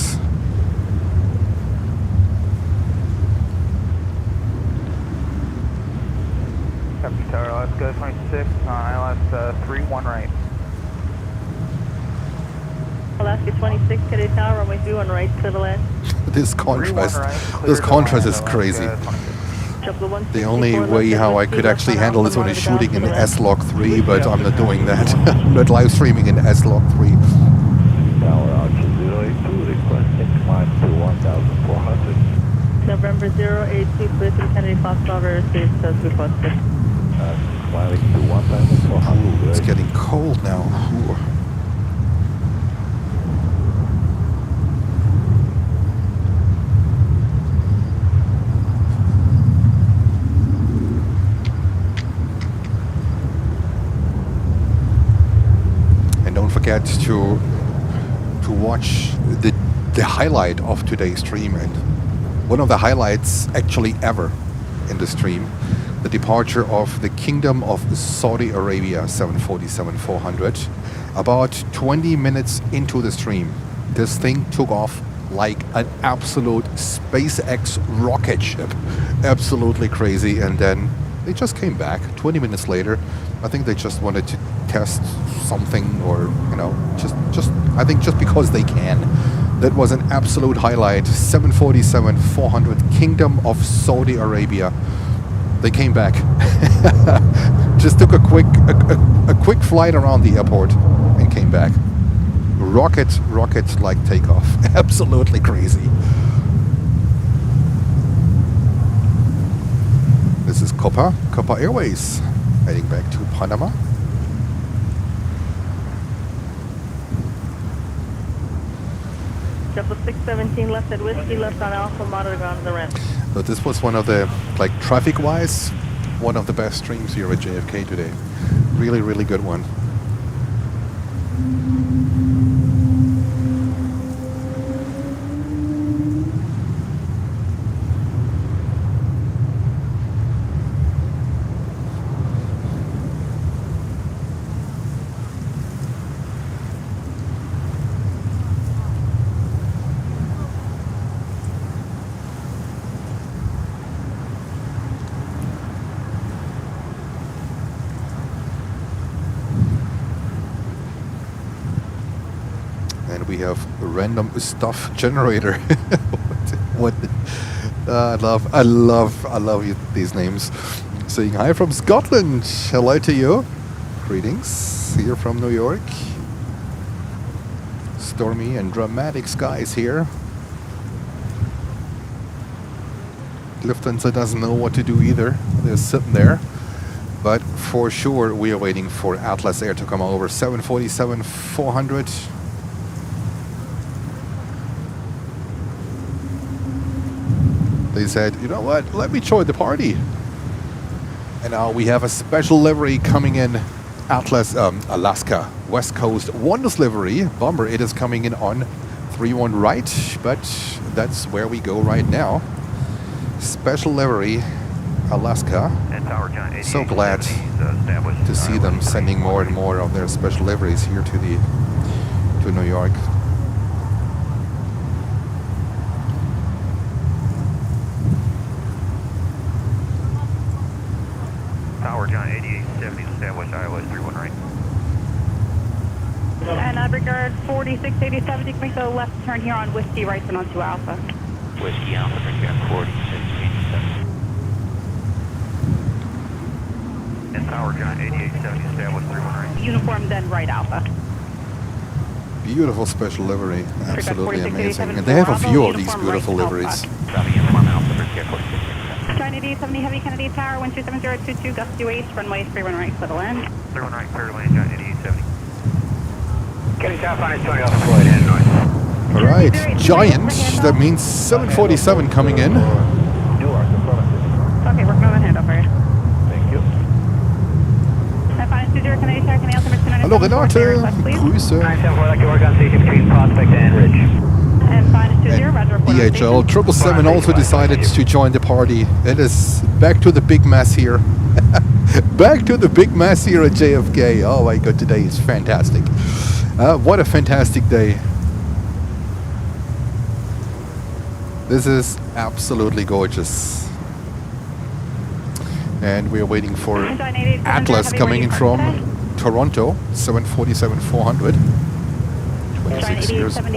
Captain Tower, Alaska 26, ILS 31 right. Alaska 26, Kennedy Tower, runway 31 right, clear to land. This contrast is crazy. The only way how I could actually handle this one is shooting in S-Log 3, but I'm not doing that. I'm not live streaming in S-Log 3. Tower Archer 082, requesting climb to 1,400. November 082, clear to the Kennedy Foxtrot airspace as requested. Climbing to 1,400. It's getting cold now. Ooh. Don't forget to watch the highlight of today's stream, and one of the highlights actually ever in the stream, the departure of the Kingdom of Saudi Arabia 747-400. About 20 minutes into the stream, this thing took off like an absolute SpaceX rocket ship. Absolutely crazy. And then they just came back 20 minutes later. I think they just wanted to test something, or just I think just because they can. That was an absolute highlight. 747-400 Kingdom of Saudi Arabia. They came back. Just took a quick flight around the airport and came back. Rocket like takeoff. Absolutely crazy. This is Copa Airways heading back to Panama. Double 617 left at Whiskey, left on Alpha, monitor ground the ramp. So this was one of the, traffic-wise, one of the best streams here at JFK today. Really good one. We have a random stuff generator. what? I love these names. Saying hi from Scotland. Hello to you. Greetings here from New York. Stormy and dramatic skies here. Lufthansa doesn't know what to do either. They're sitting there. But for sure, we are waiting for Atlas Air to come over. 747-400. They said, you know what, let me join the party. And now we have a special livery coming in. Atlas, Alaska, West Coast Wonders livery. Bomber, it is coming in on 31 right, but that's where we go right now. Special livery, Alaska. So glad to see them sending more and more of their special liveries here to New York. John 8870, established ILS 31 right. And Brigade 4687, you can make the left turn here on Whiskey right turn on 2 Alpha. Whiskey Alpha, Brigade 4687. And Tower John 8870, established 31 right. Uniform then right Alpha. Beautiful special livery. Absolutely amazing. And they have a few of these beautiful liveries. John 8870 Heavy Kennedy Tower, 127022, gust 28, runway 31 right, clear to land. 31 right, clear to land, John 8870. Kennedy Tower, finance 20 off the flight, and noise. All right, giant. That means 747 coming in. Okay, working on the handoff for you. Thank you. Finance 20 Kennedy Tower, can I also mention Hallo Renate, Grüße. 974, like your Oregon Station between Prospect and Ridge. And finance 20, Roger, report on DHL 777 also decided to join the party. It is back to the big mess here. Back to the big mess here at JFK. Oh my god, today is fantastic. What a fantastic day. This is absolutely gorgeous. And we're waiting for Atlas coming in from Toronto, 747-400. 26 years old.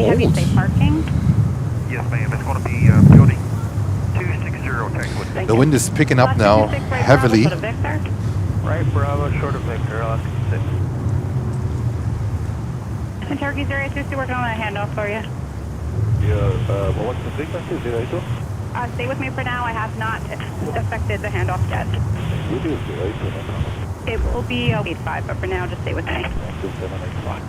Yes, ma'am. It's going to be building 260. The wind is picking up now, heavily. Right, Bravo, short of Victor, I'll have And Turkey's area 2 working on that handoff for you. Yeah, what's the frequency, 02? Stay with me for now. I have not affected the handoff yet. It is 02, It will be 85, but for now, just stay with me. 2785.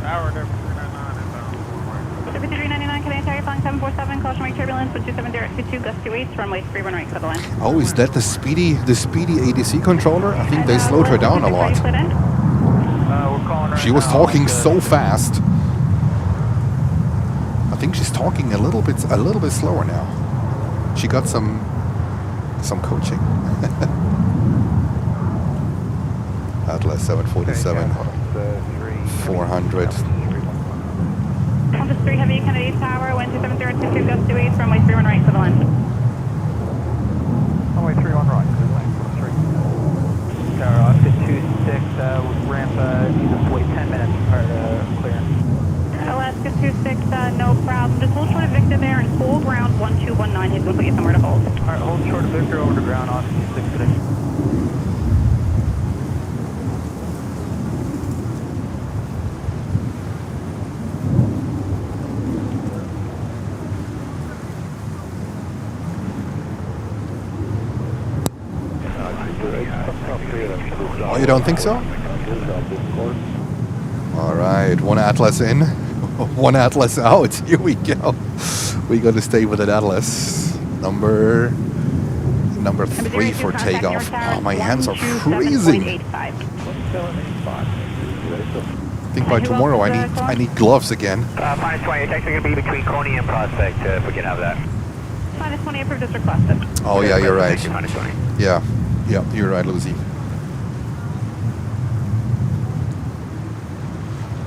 Tower, number 399 Number 399, Canadian Tower, flying 747, caution wake turbulence with 27022, gust 28, runway 31 right, clear to land. Oh, is that the speedy ADC controller? I think they slowed her down a lot. She was talking so fast. I think she's talking a little bit slower now. She got some coaching. Atlas 747, 400. Compass 3 Heavy Kennedy Tower, 127022, gust 28, runway 31 right, clear to land. Runway 31 right, clear to land. Tower, Oscar 26, ramp, needs to wait 10 minutes prior to clearance. Alaska 26, no problem. Just hold short of Victor there and hold ground 1219. He's going to put you somewhere to hold. Alright, hold short of Victor over to ground, Oscar 26 today. Oh, you don't think so? All right, one Atlas in, one Atlas out. Here we go. We got to stay with an Atlas. Number 3 for takeoff. Oh, my hands are freezing. I think by tomorrow I need gloves again. Minus 20, it's actually going to be between Coney and Prospect, if we can have that. Minus 20 approved as requested. Oh yeah, you're right. Minus 20. Yeah, you're right, Lucy.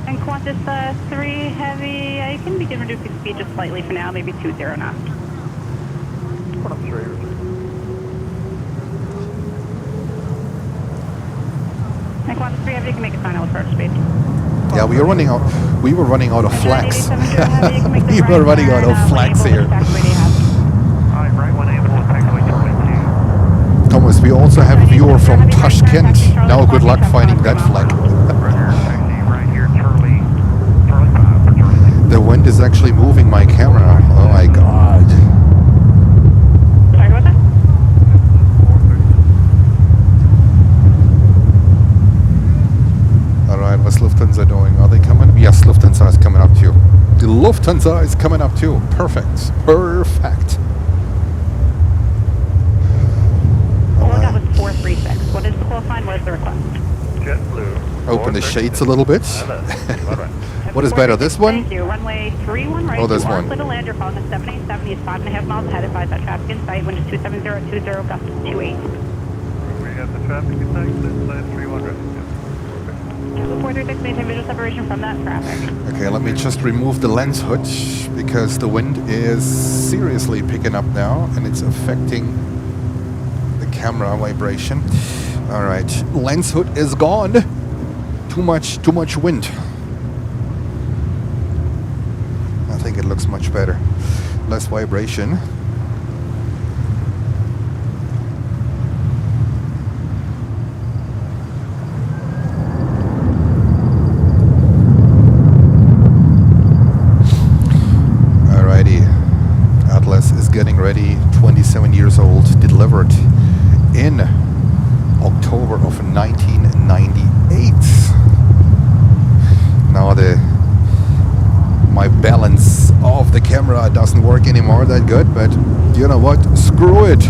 And Qantas 3 Heavy, you can begin reducing speed just slightly for now, maybe 20 knots. Qantas 3. And Qantas 3 Heavy, you can make a final approach speed. Yeah, we were running out of flags. We were running out of flags here. Alright, right 1 able to taxiway 22. Thomas, we also have a viewer from Tashkent. Now good luck finding that flag. The wind is actually moving my camera. Oh my god. Sorry, what's that? Alright, what's Lufthansa doing? Are they coming? Yes, Lufthansa is coming up too. The Lufthansa is coming up too. Perfect. Perfect. All I got was 436. What is the qualifying? What is the request? JetBlue. Open the shades a little bit. What is better, this one? Thank you. Runway 31 right. Oh, this you are one. clear to land. You're following the 7870. It's 5.5 miles ahead. Advise that traffic in sight. Wind is 27020, gust 28. We have the traffic in sight. Land 300. 436, maintain visual separation from that traffic. Okay, let me just remove the lens hood because the wind is seriously picking up now and it's affecting the camera vibration. All right, lens hood is gone. Too much wind. I think it looks much better. Less vibration. Alrighty, Atlas is getting ready. 27 years old, delivered in October of 1998. Now my balance of the camera doesn't work anymore that good, but you know what? Screw it.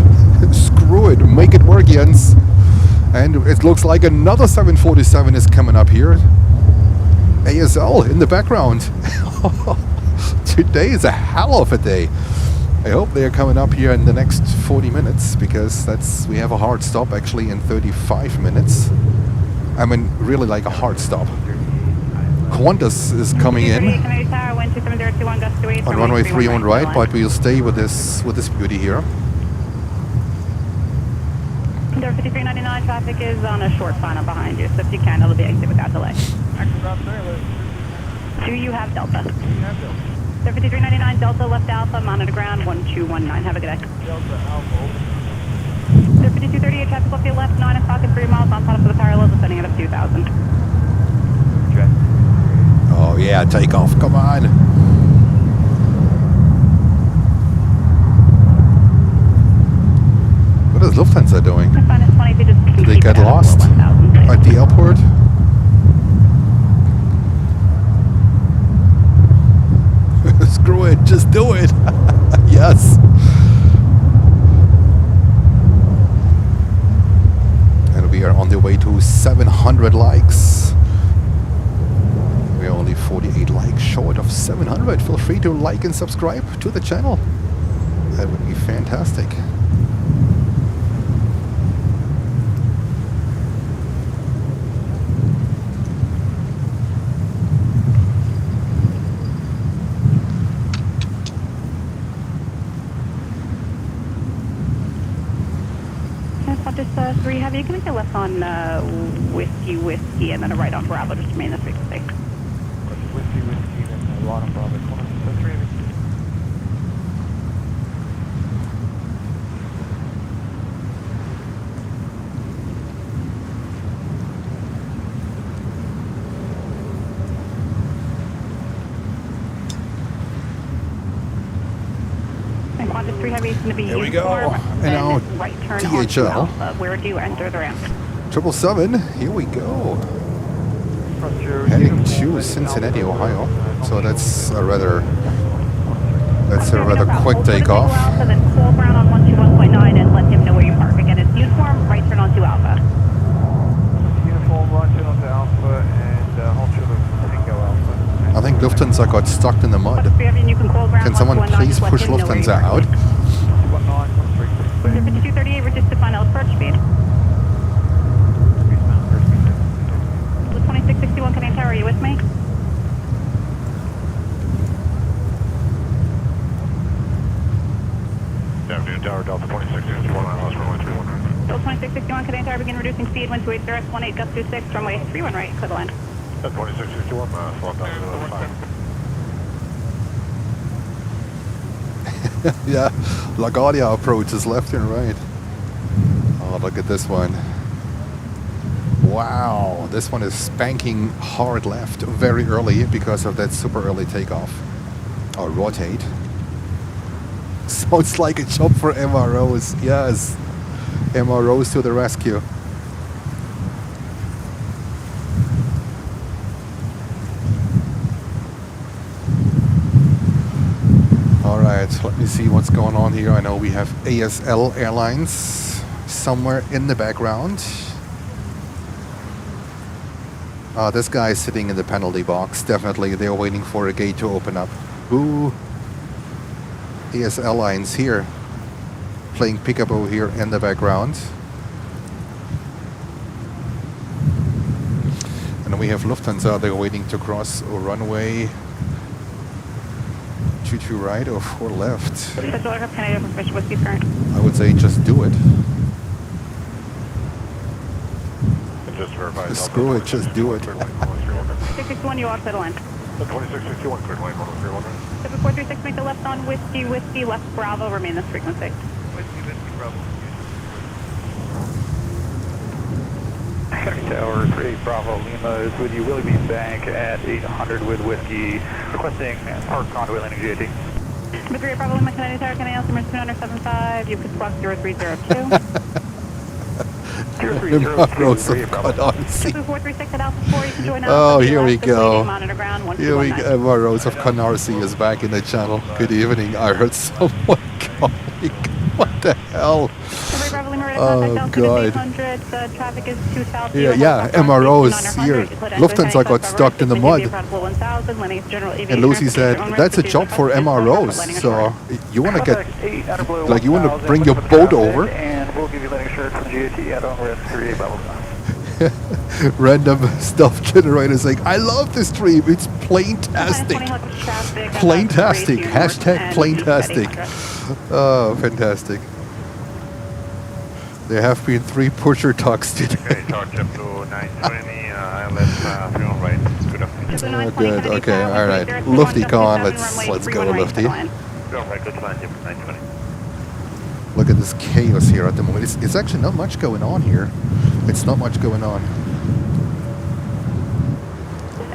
Screw it. Make it work, Jens. And it looks like another 747 is coming up here. ASL in the background. Today is a hell of a day. I hope they're coming up here in the next 40 minutes, because we have a hard stop actually in 35 minutes. I mean, really like a hard stop. Qantas is coming in on runway 31 right, but we'll stay with this beauty here. Door 5399 traffic is on a short final behind you, so if you can, it'll be exit without delay. Do you have Delta? Door 5399 Delta left Alpha, monitor ground 1219. Have a good day. Delta Alpha. Door 5238 traffic off your left, 9 o'clock at 3 miles on top of the parallel, descending at 2000. Oh yeah, takeoff, come on. What is Lufthansa doing? Did they get lost at the airport? Screw it, just do it. Yes. And we are on the way to 700 likes. We're only 48 likes short of 700. Feel free to like and subscribe to the channel. That would be fantastic. Qantas 3 Heavy, you can make a left on Whiskey, and then a right on Bravo, just remain this frequency. Whiskey, and right on Bravo. Qantas 3 Heavy. Qantas 3 Heavy is going to be here we go. And now right turn DHL. Where do you enter the ramp? 777, here we go. Heading to Cincinnati, Ohio. So that's a rather quick takeoff. Alpha, then pull ground on 121.9 and let him know where you park. Again, it's uniform, right turn onto Alpha. Uniform, right turn onto Alpha, and hold short of Tango Alpha. I think Lufthansa got stuck in the mud. Can someone please push Lufthansa out? 5238, reduce to final approach speed. 2661 Canadian Tower, are you with me? Afternoon Tower, Delta 2661, miles runway 31. Delta 2661 Canadian Tower, begin reducing speed, 1280, 18 gust 26, runway 31 right, clear the line. 2661, miles 1005. Yeah, LaGuardia approach is left and right. Oh, look at this one. Wow, this one is spanking hard left very early because of that super early takeoff. Or rotate. Sounds like a job for MROs. Yes, MROs to the rescue. Alright, let me see what's going on here. I know we have ASL Airlines somewhere in the background. This guy is sitting in the penalty box. Definitely, they're waiting for a gate to open up. Ooh, ASL Airlines here, playing peekaboo here in the background. And we have Lufthansa, they're waiting to cross runway 22 right or 4 left. I would say just do it. just to verify. Screw it, just do it. 661, you are clear to land. 2661, clear to land, 103. 7436, make the left on whiskey, left Bravo, remain this frequency. Whiskey, Bravo. Canarsie Tower, 38 Bravo, Lima is with you. Willie Bean Bank at 800 with whiskey, requesting park conduit landing GAT. 38 Bravo, Lima, Canarsie Tower, Canadian Altimeter 2975, you could squawk 0302. Rows of Canarsie. 436 at Alpha 4, you can join us. Oh, here we go. Monitor ground, Here we go. Rows of Canarsie is back in the channel. Good evening. I heard someone calling. What the hell? Oh, God. Traffic is 2000. Yeah, MROs here. Lufthansa got stuck in the mud. And Lucy said, that's a job for MROs. So you want to get, like, you want to bring your boat over. And we'll give you landing assurance from GAT at on risk 38 Bravo. Random stuff generator saying, I love this stream. It's plain-tastic. Plain-tastic. Hashtag plain-tastic. Oh, fantastic. There have been 3 pusher tucks today. Okay, Tower JetBlue 920, ILS 3 right. Good afternoon. Oh, good. Okay, all right. Lufty con. Let's go, Lufty. Go right, good to land, 920. Look at this chaos here at the moment. It's actually not much going on here. It's not much going on.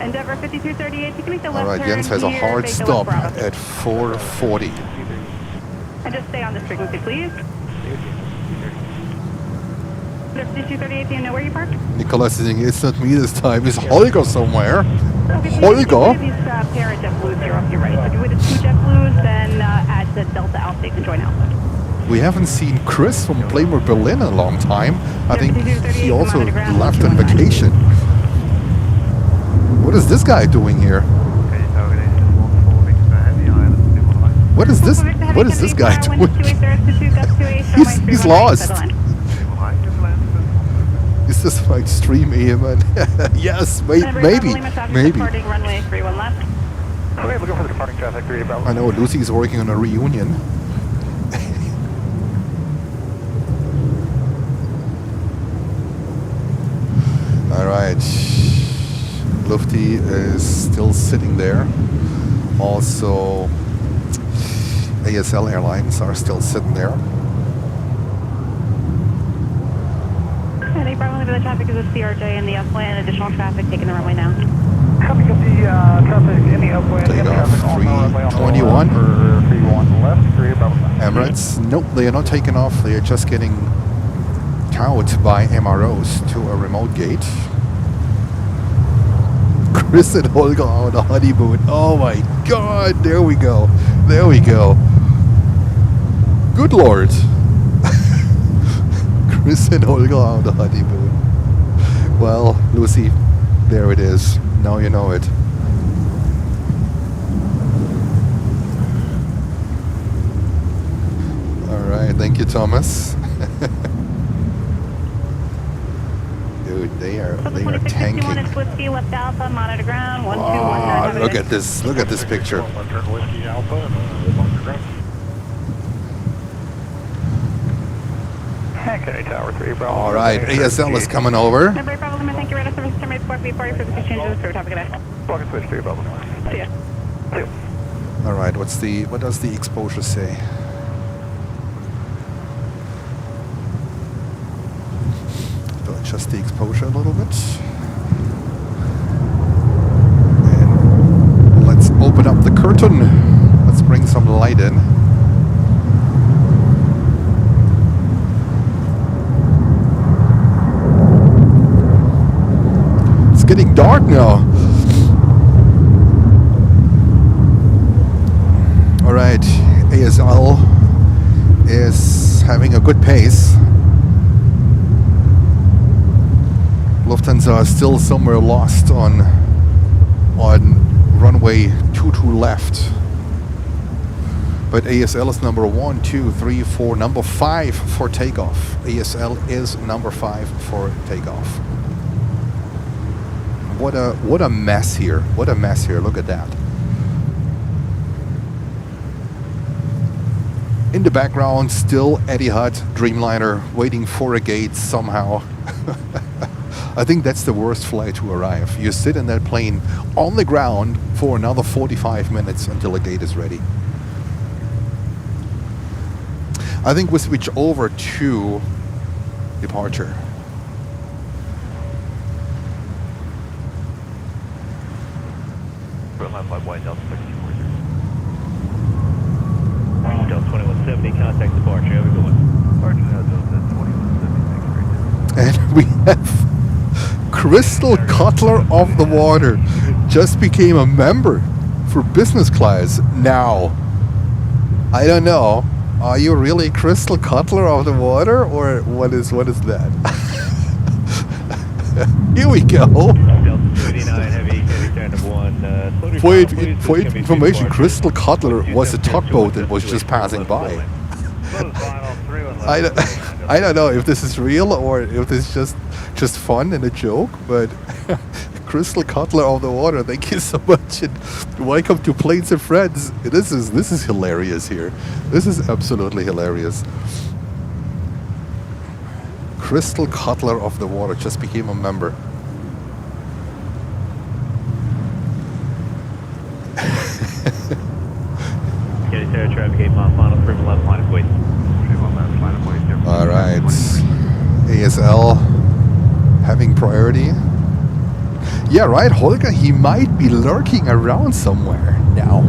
Endeavour 5238, you can make the left all right, turn Jens has a here, hard make the stop left Bravo. at 440. And just stay on this frequency, please. 5238, do you know where you parked? Nicholas is saying, it's not me this time. It's Holger somewhere. Okay, Holger? These pair of JetBlues here off your right. So if you're with the 2 JetBlues, then add the Delta Alpha, you can join Alpha. We haven't seen Chris from Playmore Berlin in a long time. I think he also left on vacation. What is this guy doing here? What is this? What is this guy doing? He's lost. Is this like stream EMN? Yes, maybe. Runway 31 left. Okay, looking for the departing traffic 38 Bravo. I know Lucy's working on a reunion. All right, Lufty is still sitting there. Also, ASL Airlines are still sitting there. Any problem with the traffic is a CRJ in the upwind, additional traffic taking the runway now. Coming up the traffic in the upwind. Takeoff 321. 31 left, 3 Bravo. Emirates, nope, they are not taking off. They are just getting towed by MROs to a remote gate. Chris and Holger on a honeymoon. Oh my God, there we go. There we go. Good Lord. Chris and Holger on the honeymoon. Well, Lucy, there it is. Now you know it. All right, thank you, Thomas. Dude, they are tanking. Oh, look at this! Look at this picture. Okay, Tower 3 Bravo. All right, ASL is coming over. Number Bravo Lima, thank you. Radar service terminated 4B40 for the exchanges. Have a good day. Block and switch 3 Bravo. See ya. All right, what does the exposure say? Do I adjust the exposure a little bit? And let's open up the curtain. Let's bring some light in. It's getting dark now. All right, ASL is having a good pace. Lufthansa is still somewhere lost on runway 22 left. But ASL is number 1, 2, 3, 4, number 5 for takeoff. ASL is number 5 for takeoff. What a mess here. What a mess here. Look at that. In the background, still Etihad Dreamliner waiting for a gate somehow. I think that's the worst flight to arrive. You sit in that plane on the ground for another 45 minutes until the gate is ready. I think we switch over to departure. Delta 2170, contact departure. How we going? And we have Crystal Cutler of the Water just became a member for business class. Now, I don't know. Are you really Crystal Cutler of the Water, or what is that? Here we go. For information, Crystal Cutler was a tugboat that was just passing by. I don't know if this is real or if this is just fun and a joke, but Crystal Cutler of the Water, thank you so much, and welcome to Planes and Friends. This is hilarious here. This is absolutely hilarious. Crystal Cutler of the Water just became a member. All right, ASL having priority. Yeah, right, Holger, he might be lurking around somewhere now.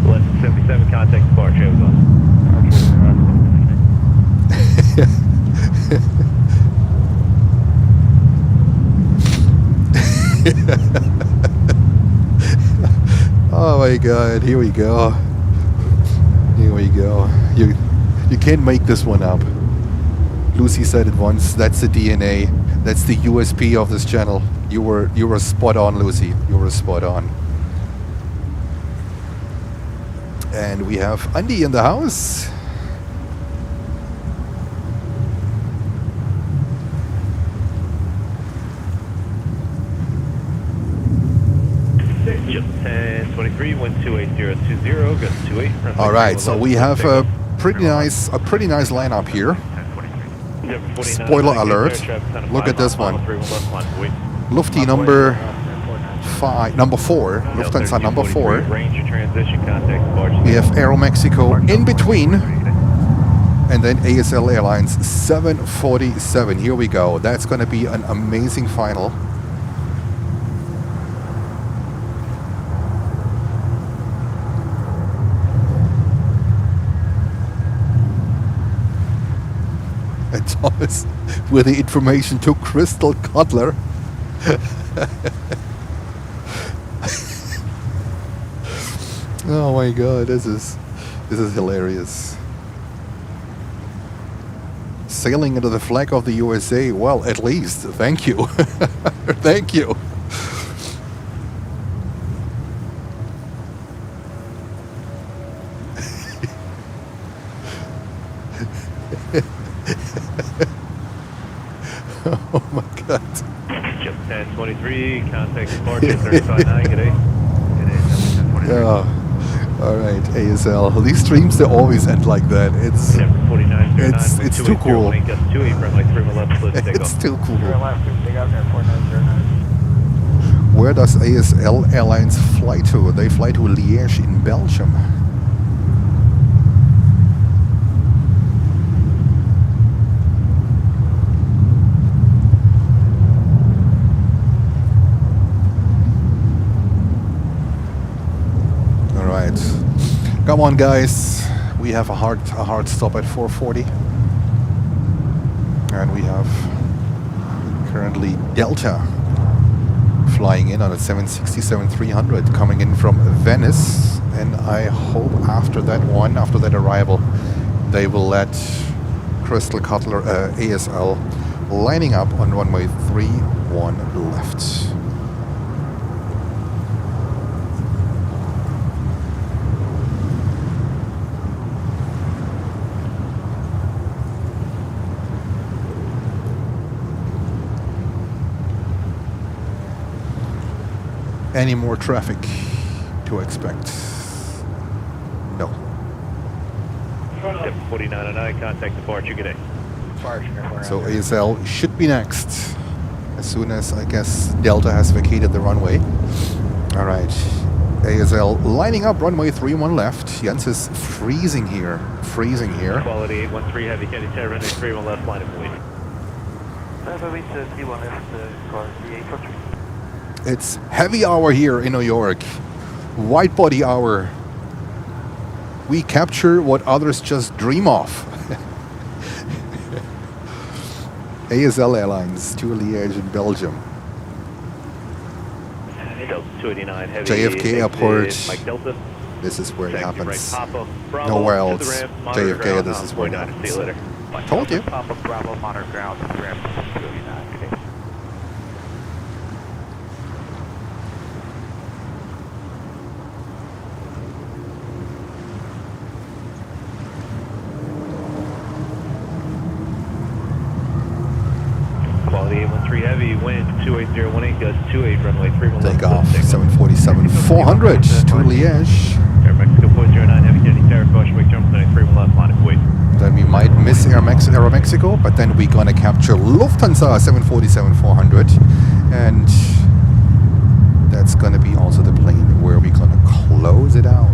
1177, contact departure. Oh my God, here we go. Here we go. You can't make this one up. Lucy said it once, that's the DNA. That's the USP of this channel. You were spot on, Lucy. You were spot on. And we have Andy in the house. Japan 23 128.020, got 28. All right, so we have a pretty nice lineup here. Spoiler alert! Look at this one. Lufty number 4. Lufthansa number 4. We have Aeromexico in between, and then ASL Airlines 747. Here we go. That's going to be an amazing final. And Thomas with the information to Crystal Cutler. Oh my God, this is hilarious. Sailing under the flag of the USA. Well, at least, thank you. Thank you. Oh my God. Japan 23, contact departure 359, good day. Yeah. All right, ASL. These streams, they always end like that. It's too cool. It's too cool. Where does ASL Airlines fly to? They fly to Liège in Belgium. Come on, guys. We have a hard stop at 4:40, and we have currently Delta flying in on a 767-300 coming in from Venice, and I hope after that arrival, they will let Crystal Cutler ASL lining up on runway 31 left. Any more traffic to expect? No. 4909, contact departure, good day. So ASL should be next, as soon as, I guess, Delta has vacated the runway. All right, ASL lining up runway 31 left. Jens is freezing here, Quality 813 heavy, Kennedy Tower, runway 31 left, line of wait. It's heavy hour here in New York, wide body hour. We capture what others just dream of. ASL Airlines to Liège in Belgium. 289 heavy. JFK Airport. Mike Delta. This is where it happens. Right, Papa, Bravo, Nowhere else. to the ramp, monitor JFK, ground, this is where it happens. See you later. Told you. Papa Bravo, monitor ground, ramp 289. Okay. Quality 813 heavy, wind 28018, gust 28, runway 31 left. Takeoff 747-400 to Liège. Air Mexico 409 heavy, Kennedy Tower, caution, wake jump, 31 left, line of wait. Then we might miss Aeromexico, but then we're gonna capture Lufthansa 747-400, and that's gonna be also the plane where we're gonna close it out.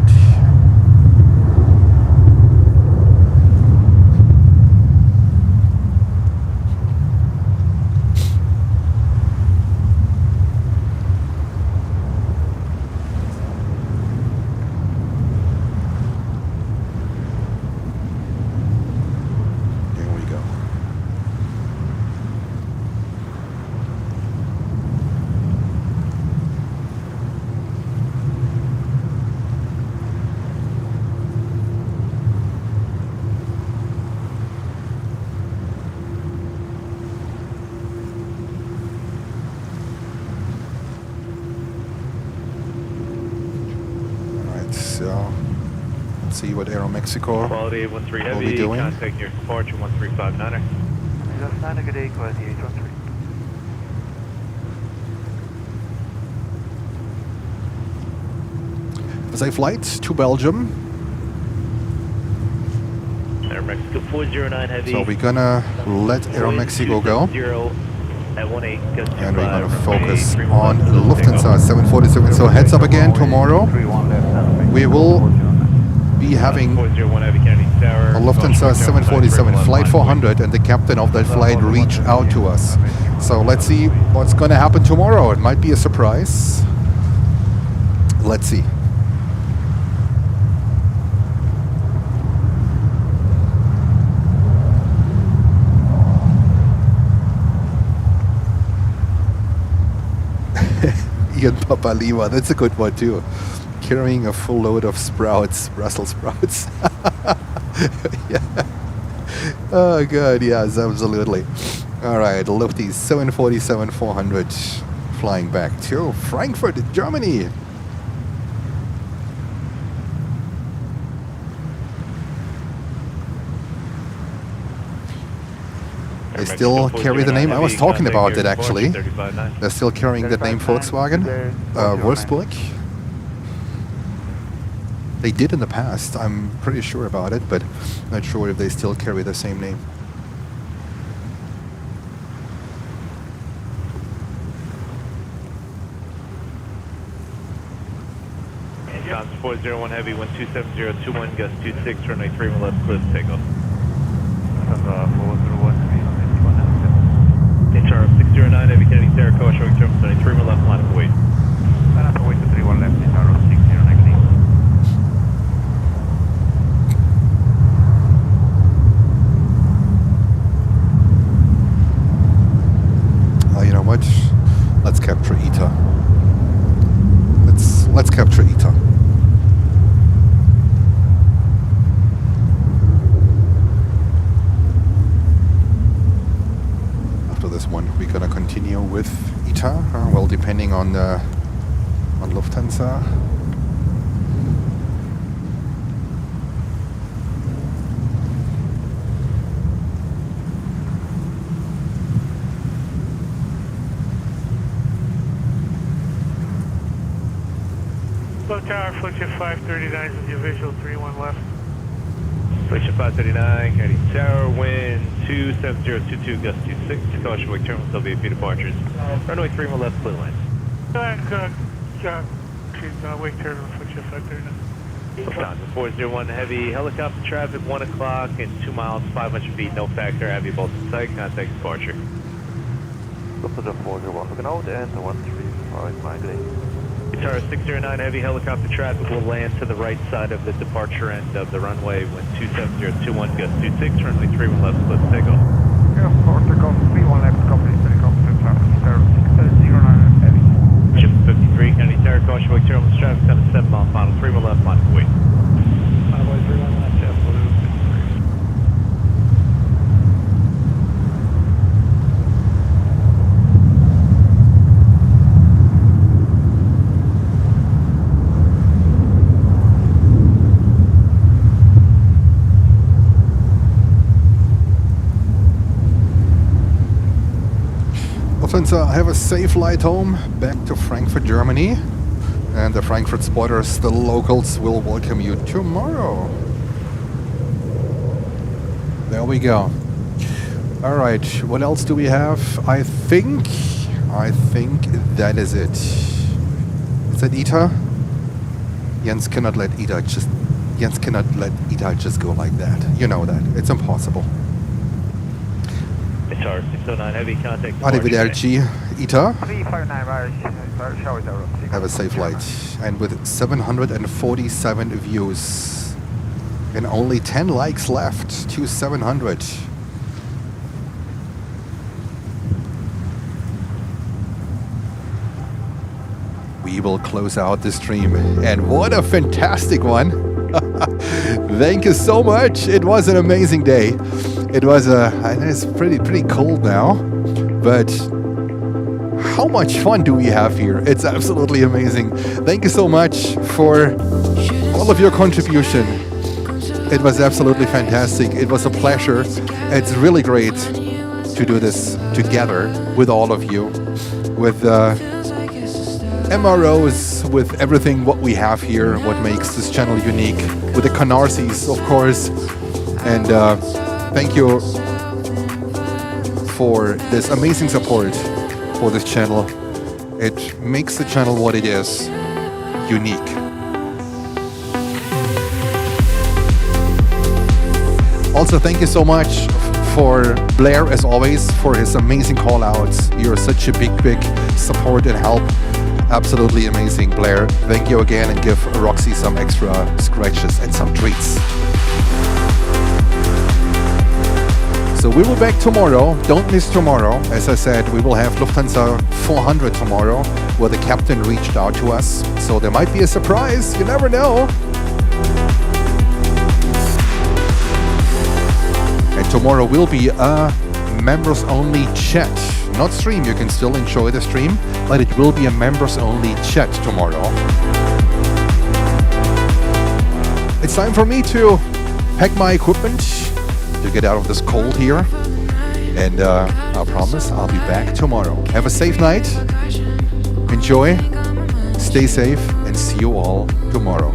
Let's see what Aeromexico Quality 813 will be heavy, doing. contact your departure 1359er. Just 9, good day, quality 813. As a flight to Belgium. Air Mexico 409 heavy. So we're gonna let Aeromexico go. At 18, gust And we're gonna 25, focus runway on 31 left, Lufthansa 747. So heads up again tomorrow. We will be having a Lufthansa 747 flight 400, and the captain of that flight reached out to us. So let's see what's gonna happen tomorrow. It might be a surprise. Let's see. Ian Papa Lima, that's a good one too. Carrying a full load of sprouts, Brussels sprouts. Yeah. Oh god, yes, absolutely. All right, Lufty 747-400 flying back to Frankfurt, Germany. They still carry the name. I was talking about it actually. They're still carrying that name, Volkswagen, Wolfsburg. They did in the past. I'm pretty sure about it, but not sure if they still carry the same name. Cons 401 heavy, 127.021, gust 26, runway 31 left, clear to takeoff. 401 HR 609 heavy, Kennedy Tower, caution, wake jump, 31 left, line of wait. Wait to 31 left, HR 609. You know what? Let's capture ITA. Let's capture ITA. After this one, we're gonna continue with ITA. Well, depending on Lufthansa. Low tower, Fliction 539 with your visual 31 left. Fliction 539, Kennedy Tower, wind 27022, gust 26, caution wake terminal, WAP departures. Runway 31 left, clear line. Wake terminal, switch your 539. Lufthansa 401 heavy helicopter traffic, 1 o'clock and 2 miles, 500 feet, no factor, Aviation in sight, contact departure. Lufthansa 401 looking out and 135 migrating. Guitar 609 heavy helicopter traffic will land to the right side of the departure end of the runway when 27021, gust 26, runway 31 left, split takeoff. Airport takeoff 31 left, company takeoff to traffic, 609 heavy. Ship 53, Kennedy Tower, caution wake terminal traffic, 7 mile final, 31 left, line of wait. Runway 31 left, JetBlue 53. Lufthansa, have a safe flight home back to Frankfurt, Germany. And the Frankfurt spotters, the locals, will welcome you tomorrow. There we go. All right, what else do we have? I think that is it. Is that ITA? Jens cannot let ITA just go like that. You know that. It's impossible. Guitar 609 heavy contact. Arrivederci, ITA. 359 Have a safe flight. And with 747 views and only 10 likes left to 700. We will close out the stream. And what a fantastic one. Thank you so much. It was an amazing day. It's pretty cold now, but how much fun do we have here? It's absolutely amazing. Thank you so much for all of your contribution. It was absolutely fantastic. It was a pleasure. It's really great to do this together with all of you, with MROs, with everything what we have here, what makes this channel unique, with the Canarsies, of course. And thank you for this amazing support for this channel. It makes the channel what it is, unique. Also, thank you so much for Blair, as always, for his amazing call-outs. You're such a big support and help. Absolutely amazing, Blair. Thank you again, and give Roxy some extra scratches and some treats. So we will be back tomorrow. Don't miss tomorrow. As I said, we will have Lufthansa 400 tomorrow, where the captain reached out to us. So there might be a surprise. You never know. And tomorrow will be a members-only chat. Not stream. You can still enjoy the stream, but it will be a members-only chat tomorrow. It's time for me to pack my equipment to get out of this cold here, and I promise I'll be back tomorrow. Have a safe night, enjoy, stay safe, and see you all tomorrow.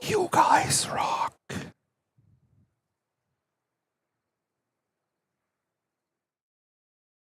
You guys rock.